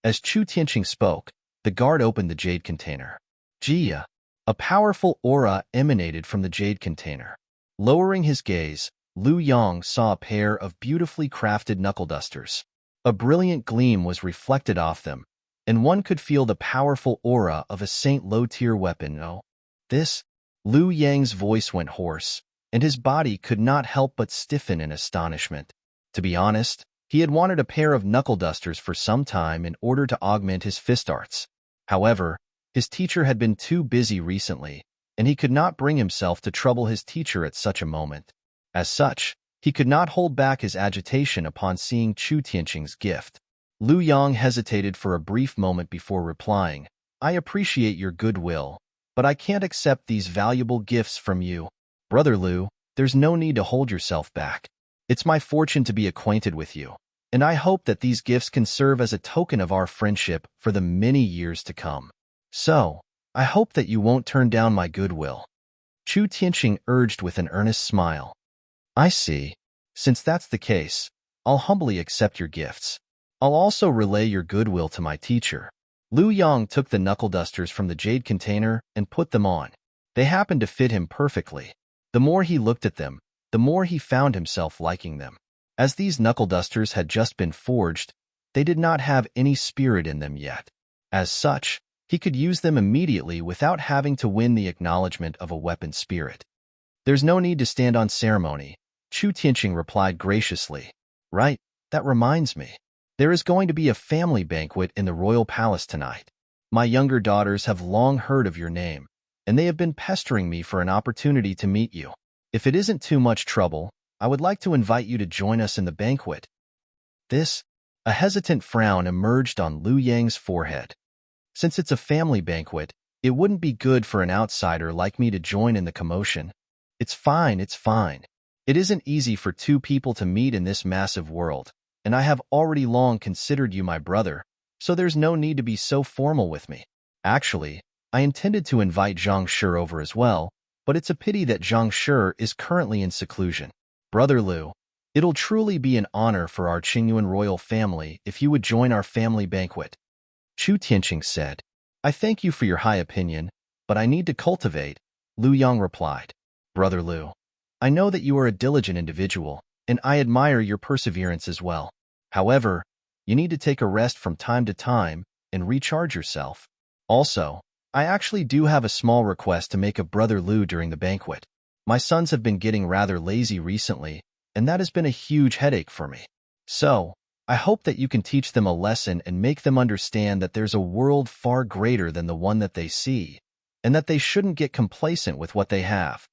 As Chu Tianqing spoke, the guard opened the jade container. Jia, a powerful aura emanated from the jade container. Lowering his gaze, Lu Yang saw a pair of beautifully crafted knuckle dusters. A brilliant gleam was reflected off them, and one could feel the powerful aura of a Saint low-tier weapon. "Oh, this?" Lu Yang's voice went hoarse, and his body could not help but stiffen in astonishment. To be honest, he had wanted a pair of knuckle dusters for some time in order to augment his fist arts. However, his teacher had been too busy recently, and he could not bring himself to trouble his teacher at such a moment. As such, he could not hold back his agitation upon seeing Chu Tianqing's gift. Lu Yang hesitated for a brief moment before replying, "I appreciate your goodwill, but I can't accept these valuable gifts from you. Brother Lu, there's no need to hold yourself back. It's my fortune to be acquainted with you, and I hope that these gifts can serve as a token of our friendship for the many years to come. So, I hope that you won't turn down my goodwill." Chu Tianqing urged with an earnest smile. "I see. Since that's the case, I'll humbly accept your gifts. I'll also relay your goodwill to my teacher." Lu Yang took the knuckle dusters from the jade container and put them on. They happened to fit him perfectly. The more he looked at them, the more he found himself liking them. As these knuckle dusters had just been forged, they did not have any spirit in them yet. As such, he could use them immediately without having to win the acknowledgement of a weapon spirit. "There's no need to stand on ceremony," Chu Tianqing replied graciously. "Right, that reminds me. There is going to be a family banquet in the royal palace tonight. My younger daughters have long heard of your name, and they have been pestering me for an opportunity to meet you. If it isn't too much trouble, I would like to invite you to join us in the banquet." A hesitant frown emerged on Lu Yang's forehead. "Since it's a family banquet, it wouldn't be good for an outsider like me to join in the commotion." It's fine. It isn't easy for 2 people to meet in this massive world, and I have already long considered you my brother, so there's no need to be so formal with me. Actually, I intended to invite Zhang Shi over as well, but it's a pity that Zhang Shi is currently in seclusion. Brother Lu, it'll truly be an honor for our Qingyuan royal family if you would join our family banquet." Chu Tianqing said. "I thank you for your high opinion, but I need to cultivate," Lu Yang replied. "Brother Lu, I know that you are a diligent individual, and I admire your perseverance as well. However, you need to take a rest from time to time and recharge yourself. Also, I actually do have a small request to make of Brother Lu during the banquet. My sons have been getting rather lazy recently, and that has been a huge headache for me. So, I hope that you can teach them a lesson and make them understand that there's a world far greater than the one that they see, and that they shouldn't get complacent with what they have."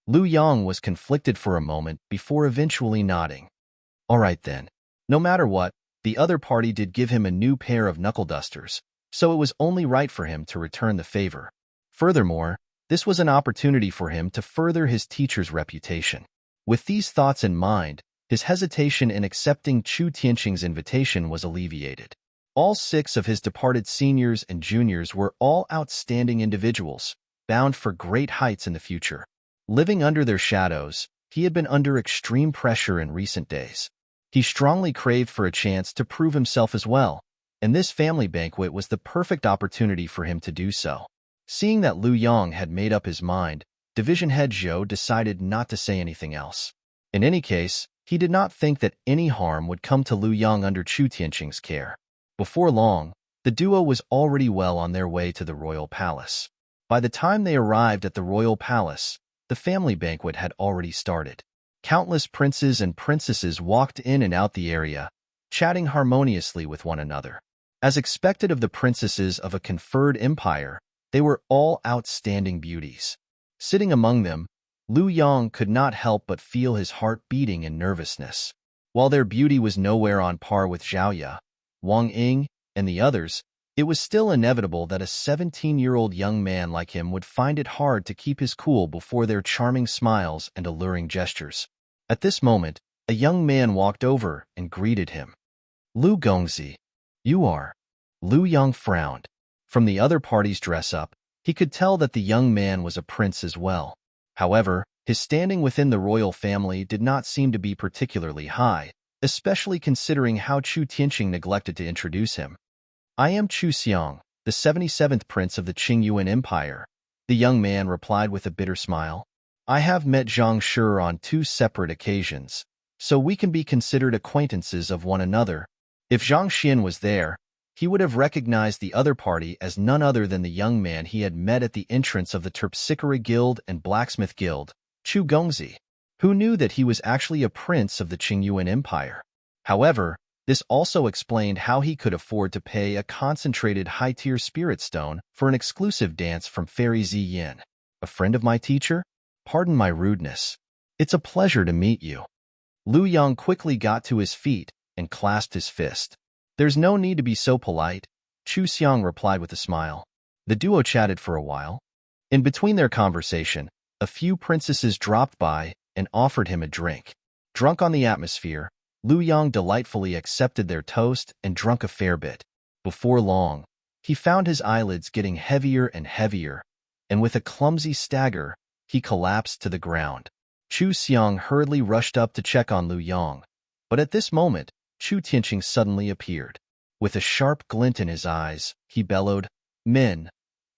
Liu Yang was conflicted for a moment before eventually nodding. All right then. No matter what, the other party did give him a new pair of knuckle dusters, so it was only right for him to return the favor. Furthermore, this was an opportunity for him to further his teacher's reputation. With these thoughts in mind, his hesitation in accepting Chu Tianqing's invitation was alleviated. All 6 of his departed seniors and juniors were all outstanding individuals, bound for great heights in the future. Living under their shadows, he had been under extreme pressure in recent days. He strongly craved for a chance to prove himself as well, and this family banquet was the perfect opportunity for him to do so. Seeing that Liu Yang had made up his mind, Division Head Zhou decided not to say anything else. In any case, he did not think that any harm would come to Liu Yang under Chu Tianqing's care. Before long, the duo was already well on their way to the royal palace. By the time they arrived at the royal palace, the family banquet had already started. Countless princes and princesses walked in and out the area, chatting harmoniously with one another. As expected of the princesses of a conferred empire, they were all outstanding beauties. Sitting among them, Liu Yang could not help but feel his heart beating in nervousness. While their beauty was nowhere on par with Zhaoya, Wang Ying, and the others, it was still inevitable that a 17-year-old young man like him would find it hard to keep his cool before their charming smiles and alluring gestures. At this moment, a young man walked over and greeted him. Lu Gongzi, you are. Liu Yang frowned. From the other party's dress-up, he could tell that the young man was a prince as well. However, his standing within the royal family did not seem to be particularly high, especially considering how Chu Tianqing neglected to introduce him. I am Chu Xiang, the 77th prince of the Qingyuan Empire, the young man replied with a bitter smile. I have met Zhang Shi on 2 separate occasions, so we can be considered acquaintances of one another. If Zhang Xian was there, he would have recognized the other party as none other than the young man he had met at the entrance of the Terpsichore Guild and Blacksmith Guild, Chu Gongzi, who knew that he was actually a prince of the Qingyuan Empire. However, this also explained how he could afford to pay a concentrated high-tier spirit stone for an exclusive dance from Fairy Ziyin. A friend of my teacher? Pardon my rudeness. It's a pleasure to meet you. Liu Yang quickly got to his feet and clasped his fist. There's no need to be so polite, Chu Xiang replied with a smile. The duo chatted for a while. In between their conversation, a few princesses dropped by and offered him a drink. Drunk on the atmosphere, Liu Yang delightfully accepted their toast and drank a fair bit. Before long, he found his eyelids getting heavier and heavier, and with a clumsy stagger, he collapsed to the ground. Chu Xiang hurriedly rushed up to check on Liu Yang, but at this moment, Chu Tianqing suddenly appeared. With a sharp glint in his eyes, he bellowed, Men,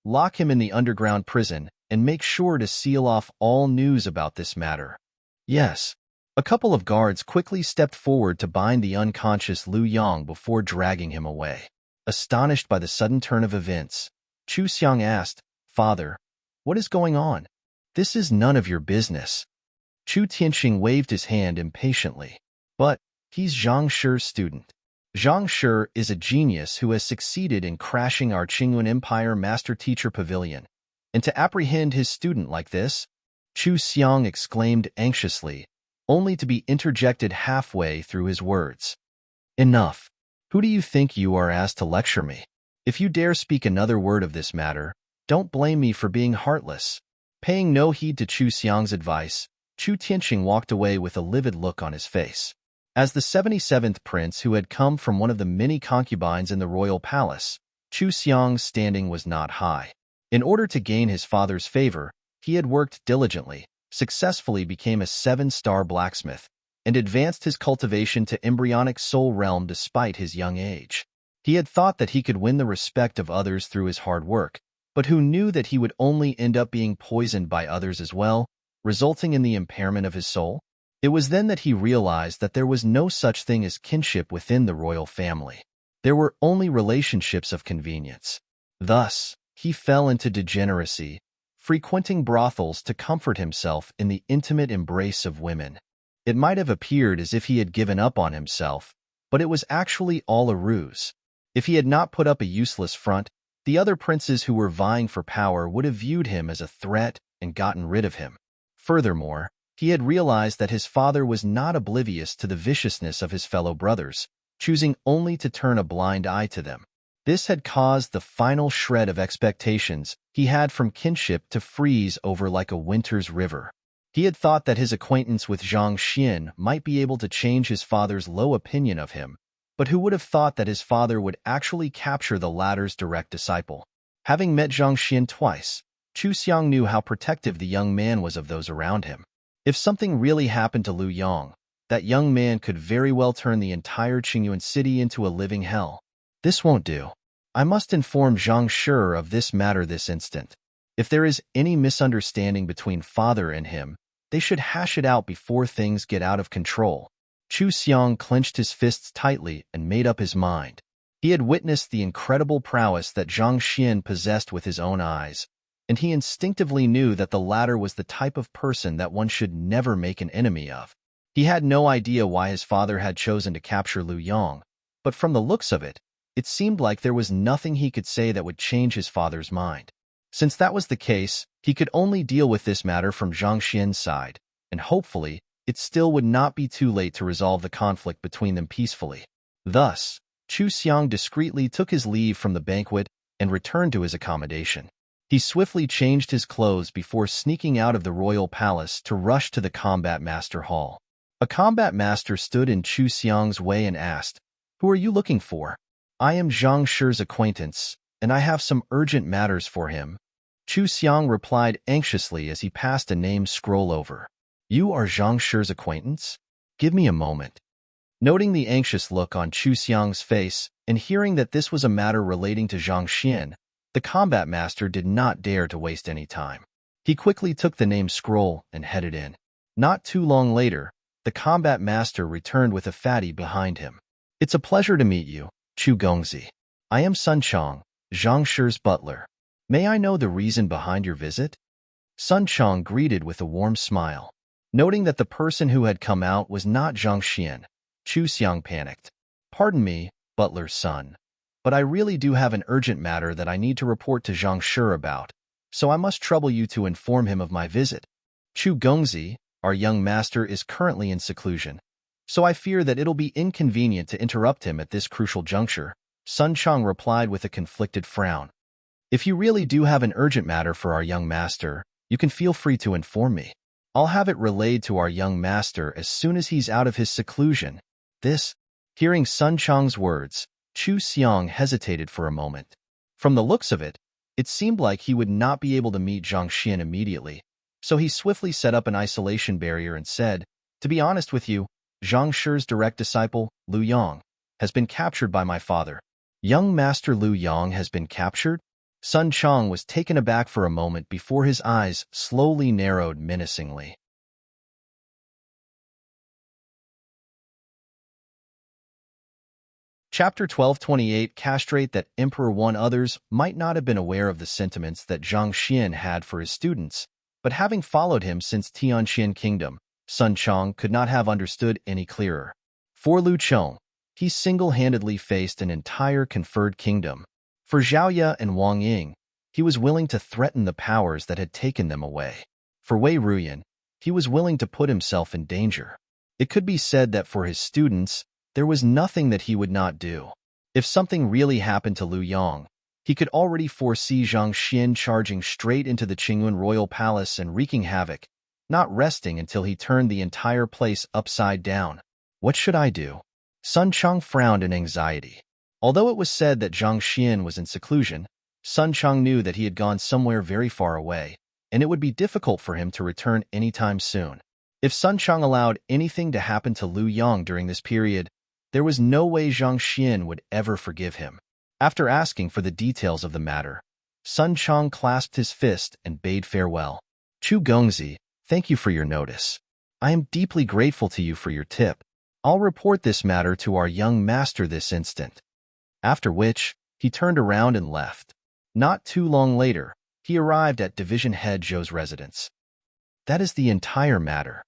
lock him in the underground prison and make sure to seal off all news about this matter. Yes. A couple of guards quickly stepped forward to bind the unconscious Liu Yang before dragging him away. Astonished by the sudden turn of events, Chu Xiang asked, Father, what is going on? This is none of your business. Chu Tianqing waved his hand impatiently. But he's Zhang Shi's student. Zhang Shi is a genius who has succeeded in crashing our Qingyuan Empire Master-Teacher Pavilion. And to apprehend his student like this, Chu Xiang exclaimed anxiously, only to be interjected halfway through his words. Enough. Who do you think you are asked to lecture me? If you dare speak another word of this matter, don't blame me for being heartless. Paying no heed to Chu Xiang's advice, Chu Tianqing walked away with a livid look on his face. As the 77th prince who had come from one of the many concubines in the royal palace, Chu Xiang's standing was not high. In order to gain his father's favor, he had worked diligently, successfully became a 7-star blacksmith, and advanced his cultivation to embryonic soul realm despite his young age. He had thought that he could win the respect of others through his hard work, but who knew that he would only end up being poisoned by others as well, resulting in the impairment of his soul? It was then that he realized that there was no such thing as kinship within the royal family. There were only relationships of convenience. Thus, he fell into degeneracy, frequenting brothels to comfort himself in the intimate embrace of women. It might have appeared as if he had given up on himself, but it was actually all a ruse. If he had not put up a useless front, the other princes who were vying for power would have viewed him as a threat and gotten rid of him. Furthermore, he had realized that his father was not oblivious to the viciousness of his fellow brothers, choosing only to turn a blind eye to them. This had caused the final shred of expectations he had from kinship to freeze over like a winter's river. He had thought that his acquaintance with Zhang Xian might be able to change his father's low opinion of him, but who would have thought that his father would actually capture the latter's direct disciple? Having met Zhang Xian twice, Chu Xiang knew how protective the young man was of those around him. If something really happened to Lu Yong, that young man could very well turn the entire Qingyuan city into a living hell. This won't do. I must inform Zhang Shi of this matter this instant. If there is any misunderstanding between father and him, they should hash it out before things get out of control. Chu Xiang clenched his fists tightly and made up his mind. He had witnessed the incredible prowess that Zhang Xian possessed with his own eyes, and he instinctively knew that the latter was the type of person that one should never make an enemy of. He had no idea why his father had chosen to capture Lu Yong, but from the looks of it, it seemed like there was nothing he could say that would change his father's mind. Since that was the case, he could only deal with this matter from Zhang Xian's side, and hopefully, it still would not be too late to resolve the conflict between them peacefully. Thus, Chu Xiang discreetly took his leave from the banquet and returned to his accommodation. He swiftly changed his clothes before sneaking out of the royal palace to rush to the combat master hall. A combat master stood in Chu Xiang's way and asked, "Who are you looking for?" "I am Zhang Shi's acquaintance, and I have some urgent matters for him," Chu Xiang replied anxiously as he passed a name scroll over. "You are Zhang Shi's acquaintance? Give me a moment." Noting the anxious look on Chu Xiang's face and hearing that this was a matter relating to Zhang Xian, the combat master did not dare to waste any time. He quickly took the name scroll and headed in. Not too long later, the combat master returned with a fatty behind him. "It's a pleasure to meet you, Chu Gongzi. I am Sun Chong, Zhang Shi's butler. May I know the reason behind your visit?" Sun Chong greeted with a warm smile. Noting that the person who had come out was not Zhang Xian, Chu Xiang panicked. "Pardon me, butler's son, but I really do have an urgent matter that I need to report to Zhang Shi about, so I must trouble you to inform him of my visit. Chu Gongzi, our young master, is currently in seclusion, so I fear that it'll be inconvenient to interrupt him at this crucial juncture," Sun Chong replied with a conflicted frown. "If you really do have an urgent matter for our young master, you can feel free to inform me. I'll have it relayed to our young master as soon as he's out of his seclusion." Hearing Sun Chong's words, Chu Xiang hesitated for a moment. From the looks of it, it seemed like he would not be able to meet Zhang Xian immediately, so he swiftly set up an isolation barrier and said, "To be honest with you, Zhang Shi's direct disciple, Lu Yong, has been captured by my father." "Young Master Lu Yong has been captured?" Sun Chong was taken aback for a moment before his eyes slowly narrowed menacingly. Chapter 1228 Castrate that Emperor One. Others might not have been aware of the sentiments that Zhang Xian had for his students, but having followed him since Tianqian Kingdom, Sun Chong could not have understood any clearer. For Lu Chong, he single-handedly faced an entire conferred kingdom. For Zhaoye and Wang Ying, he was willing to threaten the powers that had taken them away. For Wei Ruyan, he was willing to put himself in danger. It could be said that for his students, there was nothing that he would not do. If something really happened to Lu Yong, he could already foresee Zhang Xian charging straight into the Qingyuan royal palace and wreaking havoc, not resting until he turned the entire place upside down. What should I do? Sun Chong frowned in anxiety. Although it was said that Zhang Xian was in seclusion, Sun Chong knew that he had gone somewhere very far away, and it would be difficult for him to return anytime soon. If Sun Chong allowed anything to happen to Lu Yong during this period, there was no way Zhang Xian would ever forgive him. After asking for the details of the matter, Sun Chong clasped his fist and bade farewell. "Chu Gongzi, thank you for your notice. I am deeply grateful to you for your tip. I'll report this matter to our young master this instant." After which, he turned around and left. Not too long later, he arrived at Division Head Zhou's residence. That is the entire matter.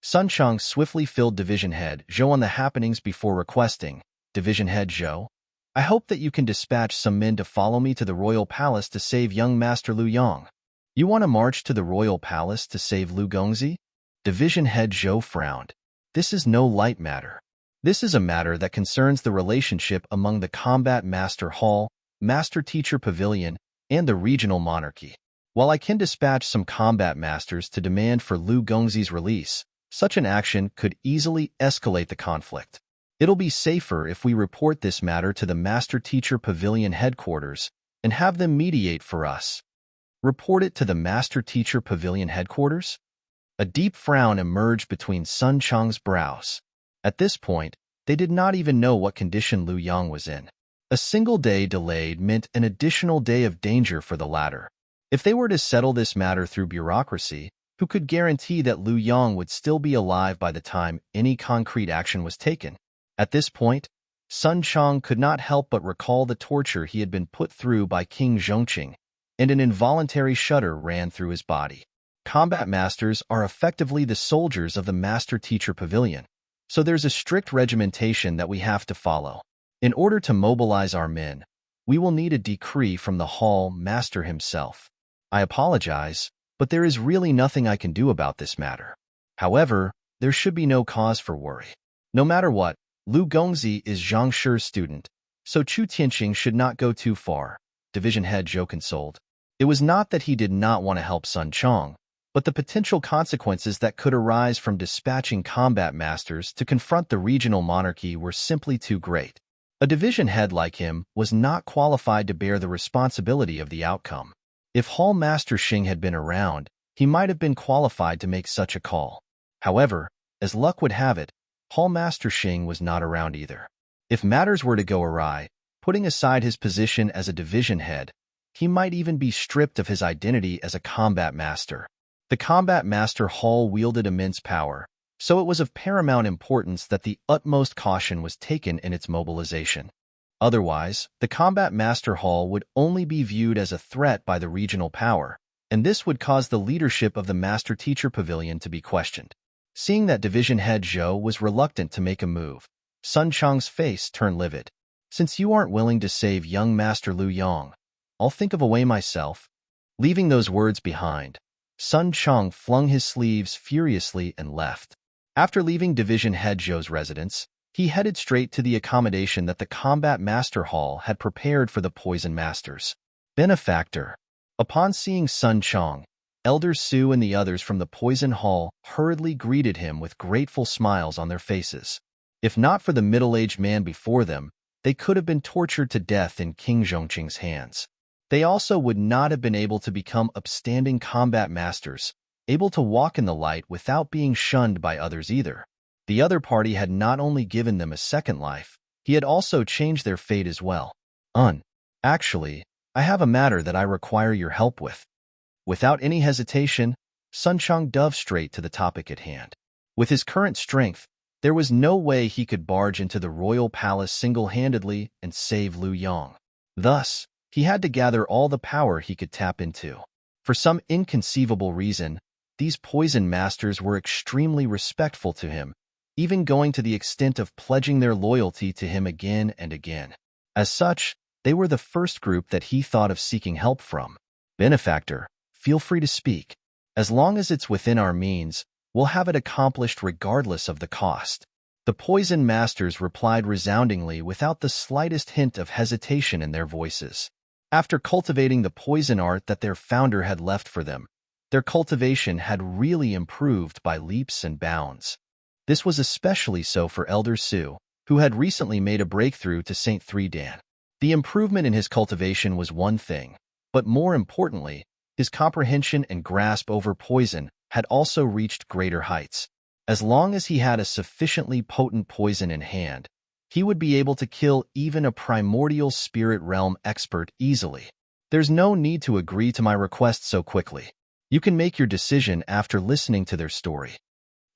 Sun Chong swiftly filled Division Head Zhou on the happenings before requesting, "Division Head Zhou, I hope that you can dispatch some men to follow me to the royal palace to save young Master Lu Yong." You want to march to the royal palace to save Lu Gongzi? Division head Zhou frowned. This is no light matter. This is a matter that concerns the relationship among the Combat Master Hall, Master Teacher Pavilion, and the regional monarchy. While I can dispatch some combat masters to demand for Lu Gongzi's release, such an action could easily escalate the conflict. It'll be safer if we report this matter to the Master Teacher Pavilion headquarters and have them mediate for us. Report it to the Master Teacher Pavilion headquarters? A deep frown emerged between Sun Chang's brows. At this point, they did not even know what condition Lu Yang was in. A single day delayed meant an additional day of danger for the latter. If they were to settle this matter through bureaucracy, who could guarantee that Lu Yang would still be alive by the time any concrete action was taken? At this point, Sun Chang could not help but recall the torture he had been put through by King Zhongqing, and an involuntary shudder ran through his body. Combat masters are effectively the soldiers of the Master Teacher Pavilion, so there's a strict regimentation that we have to follow. In order to mobilize our men, we will need a decree from the Hall Master himself. I apologize, but there is really nothing I can do about this matter. However, there should be no cause for worry. No matter what, Lu Gongzi is Zhang Shi's student, so Chu Tianqing should not go too far, Division Head Zhou consoled. It was not that he did not want to help Sun Chang, but the potential consequences that could arise from dispatching combat masters to confront the regional monarchy were simply too great. A division head like him was not qualified to bear the responsibility of the outcome. If Hall Master Xing had been around, he might have been qualified to make such a call. However, as luck would have it, Hall Master Xing was not around either. If matters were to go awry, putting aside his position as a division head, he might even be stripped of his identity as a combat master. The combat master Hall wielded immense power, so it was of paramount importance that the utmost caution was taken in its mobilization. Otherwise, the combat master Hall would only be viewed as a threat by the regional power, and this would cause the leadership of the Master Teacher Pavilion to be questioned. Seeing that division head Zhou was reluctant to make a move, Sun Chang's face turned livid. Since you aren't willing to save young Master Lu Yang, I'll think of a way myself. Leaving those words behind, Sun Chang flung his sleeves furiously and left. After leaving Division Head Zhou's residence, he headed straight to the accommodation that the Combat Master Hall had prepared for the Poison Masters. Benefactor. Upon seeing Sun Chang, Elder Su and the others from the Poison Hall hurriedly greeted him with grateful smiles on their faces. If not for the middle-aged man before them, they could have been tortured to death in King Zhongqing's hands. They also would not have been able to become upstanding combat masters, able to walk in the light without being shunned by others either. The other party had not only given them a second life, he had also changed their fate as well. Actually, I have a matter that I require your help with. Without any hesitation, Sun Chang dove straight to the topic at hand. With his current strength, there was no way he could barge into the royal palace single-handedly and save Lu Yang. Thus, he had to gather all the power he could tap into. For some inconceivable reason, these poison masters were extremely respectful to him, even going to the extent of pledging their loyalty to him again and again. As such, they were the first group that he thought of seeking help from. Benefactor, feel free to speak. As long as it's within our means, we'll have it accomplished regardless of the cost. The poison masters replied resoundingly without the slightest hint of hesitation in their voices. After cultivating the poison art that their founder had left for them, their cultivation had really improved by leaps and bounds. This was especially so for Elder Su, who had recently made a breakthrough to Saint 3 Dan. The improvement in his cultivation was one thing, but more importantly, his comprehension and grasp over poison had also reached greater heights. As long as he had a sufficiently potent poison in hand, he would be able to kill even a primordial spirit realm expert easily. There's no need to agree to my request so quickly. You can make your decision after listening to their story.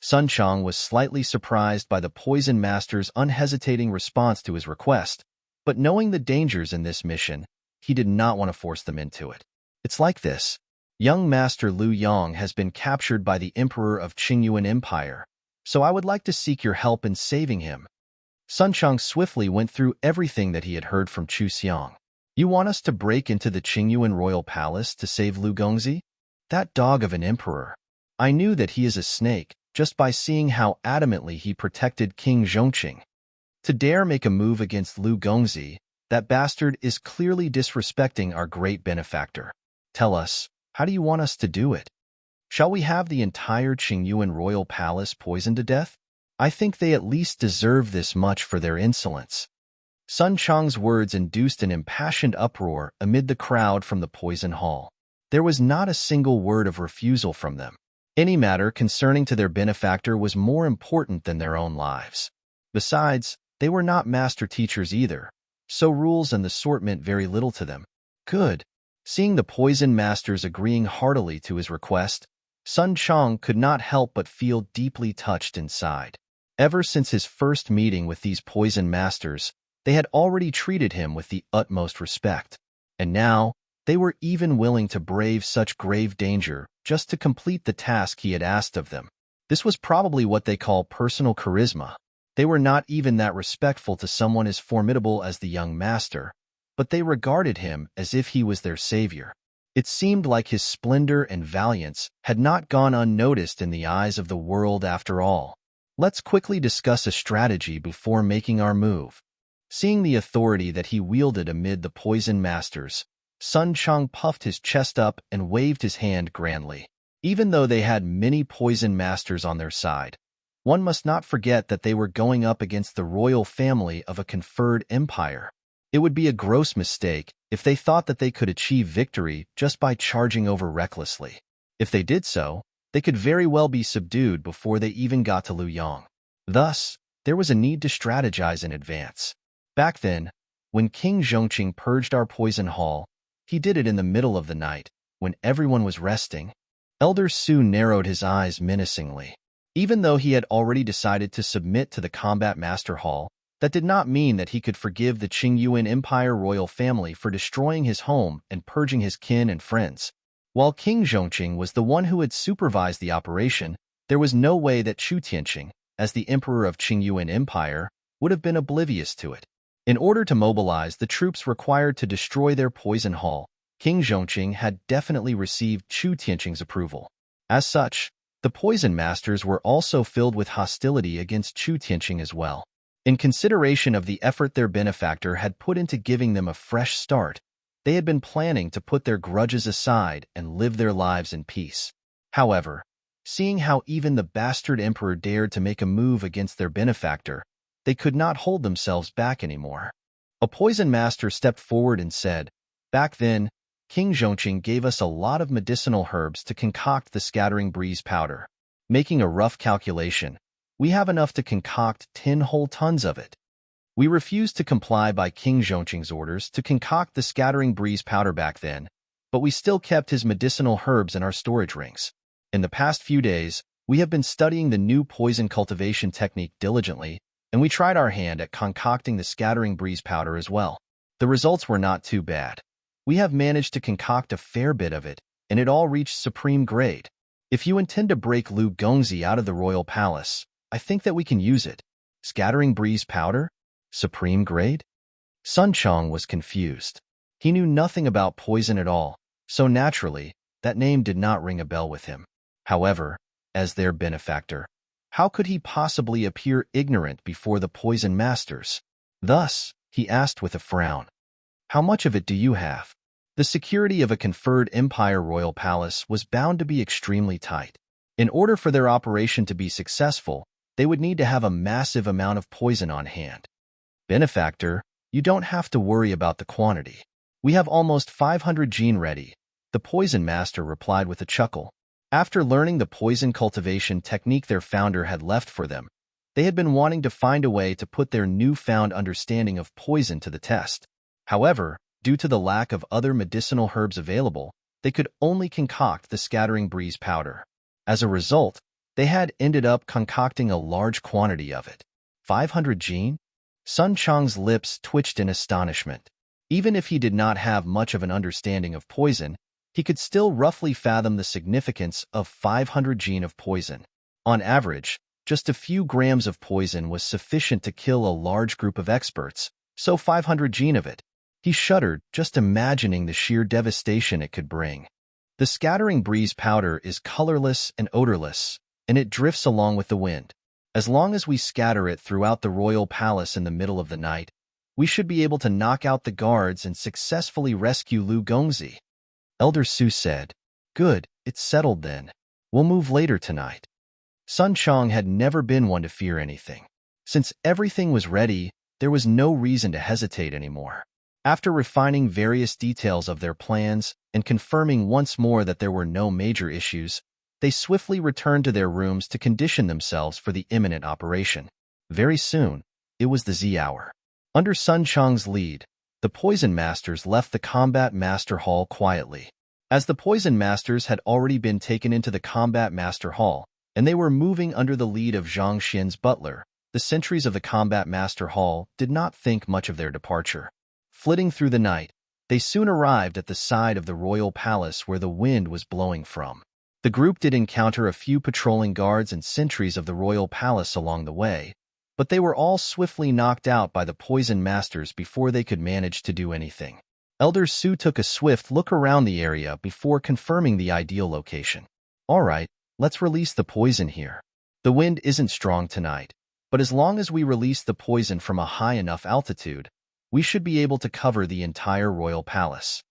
Sun Chang was slightly surprised by the poison master's unhesitating response to his request, but knowing the dangers in this mission, he did not want to force them into it. It's like this. Young Master Lu Yang has been captured by the Emperor of Qingyuan Empire, so I would like to seek your help in saving him. Sun Chang swiftly went through everything that he had heard from Chu Xiang. You want us to break into the Qingyuan royal palace to save Lu Gongzi? That dog of an emperor. I knew that he is a snake just by seeing how adamantly he protected King Zhongqing. To dare make a move against Lu Gongzi, that bastard is clearly disrespecting our great benefactor. Tell us, how do you want us to do it? Shall we have the entire Qingyuan royal palace poisoned to death? I think they at least deserve this much for their insolence. Sun Chang's words induced an impassioned uproar amid the crowd from the poison hall. There was not a single word of refusal from them. Any matter concerning to their benefactor was more important than their own lives. Besides, they were not master teachers either, so rules and the sort meant very little to them. Good. Seeing the poison masters agreeing heartily to his request, Sun Chang could not help but feel deeply touched inside. Ever since his first meeting with these poison masters, they had already treated him with the utmost respect. And now, they were even willing to brave such grave danger just to complete the task he had asked of them. This was probably what they call personal charisma. They were not even that respectful to someone as formidable as the young master, but they regarded him as if he was their savior. It seemed like his splendor and valiance had not gone unnoticed in the eyes of the world after all. Let's quickly discuss a strategy before making our move. Seeing the authority that he wielded amid the poison masters, Sun Chang puffed his chest up and waved his hand grandly. Even though they had many poison masters on their side, one must not forget that they were going up against the royal family of a conferred empire. It would be a gross mistake if they thought that they could achieve victory just by charging over recklessly. If they did so, they could very well be subdued before they even got to Luoyang. Thus, there was a need to strategize in advance. Back then, when King Zhongqing purged our poison hall, he did it in the middle of the night, when everyone was resting. Elder Su narrowed his eyes menacingly. Even though he had already decided to submit to the combat master hall, that did not mean that he could forgive the Qingyuan Empire royal family for destroying his home and purging his kin and friends. While King Zhongqing was the one who had supervised the operation, there was no way that Chu Tianqing, as the emperor of Qingyuan Empire, would have been oblivious to it. In order to mobilize the troops required to destroy their poison hall, King Zhongqing had definitely received Chu Tianqing's approval. As such, the poison masters were also filled with hostility against Chu Tianqing as well. In consideration of the effort their benefactor had put into giving them a fresh start, they had been planning to put their grudges aside and live their lives in peace. However, seeing how even the bastard emperor dared to make a move against their benefactor, they could not hold themselves back anymore. A poison master stepped forward and said, "Back then, King Zhongqing gave us a lot of medicinal herbs to concoct the scattering breeze powder. Making a rough calculation, we have enough to concoct 10 whole tons of it. We refused to comply by King Zhongqing's orders to concoct the scattering breeze powder back then, but we still kept his medicinal herbs in our storage rings. In the past few days, we have been studying the new poison cultivation technique diligently, and we tried our hand at concocting the scattering breeze powder as well. The results were not too bad. We have managed to concoct a fair bit of it, and it all reached supreme grade. If you intend to break Lu Gongzi out of the royal palace, I think that we can use it. Scattering breeze powder? Supreme grade? Sun Chang was confused. He knew nothing about poison at all, so naturally, that name did not ring a bell with him. However, as their benefactor, how could he possibly appear ignorant before the poison masters? Thus, he asked with a frown, "How much of it do you have?" The security of a conferred empire royal palace was bound to be extremely tight. In order for their operation to be successful, they would need to have a massive amount of poison on hand. "Benefactor, you don't have to worry about the quantity. We have almost 500 gene ready," the poison master replied with a chuckle. After learning the poison cultivation technique their founder had left for them, they had been wanting to find a way to put their newfound understanding of poison to the test. However, due to the lack of other medicinal herbs available, they could only concoct the scattering breeze powder. As a result, they had ended up concocting a large quantity of it. 500 gene? Sun Chang's lips twitched in astonishment. Even if he did not have much of an understanding of poison, he could still roughly fathom the significance of 500 gene of poison. On average, just a few grams of poison was sufficient to kill a large group of experts, so 500 gene of it. He shuddered just imagining the sheer devastation it could bring. The scattering breeze powder is colorless and odorless, and it drifts along with the wind. As long as we scatter it throughout the royal palace in the middle of the night, we should be able to knock out the guards and successfully rescue Lu Gongzi. Elder Su said. Good, it's settled then. We'll move later tonight. Sun Chong had never been one to fear anything. Since everything was ready, there was no reason to hesitate anymore. After refining various details of their plans and confirming once more that there were no major issues, they swiftly returned to their rooms to condition themselves for the imminent operation. Very soon, it was the Z hour. Under Sun Chong's lead, the Poison Masters left the Combat Master Hall quietly. As the Poison Masters had already been taken into the Combat Master Hall, and they were moving under the lead of Zhang Xin's butler, the sentries of the Combat Master Hall did not think much of their departure. Flitting through the night, they soon arrived at the side of the royal palace where the wind was blowing from. The group did encounter a few patrolling guards and sentries of the royal palace along the way, but they were all swiftly knocked out by the Poison Masters before they could manage to do anything. Elder Su took a swift look around the area before confirming the ideal location. All right, let's release the poison here. The wind isn't strong tonight, but as long as we release the poison from a high enough altitude, we should be able to cover the entire royal palace.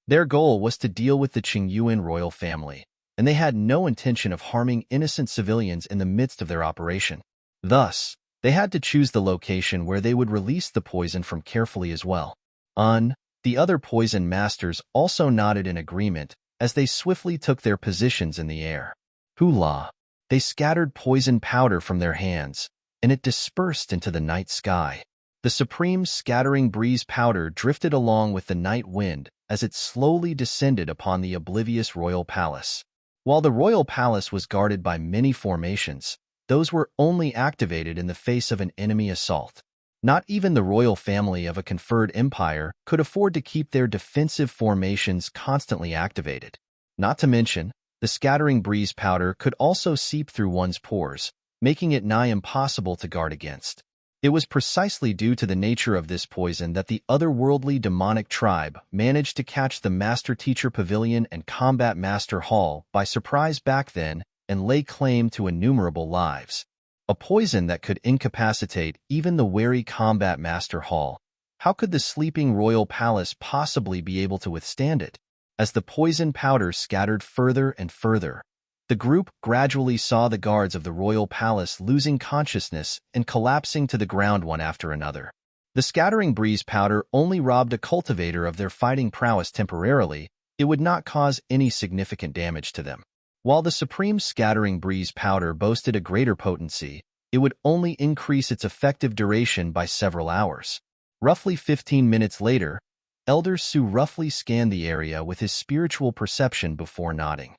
Their goal was to deal with the Qingyuan royal family, and they had no intention of harming innocent civilians in the midst of their operation. Thus, they had to choose the location where they would release the poison from carefully as well. The other Poison Masters also nodded in agreement as they swiftly took their positions in the air. Hula! They scattered poison powder from their hands, and it dispersed into the night sky. The supreme scattering breeze powder drifted along with the night wind as it slowly descended upon the oblivious royal palace. While the royal palace was guarded by many formations, those were only activated in the face of an enemy assault. Not even the royal family of a conferred empire could afford to keep their defensive formations constantly activated. Not to mention, the scattering breeze powder could also seep through one's pores, making it nigh impossible to guard against. It was precisely due to the nature of this poison that the otherworldly demonic tribe managed to catch the Master Teacher Pavilion and Combat Master Hall by surprise back then and lay claim to innumerable lives. A poison that could incapacitate even the wary Combat Master Hall. How could the sleeping royal palace possibly be able to withstand it? As the poison powder scattered further and further, the group gradually saw the guards of the royal palace losing consciousness and collapsing to the ground one after another. The scattering breeze powder only robbed a cultivator of their fighting prowess temporarily. It would not cause any significant damage to them. While the supreme scattering breeze powder boasted a greater potency, it would only increase its effective duration by several hours. Roughly 15 minutes later, Elder Su roughly scanned the area with his spiritual perception before nodding.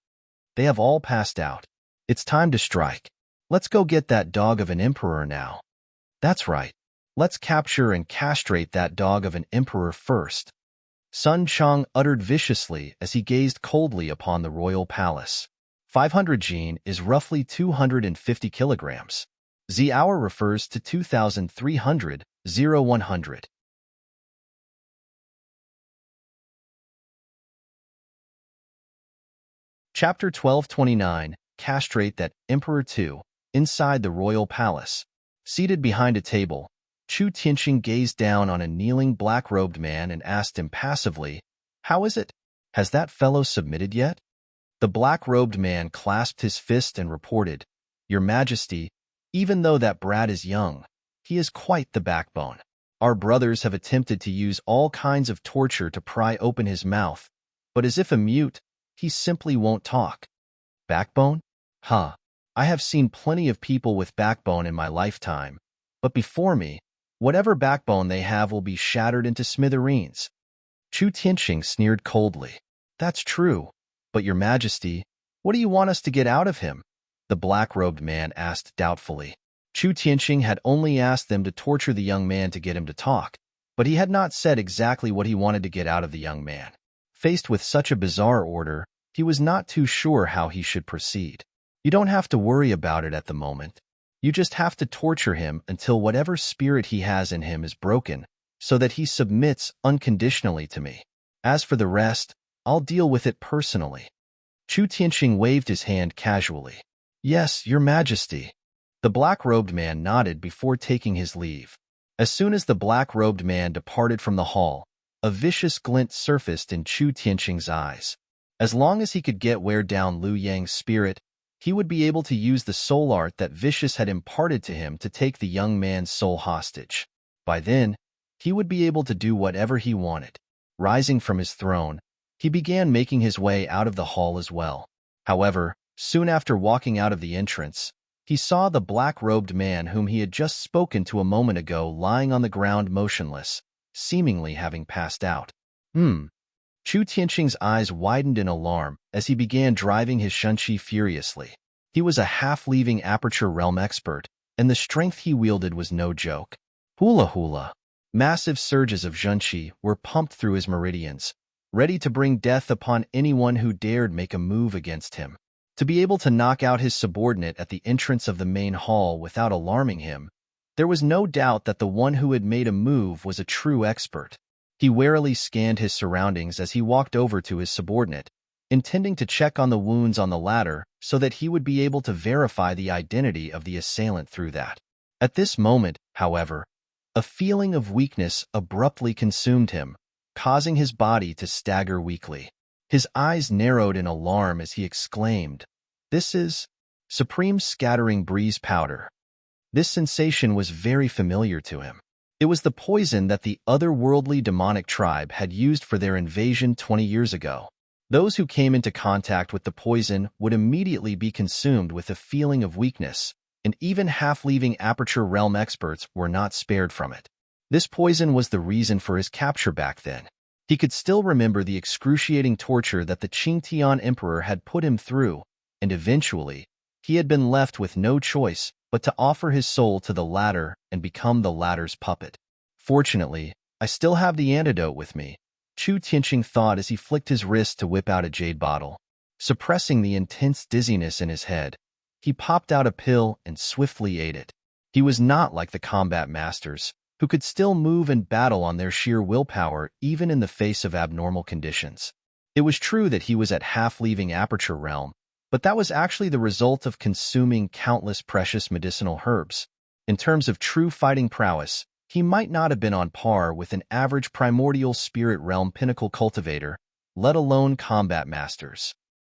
They have all passed out. It's time to strike. Let's go get that dog of an emperor now. That's right. Let's capture and castrate that dog of an emperor first. Sun Chong uttered viciously as he gazed coldly upon the royal palace. 500 Jin is roughly 250 kilograms. Z hour refers to 2,300, 100. Chapter 1229, Castrate That Emperor 2. Inside the royal palace. Seated behind a table, Chu Tianqing gazed down on a kneeling black-robed man and asked impassively, "How is it? Has that fellow submitted yet?" The black-robed man clasped his fist and reported, "Your Majesty, even though that brat is young, he is quite the backbone. Our brothers have attempted to use all kinds of torture to pry open his mouth, but as if a mute, he simply won't talk." Backbone? Huh. I have seen plenty of people with backbone in my lifetime, but before me, whatever backbone they have will be shattered into smithereens. Chu Tianqing sneered coldly. That's true. But Your Majesty, what do you want us to get out of him? The black-robed man asked doubtfully. Chu Tianqing had only asked them to torture the young man to get him to talk, but he had not said exactly what he wanted to get out of the young man. Faced with such a bizarre order, he was not too sure how he should proceed. You don't have to worry about it at the moment. You just have to torture him until whatever spirit he has in him is broken, so that he submits unconditionally to me. As for the rest, I'll deal with it personally. Chu Tianqing waved his hand casually. Yes, your majesty. The black-robed man nodded before taking his leave. As soon as the black-robed man departed from the hall, a vicious glint surfaced in Chu Tianqing's eyes. As long as he could wear down Liu Yang's spirit, he would be able to use the soul art that Vicious had imparted to him to take the young man's soul hostage. By then, he would be able to do whatever he wanted. Rising from his throne, he began making his way out of the hall as well. However, soon after walking out of the entrance, he saw the black-robed man whom he had just spoken to a moment ago lying on the ground motionless, seemingly having passed out. Chu Tianqing's eyes widened in alarm as he began driving his shunqi furiously. He was a half-leaving aperture realm expert, and the strength he wielded was no joke. Hula hula. Massive surges of shunqi were pumped through his meridians, ready to bring death upon anyone who dared make a move against him. To be able to knock out his subordinate at the entrance of the main hall without alarming him, there was no doubt that the one who had made a move was a true expert. He warily scanned his surroundings as he walked over to his subordinate, intending to check on the wounds on the latter so that he would be able to verify the identity of the assailant through that. At this moment, however, a feeling of weakness abruptly consumed him, causing his body to stagger weakly. His eyes narrowed in alarm as he exclaimed, "This is Supreme Scattering Breeze Powder." This sensation was very familiar to him. It was the poison that the otherworldly demonic tribe had used for their invasion 20 years ago. Those who came into contact with the poison would immediately be consumed with a feeling of weakness, and even half-leaving aperture realm experts were not spared from it. This poison was the reason for his capture back then. He could still remember the excruciating torture that the Qingtian Emperor had put him through, and eventually, he had been left with no choice but to offer his soul to the latter and become the latter's puppet. Fortunately, I still have the antidote with me, Chu Tianqing thought as he flicked his wrist to whip out a jade bottle. Suppressing the intense dizziness in his head, he popped out a pill and swiftly ate it. He was not like the combat masters, who could still move and battle on their sheer willpower even in the face of abnormal conditions. It was true that he was at half-leaving aperture realm, but that was actually the result of consuming countless precious medicinal herbs. In terms of true fighting prowess, he might not have been on par with an average primordial spirit realm pinnacle cultivator, let alone combat masters.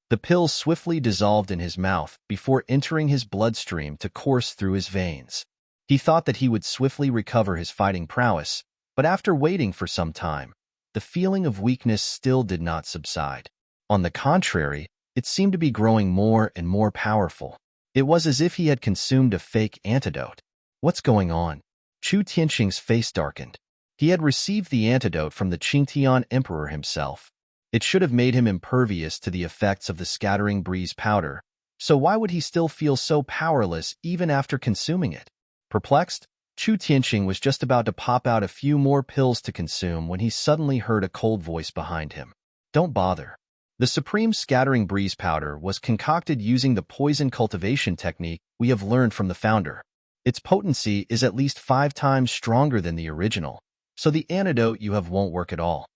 The pill swiftly dissolved in his mouth before entering his bloodstream to course through his veins. He thought that he would swiftly recover his fighting prowess, but after waiting for some time, the feeling of weakness still did not subside. On the contrary, it seemed to be growing more and more powerful. It was as if he had consumed a fake antidote. What's going on? Chu Tianqing's face darkened. He had received the antidote from the Qingtian Emperor himself. It should have made him impervious to the effects of the scattering breeze powder, so why would he still feel so powerless even after consuming it? Perplexed, Chu Tianqing was just about to pop out a few more pills to consume when he suddenly heard a cold voice behind him. Don't bother. The Supreme Scattering Breeze Powder was concocted using the poison cultivation technique we have learned from the founder. Its potency is at least 5 times stronger than the original, so the antidote you have won't work at all.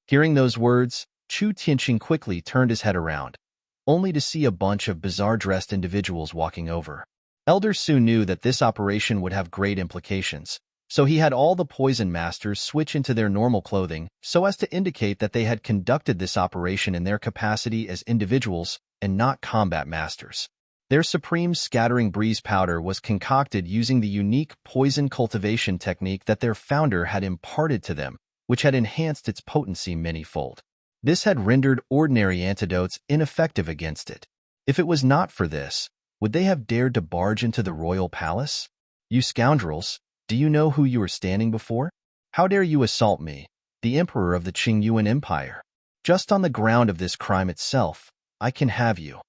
Hearing those words, Chu Tianqing quickly turned his head around, only to see a bunch of bizarre-dressed individuals walking over. Elder Su knew that this operation would have great implications, so he had all the poison masters switch into their normal clothing so as to indicate that they had conducted this operation in their capacity as individuals and not combat masters. Their Supreme Scattering Breeze Powder was concocted using the unique poison cultivation technique that their founder had imparted to them, which had enhanced its potency many-fold. This had rendered ordinary antidotes ineffective against it. If it was not for this, would they have dared to barge into the royal palace? You scoundrels, do you know who you are standing before? How dare you assault me, the emperor of the Qingyuan Empire? Just on the ground of this crime itself, I can have you,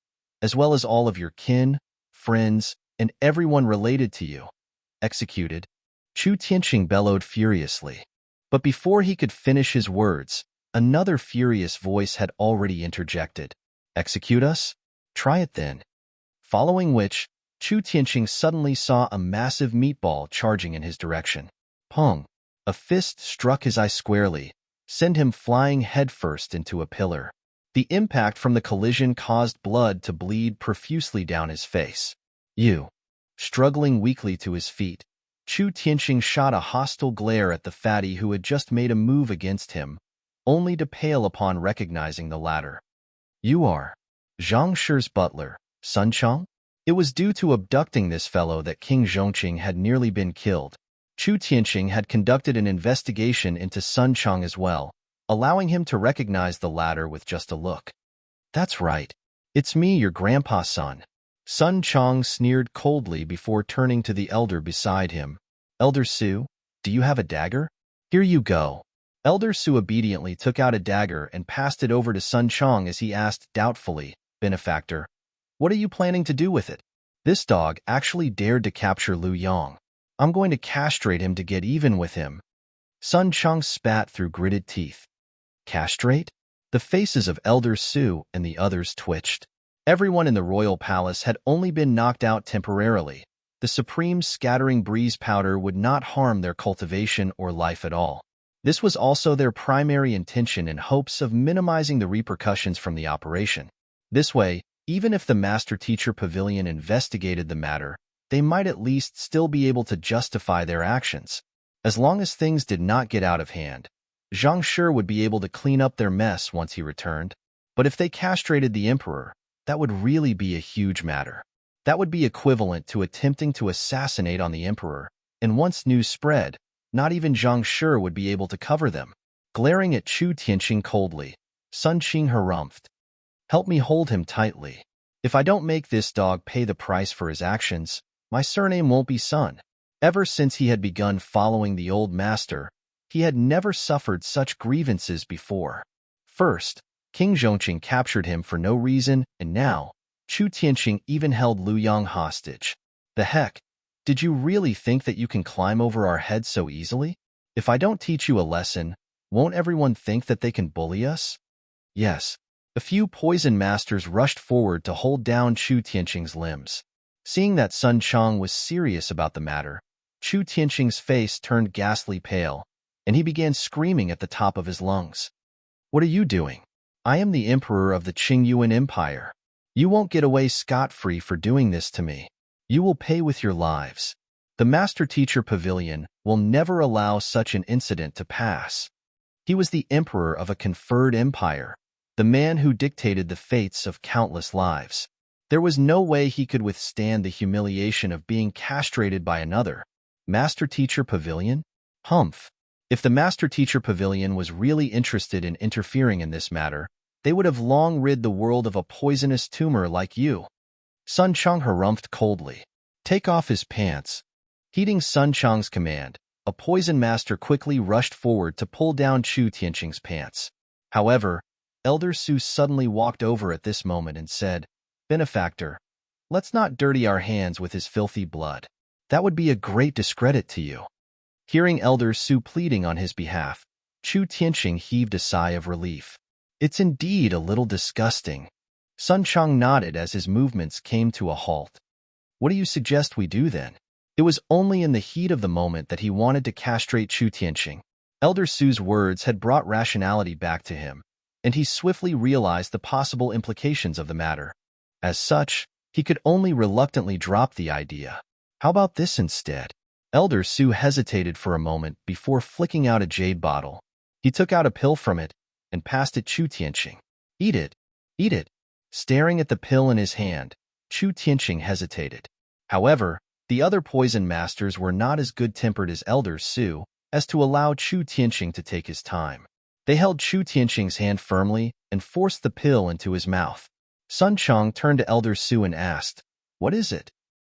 as well as all of your kin, friends, and everyone related to you, executed. Chu Tianqing bellowed furiously. But before he could finish his words, another furious voice had already interjected. Execute us? Try it then. Following which, Chu Tianqing suddenly saw a massive meatball charging in his direction. Pong! A fist struck his eye squarely, sent him flying headfirst into a pillar. The impact from the collision caused blood to bleed profusely down his face. You. Struggling weakly to his feet, Chu Tianqing shot a hostile glare at the fatty who had just made a move against him, only to pale upon recognizing the latter. You are Zhang Shi's butler, Sun Chang? It was due to abducting this fellow that King Zhongqing had nearly been killed. Chu Tianqing had conducted an investigation into Sun Chang as well, allowing him to recognize the latter with just a look. That's right. It's me, your grandpa's son. Sun Chang sneered coldly before turning to the elder beside him. Elder Su, do you have a dagger? Here you go. Elder Su obediently took out a dagger and passed it over to Sun Chang as he asked doubtfully, Benefactor, what are you planning to do with it? This dog actually dared to capture Lu Yong. I'm going to castrate him to get even with him. Sun Chang spat through gritted teeth. Castrate? The faces of Elder Su and the others twitched. Everyone in the royal palace had only been knocked out temporarily. The supreme scattering breeze powder would not harm their cultivation or life at all. This was also their primary intention in hopes of minimizing the repercussions from the operation. This way, even if the Master-Teacher Pavilion investigated the matter, they might at least still be able to justify their actions. As long as things did not get out of hand, Zhang Shi would be able to clean up their mess once he returned. But if they castrated the emperor, that would really be a huge matter. That would be equivalent to attempting to assassinate on the emperor, and once news spread, not even Zhang Shi would be able to cover them. Glaring at Chu Tianqing coldly, Sun Qing harumphed. Help me hold him tightly. If I don't make this dog pay the price for his actions, my surname won't be Sun. Ever since he had begun following the old master, he had never suffered such grievances before. First, King Zhongqing captured him for no reason, and now, Chu Tianqing even held Lu Yong hostage. The heck? Did you really think that you can climb over our heads so easily? If I don't teach you a lesson, won't everyone think that they can bully us? Yes. A few poison masters rushed forward to hold down Chu Tianqing's limbs. Seeing that Sun Chang was serious about the matter, Chu Tianqing's face turned ghastly pale, and he began screaming at the top of his lungs. What are you doing? I am the emperor of the Qingyuan Empire. You won't get away scot-free for doing this to me. You will pay with your lives. The Master-Teacher Pavilion will never allow such an incident to pass. He was the emperor of a conferred empire, the man who dictated the fates of countless lives. There was no way he could withstand the humiliation of being castrated by another. Master-Teacher Pavilion? Humph. If the Master-Teacher Pavilion was really interested in interfering in this matter, they would have long rid the world of a poisonous tumor like you. Sun Chang harumphed coldly. Take off his pants. Heeding Sun Chang's command, a poison master quickly rushed forward to pull down Chu Tianqing's pants. However, Elder Su suddenly walked over at this moment and said, Benefactor, let's not dirty our hands with his filthy blood. That would be a great discredit to you. Hearing Elder Su pleading on his behalf, Chu Tianqing heaved a sigh of relief. It's indeed a little disgusting. Sun Chang nodded as his movements came to a halt. What do you suggest we do then? It was only in the heat of the moment that he wanted to castrate Chu Tianqing. Elder Su's words had brought rationality back to him, and he swiftly realized the possible implications of the matter. As such, he could only reluctantly drop the idea. How about this instead? Elder Su hesitated for a moment before flicking out a jade bottle. He took out a pill from it and passed it Chu Tianqing. Eat it. Eat it. Staring at the pill in his hand, Chu Tianqing hesitated. However, the other poison masters were not as good-tempered as Elder Su as to allow Chu Tianqing to take his time. They held Chu Tianqing's hand firmly and forced the pill into his mouth. Sun Chang turned to Elder Su and asked, What is it?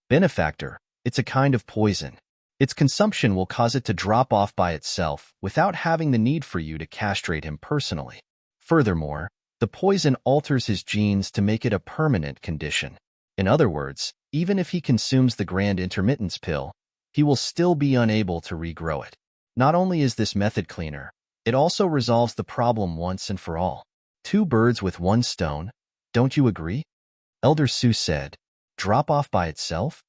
Benefactor, it's a kind of poison. Its consumption will cause it to drop off by itself without having the need for you to castrate him personally. Furthermore, the poison alters his genes to make it a permanent condition. In other words, even if he consumes the grand intermittence pill, he will still be unable to regrow it. Not only is this method cleaner, it also resolves the problem once and for all. Two birds with one stone, don't you agree? Elder Su said. Drop off by itself?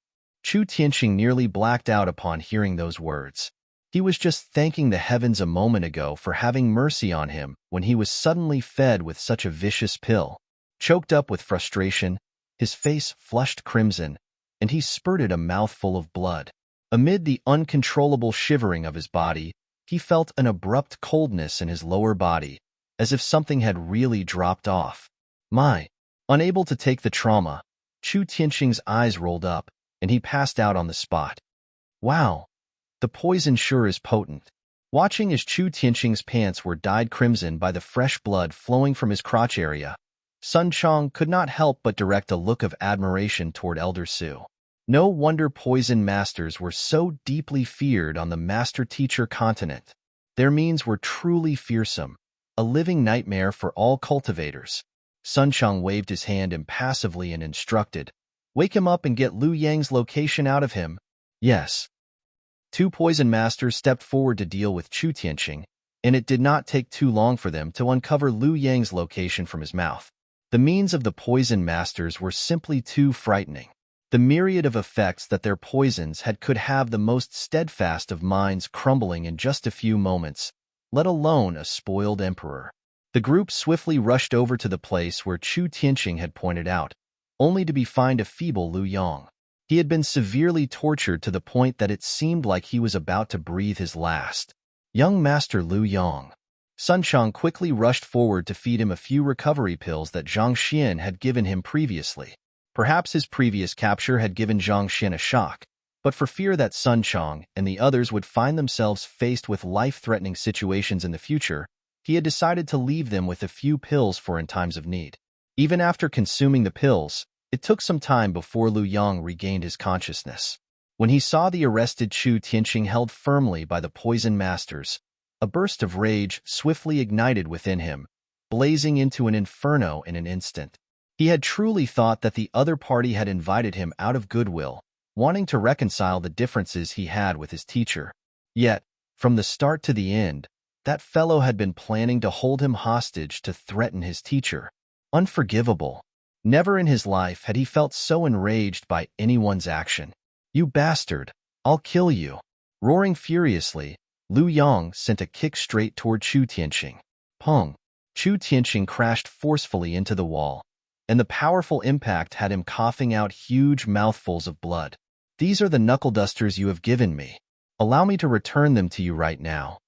Chu Tianqing nearly blacked out upon hearing those words. He was just thanking the heavens a moment ago for having mercy on him when he was suddenly fed with such a vicious pill. Choked up with frustration, his face flushed crimson, and he spurted a mouthful of blood. Amid the uncontrollable shivering of his body, he felt an abrupt coldness in his lower body, as if something had really dropped off. Unable to take the trauma, Chu Tianqing's eyes rolled up, and he passed out on the spot. Wow, the poison sure is potent. Watching as Chu Tianqing's pants were dyed crimson by the fresh blood flowing from his crotch area, Sun Chong could not help but direct a look of admiration toward Elder Su. No wonder poison masters were so deeply feared on the master-teacher continent. Their means were truly fearsome, a living nightmare for all cultivators. Sun Chong waved his hand impassively and instructed, "Wake him up and get Lu Yang's location out of him." Yes. Two poison masters stepped forward to deal with Chu Tianqing, and it did not take too long for them to uncover Lu Yang's location from his mouth. The means of the poison masters were simply too frightening. The myriad of effects that their poisons had could have the most steadfast of minds crumbling in just a few moments, let alone a spoiled emperor. The group swiftly rushed over to the place where Chu Tianqing had pointed out, only to find a feeble Lu Yang. He had been severely tortured to the point that it seemed like he was about to breathe his last. Young Master Lu Yang. Sun Chong quickly rushed forward to feed him a few recovery pills that Zhang Xian had given him previously. Perhaps his previous capture had given Zhang Xian a shock, but for fear that Sun Chong and the others would find themselves faced with life-threatening situations in the future, he had decided to leave them with a few pills for in times of need. Even after consuming the pills, it took some time before Lu Yang regained his consciousness. When he saw the arrested Chu Tianqing held firmly by the poison masters, a burst of rage swiftly ignited within him, blazing into an inferno in an instant. He had truly thought that the other party had invited him out of goodwill, wanting to reconcile the differences he had with his teacher. Yet, from the start to the end, that fellow had been planning to hold him hostage to threaten his teacher. Unforgivable. Never in his life had he felt so enraged by anyone's action. "You bastard! I'll kill you!" Roaring furiously, Lu Yang sent a kick straight toward Chu Tianqing. Pong! Chu Tianqing crashed forcefully into the wall, and the powerful impact had him coughing out huge mouthfuls of blood. "These are the knuckle dusters you have given me. Allow me to return them to you right now."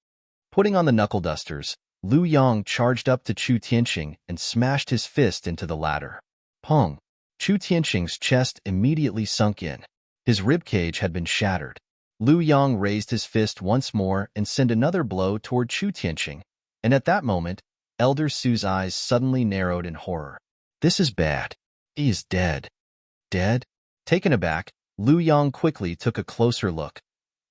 Putting on the knuckle dusters, Lu Yang charged up to Chu Tianqing and smashed his fist into the latter. Pong! Chu Tianqing's chest immediately sunk in. His ribcage had been shattered. Lu Yang raised his fist once more and sent another blow toward Chu Tianqing, and at that moment, Elder Su's eyes suddenly narrowed in horror. "This is bad. He is dead." Dead? Taken aback, Lu Yang quickly took a closer look,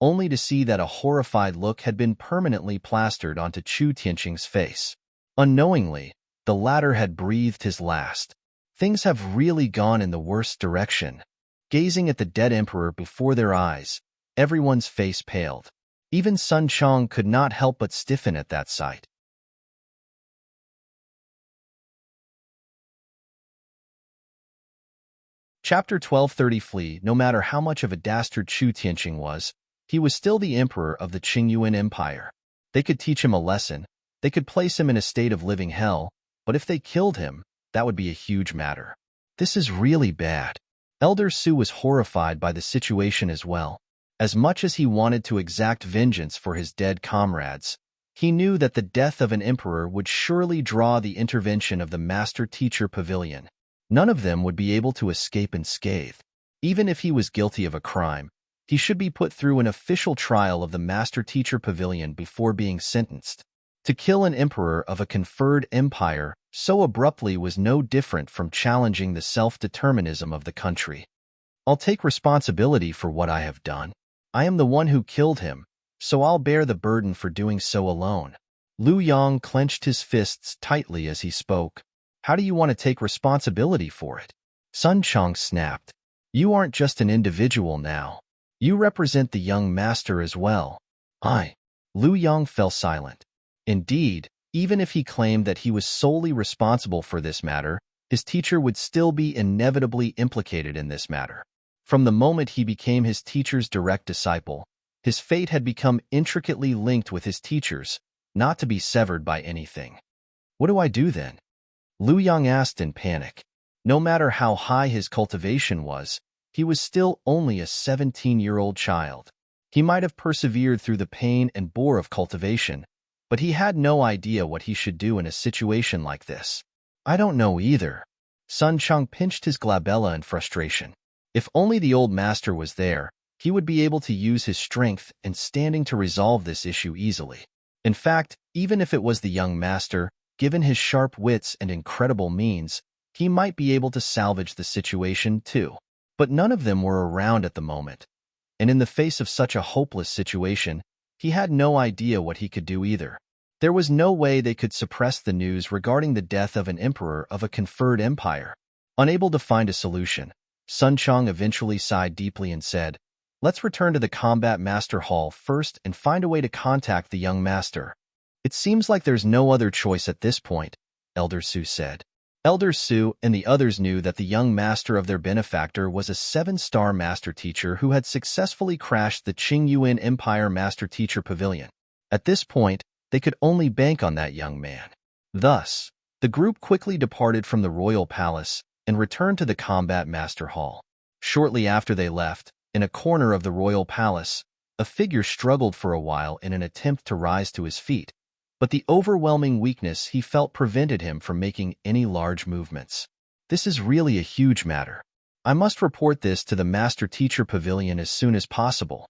only to see that a horrified look had been permanently plastered onto Chu Tianqing's face. Unknowingly, the latter had breathed his last. Things have really gone in the worst direction. Gazing at the dead emperor before their eyes, everyone's face paled. Even Sun Chong could not help but stiffen at that sight. Chapter 1230 Flee. No matter how much of a dastard Chu Tianqing was, he was still the emperor of the Qingyuan Empire. They could teach him a lesson, they could place him in a state of living hell, but if they killed him, that would be a huge matter. This is really bad. Elder Su was horrified by the situation as well. As much as he wanted to exact vengeance for his dead comrades, he knew that the death of an emperor would surely draw the intervention of the Master-Teacher Pavilion. None of them would be able to escape unscathed. Even if he was guilty of a crime, he should be put through an official trial of the Master-Teacher Pavilion before being sentenced. To kill an emperor of a conferred empire so abruptly was no different from challenging the self-determinism of the country. "I'll take responsibility for what I have done. I am the one who killed him, so I'll bear the burden for doing so alone." Lu Yang clenched his fists tightly as he spoke. "How do you want to take responsibility for it?" Sun Chong snapped. "You aren't just an individual now. You represent the young master as well." Lu Yang fell silent. Indeed, even if he claimed that he was solely responsible for this matter, his teacher would still be inevitably implicated in this matter. From the moment he became his teacher's direct disciple, His fate had become intricately linked with his teacher's, not to be severed by anything. What do I do then? Lu Yang asked in panic. No matter how high his cultivation was, he was still only a 17-year-old child. He might have persevered through the pain and bore of cultivation, but he had no idea what he should do in a situation like this. I don't know either. Sun Chang pinched his glabella in frustration. If only the old master was there, he would be able to use his strength and standing to resolve this issue easily. In fact, even if it was the young master, given his sharp wits and incredible means, he might be able to salvage the situation too. But none of them were around at the moment, and in the face of such a hopeless situation, he had no idea what he could do either. There was no way they could suppress the news regarding the death of an emperor of a conferred empire. Unable to find a solution, Sun Chang eventually sighed deeply and said, "Let's return to the combat master hall first and find a way to contact the young master." "It seems like there's no other choice at this point," Elder Su said. Elder Su and the others knew that the young master of their benefactor was a 7-star master teacher who had successfully crashed the Qingyuan Empire Master Teacher Pavilion. At this point, they could only bank on that young man. Thus, the group quickly departed from the royal palace and returned to the combat master hall. Shortly after they left, in a corner of the royal palace, a figure struggled for a while in an attempt to rise to his feet, but the overwhelming weakness he felt prevented him from making any large movements. "This is really a huge matter. I must report this to the Master Teacher Pavilion as soon as possible."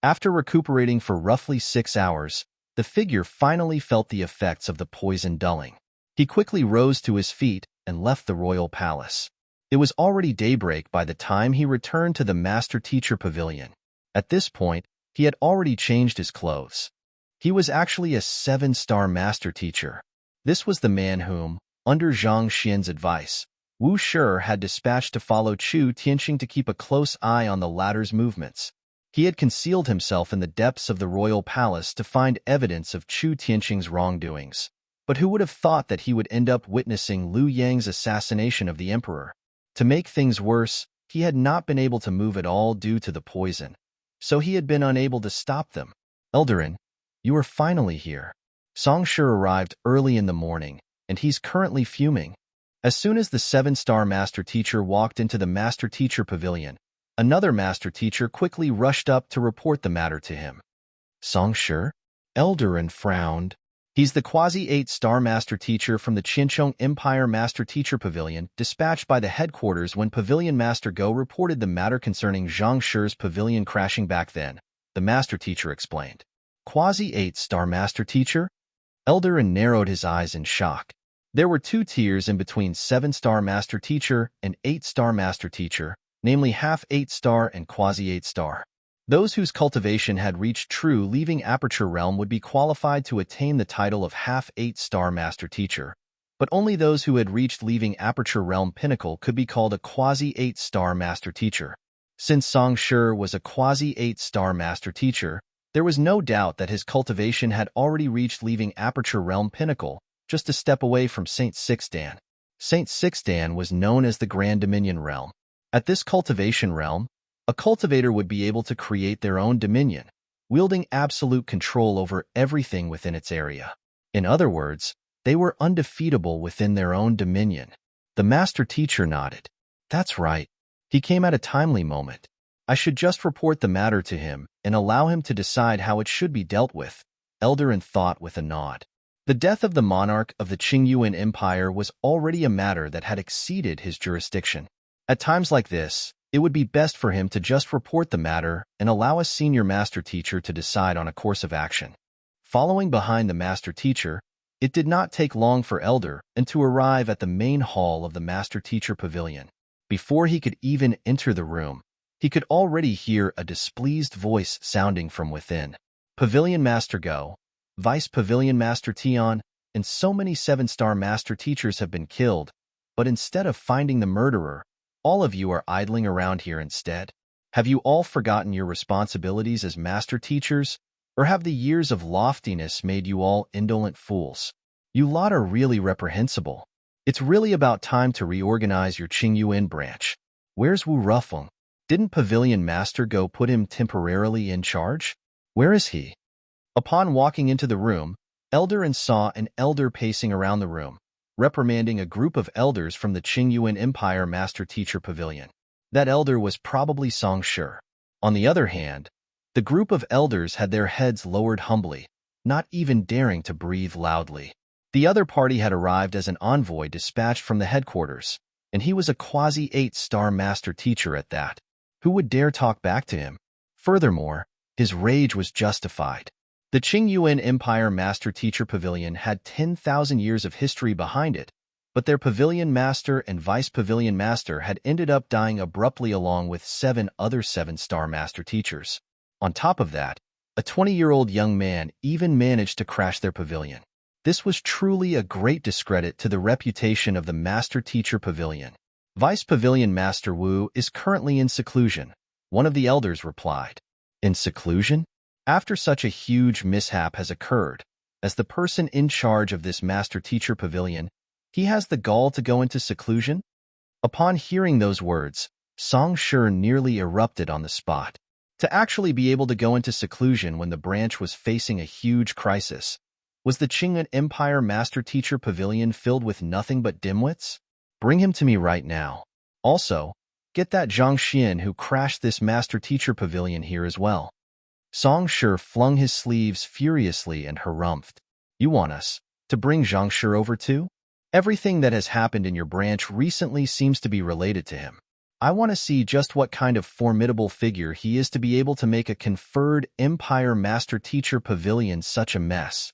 After recuperating for roughly 6 hours, the figure finally felt the effects of the poison dulling. He quickly rose to his feet and left the royal palace. It was already daybreak by the time he returned to the Master Teacher Pavilion. At this point, he had already changed his clothes. He was actually a 7-star master teacher. This was the man whom, under Zhang Xian's advice, Wu Shi had dispatched to follow Chu Tianqing to keep a close eye on the latter's movements. He had concealed himself in the depths of the royal palace to find evidence of Chu Tianqing's wrongdoings. But who would have thought that he would end up witnessing Liu Yang's assassination of the emperor? To make things worse, he had not been able to move at all due to the poison, so he had been unable to stop them. "Eldarin, you are finally here." Song Shi arrived early in the morning, and he's currently fuming. As soon as the 7-star master teacher walked into the master teacher pavilion, another master teacher quickly rushed up to report the matter to him. "Song Shi?" Eldarin frowned. He's the quasi-8-star master teacher from the Qinchong Empire Master Teacher Pavilion, dispatched by the headquarters when Pavilion Master Go reported the matter concerning Zhang Shi's pavilion crashing back then, the master teacher explained. "Quasi-8-star master teacher?" Eldarin narrowed his eyes in shock. There were 2 tiers in between 7-star master teacher and 8-star master teacher, namely half 8-star and quasi-8-star. Those whose cultivation had reached true leaving aperture realm would be qualified to attain the title of half 8-star master teacher, but only those who had reached leaving aperture realm pinnacle could be called a quasi-8-star master teacher. Since Song Shi was a quasi-8-star master teacher, there was no doubt that his cultivation had already reached leaving aperture realm pinnacle, just a step away from Saint Sixdan. Saint Sixdan was known as the Grand Dominion realm. At this cultivation realm, a cultivator would be able to create their own dominion, wielding absolute control over everything within its area. In other words, they were undefeatable within their own dominion. The master teacher nodded. "That's right. He came at a timely moment. I should just report the matter to him and allow him to decide how it should be dealt with," Eldarin thought with a nod. The death of the monarch of the Qingyuan Empire was already a matter that had exceeded his jurisdiction. At times like this, it would be best for him to just report the matter and allow a senior master teacher to decide on a course of action. Following behind the master teacher, it did not take long for Elder and to arrive at the main hall of the master teacher pavilion. Before he could even enter the room, he could already hear a displeased voice sounding from within. Pavilion Master Go, Vice Pavilion Master Tian, and so many 7-star master teachers have been killed, but instead of finding the murderer, all of you are idling around here instead. Have you all forgotten your responsibilities as master teachers, or have the years of loftiness made you all indolent fools? You lot are really reprehensible. It's really about time to reorganize your Qingyuan branch. Where's Wu Rufeng? Didn't Pavilion Master Go put him temporarily in charge? Where is he? Upon walking into the room, Eldarin saw an elder pacing around the room, reprimanding a group of elders from the Qingyuan Empire Master Teacher Pavilion. That elder was probably Song Shi. On the other hand, the group of elders had their heads lowered humbly, not even daring to breathe loudly. The other party had arrived as an envoy dispatched from the headquarters, and he was a quasi-8-star master teacher at that. Who would dare talk back to him? Furthermore, his rage was justified. The Qingyuan Empire Master Teacher Pavilion had 10,000 years of history behind it, but their pavilion master and vice pavilion master had ended up dying abruptly along with 7 other 7-star master teachers. On top of that, a 20-year-old young man even managed to crash their pavilion. This was truly a great discredit to the reputation of the Master Teacher Pavilion. Vice Pavilion Master Wu is currently in seclusion, one of the elders replied. In seclusion? After such a huge mishap has occurred, as the person in charge of this Master Teacher Pavilion, he has the gall to go into seclusion? Upon hearing those words, Song Shi nearly erupted on the spot. To actually be able to go into seclusion when the branch was facing a huge crisis, was the Qingyuan Empire Master Teacher Pavilion filled with nothing but dimwits? Bring him to me right now. Also, get that Zhang Xian who crashed this Master Teacher Pavilion here as well. Song Shi flung his sleeves furiously and harumphed. You want us to bring Zhang Shi over too? Everything that has happened in your branch recently seems to be related to him. I want to see just what kind of formidable figure he is to be able to make a conferred Empire Master Teacher Pavilion such a mess.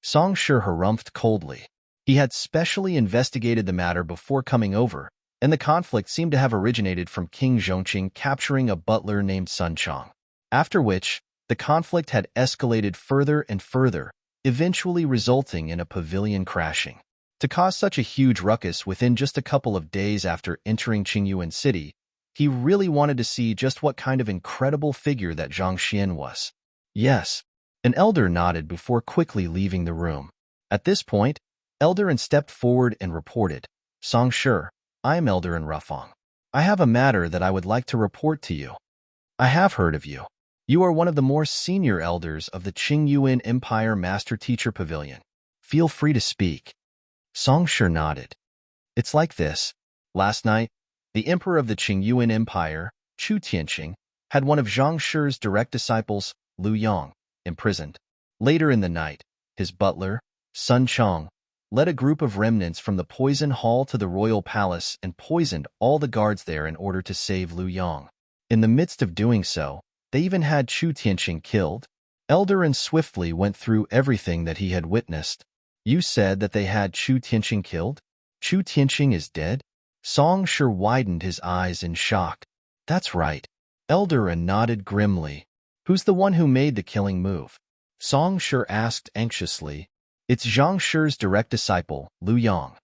Song Shi harumphed coldly. He had specially investigated the matter before coming over, and the conflict seemed to have originated from King Zhongqing capturing a butler named Sun Chong. After which, the conflict had escalated further and further, eventually resulting in a pavilion crashing. To cause such a huge ruckus within just a couple of days after entering Qingyuan City, he really wanted to see just what kind of incredible figure that Zhang Xian was. Yes. An elder nodded before quickly leaving the room. At this point, Eldarin stepped forward and reported, Song Shi, I am Eldarin Rufong. I have a matter that I would like to report to you. I have heard of you. You are one of the more senior elders of the Qingyuan Empire Master Teacher Pavilion. Feel free to speak. Song Shi nodded. It's like this. Last night, the emperor of the Qingyuan Empire, Chu Tianqing, had one of Zhang Shi's direct disciples, Lu Yang, imprisoned. Later in the night, his butler, Sun Chong, led a group of remnants from the Poison Hall to the royal palace and poisoned all the guards there in order to save Lu Yang. In the midst of doing so, they even had Chu Tianqing killed. Eldarin swiftly went through everything that he had witnessed. You said that they had Chu Tianqing killed? Chu Tianqing is dead? Song Shi widened his eyes in shock. That's right. Eldarin nodded grimly. Who's the one who made the killing move? Song Shi asked anxiously. It's Zhang Shi's direct disciple, Lu Yang.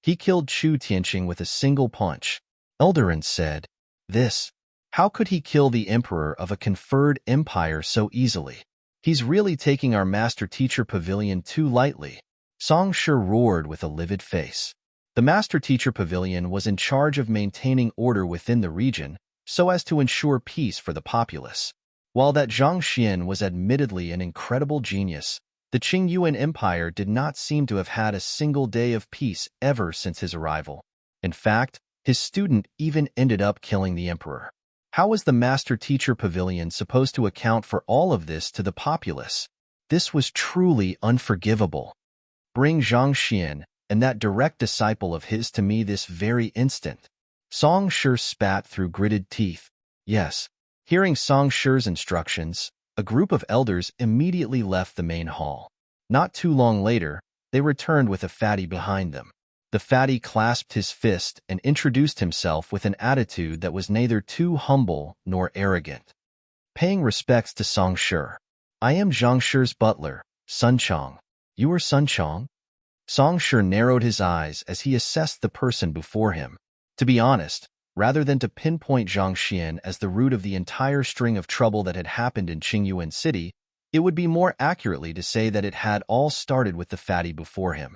He killed Chu Tianqing with a single punch. Eldarin said, This. How could he kill the emperor of a conferred empire so easily? He's really taking our Master Teacher Pavilion too lightly. Song Shi roared with a livid face. The Master Teacher Pavilion was in charge of maintaining order within the region so as to ensure peace for the populace. While that Zhang Xian was admittedly an incredible genius, the Qingyuan Empire did not seem to have had a single day of peace ever since his arrival. In fact, his student even ended up killing the emperor. How was the Master Teacher Pavilion supposed to account for all of this to the populace? This was truly unforgivable. Bring Zhang Xian and that direct disciple of his to me this very instant. Song Shi spat through gritted teeth. Yes. Hearing Song Shi's instructions, a group of elders immediately left the main hall. Not too long later, they returned with a fatty behind them. The fatty clasped his fist and introduced himself with an attitude that was neither too humble nor arrogant. Paying respects to Song Shi. I am Zhang Shi's butler, Sun Chong. You are Sun Chong? Song Shi narrowed his eyes as he assessed the person before him. To be honest, rather than to pinpoint Zhang Xian as the root of the entire string of trouble that had happened in Qingyuan City, it would be more accurately to say that it had all started with the fatty before him.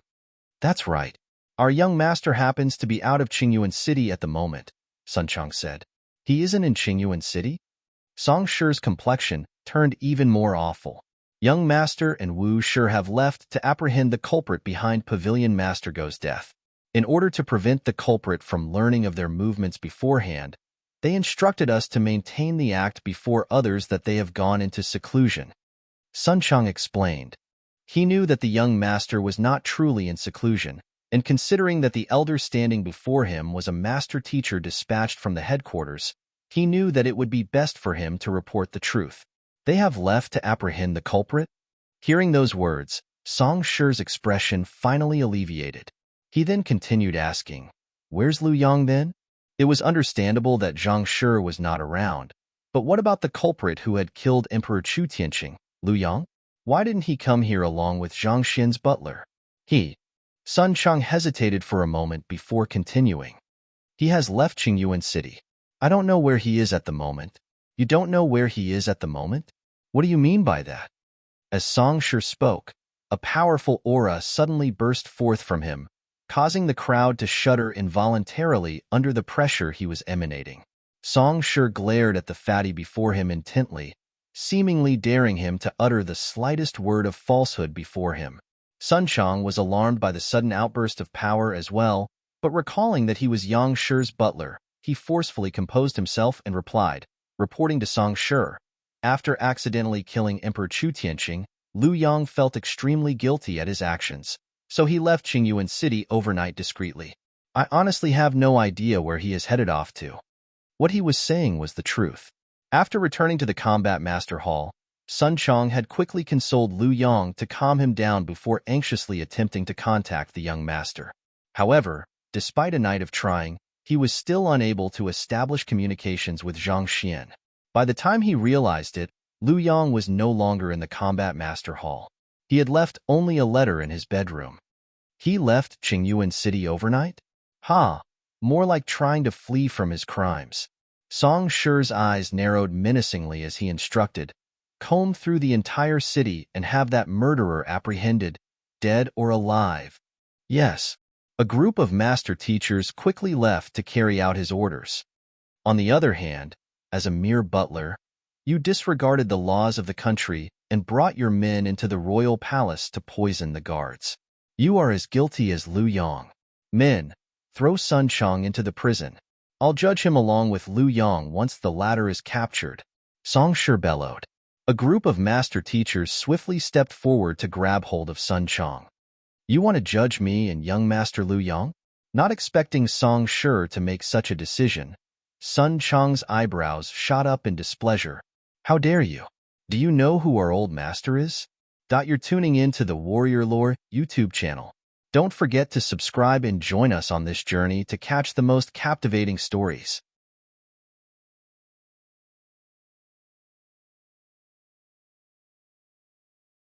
That's right. Our young master happens to be out of Qingyuan City at the moment, Sun Chong said. He isn't in Qingyuan City? Song Shi's complexion turned even more awful. Young Master and Wu Shi have left to apprehend the culprit behind Pavilion Master Go's death. In order to prevent the culprit from learning of their movements beforehand, they instructed us to maintain the act before others that they have gone into seclusion. Sun Chang explained. He knew that the young master was not truly in seclusion, and considering that the elder standing before him was a master teacher dispatched from the headquarters, he knew that it would be best for him to report the truth. They have left to apprehend the culprit? Hearing those words, Song Shi's expression finally alleviated. He then continued asking, "Where's Lu Yang then?" It was understandable that Zhang Shi was not around, but what about the culprit who had killed Emperor Chu Tianqing, Lu Yang? Why didn't he come here along with Zhang Xin's butler? Sun Chang hesitated for a moment before continuing. He has left Qingyuan City. I don't know where he is at the moment. You don't know where he is at the moment? What do you mean by that? As Song Shi spoke, a powerful aura suddenly burst forth from him, causing the crowd to shudder involuntarily under the pressure he was emanating. Song Shi glared at the fatty before him intently, seemingly daring him to utter the slightest word of falsehood before him. Sun Chang was alarmed by the sudden outburst of power as well, but recalling that he was Yang Shi's butler, he forcefully composed himself and replied, reporting to Song Shi. After accidentally killing Emperor Chu Tianqing, Lu Yang felt extremely guilty at his actions, so he left Qingyuan City overnight discreetly. I honestly have no idea where he is headed off to. What he was saying was the truth. After returning to the Combat Master Hall, Sun Chang had quickly consoled Lu Yang to calm him down before anxiously attempting to contact the young master. However, despite a night of trying, he was still unable to establish communications with Zhang Xian. By the time he realized it, Lu Yang was no longer in the Combat Master Hall. He had left only a letter in his bedroom. He left Qingyuan City overnight? More like trying to flee from his crimes. Song Shi's eyes narrowed menacingly as he instructed, "Comb through the entire city and have that murderer apprehended, dead or alive." Yes, a group of master teachers quickly left to carry out his orders. On the other hand, as a mere butler, you disregarded the laws of the country and brought your men into the royal palace to poison the guards. You are as guilty as Lu Yang. Men, throw Sun Chang into the prison. I'll judge him along with Lu Yang once the latter is captured. Song Shi bellowed. A group of master teachers swiftly stepped forward to grab hold of Sun Chang. You want to judge me and young Master Lu Yang? Not expecting Song Shi to make such a decision, Sun Chang's eyebrows shot up in displeasure. How dare you? Do you know who our old master is? You're tuning in to the Warrior Lore YouTube channel. Don't forget to subscribe and join us on this journey to catch the most captivating stories.